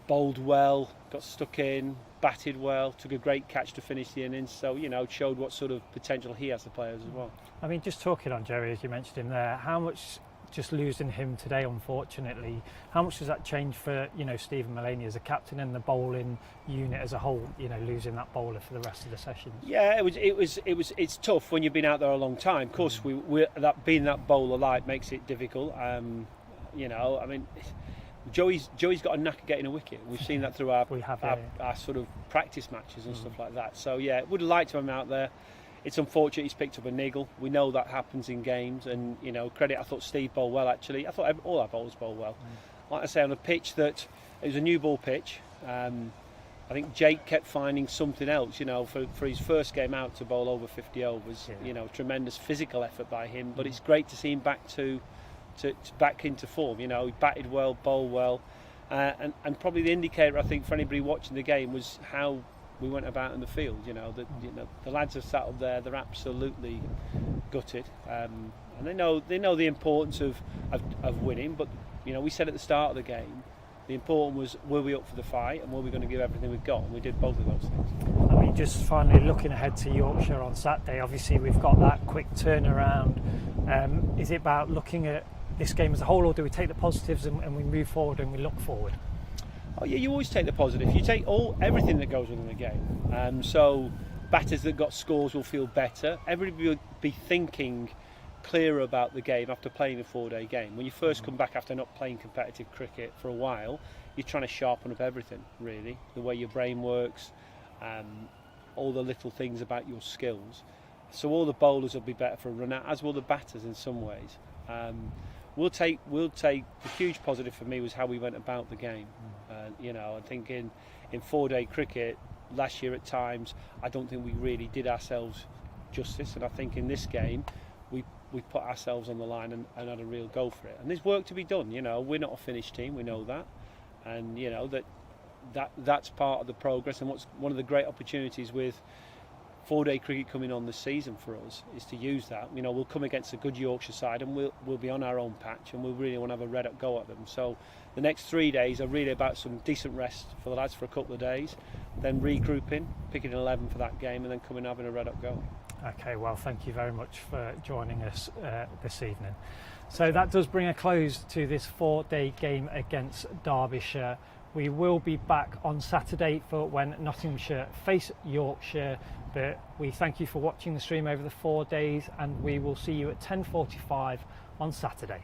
bowled well, got stuck in, batted well, took a great catch to finish the innings. So showed what sort of potential he has, the players as well. I mean, just talking on Joey, as you mentioned him there, how much, just losing him today, unfortunately, how much does that change for Stephen Mullaney as a captain and the bowling unit as a whole? Losing that bowler for the rest of the sessions. Yeah, it's tough when you've been out there a long time. Of course, being that bowler light makes it difficult. I mean, Joey's got a knack of getting a wicket. We've seen that through our sort of practice matches and stuff like that. So yeah, would have liked to have him out there. It's unfortunate he's picked up a niggle. We know that happens in games, and credit. I thought Steve bowled well actually. I thought all our bowlers bowled well. Like I say, on a pitch that it was a new ball pitch. I think Jake kept finding something else. For his first game out to bowl over 50 overs. Tremendous physical effort by him. But it's great to see him back to back into form. He batted well, bowled well, and probably the indicator I think for anybody watching the game was how we went about in the field. The lads have sat up there, they're absolutely gutted, and they know the importance of winning. But we said at the start of the game, the important was, were we up for the fight and were we going to give everything we've got, and we did both of those things. I mean, just finally looking ahead to Yorkshire on Saturday, obviously we've got that quick turnaround. Is it about looking at this game as a whole, or do we take the positives and we move forward and we look forward? Oh yeah, you always take the positive. You take everything that goes within the game. So batters that got scores will feel better. Everybody will be thinking clearer about the game after playing a 4-day game. When you first come back after not playing competitive cricket for a while, you're trying to sharpen up everything, really. The way your brain works, all the little things about your skills. So all the bowlers will be better for a run out, as will the batters in some ways. We'll take the huge positive for me was how we went about the game. I think in 4-day cricket last year at times, I don't think we really did ourselves justice, and I think in this game we put ourselves on the line and had a real go for it. And there's work to be done. We're not a finished team, we know that, and that's part of the progress. And what's one of the great opportunities with 4-day cricket coming on this season for us is to use that. We'll come against a good Yorkshire side and we'll be on our own patch, and we'll really want to have a red up go at them. So the next 3 days are really about some decent rest for the lads for a couple of days, then regrouping, picking an 11 for that game, and then coming and having a red up go. Okay, well, thank you very much for joining us this evening. So that does bring a close to this 4-day game against Derbyshire. We will be back on Saturday for when Nottinghamshire face Yorkshire, but we thank you for watching the stream over the 4 days, and we will see you at 10:45 on Saturday.